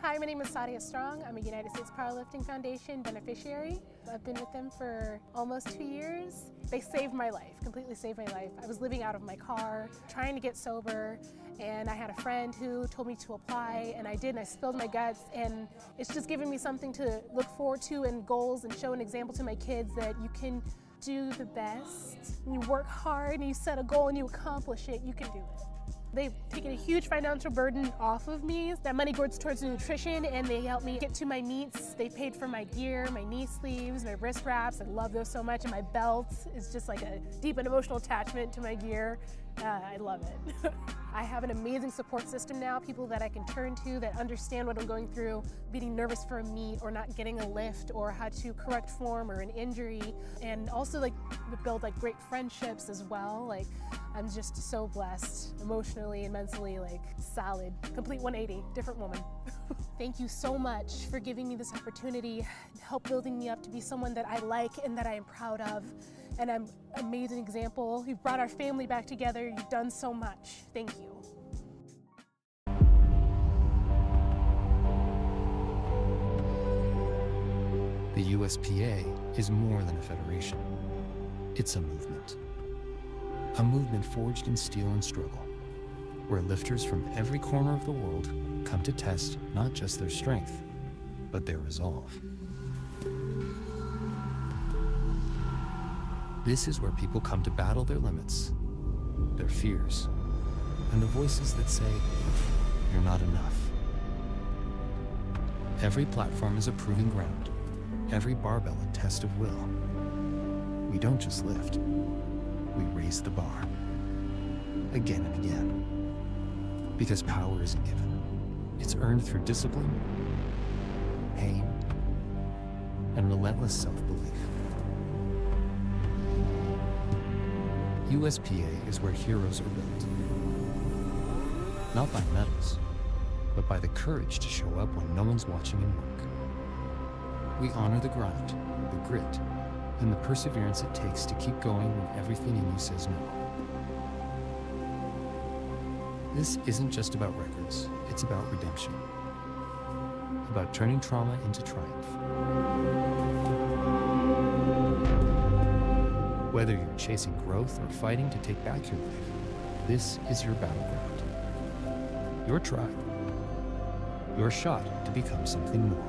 Hi, my name is Sadia Strong. I'm a United States Powerlifting Foundation beneficiary. I've been with them for almost 2 years. They saved my life, completely saved my life. I was living out of my car, trying to get sober, and I had a friend who told me to apply, and I did, and I spilled my guts, and it's just given me something to look forward to and goals and show an example to my kids that you can do the best. When you work hard and you set a goal and you accomplish it, you can do it. They've taken a huge financial burden off of me. That money goes towards nutrition, and they help me get to my meets. They paid for my gear, my knee sleeves, my wrist wraps. I love those so much, and my belt is just like a deep and emotional attachment to my gear. I love it. I have an amazing support system now, people that I can turn to that understand what I'm going through, being nervous for a meet or not getting a lift or how to correct form or an injury, and also like build like great friendships as well. Like I'm just so blessed emotionally and mentally, like solid, complete 180, different woman. Thank you so much for giving me this opportunity, help building me up to be someone that I like and that I am proud of. And I'm an amazing example. You've brought our family back together. You've done so much. Thank you. The USPA is more than a federation. It's a movement. A movement forged in steel and struggle, where lifters from every corner of the world come to test not just their strength, but their resolve. This is where people come to battle their limits, their fears, and the voices that say, "You're not enough." Every platform is a proving ground, every barbell a test of will. We don't just lift, we raise the bar, again and again. Because power isn't given, it's earned through discipline, pain, and relentless self-belief. USPA is where heroes are built. Not by medals, but by the courage to show up when no one's watching and work. We honor the grind, the grit, and the perseverance it takes to keep going when everything in you says no. This isn't just about records, it's about redemption. About turning trauma into triumph. Whether you're chasing growth or fighting to take back your life, this is your battleground. Your tribe. Your shot to become something more.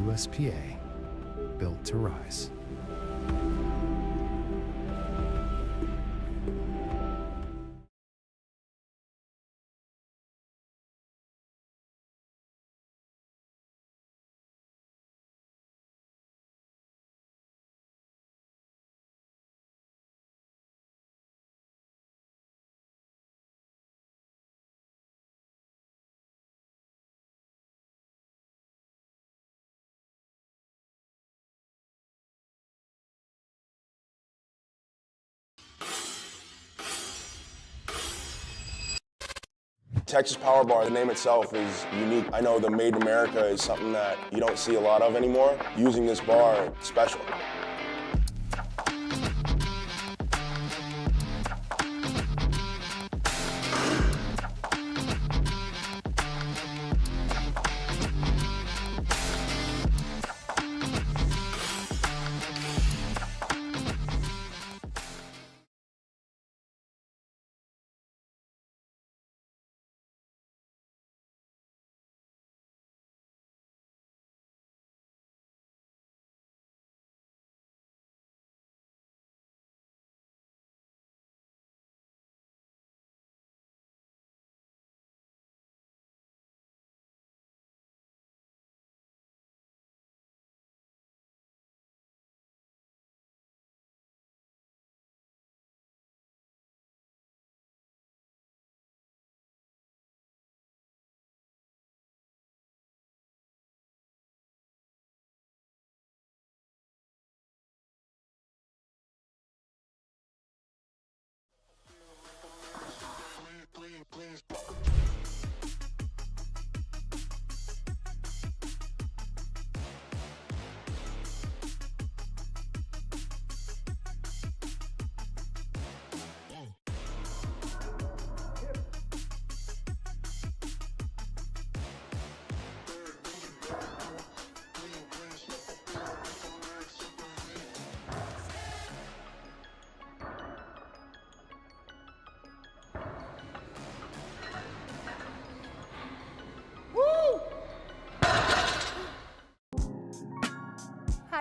USPA, built to rise. Texas Power Bar, the name itself is unique. I know the Made in America is something that you don't see a lot of anymore. Using this bar, special.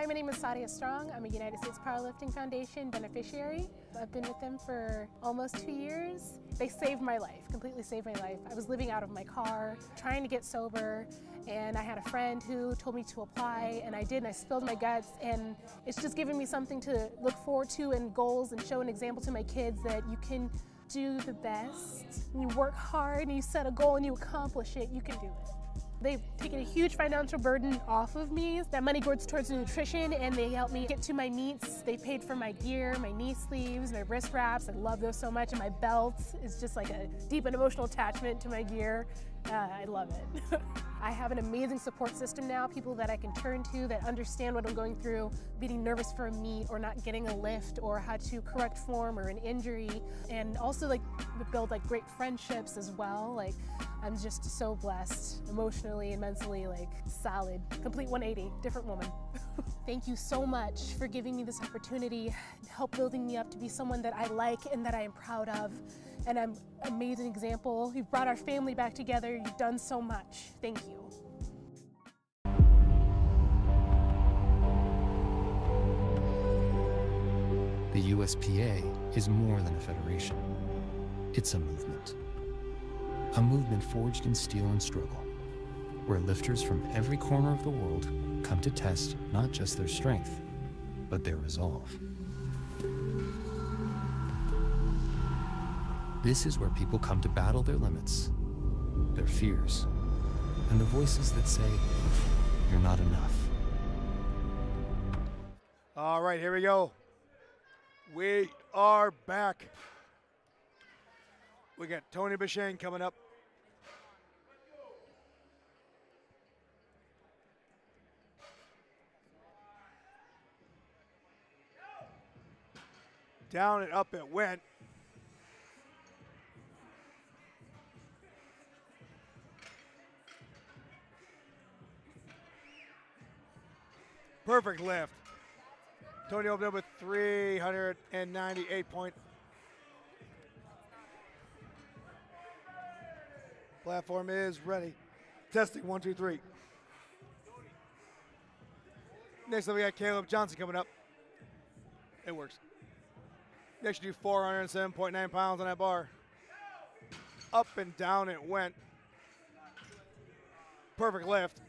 my name is Sadia Strong. I'm a United States Powerlifting Foundation beneficiary. I've been with them for almost 2 years. They saved my life, completely saved my life. I was living out of my car, trying to get sober, and I had a friend who told me to apply, and I did, and I spilled my guts, and it's just given me something to look forward to and goals, and show an example to my kids that you can do the best. When you work hard and you set a goal and you accomplish it, you can do it. They've taken a huge financial burden off of me. That money goes towards nutrition, and they help me get to my meets. They paid for my gear, my knee sleeves, my wrist wraps. I love those so much, and my belt is just like a deep and emotional attachment to my gear. I love it. I have an amazing support system now, people that I can turn to that understand what I'm going through, being nervous for a meet or not getting a lift or how to correct form or an injury, and also like build like great friendships as well. Like I'm just so blessed emotionally and mentally, like solid, complete 180, different woman. Thank you so much for giving me this opportunity, help building me up to be someone that I like and that I am proud of. And I'm an amazing example. You've brought our family back together. You've done so much. Thank you. The USPA is more than a federation. It's a movement. A movement forged in steel and struggle, where lifters from every corner of the world come to test not just their strength, but their resolve. This is where people come to battle their limits, their fears, and the voices that say, you're not enough. All right, here we go. We are back. We got Tony Bashane coming up. Down and up it went. Perfect lift. Tony opened up with 398 point. Platform is ready. Testing, 1, 2, 3. Next up we got Caleb Johnson coming up. It works. Next you do 407.9 pounds on that bar. Up and down it went. Perfect lift.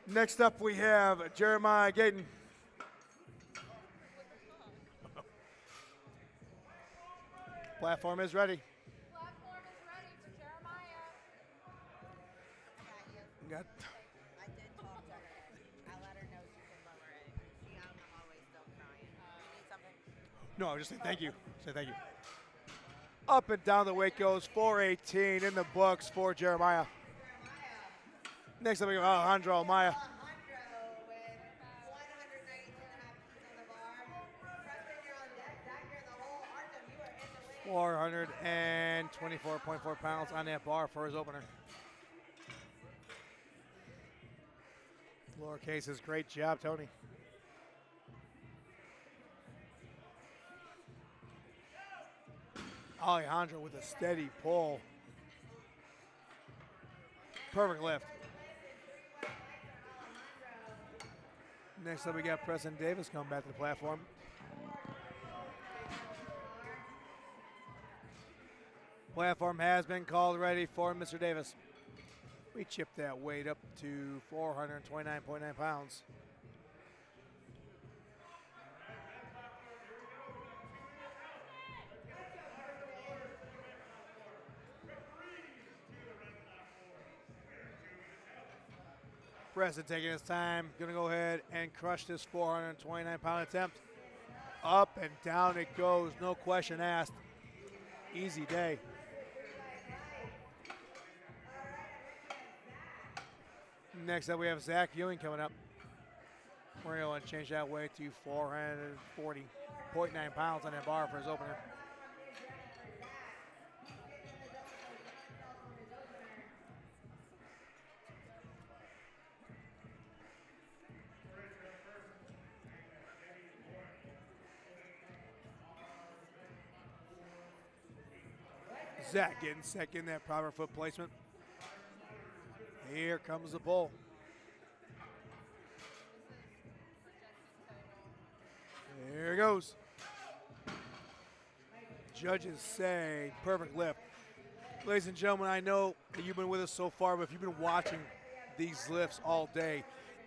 Next up we have Jeremiah Gayton. Platform is ready. Platform is ready for Jeremiah. Got I did talk to her. I let her know she can lower it. She out in the hallway still crying. You need something? No, I was just saying thank you. Say thank you. Up and down the weight goes, 418 in the books for Jeremiah. Next up we have Alejandro Maya. Alejandro with 192.5 pounds on the bar. Preston, you're on deck. Zach, you're in the hole. Artem, you are in the wing. 424.4 pounds on that bar for his opener. Floor cases, great job, Tony. Alejandro with a steady pull. Perfect lift. Next up we got Preston Davis coming back to the platform. Platform has been called ready for Mr. Davis. We chipped that weight up to 429.9 pounds. Preston taking his time, gonna go ahead and crush this 429-pound attempt. Up and down it goes, no question asked. Easy day. Next up we have Zach Ewing coming up. We're going to change that weight to 440.9 pounds on that bar for his opener. Zach getting second, that proper foot placement. Here comes the pull. Here it goes. Judges say perfect lift. Ladies and gentlemen, I know that you've been with us so far, but if you've been watching these lifts all day,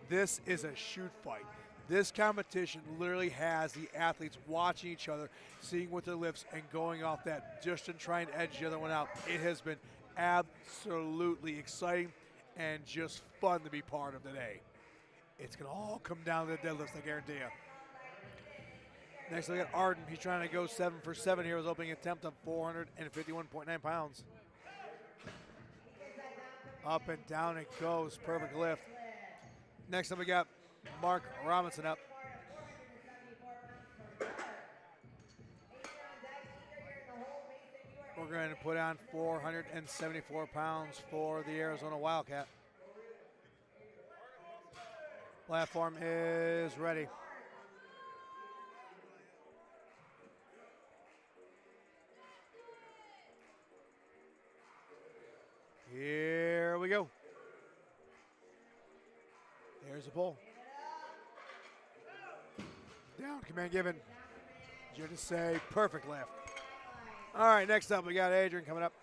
this is a shoot fight. This competition literally has the athletes watching each other, seeing what their lifts, and going off that just and trying to edge the other one out. It has been absolutely exciting and just fun to be part of today. It's going to all come down to the deadlifts, I guarantee you. Next, we got Arden. He's trying to go 7 for 7 here. His opening attempt of 451.9 pounds. Up and down it goes. Perfect lift. Next up, we got Mark Robinson up. We're going to put on 474 pounds for the Arizona Wildcat. Platform is ready. Here we go. There's the pull. Down, command given. Judges say perfect lift. All right, next up we got Adrian coming up.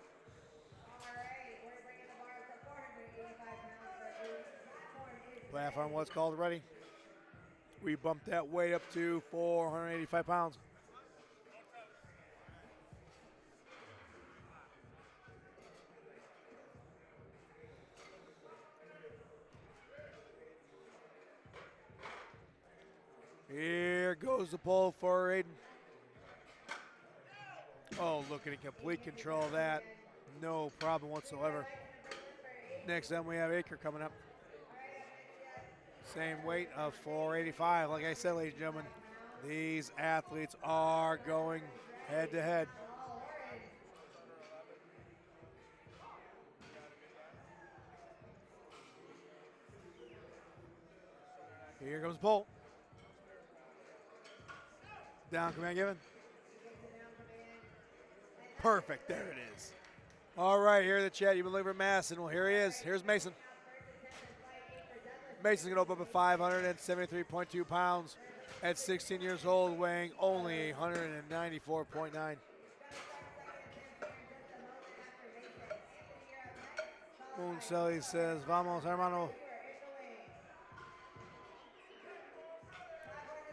Platform was called ready. We bumped that weight up to 485 pounds. Here goes the pull for Aiden. Oh, looking in complete control of that. No problem whatsoever. Next up, we have Aker coming up. Same weight of 485. Like I said, ladies and gentlemen, these athletes are going head to head. Here comes the pull. Down, command given. Perfect, there it is. All right, here in the chat, you've been looking for Masson. Well, here he is. Here's Mason. Mason's going to open up at 573.2 pounds at 16 years old, weighing only 194.9. Moonselly says, vamos, hermano.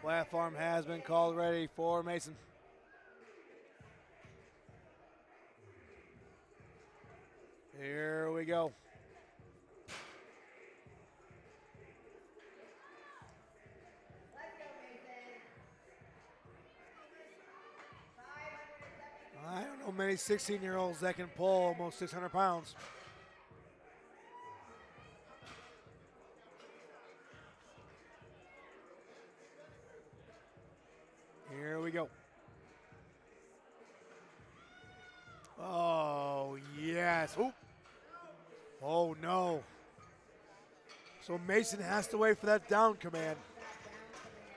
Platform has been called ready for Mason. Here we go. I don't know many 16-year-olds that can pull almost 600 pounds. Here we go. Oh, yes. Ooh. Oh, no. So Mason has to wait for that down command.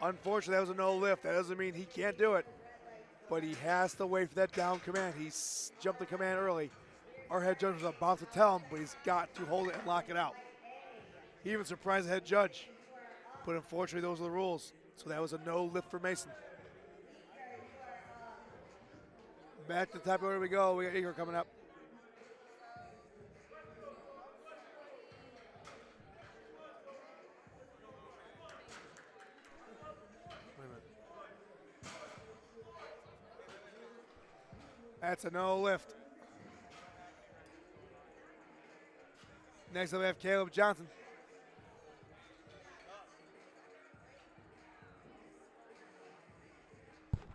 Unfortunately, that was a no lift. That doesn't mean he can't do it, but he has to wait for that down command. He jumped the command early. Our head judge was about to tell him, but he's got to hold it and lock it out. He even surprised the head judge, but unfortunately, those are the rules. So that was a no lift for Mason. Back to the top order we go. We got Igor coming up. Wait a minute. That's a no lift. Next up we have Caleb Johnson.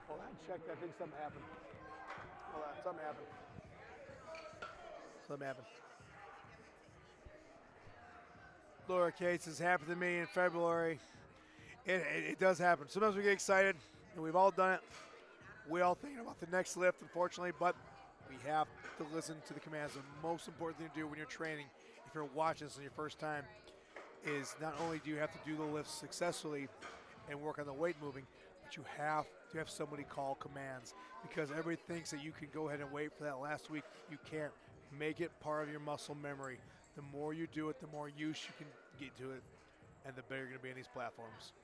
Hold on, check. I think something happened. Hold on, something happened. Something happened. Lower cases happened to me in February. It does happen. Sometimes we get excited, and we've all done it. We all thinking about the next lift, unfortunately, but we have to listen to the commands. The most important thing to do when you're training, if you're watching this on your first time, is not only do you have to do the lifts successfully and work on the weight moving, but you have to have somebody call commands, because everybody thinks that you can go ahead and wait for that last week. You can't. Make it part of your muscle memory. The more you do it, the more use you can get to it, and the better you're going to be on these platforms.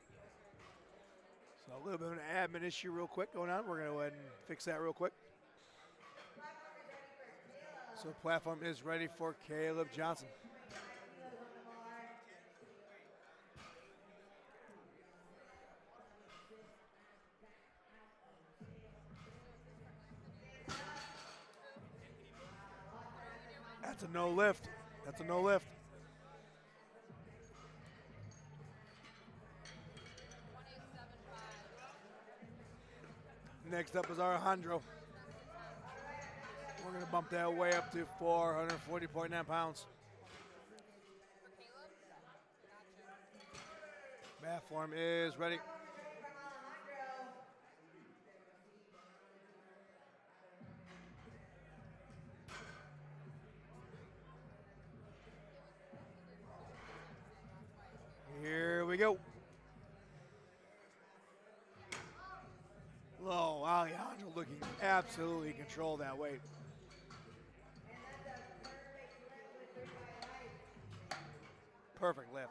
So a little bit of an admin issue real quick going on. We're going to go ahead and fix that real quick. So platform is ready for Caleb Johnson. That's a no lift. That's a no lift. 187.5. Next up is Alejandro. We're going to bump that way up to 440.9 pounds. For Caleb? Gotcha. Platform is ready. Here we go. Low, Alejandro looking absolutely in control of that weight. Perfect lift.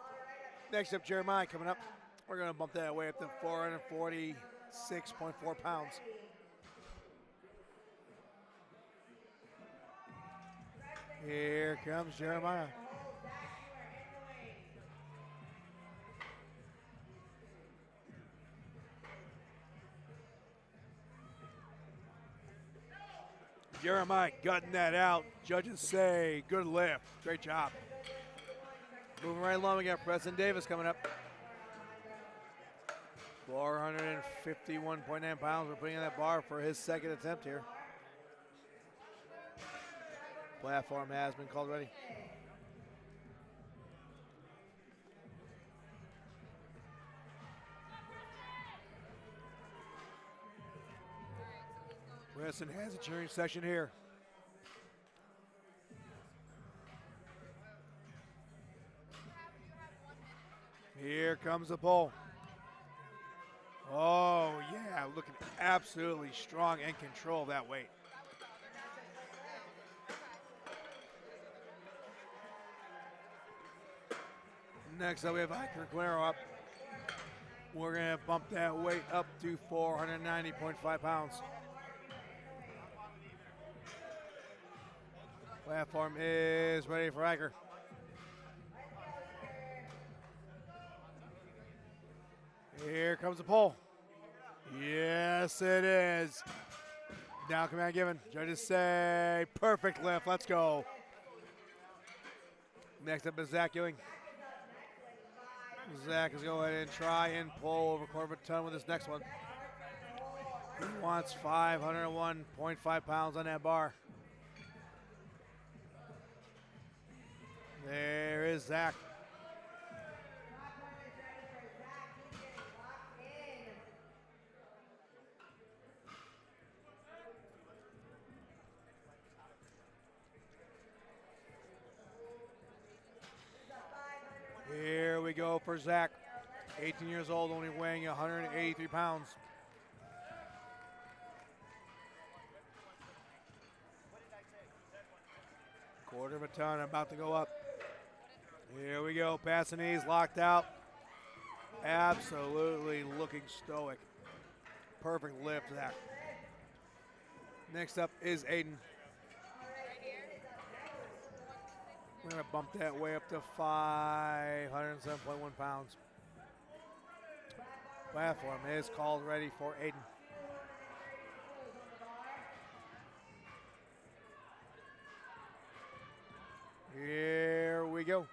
Next up, Jeremiah coming up. We're going to bump that way up to 446.4 pounds. Here comes Jeremiah. Jeremiah gutting that out. Judges say good lift. Great job. Moving right along, we got Preston Davis coming up. 451.9 pounds. We're putting in that bar for his second attempt here. Platform has been called ready. Preston has a cheering session here. Here comes the pull. Oh, yeah, looking absolutely strong and control of that weight. Next up, we have Iker Guerrero up. We're going to bump that weight up to 490.5 pounds. Platform is ready for Iker. Here comes the pull. Yes, it is. Down command given. Judges say perfect lift. Let's go. Next up is Zach Ewing. Zach is going to go ahead and try and pull over quarter of a ton with this next one. He wants 501.5 pounds on that bar. There is Zach. Here we go for Zach. 18 years old, only weighing 183 pounds. Quarter of a ton about to go up. Here we go, passing knees, locked out. Absolutely looking stoic. Perfect lift, Zach. Next up is Aiden. We're gonna bump that way up to 507.1 pounds. Platform is called ready for Aiden. Here we go.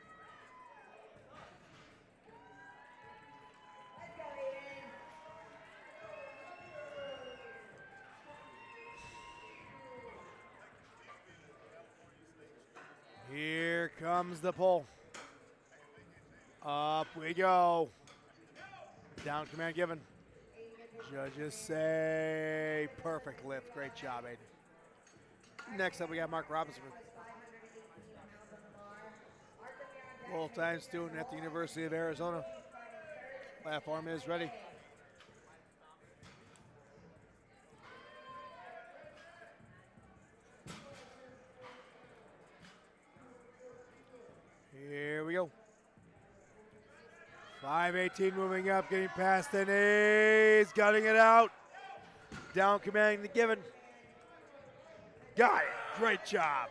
Here comes the pull. Up we go. Down command given. Judges say perfect lift. Great job, Aiden. Next up, we got Mark Robinson. Full-time student at the University of Arizona. Platform is ready. 5:18 moving up, getting past the knees, gutting it out. Down commanding the given. Got it. Great job.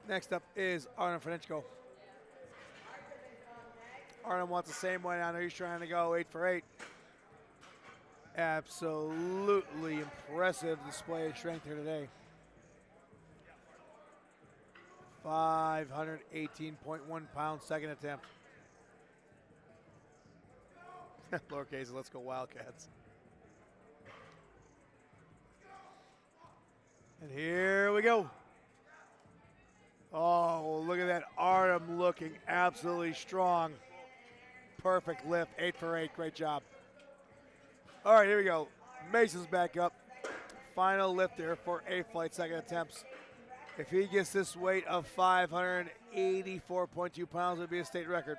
Next up is Artem Frenchko. Artem wants the same way. I know he's trying to go 8 for 8. Absolutely impressive display of strength here today. 518.1 pounds, second attempt. Lowercase, let's go Wildcats. And here we go. Oh, look at that. Artem looking absolutely strong. Perfect lift, 8 for 8, great job. All right, here we go. Mason's back up. Final lift there for 8 flight, second attempts. If he gets this weight of 584.2 pounds, it would be a state record.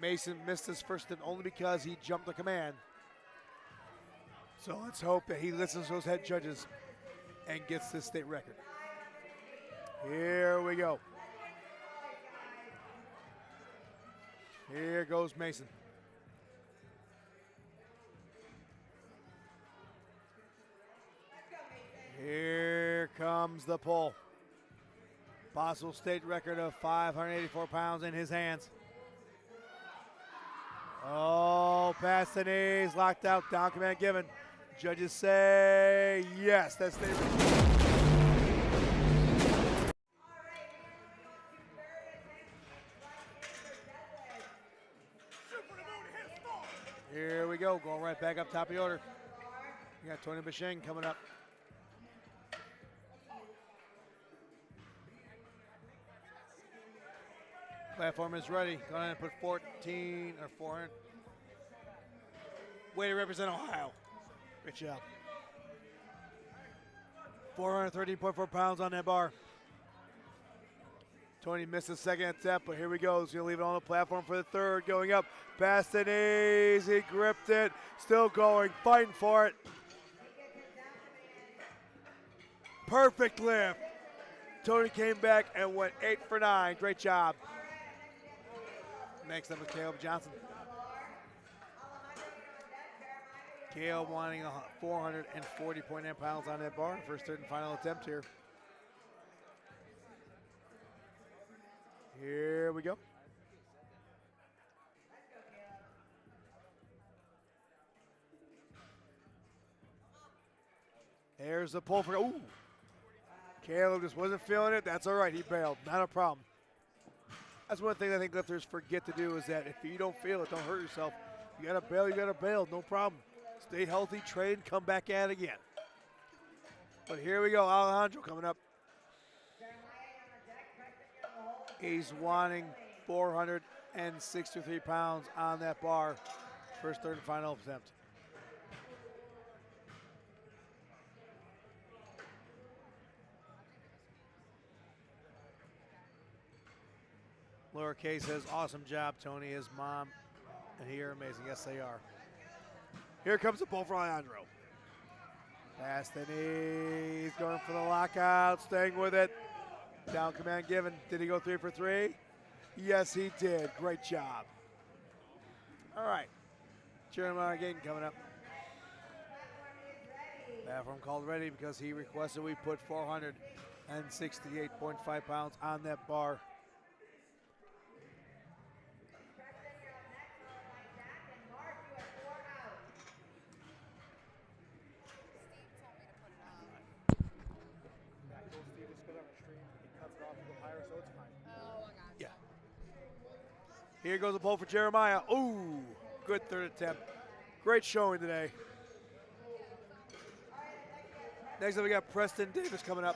Mason missed his first attempt only because he jumped the command. So let's hope that he listens to those head judges and gets this state record. Here we go. Here goes Mason. Here comes the pull. Possible state record of 584 pounds in his hands. Oh, past the knees, locked out, down command given. Judges say yes, that's state record. Here we go, going right back up top of the order. We got Tony Basheng coming up. Platform is ready. Go ahead and put 14 or 400. Way to represent Ohio. Great job. 413.4 pounds on that bar. Tony missed the second attempt, but here we go. He's going to leave it on the platform for the third. Going up past the knees. He gripped it. Still going. Fighting for it. Perfect lift. Tony came back and went 8 for 9. Great job. Next up is Caleb Johnson. Caleb wanting 440.9 pounds on that bar. First, third, and final attempt here. Here we go. There's the pull for, ooh. Caleb just wasn't feeling it. That's all right, he bailed, not a problem. That's one thing I think lifters forget to do is that if you don't feel it, don't hurt yourself. You gotta bail, no problem. Stay healthy, train, come back at it again. But here we go, Alejandro coming up. He's wanting 463 pounds on that bar. First, third, and final attempt. Lowercase says, awesome job, Tony. His mom and he are amazing. Yes, they are. Here comes the pull for Alejandro. Past the knees, going for the lockout, staying with it. Down command given. Did he go 3 for 3? Yes, he did. Great job. All right. Jeremiah Gayton coming up. Platform called ready because he requested we put 468.5 pounds on that bar. Here goes the pull for Jeremiah. Ooh, good third attempt. Great showing today. Next up we got Preston Davis coming up.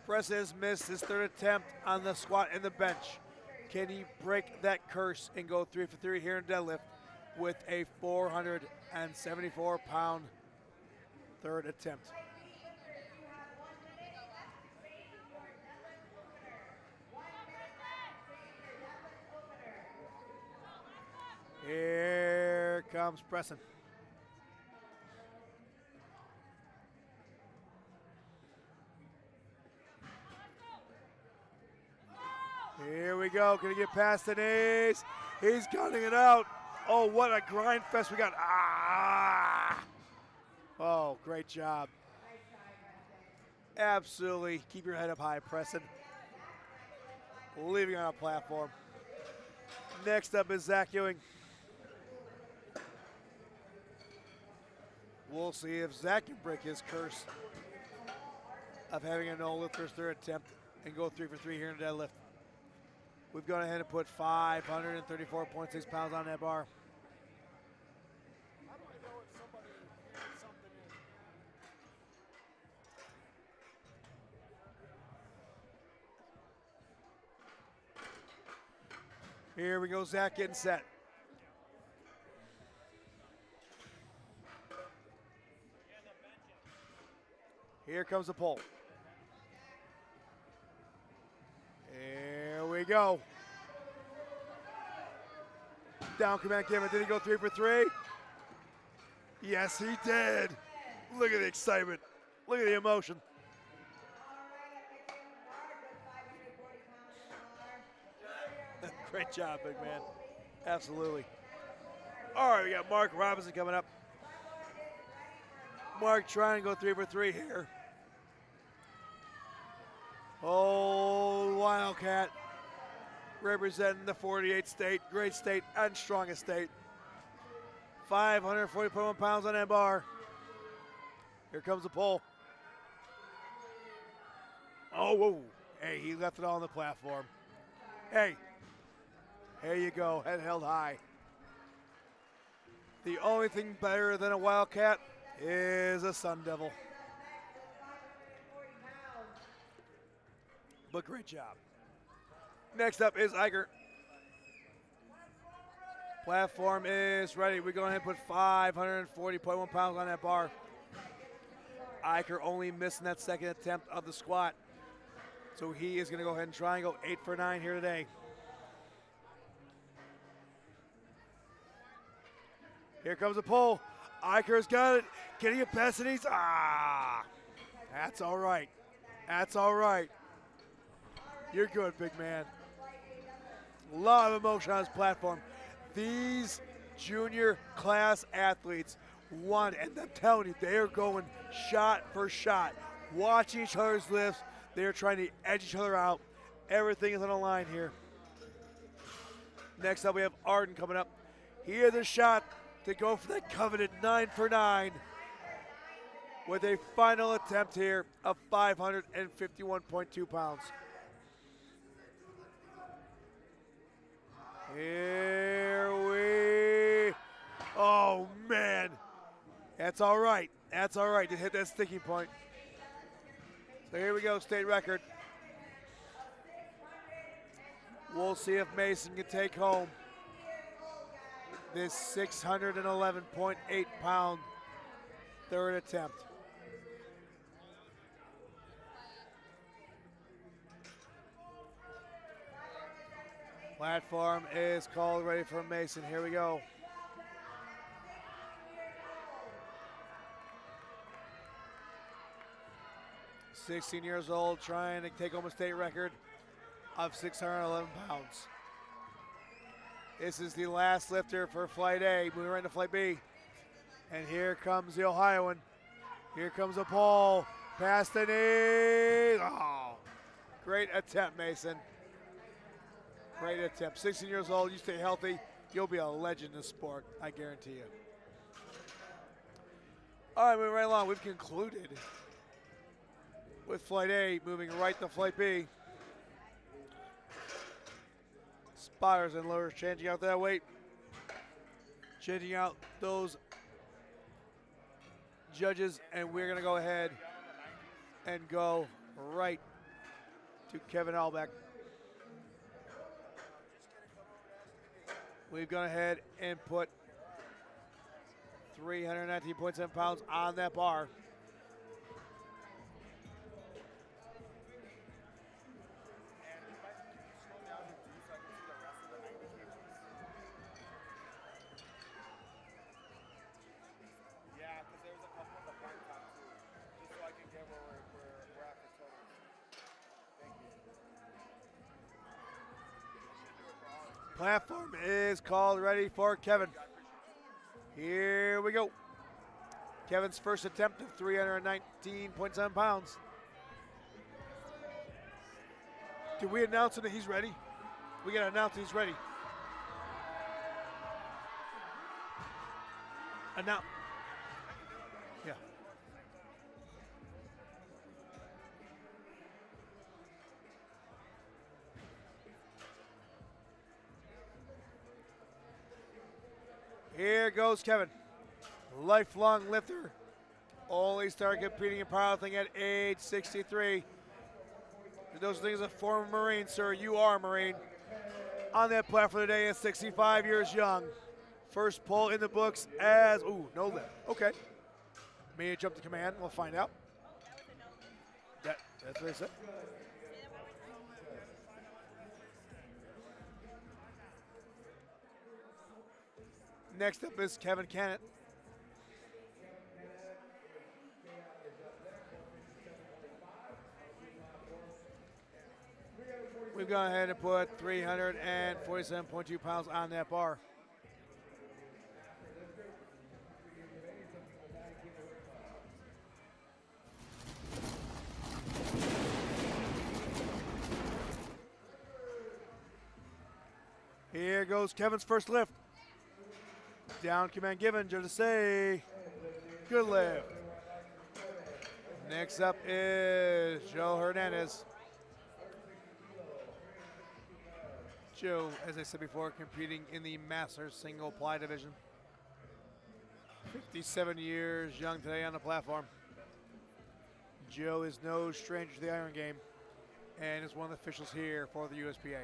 Preston has missed his third attempt on the squat and the bench. Can he break that curse and go 3 for 3 here in deadlift with a 474-pound third attempt? Here comes Preston. Here we go. Can he get past the knees? He's gunning it out. Oh, what a grind fest we got. Ah! Oh, great job. Absolutely. Keep your head up high, Preston. Leaving on a platform. Next up is Zach Ewing. We'll see if Zach can break his curse of having a no lift for his third attempt and go 3 for 3 here in deadlift. We've gone ahead and put 534.6 pounds on that bar. How do I know if somebody did something in? Here we go, Zach getting set. Here comes the pull. Here we go. Down command Kevin. Did he go 3 for 3? Yes, he did. Look at the excitement. Look at the emotion. Great job, big man. Absolutely. All right, we got Mark Robinson coming up. Mark trying to go 3 for 3 here. Oh, Wildcat. Representing the 48th state, great state and strongest state. 540.1 pounds on that bar. Here comes the pull. Oh, whoa. Hey, he left it all on the platform. Hey, here you go, head held high. The only thing better than a Wildcat is a Sun Devil. But great job. Next up is Iker. Platform is ready. We're going to put 540.1 pounds on that bar. Iker only missing that second attempt of the squat. So he is going to go ahead and try and go 8 for 9 here today. Here comes the pull. Iker's got it. Can he get past it? That's all right. That's all right. You're good, big man. A lot of emotion on his platform. These junior class athletes want it, and I'm telling you, they are going shot for shot, watching each other's lifts. They're trying to edge each other out. Everything is on the line here. Next up, we have Arden coming up. He has a shot to go for that coveted 9 for 9 with a final attempt here of 551.2 pounds. Here we, oh man, that's all right. That's all right to hit that sticking point. So here we go, state record. We'll see if Mason can take home this 611.8 pound third attempt. Platform is called, ready for Mason. Here we go. "16 years old, trying to take home a state record of 611 pounds. This is the last lifter for Flight A. Moving right into Flight B. And here comes the Ohioan. Here comes the Paul. Past the knee. Oh, great attempt, Mason. Great attempt. 16 years old, you stay healthy, you'll be a legend in the sport, I guarantee you. All right, moving right along, we've concluded with Flight A, moving right to Flight B. Spotters and lowers changing out that weight. Changing out those judges, and we're gonna go ahead and go right to Kevin Albeck. We've gone ahead and put 319.7 pounds on that bar. Platform is called ready for Kevin. Here we go. Kevin's first attempt of 319.7 pounds. Did we announce that he's ready? We gotta announce he's ready. Announce. Yeah. Here goes Kevin. Lifelong lifter. Only started competing in powerlifting at age 63. For those things, a former Marine, sir. You are a Marine. On that platform today at 65 years young. First pull in the books as, ooh, no lift. Okay. May have jumped to command. We'll find out. That's what they said. Next up is Kevin Cannett. We've gone ahead and put 347.2 pounds on that bar. Here goes Kevin's first lift. Down command given, just to say, good lift. Next up is Joe Hernandez. Joe, as I said before, competing in the Masters single ply division. 57 years young today on the platform. Joe is no stranger to the iron game and is one of the officials here for the USPA.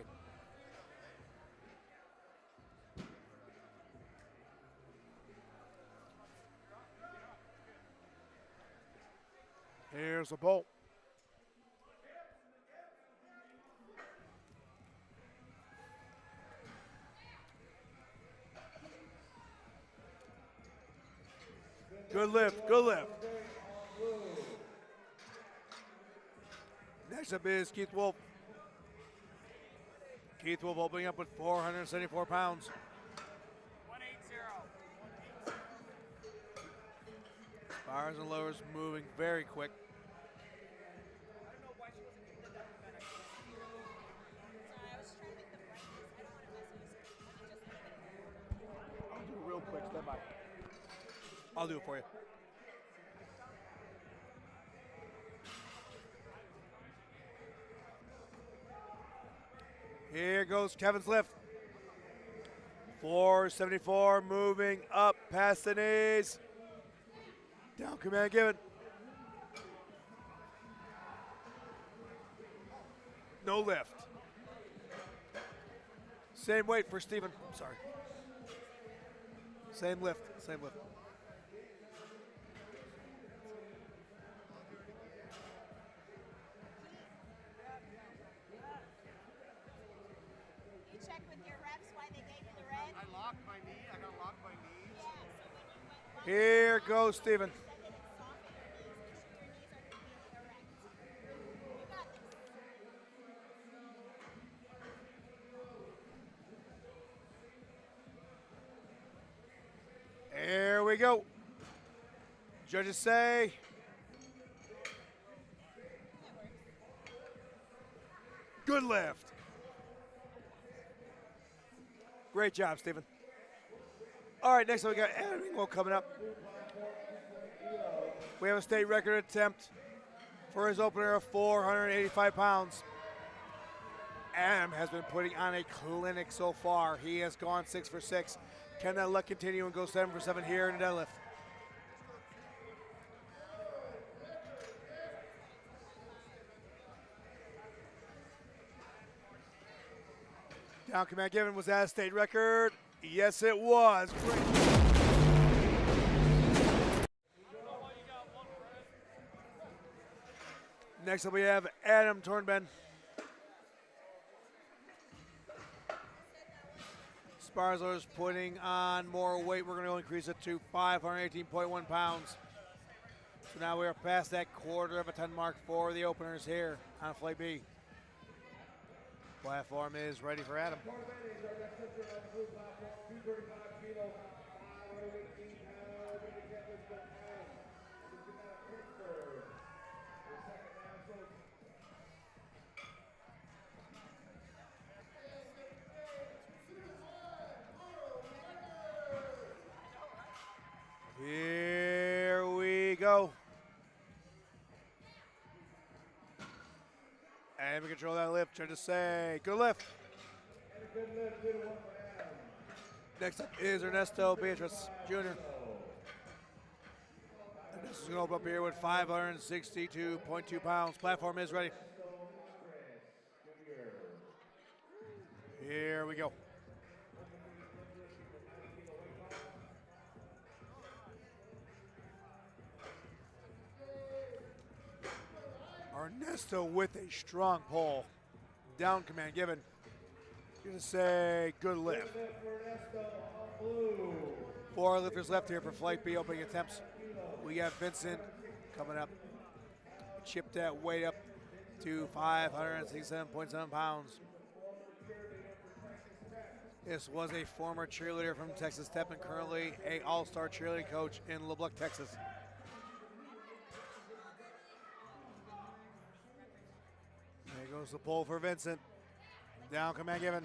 Here's the bolt. Good lift, good lift. Next up is Keith Wolf. Keith Wolf opening up with 474 pounds. 180. Bars and lowers moving very quick. Sorry, I was trying to make the practice. I don't want to mess with this. Let me just. I'll do it real quick, stand by. I'll do it for you. Here goes Kevin's lift. 474, moving up past the knees. Down command given. No lift. Same weight for Steven. Sorry. Same lift, same lift. You check with your reps why they gave you the red? I locked my knee. I got locked my knee. Yeah, so when you went Here goes Steven. said that it softened your knees, make sure your knees are completely erect. You got this. Here we go. Judges say. Good lift. Great job, Stephen. All right, next up we got Adam Engel coming up. We have a state record attempt for his opener of 485 pounds. Adam has been putting on a clinic so far. He has gone 6 for 6. Can that luck continue and go 7 for 7 here in the deadlift? Down command given, was that a state record? Yes, it was. Great. Next up we have Adam Tornben. Sparzler's putting on more weight. We're going to increase it to 518.1 pounds. So now we are past that quarter of a ton mark for the openers here on Flight B. Platform is ready for Adam. Here we go. And we control that lift. Trying to say, good lift. Next up is Ernesto Beatriz Jr. Ernesto's going to open up here with 562.2 pounds. Platform is ready. Here we go. Ernesto with a strong pull. Down command given. Gonna say good lift. 4 lifters left here for Flight B opening attempts. We got Vincent coming up. Chipped that weight up to 567.7 pounds. This was a former cheerleader from Texas Tech and currently a all-star cheerleading coach in Lubbock, Texas. There goes the pull for Vincent. Down command given.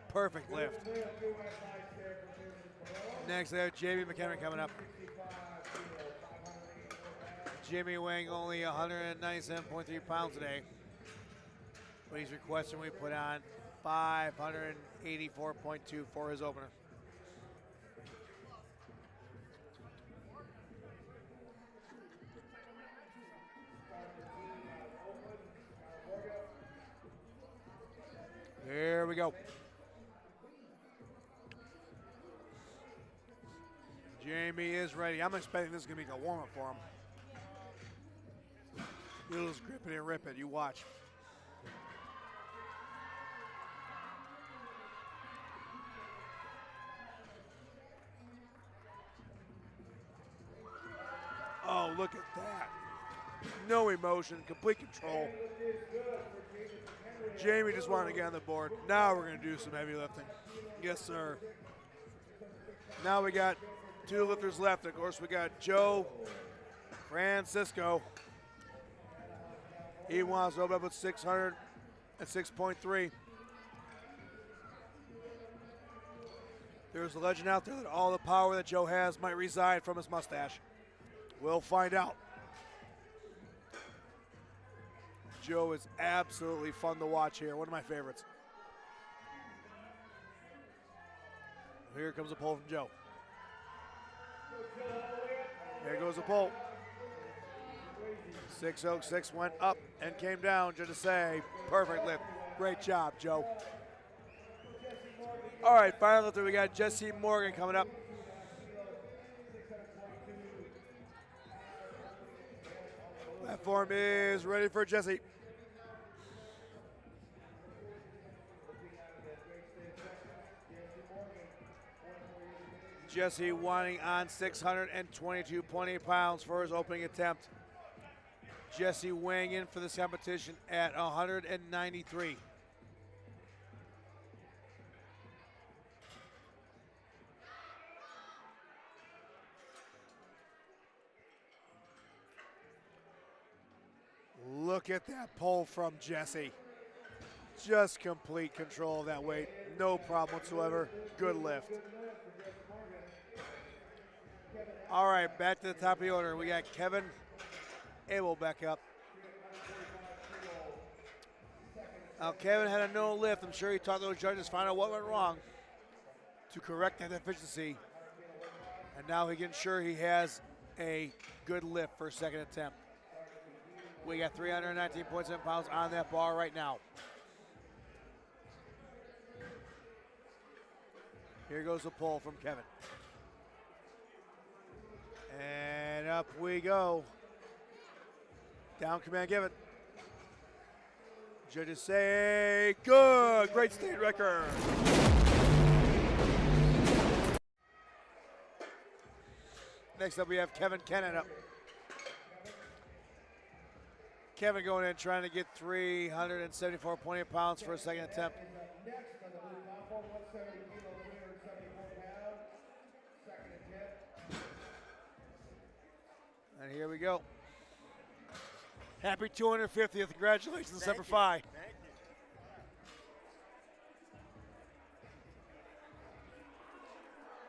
Perfect lift. Next, we have Jamie McHenry coming up. Jimmy weighing only 197.3 pounds today. But he's requesting we put on 584.2 for his opener. Here we go. Jamie is ready. I'm expecting this is going to be a warm-up for him. He'll just grip it and rip it. You watch. Oh, look at that. No emotion, complete control. Jamie just wanted to get on the board. Now we're going to do some heavy lifting. Yes, sir. Now we got 2 lifters left. Of course, we got Joe Francisco. He wants to open up with 606.3. There's a legend out there that all the power that Joe has might reside from his mustache. We'll find out. Joe is absolutely fun to watch here. One of my favorites. Here comes a pull from Joe. There goes the pull. 606 went up and came down. Just to say, perfect lift. Great job, Joe. All right, final lifter, we got Jesse Morgan coming up. Platform is ready for Jesse. Jesse wanting on 622.8 pounds for his opening attempt. Jesse weighing in for this competition at 193. Look at that pull from Jesse. Just complete control of that weight. No problem whatsoever. Good lift. All right, back to the top of the order. We got Kevin Abel back up. Now, Kevin had a no lift. I'm sure he talked to those judges, find out what went wrong to correct that deficiency. And now he can ensure he has a good lift for a second attempt. We got 319.7 pounds on that bar right now. Here goes the pull from Kevin. And up we go. Down command given. Judges say good. Great state record. Next up we have Kevin Kennan up. Kevin going in trying to get 374.8 pounds for a second attempt. Next on the blue platform, 170 kilo, 374 pounds. Second attempt. And here we go. Happy 250th. Congratulations, Semper Fi. Thank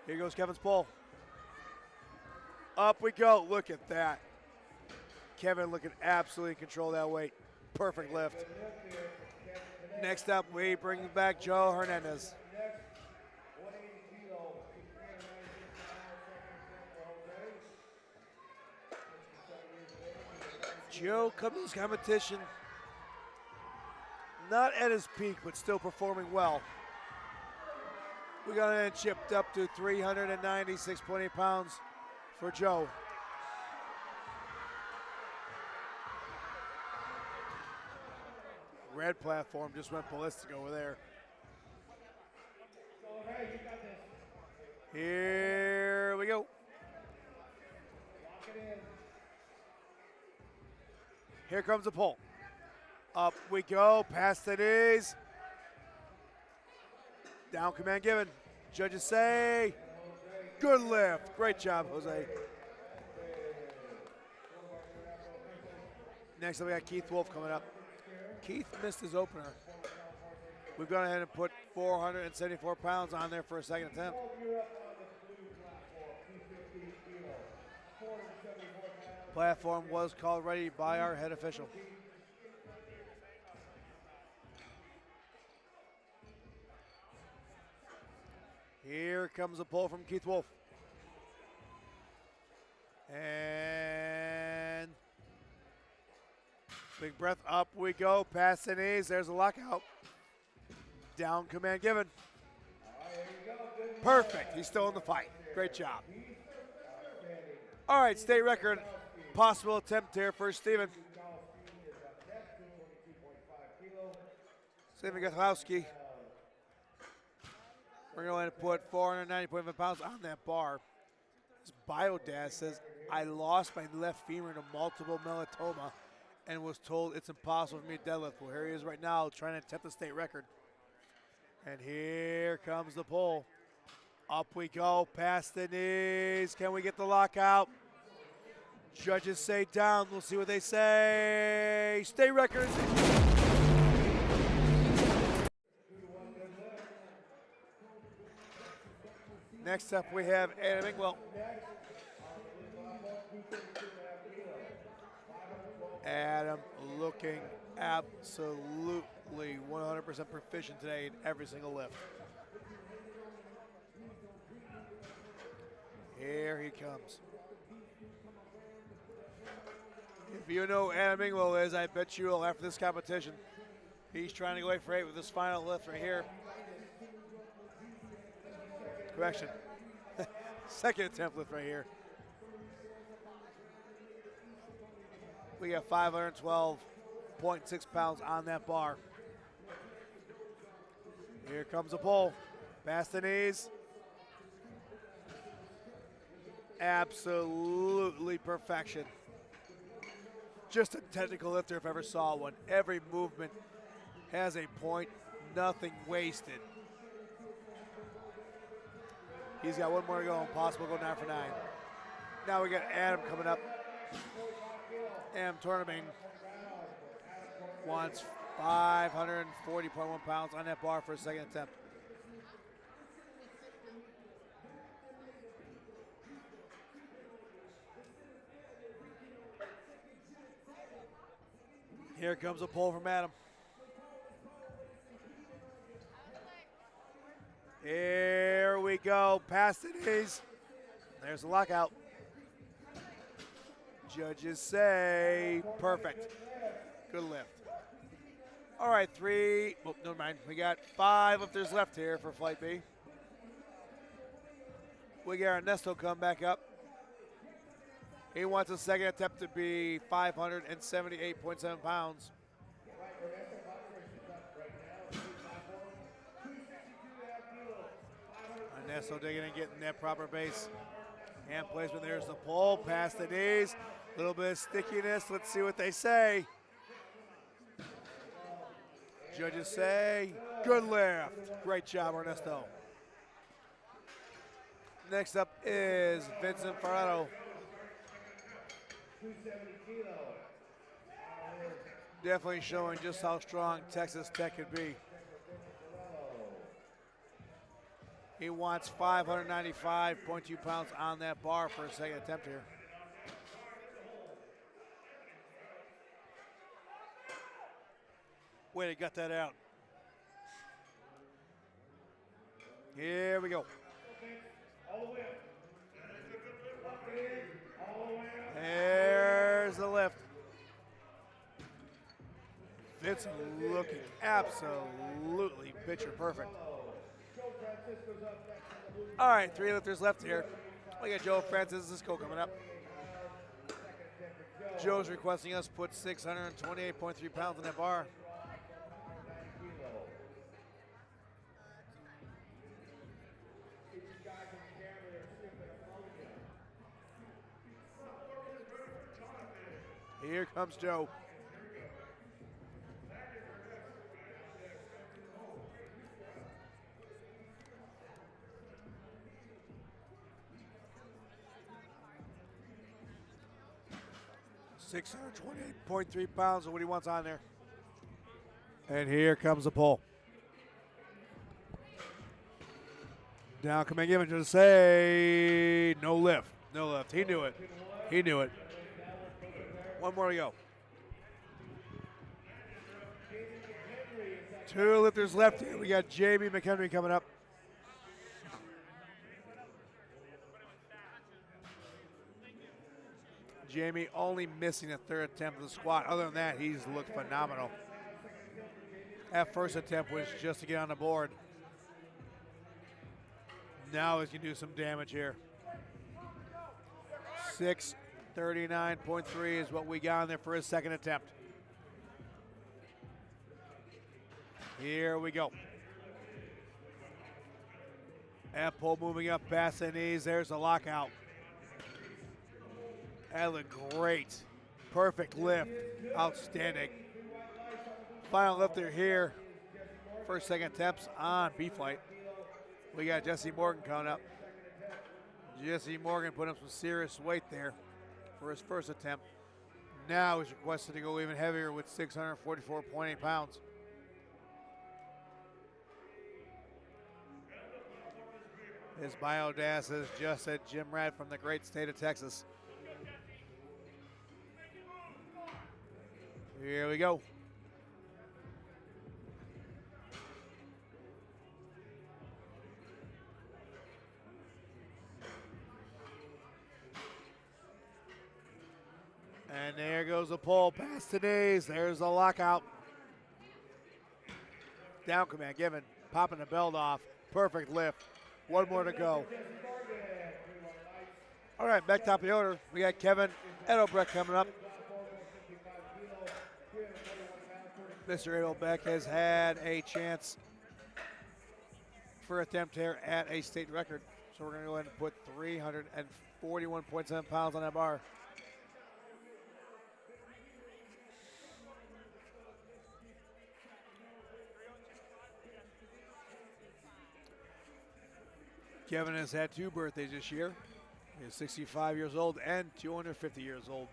you. Here goes Kevin's pull. Up we go. Look at that. Kevin looking absolutely in control of that weight. Perfect lift. Next up, we bring back Joe Hernandez. 180 kilo, 396 pounds. Second attempt for Jose. Joe coming to this competition not at his peak, but still performing well. We got in chipped up to 396.8 pounds for Joe. Red platform just went ballistic over there. Here we go. Lock it in. Here comes the pull. Up we go, past the knees. Down command given. Judges say, good lift. Great job, Jose. Next up, we got Keith Wolf coming up. Keith missed his opener. We've gone ahead and put 474 pounds on there for a second attempt. You're up on the blue platform, 250 kilo, 474 pounds. Platform was called ready by our head official. Here comes a pull from Keith Wolf. And big breath, up we go, past the knees, there's a lockout. Down command given. Perfect, he's still in the fight. Great job. All right, state record, possible attempt here for Steven. Steven Guthlowski. We're going to put 490.5 pounds on that bar. His biodad says, I lost my left femur to multiple melanoma and was told it's impossible for me to deadlift. Well, here he is right now trying to attempt the state record. And here comes the pull. Up we go, past the knees. Can we get the lockout? Judges say down. We'll see what they say. State record. Next up, we have Adam Ingwell. Adam looking absolutely 100% proficient today in every single lift. Here he comes. If you know who Adam Ingwell is, I bet you will after this competition. He's trying to go 8 for 8 with this final lift right here. Correction. Second attempt lift right here. We got 512.6 pounds on that bar. Here comes the pull. Past the knees. Absolutely perfection. Just a technical lifter if I ever saw one. Every movement has a point, nothing wasted. He's got one more to go, and possible go 9 for 9. Now we got Adam coming up. Adam Tournament wants 540.1 pounds on that bar for a second attempt. Here comes a pull from Adam. Here we go, past the knees. There's the lockout. Judges say perfect. Good lift. All right, 3, oh, never mind. We got 5 lifters left here for Flight B. We got Ernesto come back up. He wants a second attempt to be 578.7 pounds. Ernesto digging and getting that proper base. Hand placement, there's the pull, past the knees. A little bit of stickiness, let's see what they say. Judges say, good lift. Great job, Ernesto. Next up is Vincent Ferraro. 270 kilos. Definitely showing just how strong Texas Tech could be. He wants 595.2 pounds on that bar for a second attempt here. Way to gut that out. Here we go. There's the lift. Vince looking absolutely picture perfect. All right, 3 lifters left here. We got Joe Francisco coming up. Joe's requesting us put 628.3 pounds on that bar. Here comes Joe. $628.3 pounds is what he wants on there. And here comes the pull. Down command given to say no lift. No lift. He knew it. He knew it. One more to go. 2 lifters left here. We got Jamie McHenry coming up. Jamie only missing a 3rd attempt of the squat. Other than that, he's looked phenomenal. That first attempt was just to get on the board. Now he can do some damage here. 639.3 is what we got on there for his second attempt. Here we go. That pull moving up past the knees. There's the lockout. That looked great. Perfect lift. Outstanding. Final lifter here. First, second attempts on B-Flight. We got Jesse Morgan coming up. Jesse Morgan put up some serious weight there for his first attempt. Now he's requested to go even heavier with 644.8 pounds. His biodata says just said Jim Rad from the great state of Texas. Here we go. And there goes the pull past the knees. There's the lockout. Down command given. Popping the belt off. Perfect lift. One more to go. All right, back top of the order. We got Kevin Edelbrecht coming up. Mr. Edelbeck has had a chance for attempt here at a state record. So we're going to go ahead and put 341.7 pounds on that bar. Kevin has had 2 birthdays this year. He is 65 years old and 250 years old.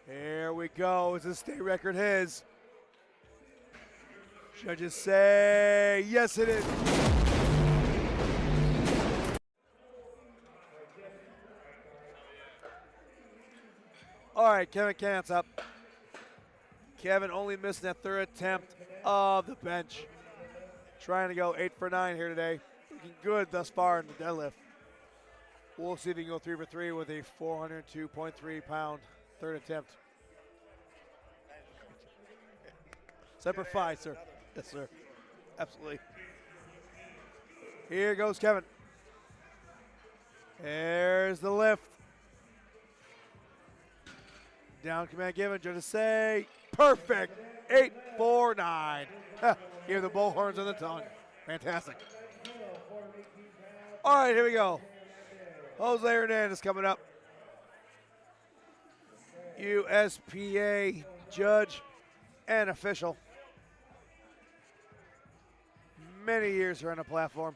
Here we go. Is the state record his? Judges say yes, it is. All right, Kevin Cant's up. Kevin only missing that 3rd attempt of the bench. Trying to go 8 for 9 here today. Looking good thus far in the deadlift. We'll see if he can go 3 for 3 with a 402.3 pound 3rd attempt. Semper Fi, sir. Yes, sir. Absolutely. Here goes Kevin. There's the lift. Down command given. Just to say, perfect. 8, 4, 9. Give the bullhorns on the tongue. Fantastic. All right, here we go. Jose Hernandez coming up. USPA judge. and official. Many years here on the platform.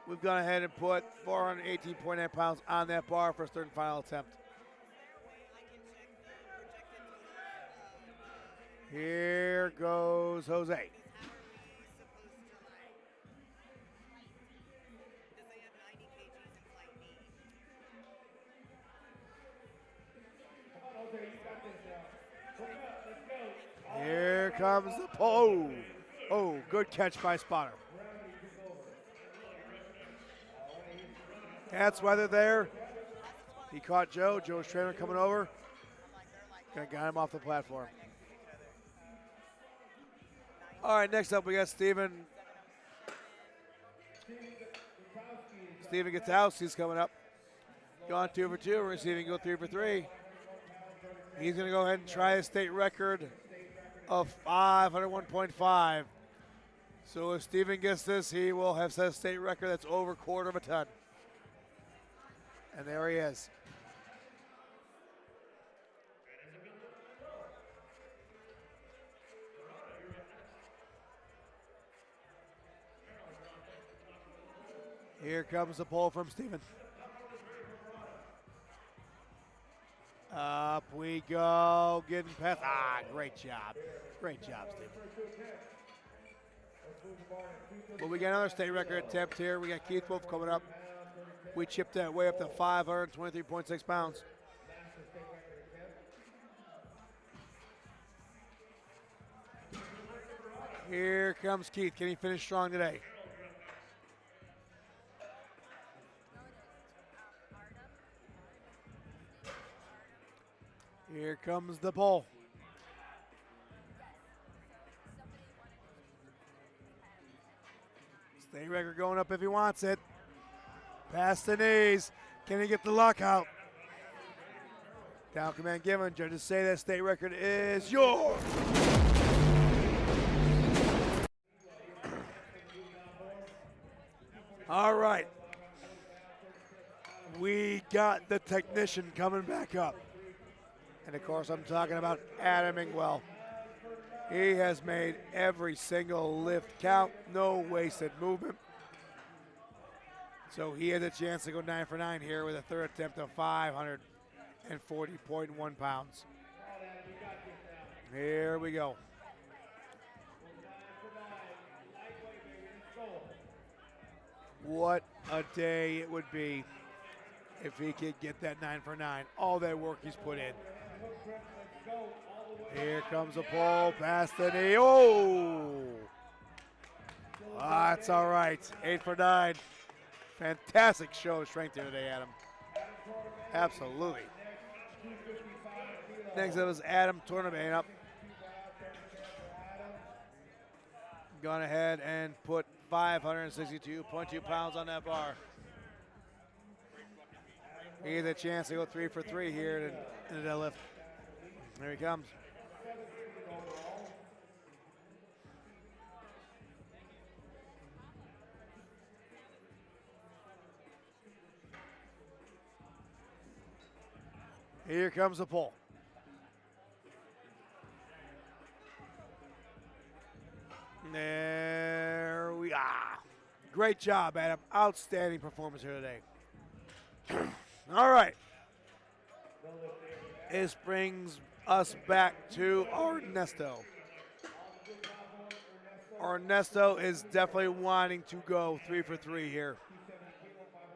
We've gone ahead and put 418.9 pounds on that bar for his third and final attempt. Here goes Jose. Here comes the pole. Oh, good catch by Spotter. That's weather there. He caught Joe. Joe's trainer coming over. Got him off the platform. All right, next up we got Steven. Steven Gutowski's coming up. Gone 2 for 2. We're going to see if he can go 3 for 3. He's going to go ahead and try his state record of 501.5. So if Steven gets this, he will have set a state record that's over a quarter of a ton. And there he is. Here comes the pull from Steven. Up we go, getting past. Great job. Great job, Steven. Well, we got another state record attempt here. We got Keith Wolf coming up. We chipped that way up to 523.6 pounds. Here comes Keith. Can he finish strong today? Here comes the pull. State record going up if he wants it. Past the knees. Can he get the lockout? Down command given. Judges say that state record is yours. All right. We got the technician coming back up. And of course, I'm talking about Adam Ingwell. He has made every single lift count, no wasted movement. So he had a chance to go 9 for 9 here with a third attempt of 540.1 pounds. Here we go. What a day it would be if he could get that 9 for 9. All that work he's put in. Here comes a pull past the knee. Oh! That's all right. 8 for 9. Fantastic show of strength here today, Adam. Absolutely. Next up is Adam Tournament up. Gone ahead and put 562.2 pounds on that bar. He has a chance to go 3 for 3 here in the deadlift. Here he comes. Here comes the pull. There we are. Great job, Adam. Outstanding performance here today. All right. This brings us back to Ernesto. Ernesto is definitely wanting to go 3 for 3 here.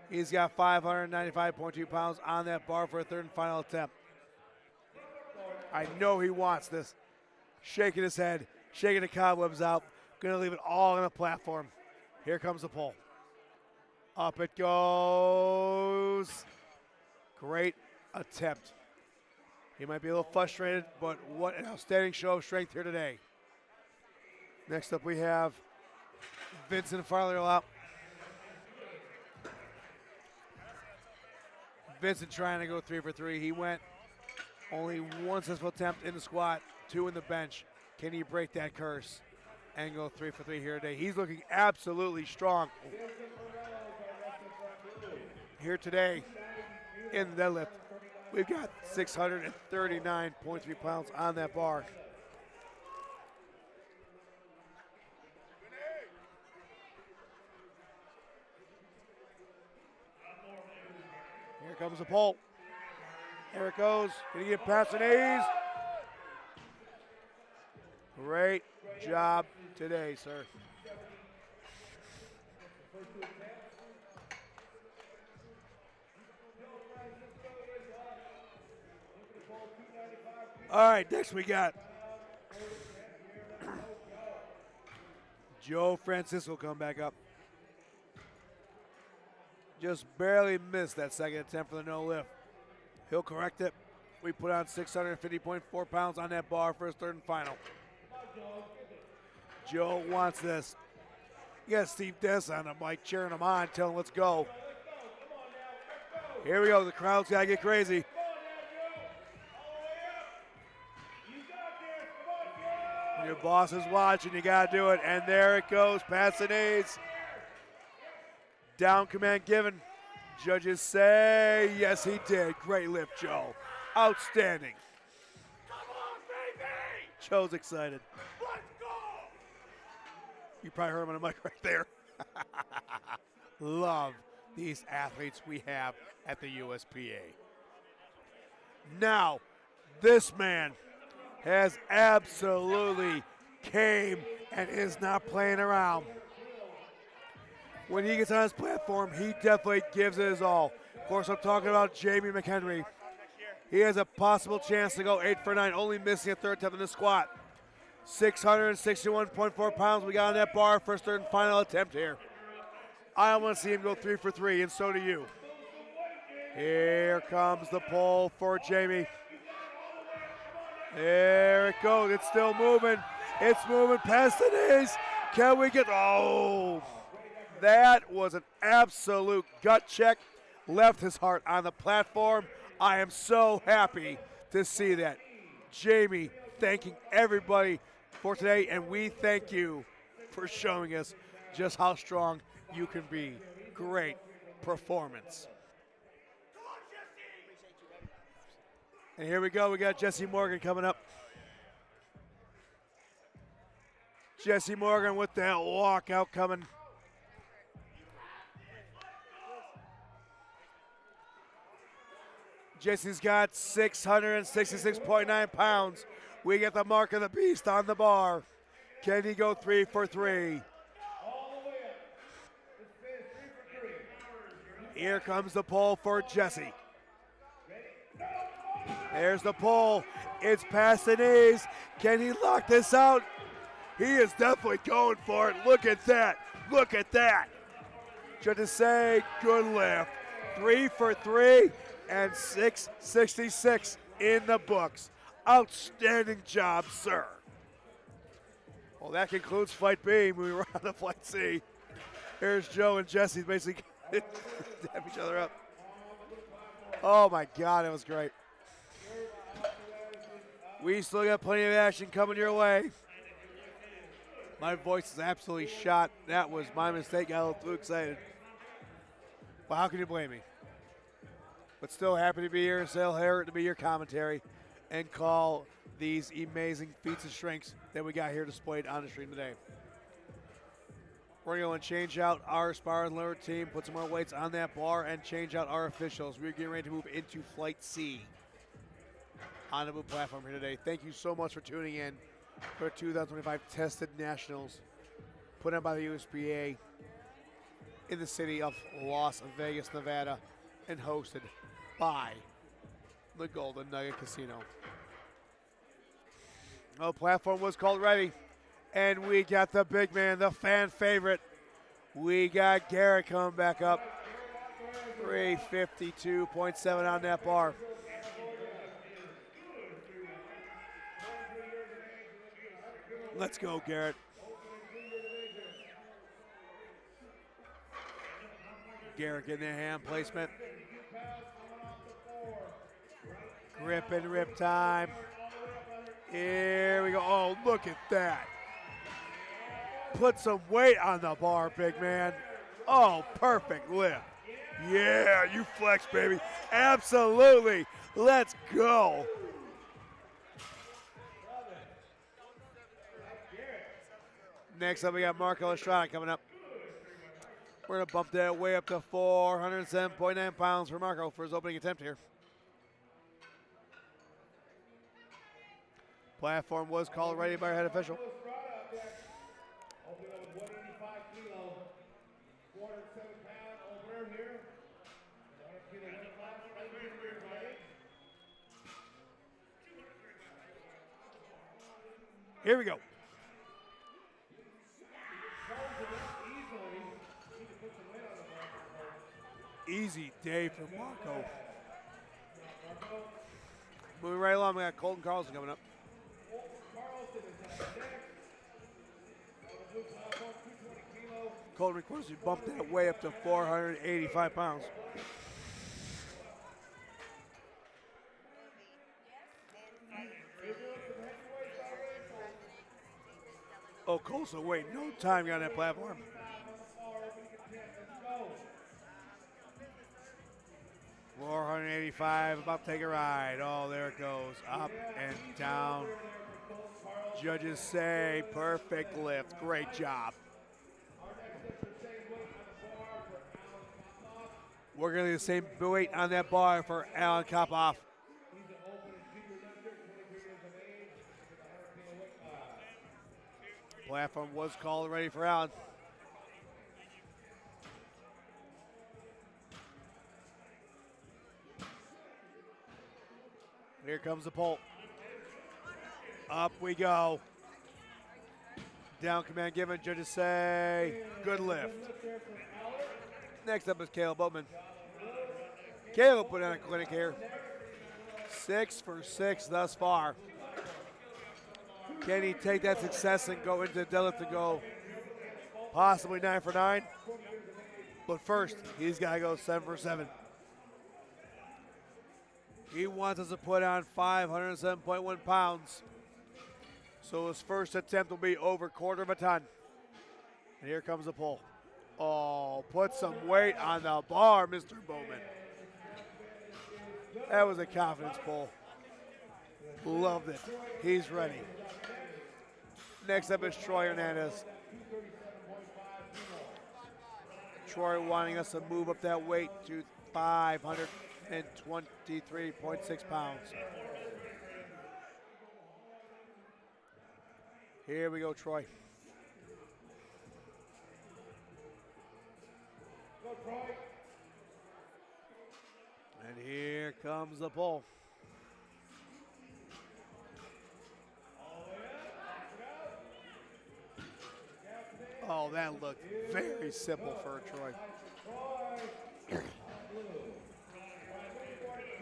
He's got 595.2 pounds on that bar for a third and final attempt. I know he wants this. Shaking his head, shaking the cobwebs out. Gonna leave it all on the platform. Here comes the pull. Up it goes. Great attempt. He might be a little frustrated, but what an outstanding show of strength here today. Next up we have Vincent Farley out. Vincent trying to go 3 for 3. He went only one successful attempt in the squat, 2 in the bench. Can he break that curse and go 3 for 3 here today? He's looking absolutely strong here today in the deadlift. We've got 639.3 pounds on that bar. Here comes the pole. There it goes. Gonna get past the knees. Great job today, sir. All right, next we got Joe Francisco come back up. Just barely missed that second attempt for the no lift. He'll correct it. We put on 650.4 pounds on that bar for his third and final. Joe wants this. You got Steve Dess on the mic cheering him on, telling him let's go. Here we go. The crowd's got to get crazy. When your boss is watching, you got to do it. And there it goes, past the knees. Down command given. Judges say, yes, he did. Great lift, Joe. Outstanding. Come on, baby! Joe's excited. Let's go! You probably heard him on the mic right there. Love these athletes we have at the USPA. Now, this man has absolutely came and is not playing around. When he gets on his platform, he definitely gives it his all. Of course, I'm talking about Jamie McHenry. He has a possible chance to go 8 for 9, only missing a third attempt in the squat. 661.4 pounds we got on that bar, first, third, and final attempt here. I want to see him go 3 for 3, and so do you. Here comes the pole for Jamie. There it goes. It's still moving. It's moving past the knees. Can we get... Oh, that was an absolute gut check. Left his heart on the platform. I am so happy to see that. Jamie thanking everybody for today, and we thank you for showing us just how strong you can be. Great performance. And here we go. We got Jesse Morgan coming up. Jesse Morgan with that walkout coming. Jesse's got 666.9 pounds. We get the mark of the beast on the bar. Can he go 3 for 3? Here comes the pole for Jesse. There's the pole. It's past the knees. Can he lock this out? He is definitely going for it. Look at that. Look at that. Judges say good lift. 3 for 3 and 666 in the books. Outstanding job, sir. Well, that concludes Flight B. We were on to Flight C. Here's Joe and Jesse basically dab each other up. Oh, my God, it was great. We still got plenty of action coming your way. My voice is absolutely shot. That was my mistake. Got a little too excited. But how can you blame me? But still happy to be here, Sale Harrod, to be your commentary and call these amazing feats of strength that we got here displayed on the stream today. We're going to change out our spar and lower team, put some more weights on that bar, and change out our officials. We're getting ready to move into Flight C on the blue platform here today. Thank you so much for tuning in for 2025 Tested Nationals put on by the USPA in the city of Las Vegas, Nevada, and hosted by the Golden Nugget Casino. The platform was called ready, and we got the big man, the fan favorite. We got Garrett coming back up. 352.7 on that bar. Let's go, Garrett. Garrett getting their hand placement. Grip and rip time. Here we go. Oh, look at that. Put some weight on the bar, big man. Oh, perfect lift. Yeah, you flex, baby. Absolutely. Let's go. Next up, we got Marco Estrada coming up. We're going to bump that way up to 407.9 pounds for Marco for his opening attempt here. Platform was called ready by our head official. Opening up with 185 kilo, 407 pound opener here. 100 kilo weight class, right here today. Here we go. Easy day for Marco. Moving right along, we got Colton Carlson coming up. Colton requires you bump that way up to 485 pounds. Oh, Colson, wait, no time on that platform. $485, about to take a ride. Oh, there it goes, up and down. Judges say perfect lift, great job. We're going to do the same weight on that bar for Alan Kopoff. Platform was called ready for Alan. Here comes the pole. Up we go. Down command given. Judges say good lift. Next up is Caleb Boatman. Caleb put in a clinic here. 6 for 6 thus far. Can he take that success and go into deadlift and go possibly 9 for 9? But first, he's got to go 7 for 7. He wants us to put on 507.1 pounds. So his first attempt will be over quarter of a ton. And here comes the pull. Oh, put some weight on the bar, Mr. Bowman. That was a confidence pull. Loved it. He's ready. Next up is Troy Hernandez. Troy wanting us to move up that weight to 523.6 pounds. Here we go, Troy. And here comes the pull. Oh, that looked very simple for Troy.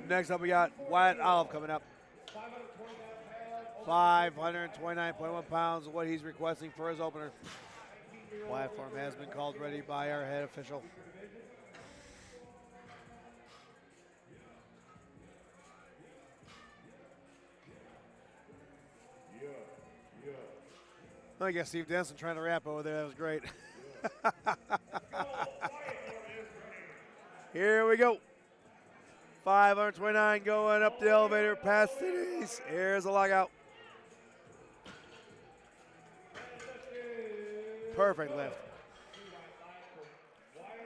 Next up, we got Wyatt Olive coming up. 529.1 pounds, what he's requesting for his opener. Platform has been called ready by our head official. I guess Steve Denson trying to rap over there. That was great. Here we go. 529 going up the elevator past the knees. Here's the lockout. Perfect lift.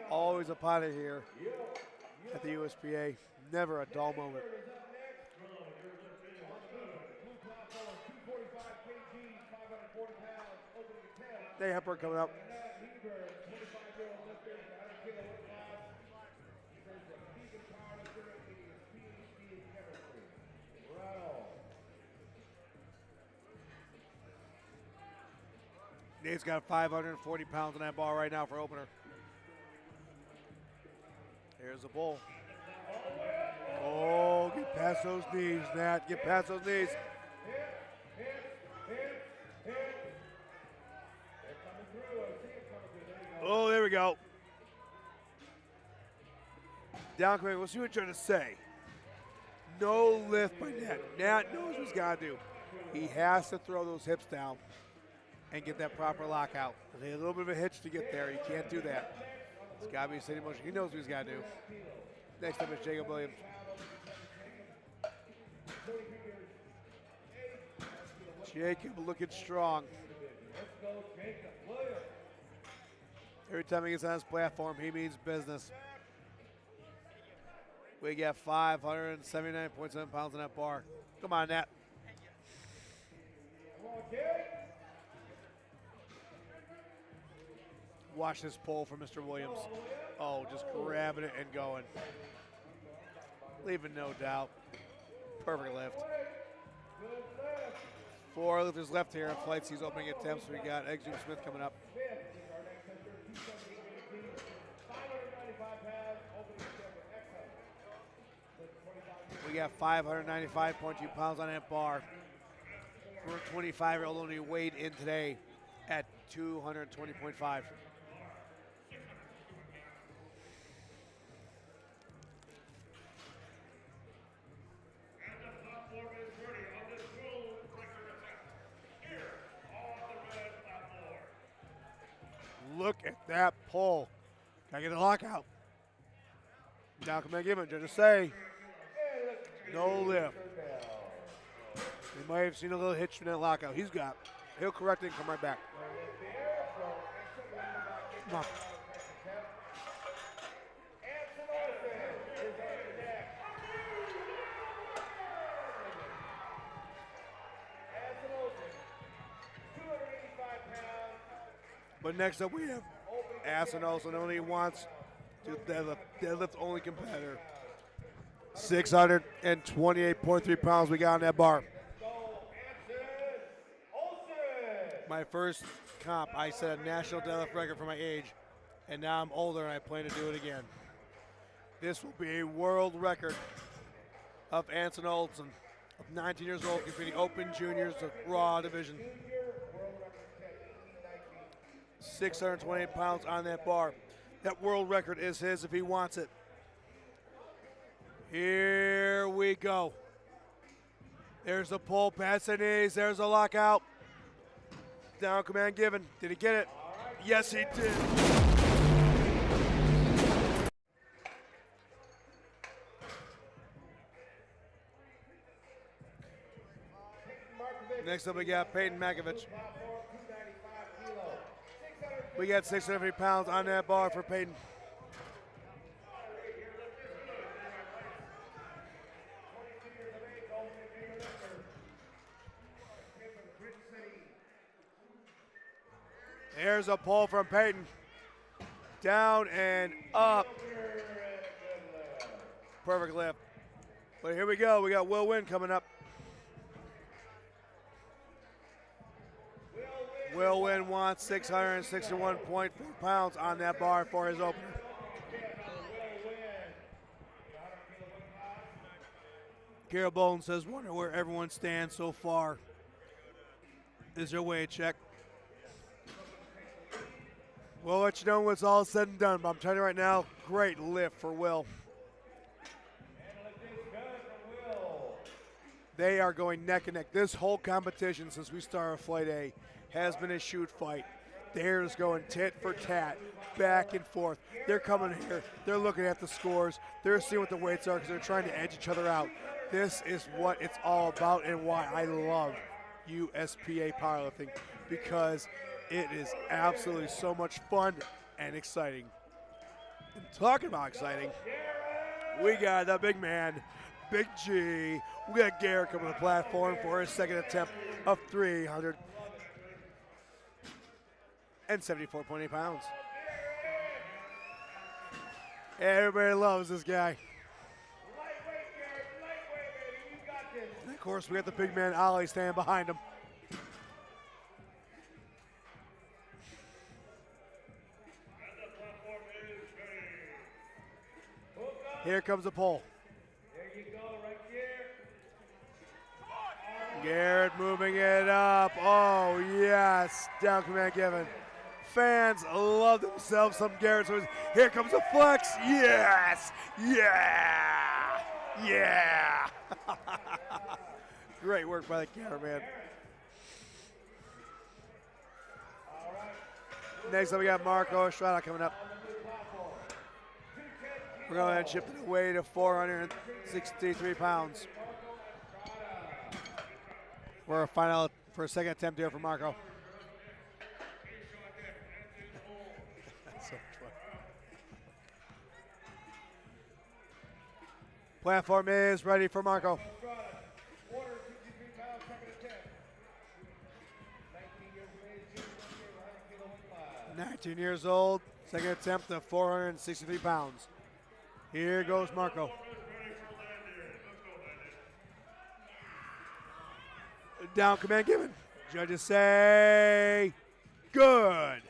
Always a potter here at the USPA. Never a dull moment. Day Hepburn coming up. Nate's got 540 pounds on that bar right now for opener. Here's the bull. Oh, get past those knees, Nat. Get past those knees. Oh, there we go. Down command. We'll see what you're trying to say. No lift by Nat. Nat knows what he's got to do. He has to throw those hips down and get that proper lockout. There's a little bit of a hitch to get there. He can't do that. It's got to be a steady motion. He knows what he's got to do. Next up is Jacob Williams. Jacob looking strong. Let's go, Jacob Williams. Every time he gets on this platform, he means business. We got 579.7 pounds on that bar. Come on, Nat. Come on, kid. Watch this pull from Mr. Williams. Oh, just grabbing it and going. Leaving no doubt. Perfect lift. Good lift. 4 lifters left here in flights. He's opening attempts. We got Exum Smith coming up. Smith is our next tester, 278 595 pounds, opening step with Exum. We got 595.2 pounds on that bar. For a 25-year-old only weighed in today at 220.5. And the platform is ready on this world record attempt. Here on the red platform. Look at that pull. Gotta get a lockout. Now come back in, judges say. No lift. They might have seen a little hitch from that lockout. He'll correct it and come right back. Come on. Anson Olsen is on deck. Anson Olsen, 285 pounds. But next up we have Assen Olsen, only wants to deadlift only competitor. 628.3 pounds we got on that bar. Go, Anson Olsen. My first comp, I set a national deadlift record for my age, and now I'm older and I plan to do it again. This will be a world record of Anson Olsen, of 19 years old, competing open juniors of raw division. 628 pounds on that bar. That world record is his if he wants it. Here we go. There's the pull, past the knees, there's the lockout. Down command given. Did he get it? Yes, he did. Next up, we got Peyton Makovich. We got 650 pounds on that bar for Peyton. There's a pull from Peyton. Down and up. Perfect lift. But here we go. We got Will Wynn coming up. Will Wynn wants 661.4 pounds on that bar for his opener. Carol Bolin says, wonder where everyone stands so far. Is there a way to check? We'll let you know when it's all said and done, but I'm telling you right now, great lift for Will. They are going neck and neck. This whole competition since we started Flight A has been a shoot fight. They're just going tit for tat, back and forth. They're coming here. They're looking at the scores. They're seeing what the weights are because they're trying to edge each other out. This is what it's all about and why I love USPA powerlifting, because it is absolutely so much fun and exciting. And talking about exciting, we got the big man, Big G. We got Garrett coming to the platform for his second attempt of 374.8 pounds. Everybody loves this guy. And of course, we got the big man, Ollie, standing behind him. Here comes the pull. There you go, right there. Garrett moving it up. Oh, yes. Down command given. Fans love themselves some Garrett. So here comes the flex. Yes. Yeah. Yeah. Great work by the cameraman. Next up, we got Marco Estrada coming up. We're going to go ahead and shift it away to 463 pounds. For our final for a second attempt here for Marco. So much fun. Platform is ready for Marco. 19 years old, second attempt at 463 pounds. Here goes Marco. Down command given. Judges say good.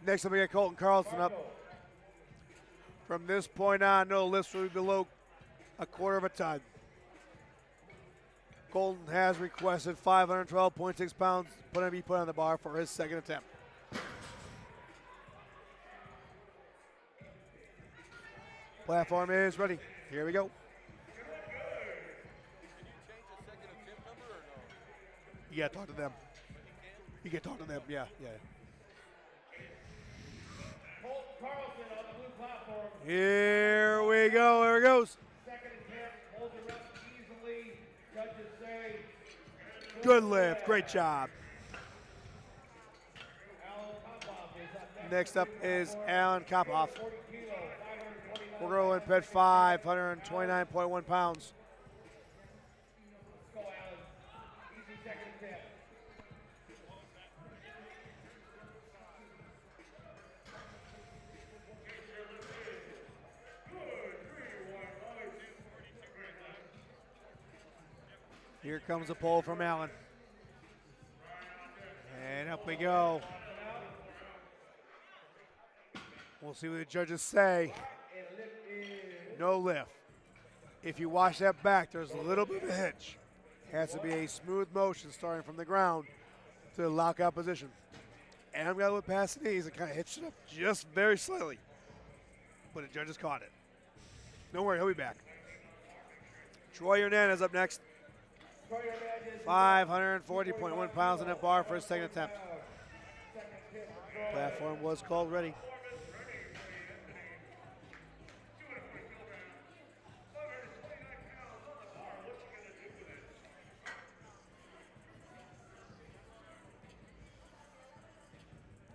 Next up we got Colton Carlson up. From this point on, no lifts will be below a quarter of a ton. Colton has requested 512.6 pounds to be put on the bar for his second attempt. Platform is ready. Here we go. You gotta talk to them. You can talk to them, yeah. Here we go, here it goes. Good lift, great job. Next up is Alan Kopoff. We're going to pet 529.1 pounds. Here comes a pull from Allen. And up we go. We'll see what the judges say. No lift. If you watch that back, there's a little bit of a hitch. Has to be a smooth motion starting from the ground to the lockout position. And I'm going to look past the knees and kind of hitch it up just very slightly. But the judges caught it. Don't worry, he'll be back. Troy Hernandez up next. 540.1 pounds on that bar for his second attempt. Platform was called ready.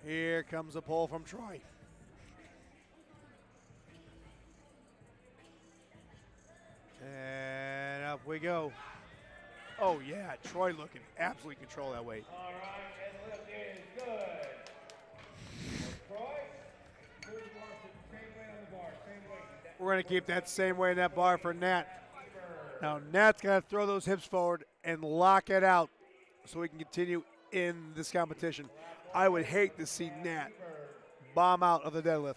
Here comes a pull from Troy. And up we go. Oh yeah, Troy looking absolutely control that weight. All right, and lift is good. Troy, move the bar to the same weight on the bar, same weight. We're going to keep that same weight in that bar for Nat. Now Nat's going to throw those hips forward and lock it out so we can continue in this competition. I would hate to see Nat bomb out of the deadlift.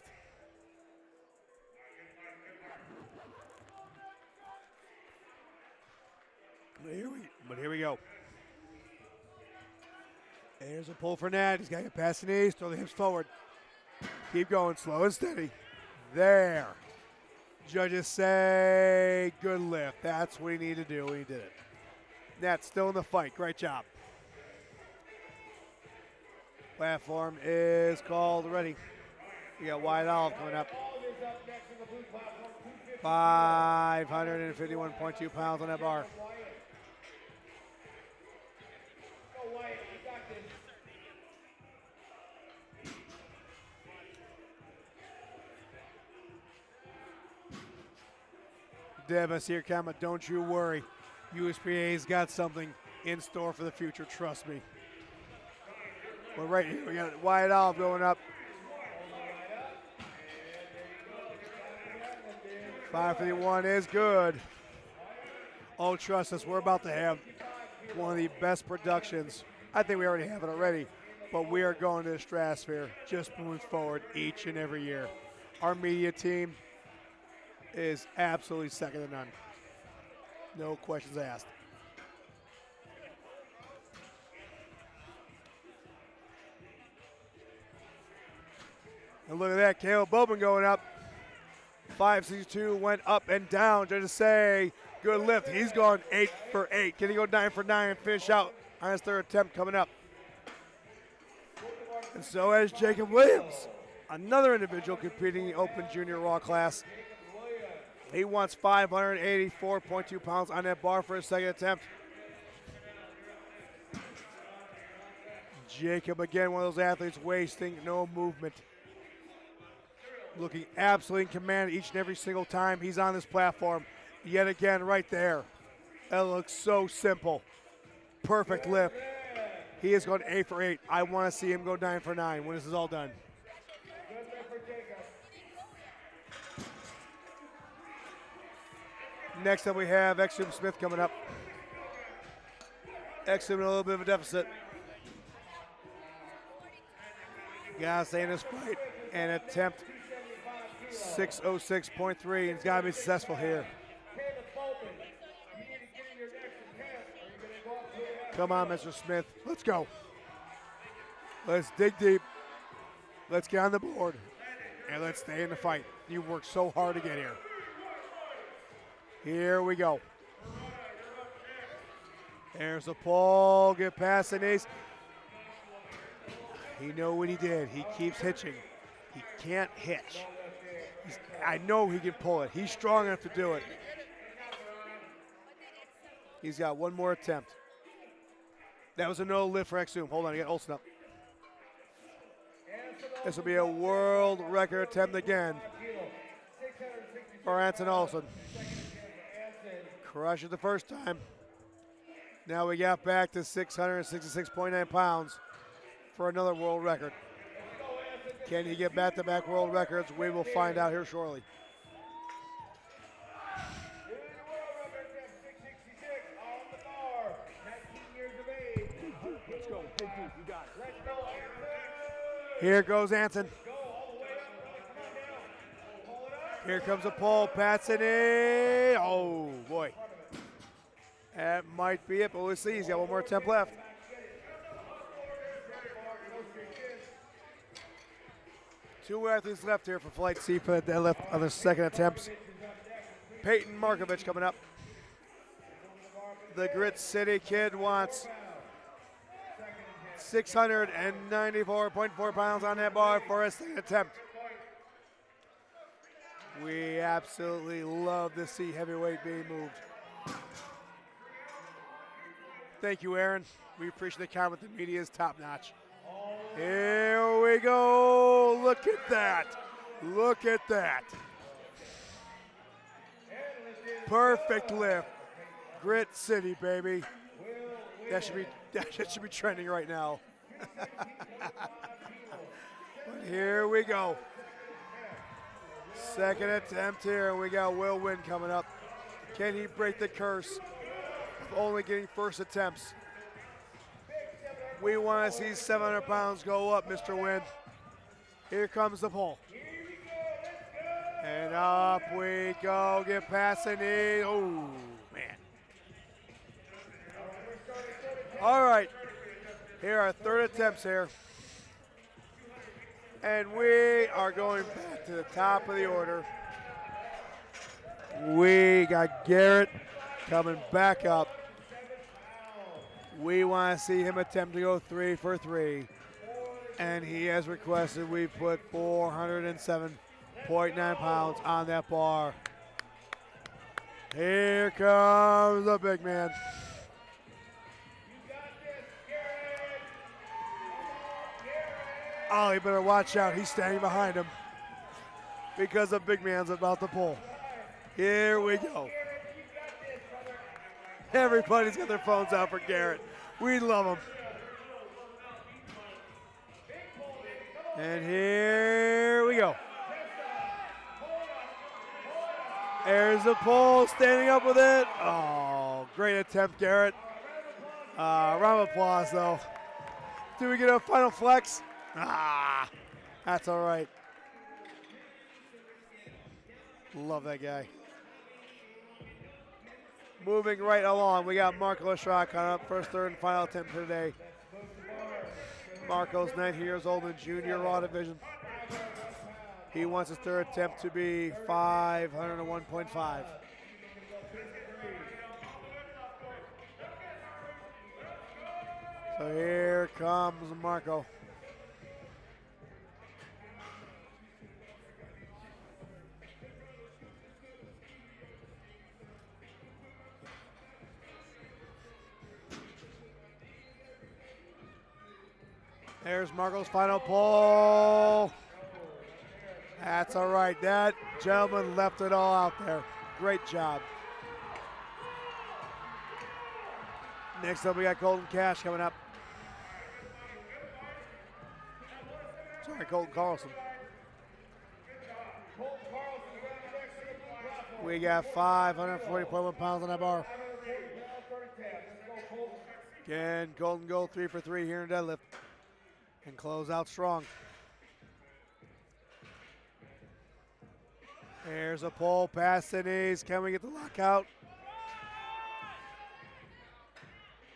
But here we go. There's a pull for Nat. He's got to get past the knees, throw the hips forward. Keep going, slow and steady. There. Judges say good lift. That's what he needed to do. He did it. Nat's still in the fight. Great job. Platform is called ready. You got Wyatt Olive coming up. 551.2 pounds on that bar. Devis here, comment, don't you worry. USPA's got something in store for the future, trust me. But right here, we got Wyatt Olive going up. 551 is good. Oh, trust us, we're about to have one of the best productions. I think we already have it already, but we are going to the stratosphere, just moving forward each and every year. Our media team is absolutely second to none. No questions asked. And look at that, Caleb Bowman going up. 562 went up and down. Just say good lift. He's gone 8 for 8. Can he go 9 for 9 and finish out on his third attempt coming up? And so has Jacob Williams, another individual competing in the Open Junior Raw class. He wants 584.2 pounds on that bar for his second attempt. Jacob again, one of those athletes wasting no movement. Looking absolutely in command each and every single time he's on this platform. Yet again, right there. That looks so simple. Perfect lift. He is going 8 for 8. I want to see him go 9 for 9 when this is all done. Next up we have Exum Smith coming up. Exum in a little bit of a deficit. Gotta stay in this fight and attempt 606.3. He's gotta be successful here. Come on, Mr. Smith. Let's go. Let's dig deep. Let's get on the board. And let's stay in the fight. You worked so hard to get here. Here we go. There's the pull. Get past the knees. He knew what he did. He keeps hitching. He can't hitch. I know he can pull it. He's strong enough to do it. He's got one more attempt. That was a no lift for Exum. Hold on, I got Olsen up. This will be a world record attempt again for Anton Olsen. Crushed it the first time. Now we got back to 666.9 pounds for another world record. Can he get back-to-back world records? We will find out here shortly. Here goes Anton. Here comes a pull, pats it in. Oh boy. That might be it, but we'll see. He's got one more attempt left. Two athletes left here for Flight C for the deadlift on the second attempts. Peyton Markovich coming up. The Grit City kid wants 694.4 pounds on that bar for his second attempt. We absolutely love to see heavyweight being moved. Thank you, Aaron. We appreciate the comment. The media is top notch. Here we go. Look at that. Look at that. Perfect lift. Grit City, baby. That should be trending right now. But here we go. Second attempt here. We got Will Wynn coming up. Can he break the curse of only getting first attempts? We want to see 700 pounds go up, Mr. Wynn. Here comes the pull. And up we go. Get past the knee. Oh, man. All right. Here are third attempts here. And we are going back to the top of the order. We got Garrett coming back up. We want to see him attempt to go 3 for 3. And he has requested we put 407.9 pounds on that bar. Here comes the big man. Oh, you better watch out. He's standing behind him because the big man's about to pull. Here we go. Everybody's got their phones out for Garrett. We love him. And here we go. There's the pull, standing up with it. Oh, great attempt, Garrett. Round of applause, though. Do we get a final flex? Ah, that's all right. Love that guy. Moving right along, we got Marco Lestrade coming up, first, third, and final attempt for today. Marco's 19 years old in junior raw division. He wants his third attempt to be 501.5. So here comes Marco. There's Marco's final pull. That's all right. That gentleman left it all out there. Great job. Next up, we got Colton Cash coming up. Sorry, Colton Carlson. We got 540.1 pounds on that bar. Can Colton go 3 for 3 here in deadlift and close out strong? There's a pull past the knees. Can we get the lockout?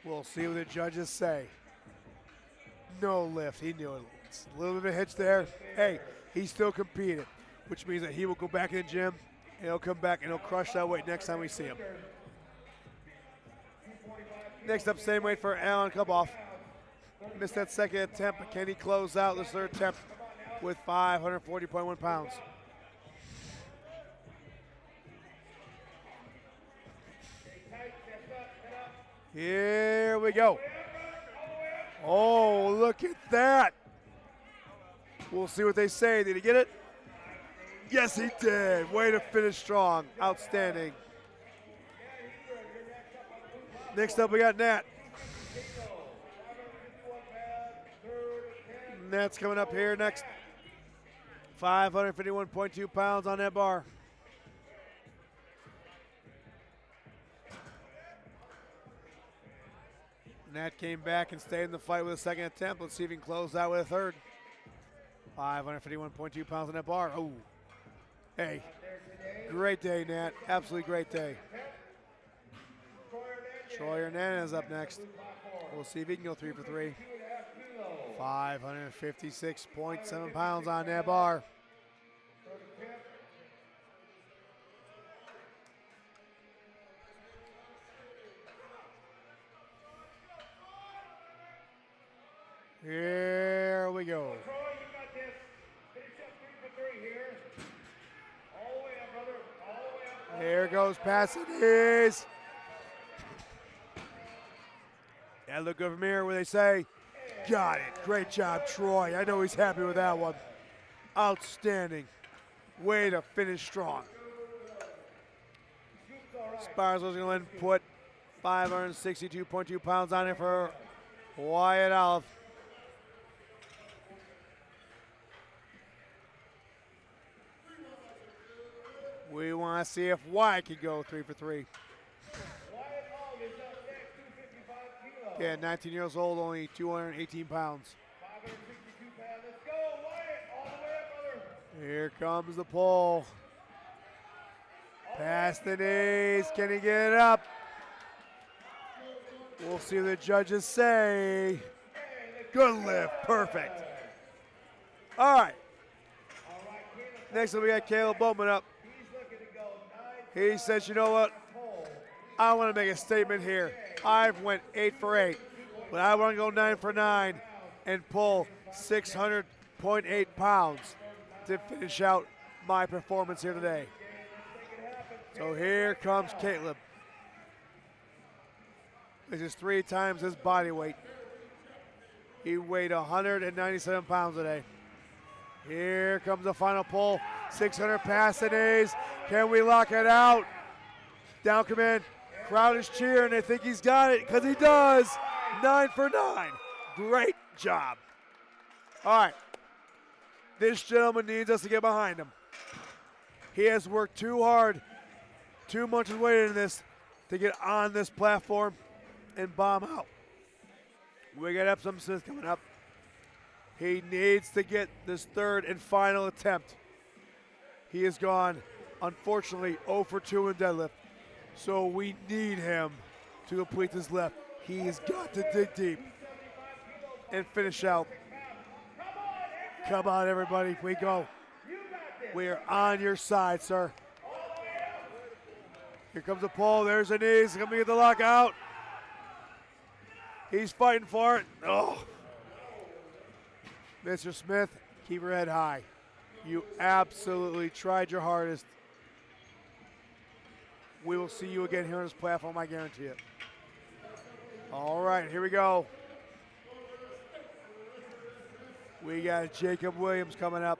We'll see what the judges say. No lift. He knew it. It's a little bit of a hitch there. Hey, he still competed, which means that he will go back in the gym and he'll come back and he'll crush that weight next time we see him. Next up, same weight for Alan Kuboff. Missed that second attempt, but can he close out this third attempt with 540.1 pounds? Here we go. Oh, look at that. We'll see what they say. Did he get it? Yes, he did. Way to finish strong. Outstanding. Next up, we got Nat. Nat's coming up here next. 551.2 pounds on that bar. Nat came back and stayed in the fight with a second attempt. Let's see if he can close out with a third. 551.2 pounds on that bar. Oh, hey, great day, Nat. Absolutely great day. Troy Hernandez up next. We'll see if he can go 3 for 3. 556.7 pounds on that bar. Here we go. Here goes past the knees. That look good from here where they say, got it. Great job, Troy. I know he's happy with that one. Outstanding. Way to finish strong. Sparzo's going to go ahead and put 562.2 pounds on it for Wyatt Olive. We want to see if Wyatt can go 3 for 3. Yeah, 19 years old, only 218 pounds. Here comes the pull. Past the knees. Can he get it up? We'll see what the judges say. Good lift. Perfect. All right. Next up, we got Caleb Bowman up. He says, you know what? I want to make a statement here. I've went 8 for 8, but I want to go 9 for 9 and pull 600.8 pounds to finish out my performance here today. So here comes Caleb. This is 3 times his body weight. He weighed 197 pounds today. Here comes the final pull. 600 past the knees. Can we lock it out? Down command. Crowd is cheering. They think he's got it because he does. 9 for 9. Great job. All right. This gentleman needs us to get behind him. He has worked too hard, too much is weight in this to get on this platform and bomb out. We got Epsom Smith coming up. He needs to get this third and final attempt. He has gone, unfortunately, 0 for 2 in deadlift. So we need him to complete this lift. He has got to dig deep and finish out. Come on, everybody, we go. We are on your side, sir. Here comes the pull. There's the knees. He's going to get the lockout. He's fighting for it. Oh. Mr. Smith, keep your head high. You absolutely tried your hardest. We will see you again here on this platform, I guarantee it. All right, here we go. We got Jacob Williams coming up.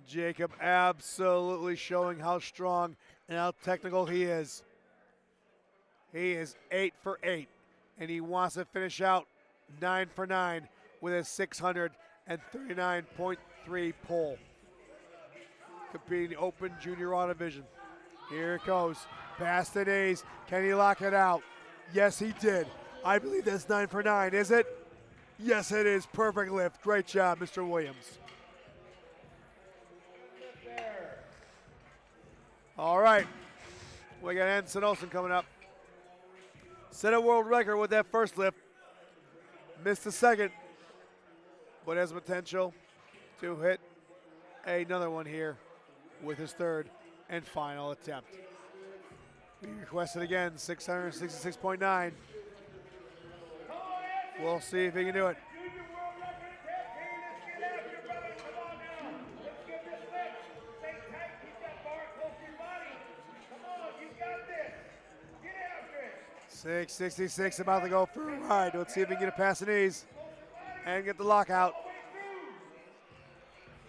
Jacob absolutely showing how strong and how technical he is. He is 8 for 8, and he wants to finish out 9 for 9 with a 639.3 pull. Competing in the Open Junior Raw division. Here it goes. Past the knees. Can he lock it out? Yes, he did. I believe that's 9 for 9, is it? Yes, it is. Perfect lift. Great job, Mr. Williams. All right. We got Anson Olsen coming up. Set a world record with that first lift. Missed the second, but has potential to hit another one here with his third and final attempt. We requested again 666.9. We'll see if he can do it. Come on now. Let's get this lift. Stay tight. Keep that bar close to your body. Come on, you got this. Get after it. 666 about to go for a ride. Let's see if he can get it past the knees and get the lockout.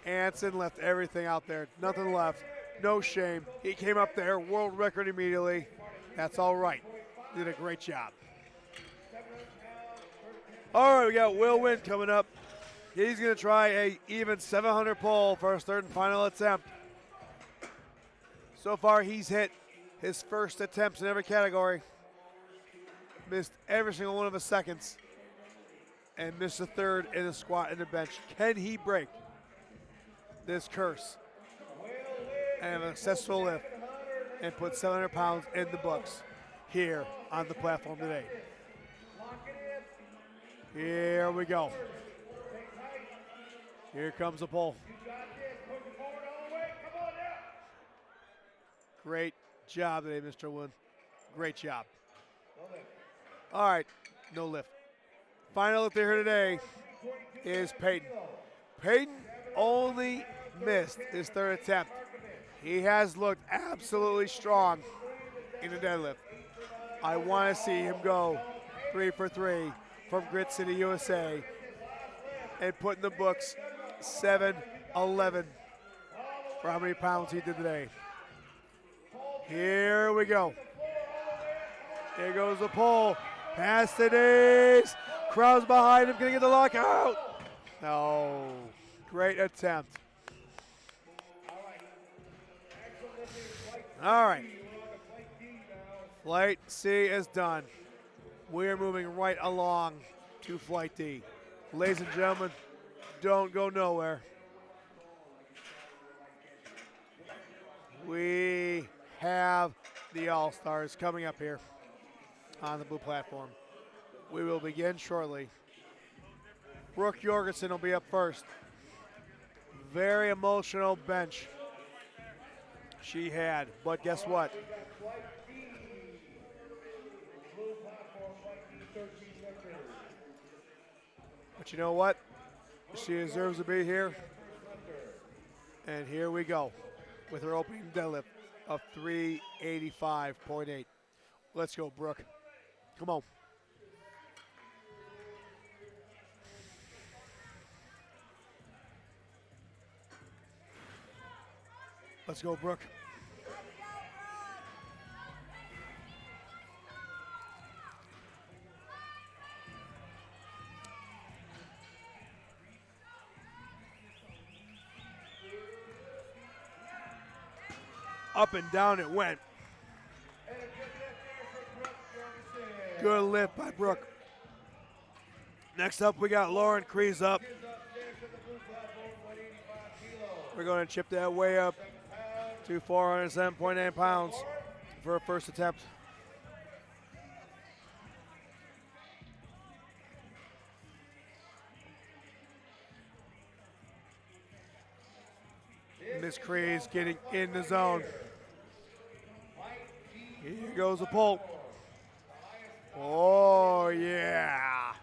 Anson left everything out there. Nothing left. No shame. He came up there, world record immediately. That's all right. Did a great job. All right, we got Will Wynn coming up. He's going to try a even 700 pull for his third and final attempt. So far, he's hit his first attempts in every category. Missed every single one of his seconds. And missed the third in the squat and the bench. Can he break this curse and have a successful lift and put 700 pounds in the books here on the platform today? Here we go. Here comes the pull. Great job today, Mr. Wood. Great job. All right, no lift. Final lifter here today is Peyton. Peyton only missed his third attempt. He has looked absolutely strong in the deadlift. I want to see him go 3 for 3 from Grit City, USA, and put in the books 711 for how many pounds he did today. Here we go. Here goes the pull. Past the knees. Crowd's behind him. Gonna get the lockout. No. Great attempt. All right. Flight C is done. We are moving right along to Flight D. Ladies and gentlemen, don't go nowhere. We have the All-Stars coming up here on the blue platform. We will begin shortly. Brooke Jorgensen will be up first. Very emotional bench she had, but guess what? But you know what? She deserves to be here. And here we go with her opening deadlift of 385.8. Let's go, Brooke. Come on. Let's go, Brooke. Up and down it went. Good lift by Brooke. Next up, we got Lauren Kreese up. We're going to chip that way up to 407.9 pounds for her first attempt. Miss Kreese getting in the zone. Here goes the pull. Oh, yeah.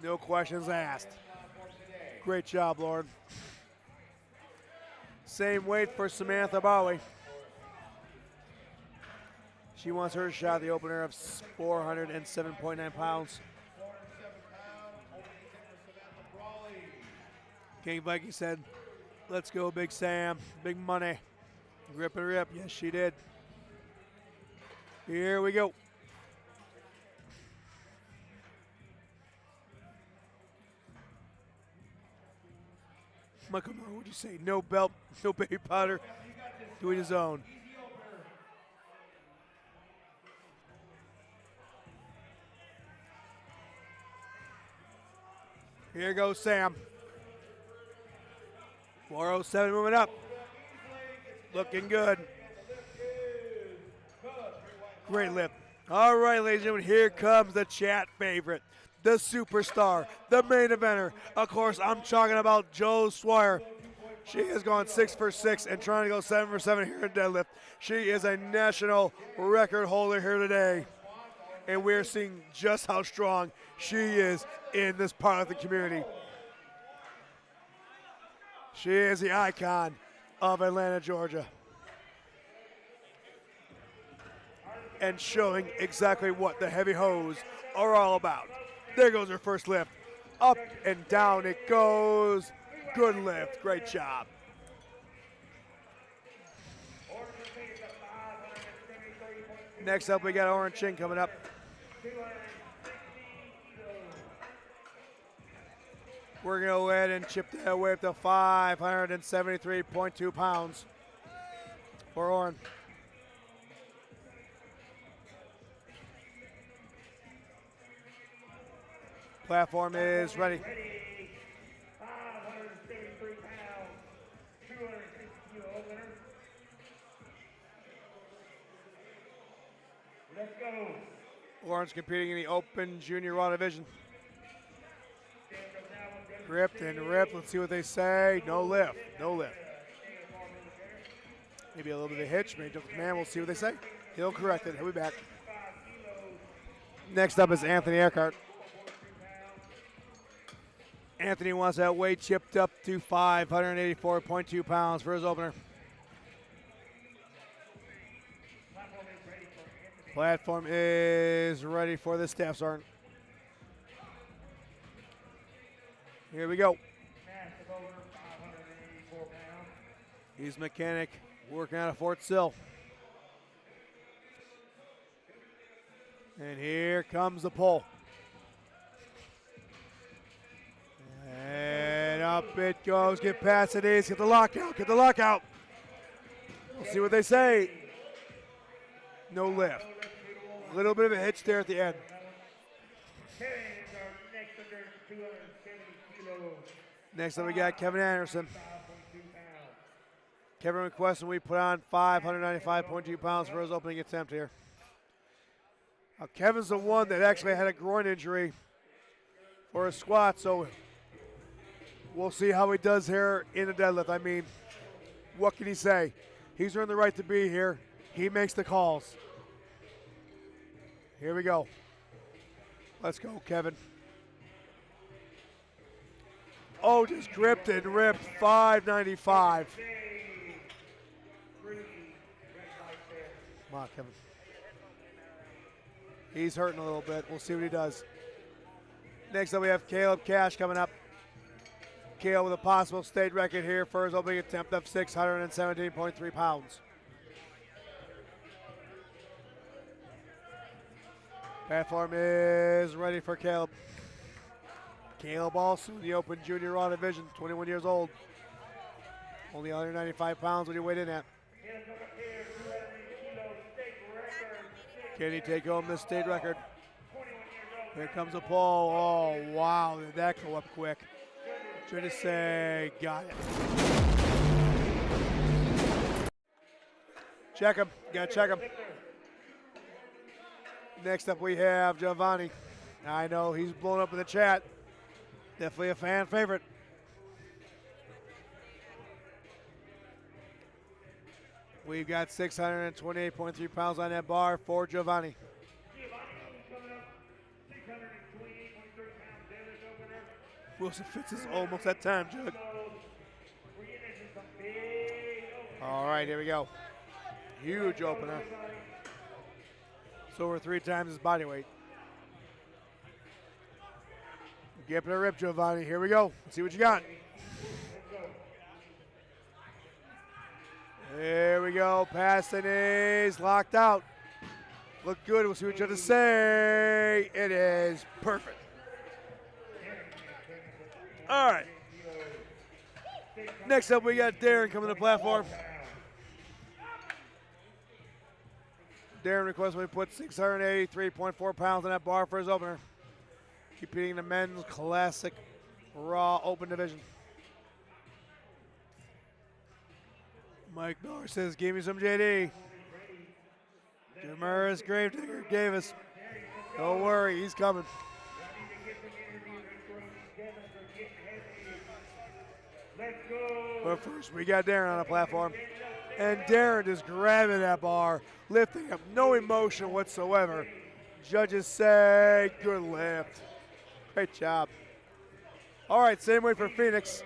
No questions asked. Great job, Lauren. Same weight for Samantha Bowie. She wants her shot at the opener of 407.9 pounds. King Viking said, let's go, Big Sam. Big money. Rip and rip. Yes, she did. Here we go. Michael, what would you say? No belt, no baby powder, doing his own. Here goes Sam. 407 moving up. Looking good. Great lift. All right, ladies and gentlemen, here comes the chat favorite, the superstar, the main eventer. Of course, I'm talking about Joe Swire. She has gone 6 for 6 and trying to go 7 for 7 here in deadlift. She is a national record holder here today. And we're seeing just how strong she is in this part of the community. She is the icon of Atlanta, Georgia. And showing exactly what the heavy hose are all about. There goes her first lift. Up and down it goes. Good lift. Great job. Next up, we got Orange Chin coming up. We're going to go ahead and chip that away up to 573.2 pounds for Oren. Platform is ready. 573 pounds, 260 kilo opener. Let's go. Oren's competing in the open junior raw division. Ripped and ripped. Let's see what they say. No lift. No lift. Maybe a little bit of a hitch. Maybe jump the command. We'll see what they say. He'll correct it. He'll be back. Next up is Anthony Eckhart. Anthony wants that weight chipped up to 584.2 pounds for his opener. Platform is ready for the staff sergeant. Here we go. He's mechanic working out of Fort Sill. And here comes the pull. And up it goes. Get past it is. Get the lockout. Get the lockout. We'll see what they say. No lift. A little bit of a hitch there at the end. Next up we got Kevin Anderson. Kevin requesting we put on 595.2 pounds for his opening attempt here. Now Kevin's the one that actually had a groin injury for a squat, so we'll see how he does here in the deadlift. I mean, what can he say? He's earned the right to be here. He makes the calls. Here we go. Let's go, Kevin. Oh, just gripped and ripped. 595. Come on, Kevin. He's hurting a little bit. We'll see what he does. Next up, we have Caleb Cash coming up. Caleb with a possible state record here for his opening attempt of 617.3 pounds. Platform is ready for Caleb. Caleb also in the open junior raw division, 21 years old. Only 195 pounds when he weighed in at. Can he take home this state record? Here comes a pull. Oh, wow. Did that go up quick? Trying to say, got it. Check him. Got to check him. Next up, we have Giovanni. I know he's blown up in the chat. Definitely a fan favorite. We've got 628.3 pounds on that bar for Giovanni. Wilson Fitz is almost at time, Jug. All right, here we go. Huge opener. It's over 3 times his body weight. Give it a rip, Giovanni. Here we go. Let's see what you got. Here we go. Past the knees. Locked out. Look good. We'll see what judges say. It is perfect. All right. Next up, we got Darren coming to the platform. Darren requests we put 683.4 pounds on that bar for his opener. Competing in the men's classic Raw Open division. Mike Miller says, give me some JD. Demers Gravedigger gave us. Don't worry, he's coming. But first, we got Darren on the platform. And Darren is grabbing that bar, lifting up, no emotion whatsoever. Judges say, good lift. Great job. All right, same way for Phoenix.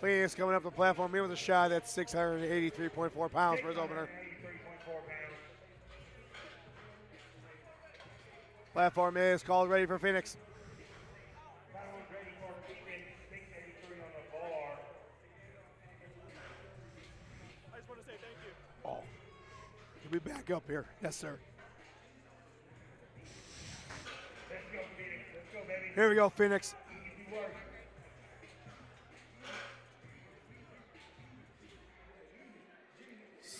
Phoenix coming up the platform here with a shot at 683.4 pounds for his opener. Platform is called ready for Phoenix. I just want to say thank you. Oh, can we back up here? Yes, sir. Here we go, Phoenix.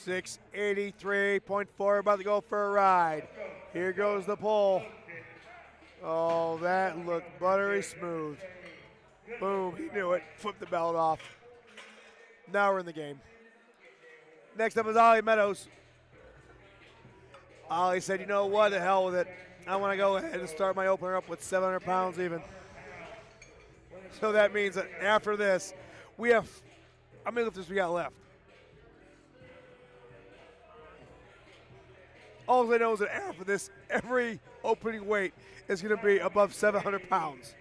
$683.4, about to go for a ride. Here goes the pull. Oh, that looked buttery smooth. Boom, he knew it. Flipped the belt off. Now we're in the game. Next up is Ollie Meadows. Ollie said, you know what, the hell with it. I want to go ahead and start my opener up with 700 pounds even. So that means that after this, we have, how many lifters we got left? All I know is that after this, every opening weight is going to be above 700 pounds.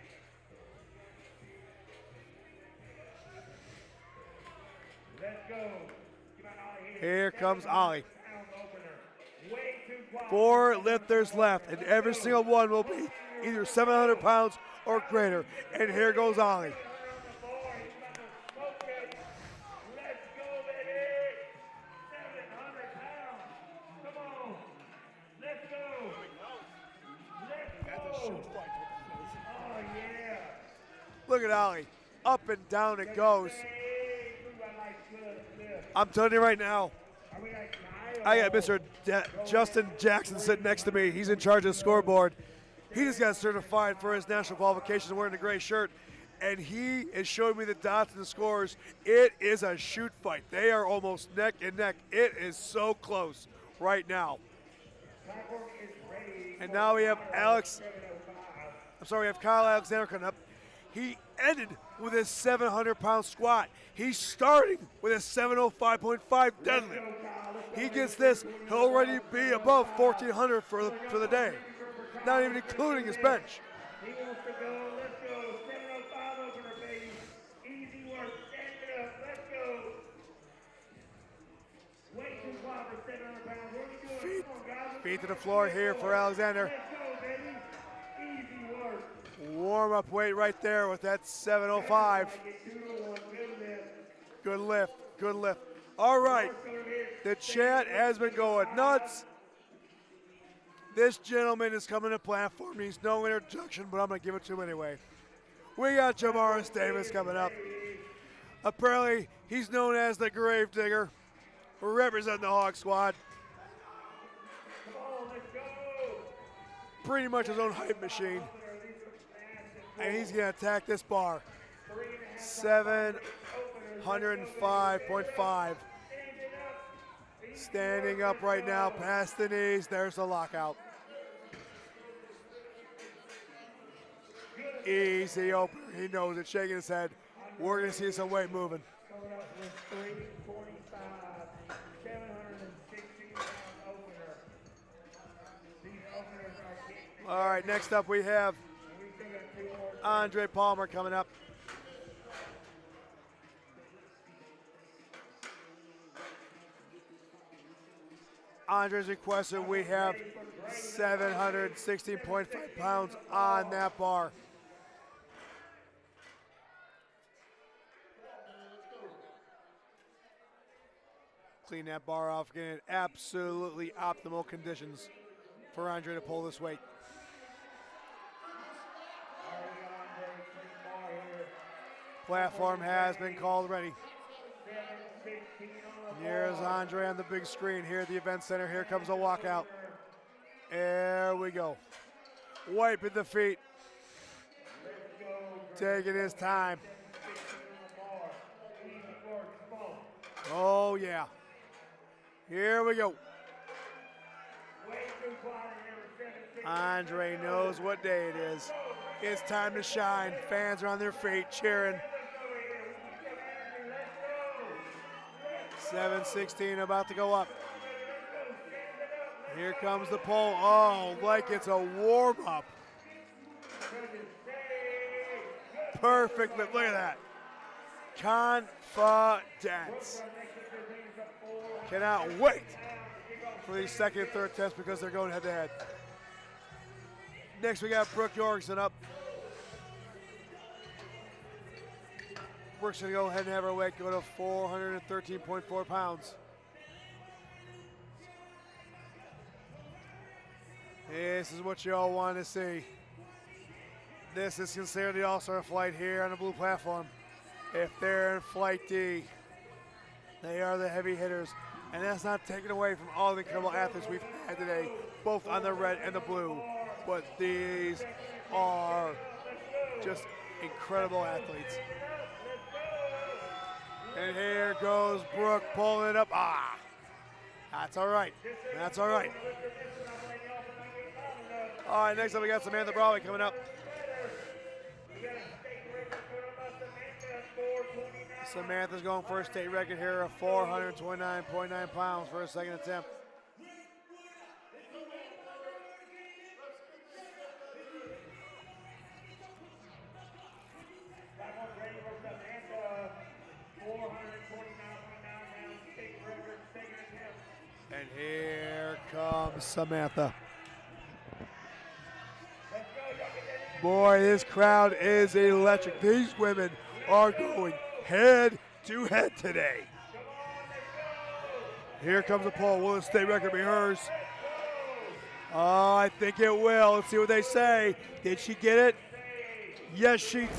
Here comes Ollie. 4 lifters left, and every single one will be either 700 pounds or greater. And here goes Ollie. Look at Ollie. Up and down it goes. I'm telling you right now, I got Mr. Justin Jackson sitting next to me. He's in charge of the scoreboard. He just got certified for his national qualifications wearing the gray shirt, and he is showing me the dots and the scores. It is a shoot fight. They are almost neck and neck. It is so close right now. And now we have we have Kyle Alexander coming up. He ended with his 700-pound squat. He's starting with a 705.5 deadlift. He gets this, he'll already be above 1,400 for the day, not even including his bench. He wants to go. Let's go. 705 opener, baby. Easy work. Stand it up. Let's go. Way too far for 700 pounds. What are we doing? Come on, guys. Feet to the floor here for Alexander. Let's go, baby. Easy work. Warm-up weight right there with that 705. Good lift, good lift. All right, the chat has been going nuts. This gentleman is coming to platform. He's no introduction, but I'm going to give it to him anyway. We got Jamaris Davis coming up. Apparently, he's known as the Gravedigger, representing the Hawk Squad. Pretty much his own hype machine. And he's going to attack this bar. 705.5. Standing up right now, past the knees. There's the lockout. Easy opener. He knows it, shaking his head. We're going to see some weight moving. All right, next up we have Andre Palmer coming up. Andre's requested we have 716.5 pounds on that bar. clean that bar off again. Absolutely optimal conditions for Andre to pull this weight. Platform has been called ready. Here's Andre on the big screen here at the event center. Here comes a walkout. There we go. Wiping the feet. Taking his time. Oh, yeah. Here we go. Andre knows what day it is. It's time to shine. Fans are on their feet cheering. 7:16 about to go up. Here comes the pole. Oh, like it's a warm-up. Perfect lift. Look at that. Confidence. Cannot wait for these second and third tests because they're going head-to-head. Next, we got Brooke Jorgensen up. Brooke's going to go ahead and have her weight go to 413.4 pounds. This is what you all want to see. This is considered the All-Star flight here on the blue platform. If they're in Flight D, they are the heavy hitters. And that's not taken away from all the incredible athletes we've had today, both on the red and the blue. But these are just incredible athletes. And here goes Brooke pulling it up. Ah, that's all right. That's all right. All right, next up we got Samantha Brawley coming up. Samantha's going for a state record here of 429.9 pounds for her second attempt. And here comes Samantha. Boy, this crowd is electric. These women are going head to head today. Here comes the pole. Will the state record be hers? Oh, I think it will. Let's see what they say. Did she get it? Yes, she did.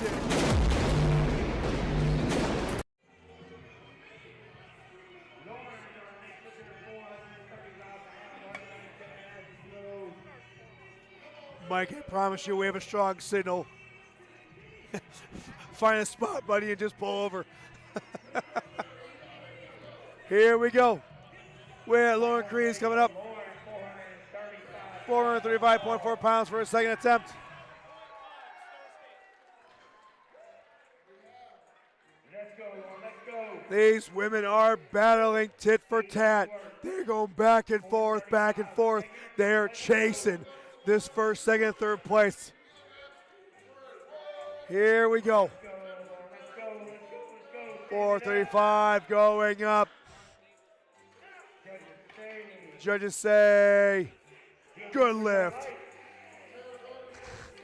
Mike, I promise you we have a strong signal. Find a spot, buddy, and just pull over. Here we go. We're at Lauren Crees coming up. 435.4 pounds for a second attempt. These women are battling tit for tat. They're going back and forth, back and forth. They're chasing this first, second, third place. Here we go. 435 going up. Judges say, good lift.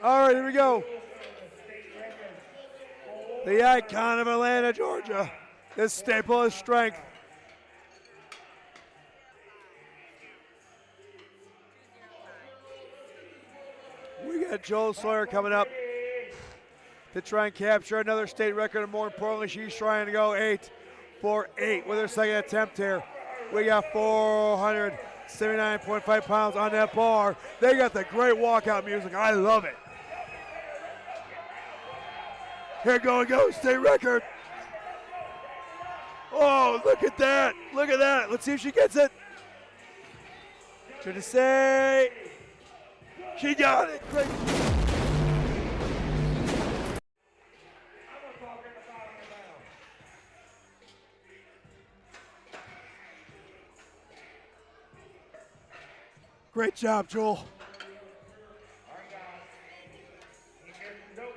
All right, here we go. The icon of Atlanta, Georgia. This staple of strength. We got Joel Sawyer coming up to try and capture another state record, and more importantly, she's trying to go 8 for 8 with her second attempt here. We got 479.5 pounds on that bar. They got the great walkout music. I love it. Here goes, state record. Oh, look at that. Look at that. Let's see if she gets it. Should I say? She got it. Great. Great job, Joel.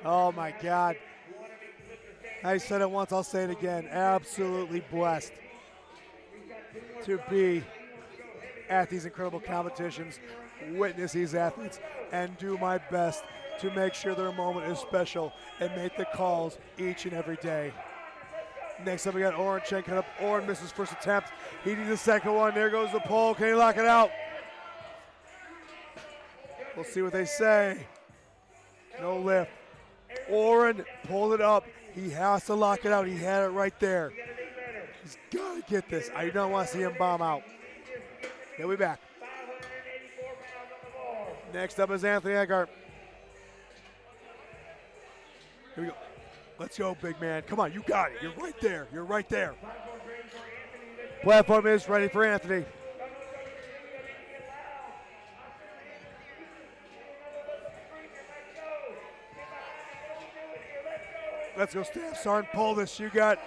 Oh my God. I said it once, I'll say it again. Absolutely blessed to be at these incredible competitions, witness these athletes, and do my best to make sure their moment is special and make the calls each and every day. Next up, we got Oren checking up. Oren misses first attempt. He needs a second one. There goes the pole. Can he lock it out? We'll see what they say. No lift. Oren pulled it up. He has to lock it out. He had it right there. He's got to get this. I do not want to see him bomb out. He'll be back. Next up is Anthony Eckhart. Here we go. Let's go, big man. Come on, you got it. You're right there. You're right there. Platform is ready for Anthony. Let's go, Staff Sergeant. Pull this. You got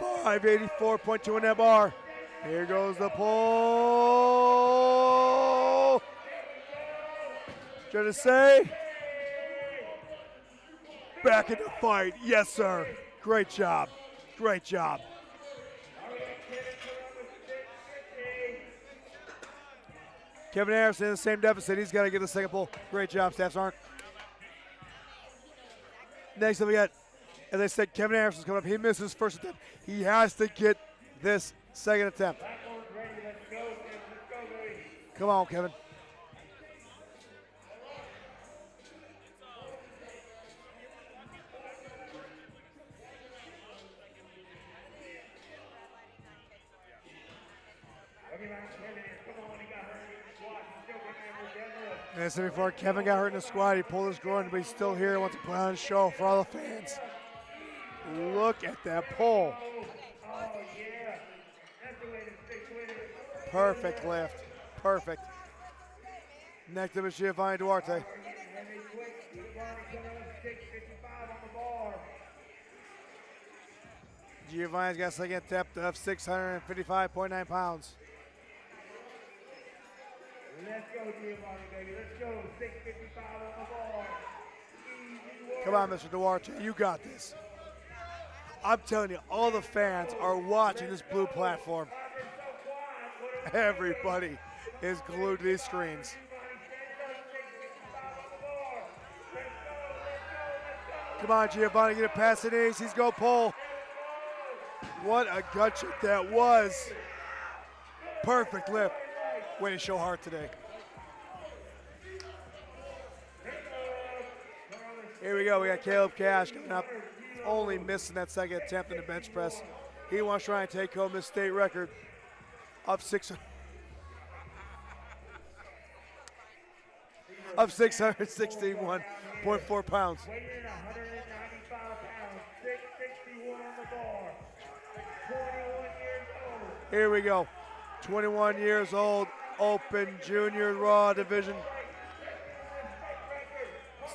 584.2 in that bar. Here goes the pull. Trying to say. Back in the fight. Yes, sir. Great job. Great job. Kevin Harrison in the same deficit. He's got to get the second pull. Great job, Staff Sergeant. Next up, we got, as I said, Kevin Harrison's coming up. He misses first attempt. He has to get this second attempt. Come on, Kevin. And as I said before, Kevin got hurt in the squat. He pulled his groin, but he's still here. Wants to put on a show for all the fans. Look at that pull. Perfect lift. Perfect. Next up is Giovanni Duarte. Giovanni's got a second attempt of 655.9 pounds. Let's go, Giovanni, baby. Let's go. 655 on the bar. Come on, Mr. Duarte. You got this. I'm telling you, all the fans are watching this blue platform. Everybody is glued to these screens. Come on, Giovanni, get it past the knees. He's go pull. What a gut check that was. Perfect lift. Way to show heart today. Here we go. We got Caleb Cash coming up. Only missing that second attempt in the bench press. He wants to try and take home this state record of 661.4 pounds. Weighing in 195 pounds. 661 on the bar. 21 years old. Here we go. 21 years old. Open Junior Raw Division.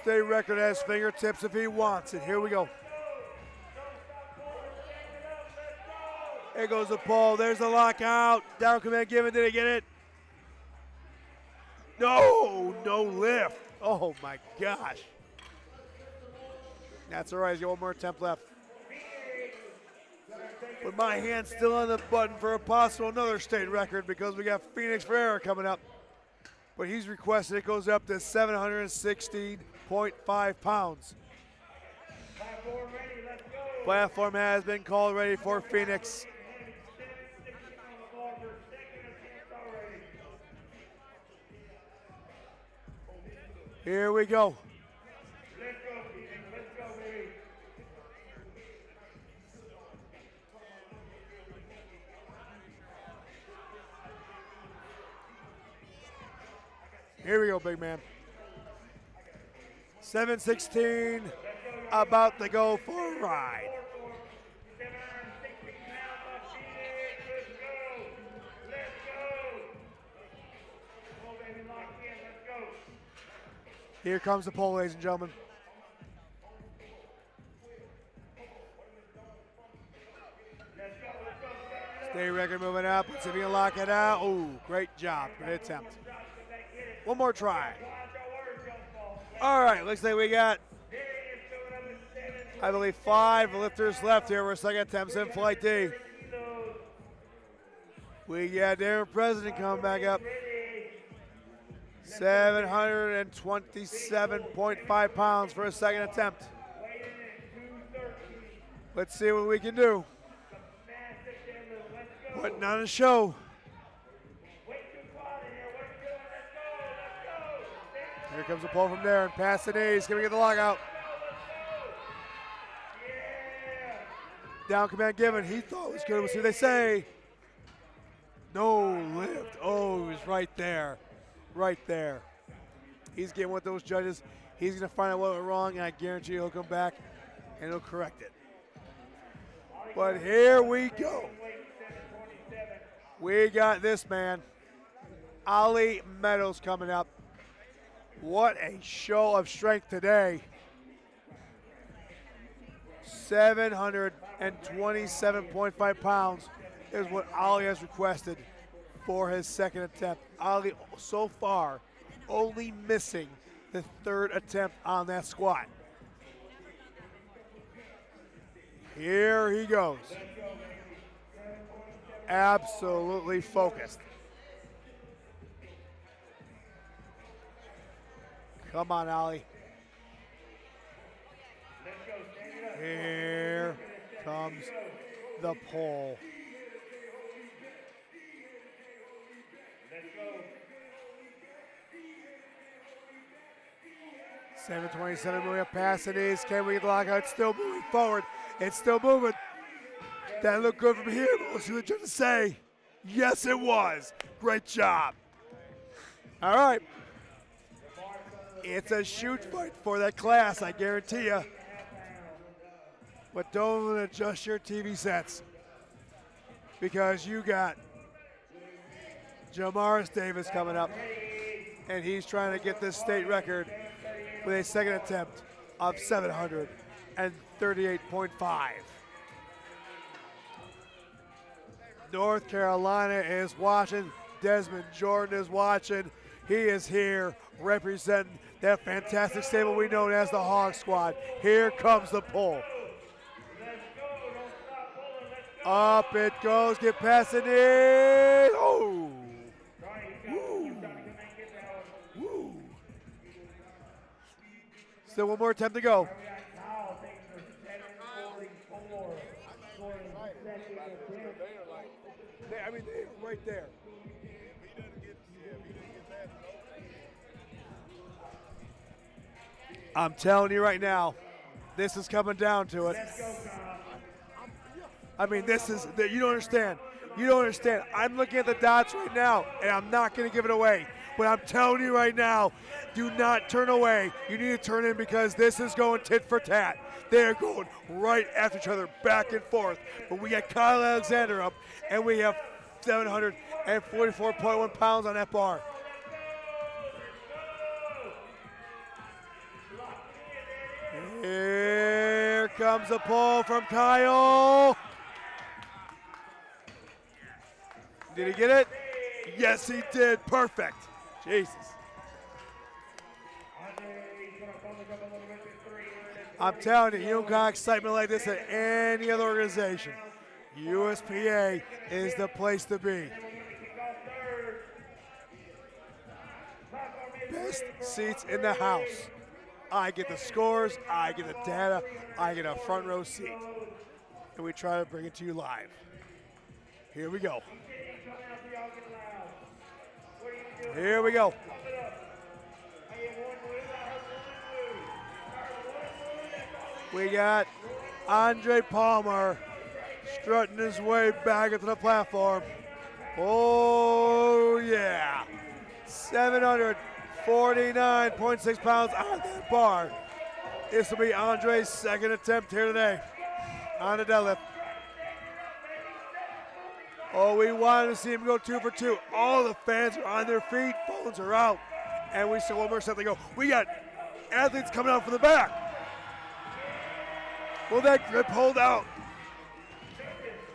State record at his fingertips if he wants it. Here we go. There goes the pull. There's the lockout. Down command given. Did he get it? No, no lift. Oh my gosh. That's all right. He's got one more attempt left. But my hand's still on the button for a possible another state record because we got Phoenix Ferreira coming up. But he's requested it goes up to 716.5 pounds. Platform has been called ready for Phoenix. Here we go. Let's go, Phoenix. Let's go, baby. Here we go, big man. 716, about to go for a ride. 760 pounds of Phoenix. Let's go. Let's go. Come on, baby. Lock in. Let's go. Here comes the pole, ladies and gentlemen. State record moving up. Let's see if he can lock it out. Ooh, great job. Great attempt. One more try. All right, looks like we got, I believe, 5 lifters left here for second attempts in Flight D. We got Darren President coming back up. 727.5 pounds for a second attempt. Let's see what we can do. Putting on a show. Here comes the pull from there, and past the knees. He's going to get the lockout. Down command given. He thought it was good. We'll see what they say. No lift. Oh, he was right there. Right there. He's getting with those judges. He's going to find out what went wrong, and I guarantee you he'll come back and he'll correct it. But here we go. We got this man, Ali Meadows, coming up. What a show of strength today. 727.5 pounds is what Ali has requested for his second attempt. Ali so far only missing the third attempt on that squat. Here he goes. Absolutely focused. Come on, Ali. Here comes the pull. $727 moving up past the knees. Can we get the lockout? It's still moving forward. It's still moving. That looked good from here, but we'll see what you're to say. Yes, it was. Great job. All right. It's a shoot fight for that class, I guarantee you. But don't adjust your TV sets, because you got Jamaris Davis coming up, and he's trying to get this state record with a second attempt of 738.5. North Carolina is watching. Desmond Jordan is watching. He is here representing that fantastic stable we know as the Hog Squad. Here comes the pull. Up it goes, get past the knee. Oh! Woo. Woo. Still one more attempt to go. I mean, they're right there. I'm telling you right now, this is coming down to it. I mean, this is, you don't understand. You don't understand. I'm looking at the dots right now, and I'm not going to give it away. But I'm telling you right now, do not turn away. You need to turn in, because this is going tit for tat. They're going right after each other, back and forth. But we got Kyle Alexander up, and we have 744.1 pounds on that bar. Here comes the pull from Kyle. Did he get it? Yes, he did. Perfect. Jesus. I'm telling you, you don't got excitement like this at any other organization. USPA is the place to be. Best seats in the house. I get the scores, I get the data, I get a front row seat. And we try to bring it to you live. Here we go. Here we go. We got Andre Palmer strutting his way back into the platform. Oh, yeah. 749.6 pounds on that bar. This will be Andre's second attempt here today on the deadlift. Oh, we wanted to see him go 2 for 2. All the fans are on their feet, phones are out, and we still one more set to go. We got athletes coming out from the back. Will that grip hold out?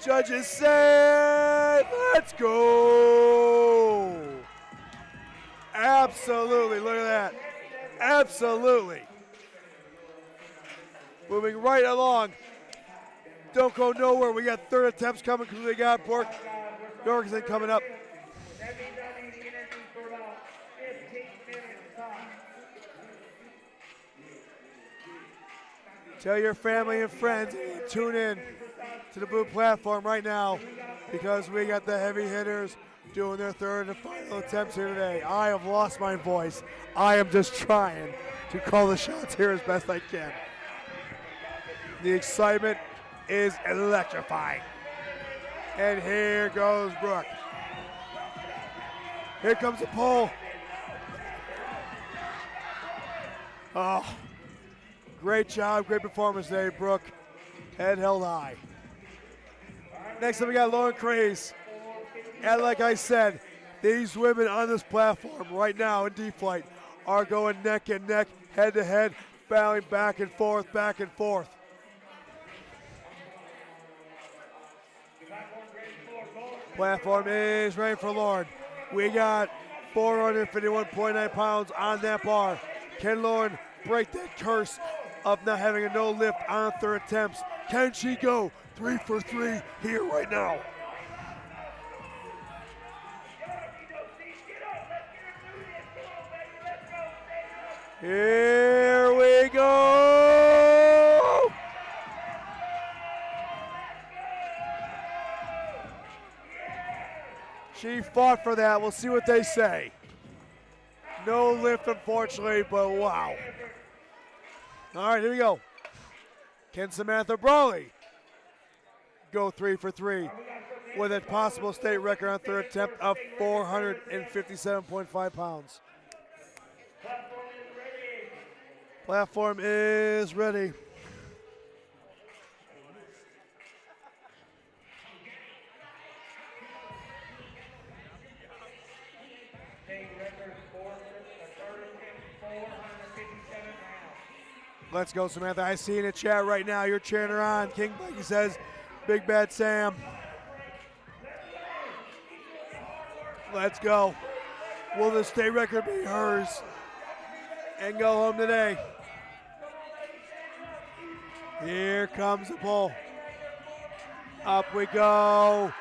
Judges say, let's go. Absolutely, look at that. Absolutely. Moving right along. Don't go nowhere. We got third attempts coming because we got Bork Jorgensen coming up. Tell your family and friends to tune in to the blue platform right now because we got the heavy hitters doing their third and final attempts here today. I have lost my voice. I am just trying to call the shots here as best I can. The excitement is electrifying. And here goes Brooke. Here comes the pull. Oh, great job, great performance today, Brooke. Head held high. Next up, we got Lauren Craze. And like I said, these women on this platform right now in D-Flight are going neck and neck, head to head, battling back and forth, back and forth. Platform is ready for Lauren. We got 451.9 pounds on that bar. Can Lauren break that curse of not having a no lift on third attempts? Can she go 3 for 3 here right now? Here we go! She fought for that. We'll see what they say. No lift, unfortunately, but wow. All right, here we go. Can Samantha Brawley go 3 for 3 with a possible state record on third attempt of 457.5 pounds? Platform is ready. Let's go, Samantha. I see in the chat right now, you're cheering her on. King Mikey says, Big Bad Sam. Let's go. Will the state record be hers and go home today? Here comes the pull. Up we go.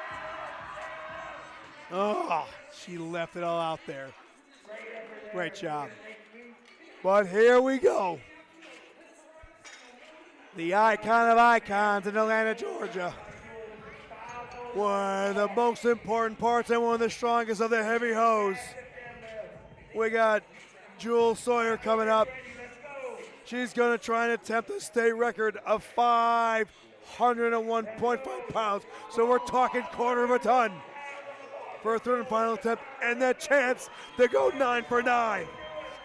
Oh, she left it all out there. Great job. But here we go. The icon of icons in Atlanta, Georgia. One of the most important parts and one of the strongest of the heavy hose. We got Jewel Sawyer coming up. She's going to try and attempt the state record of 501.5 pounds. So we're talking quarter of a ton for a third and final attempt, and that chance to go 9 for 9.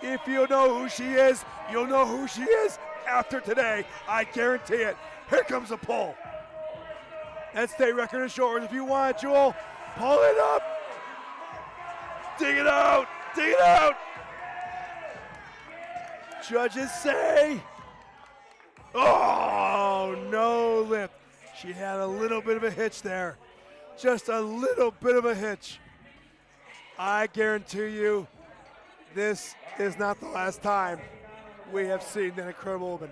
If you know who she is, you'll know who she is after today. I guarantee it. Here comes the pull. That state record is yours. If you want it, Jewel, pull it up. Dig it out. Dig it out. Judges say, oh, no lift. She had a little bit of a hitch there. Just a little bit of a hitch. I guarantee you, this is not the last time we have seen that incredible woman.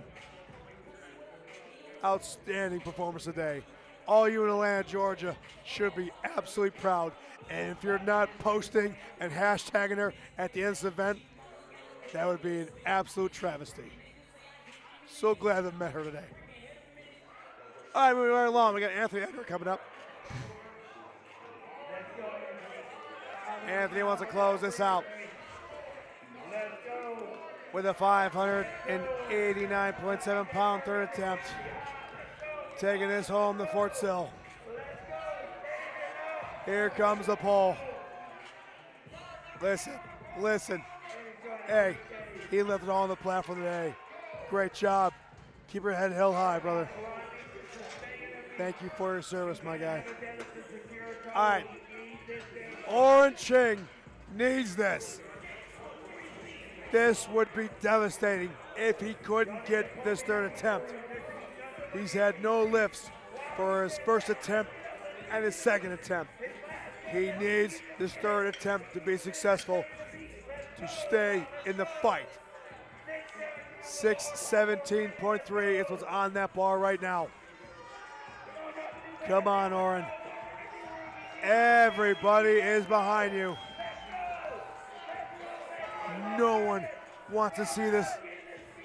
Outstanding performance today. All you in Atlanta, Georgia should be absolutely proud. And if you're not posting and hashtagging her at the end of this event, that would be an absolute travesty. So glad to have met her today. All right, moving right along. We got Anthony Edgar coming up. Anthony wants to close this out with a 589.7 pound third attempt. Taking this home to Fort Sill. Here comes the pull. Listen, listen. Hey, he left it all on the platform today. Great job. Keep your head held high, brother. Thank you for your service, my guy. All right. Oren Ching needs this. This would be devastating if he couldn't get this third attempt. He's had no lifts for his first attempt and his second attempt. He needs this third attempt to be successful to stay in the fight. 617.3 is what's on that bar right now. Come on, Oren. Everybody is behind you. No one wants to see this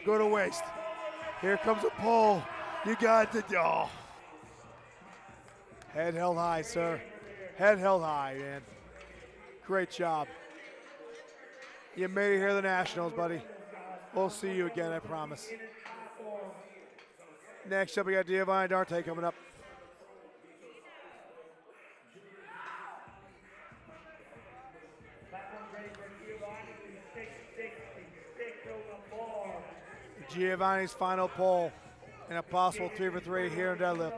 go to waste. Here comes a pull. You got to, oh. Head held high, sir. Head held high, man. Great job. You made it here to the Nationals, buddy. We'll see you again, I promise. Next up, we got Giovanni Darte coming up. Giovanni's final pull and a possible 3 for 3 here in deadlift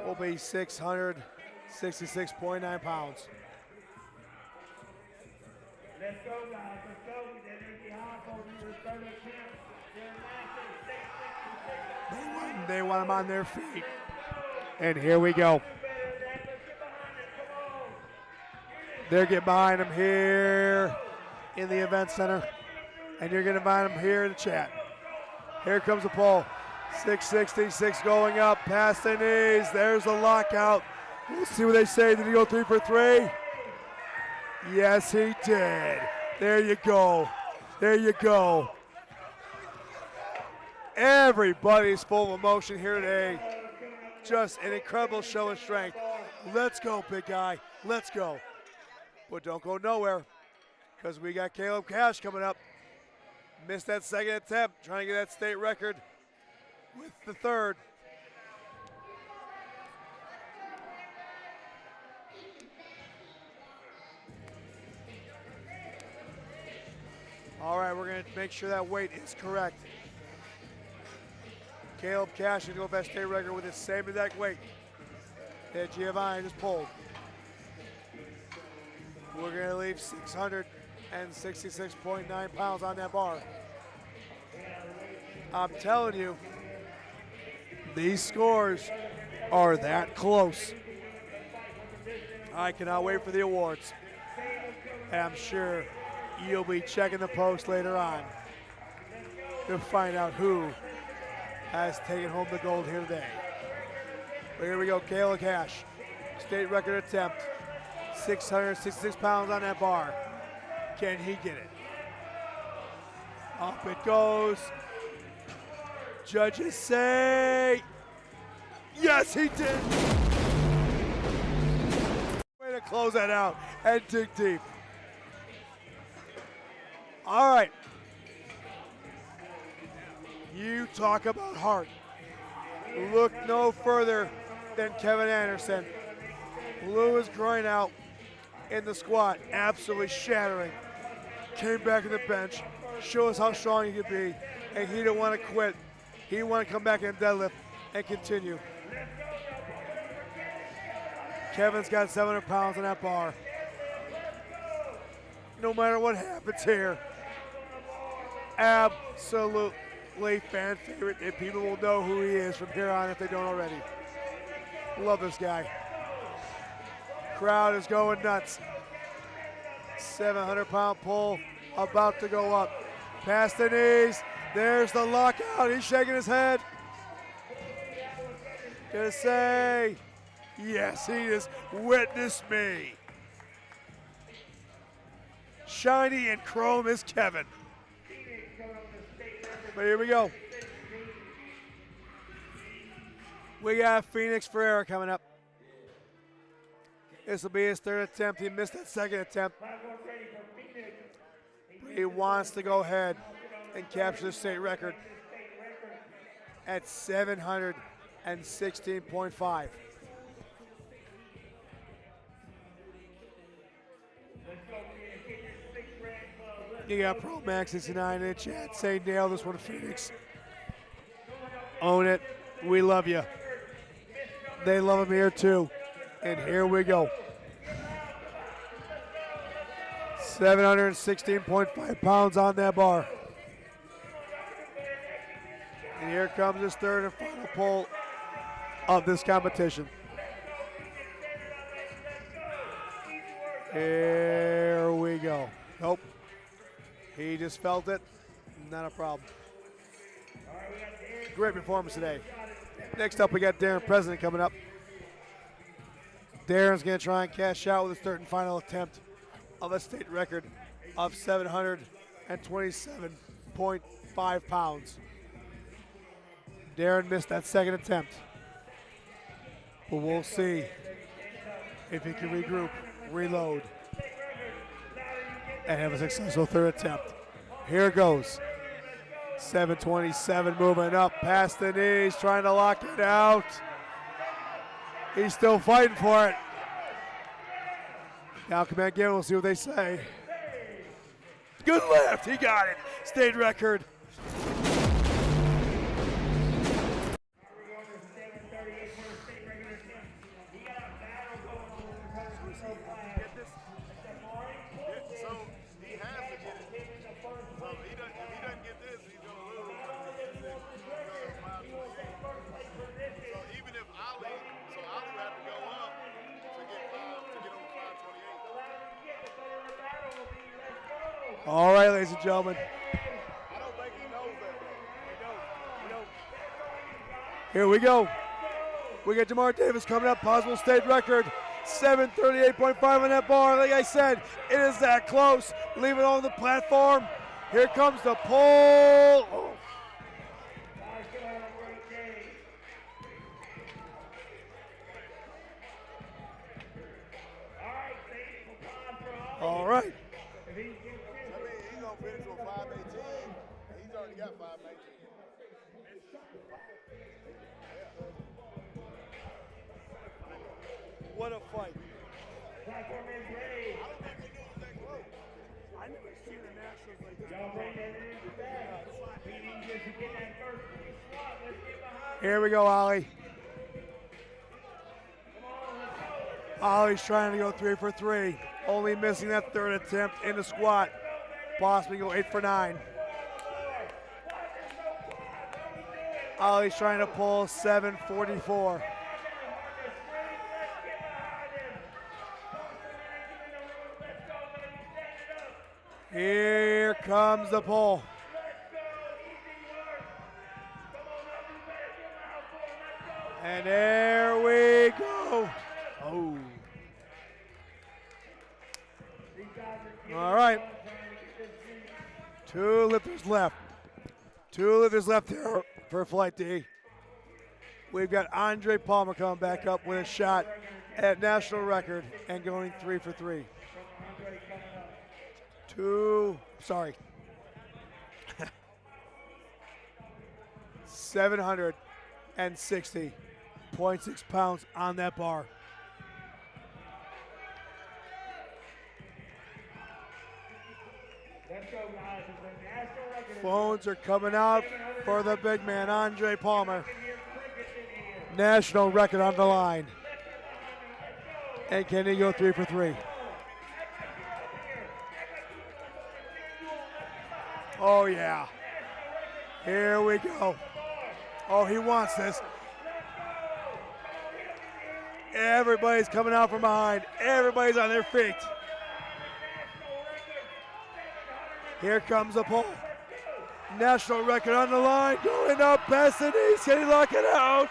will be 666.9 pounds. Let's go, guys. Let's go. They're going to be hot for the third attempt. They want them on their feet. And here we go. They're getting behind them here in the event center. And you're going to find them here in the chat. Here comes the pull. 666 going up past the knees. There's the lockout. We'll see what they say. Did he go 3 for 3? Yes, he did. There you go. There you go. Everybody's full of emotion here today. Just an incredible show of strength. Let's go, big guy. Let's go. But don't go nowhere, because we got Caleb Cash coming up. Missed that second attempt, trying to get that state record with the third. All right, we're going to make sure that weight is correct. Caleb Cash is going to go for that state record with the same exact weight that Giovanni just pulled. We're going to leave 666.9 pounds on that bar. I'm telling you, these scores are that close. I cannot wait for the awards. And I'm sure you'll be checking the post later on to find out who has taken home the gold here today. But here we go, Caleb Cash, state record attempt, 666 pounds on that bar. Can he get it? Up it goes. Judges say, yes, he did. Way to close that out and dig deep. All right. You talk about heart. Look no further than Kevin Anderson. Blew his groin out in the squat, absolutely shattering. Came back to the bench, showed us how strong he could be, and he didn't want to quit. He wanted to come back and deadlift and continue. Kevin's got 700 pounds on that bar. No matter what happens here, absolutely fan favorite, and people will know who he is from here on if they don't already. Love this guy. Crowd is going nuts. 700-pound pull about to go up. Past the knees. There's the lockout. He's shaking his head. Gonna say, yes, he just witnessed me. Shiny and chrome is Kevin. But here we go. We got Phoenix Ferreira coming up. This will be his third attempt. He missed that second attempt. He wants to go ahead and capture the state record at 716.5. You got Pro Max 69 in the chat. Say nail this one, Phoenix. Own it. We love you. They love him here too. And here we go. 716.5 pounds on that bar. And here comes his third and final pull of this competition. Here we go. Nope. He just felt it. Not a problem. Great performance today. Next up, we got Darren President coming up. Darren's going to try and cash out with his third and final attempt of a state record of 727.5 pounds. Darren missed that second attempt, but we'll see if he can regroup, reload, and have a successful third attempt. Here it goes. 727 moving up past the knees, trying to lock it out. He's still fighting for it. Now come back in, we'll see what they say. Good lift, he got it. State record. All right, ladies and gentlemen. Here we go. We got Jamar Davis coming up, possible state record. 738.5 on that bar. Like I said, it is that close. Leave it on the platform. Here comes the pole. Oh. All right. He's going to finish with 518. He's already got 519. What a fight. I don't think we knew it was that close. I never seen the Nationals like this. Here we go, Ollie. Ollie's trying to go 3 for 3. Only missing that third attempt in the squat. Possibly go 8 for 9. Ollie's trying to pull 744. Here comes the pull. And there we go. Oh. All right. 2 lifters left. 2 lifters left here for Flight D. We've got Andre Palmer coming back up with a shot at national record and going 3 for 3. 760.6 pounds on that bar. Phones are coming out for the big man, Andre Palmer. National record on the line. And can he go 3 for 3? Oh, yeah. Here we go. Oh, he wants this. Everybody's coming out from behind. Everybody's on their feet. Here comes the pull. National record on the line. Going up past the knees. Can he lock it out?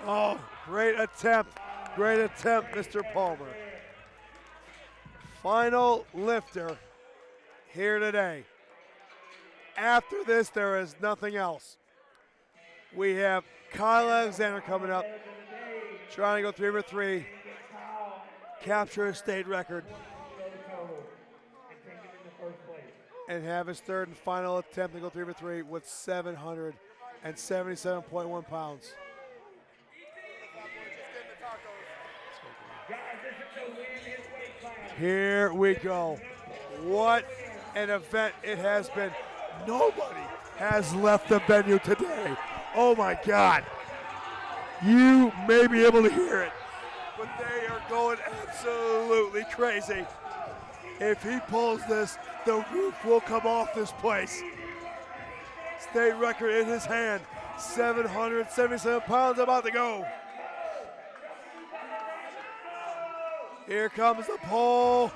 Oh, great attempt. Great attempt, Mr. Palmer. Final lifter here today. After this, there is nothing else. We have Kyle Alexander coming up, trying to go 3 for 3, capture a state record, and have his third and final attempt to go 3 for 3 with 777.1 pounds. Here we go. What an event it has been. Nobody has left the venue today. Oh my God. You may be able to hear it, but they are going absolutely crazy. If he pulls this, the roof will come off this place. State record in his hand, 777 pounds about to go. Here comes the pole.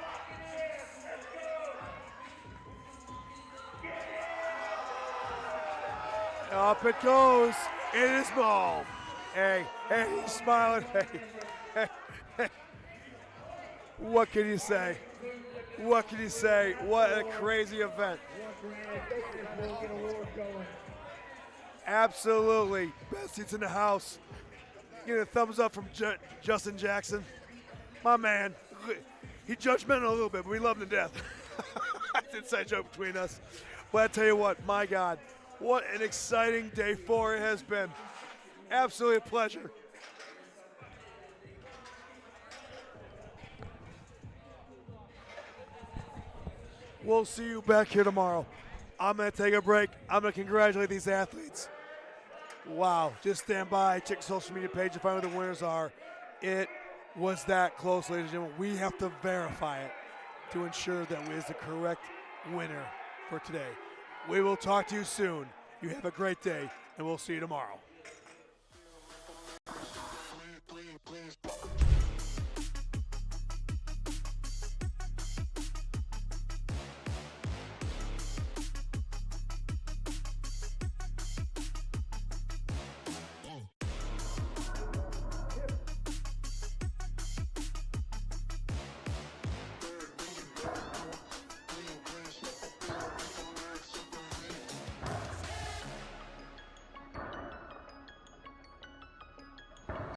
Up it goes. It is small. Hey, he's smiling. Hey. What can you say? What can you say? What a crazy event. Absolutely. Best seats in the house. Get a thumbs up from Justin Jackson. My man. He judgmental a little bit, but we love him to death. That's an inside joke between us. But I tell you what, my God, what an exciting day 4 it has been. Absolutely a pleasure. We'll see you back here tomorrow. I'm going to take a break. I'm going to congratulate these athletes. Wow. Just stand by, check the social media page to find out who the winners are. It was that close, ladies and gentlemen. We have to verify it to ensure that we is the correct winner for today. We will talk to you soon. You have a great day, and we'll see you tomorrow.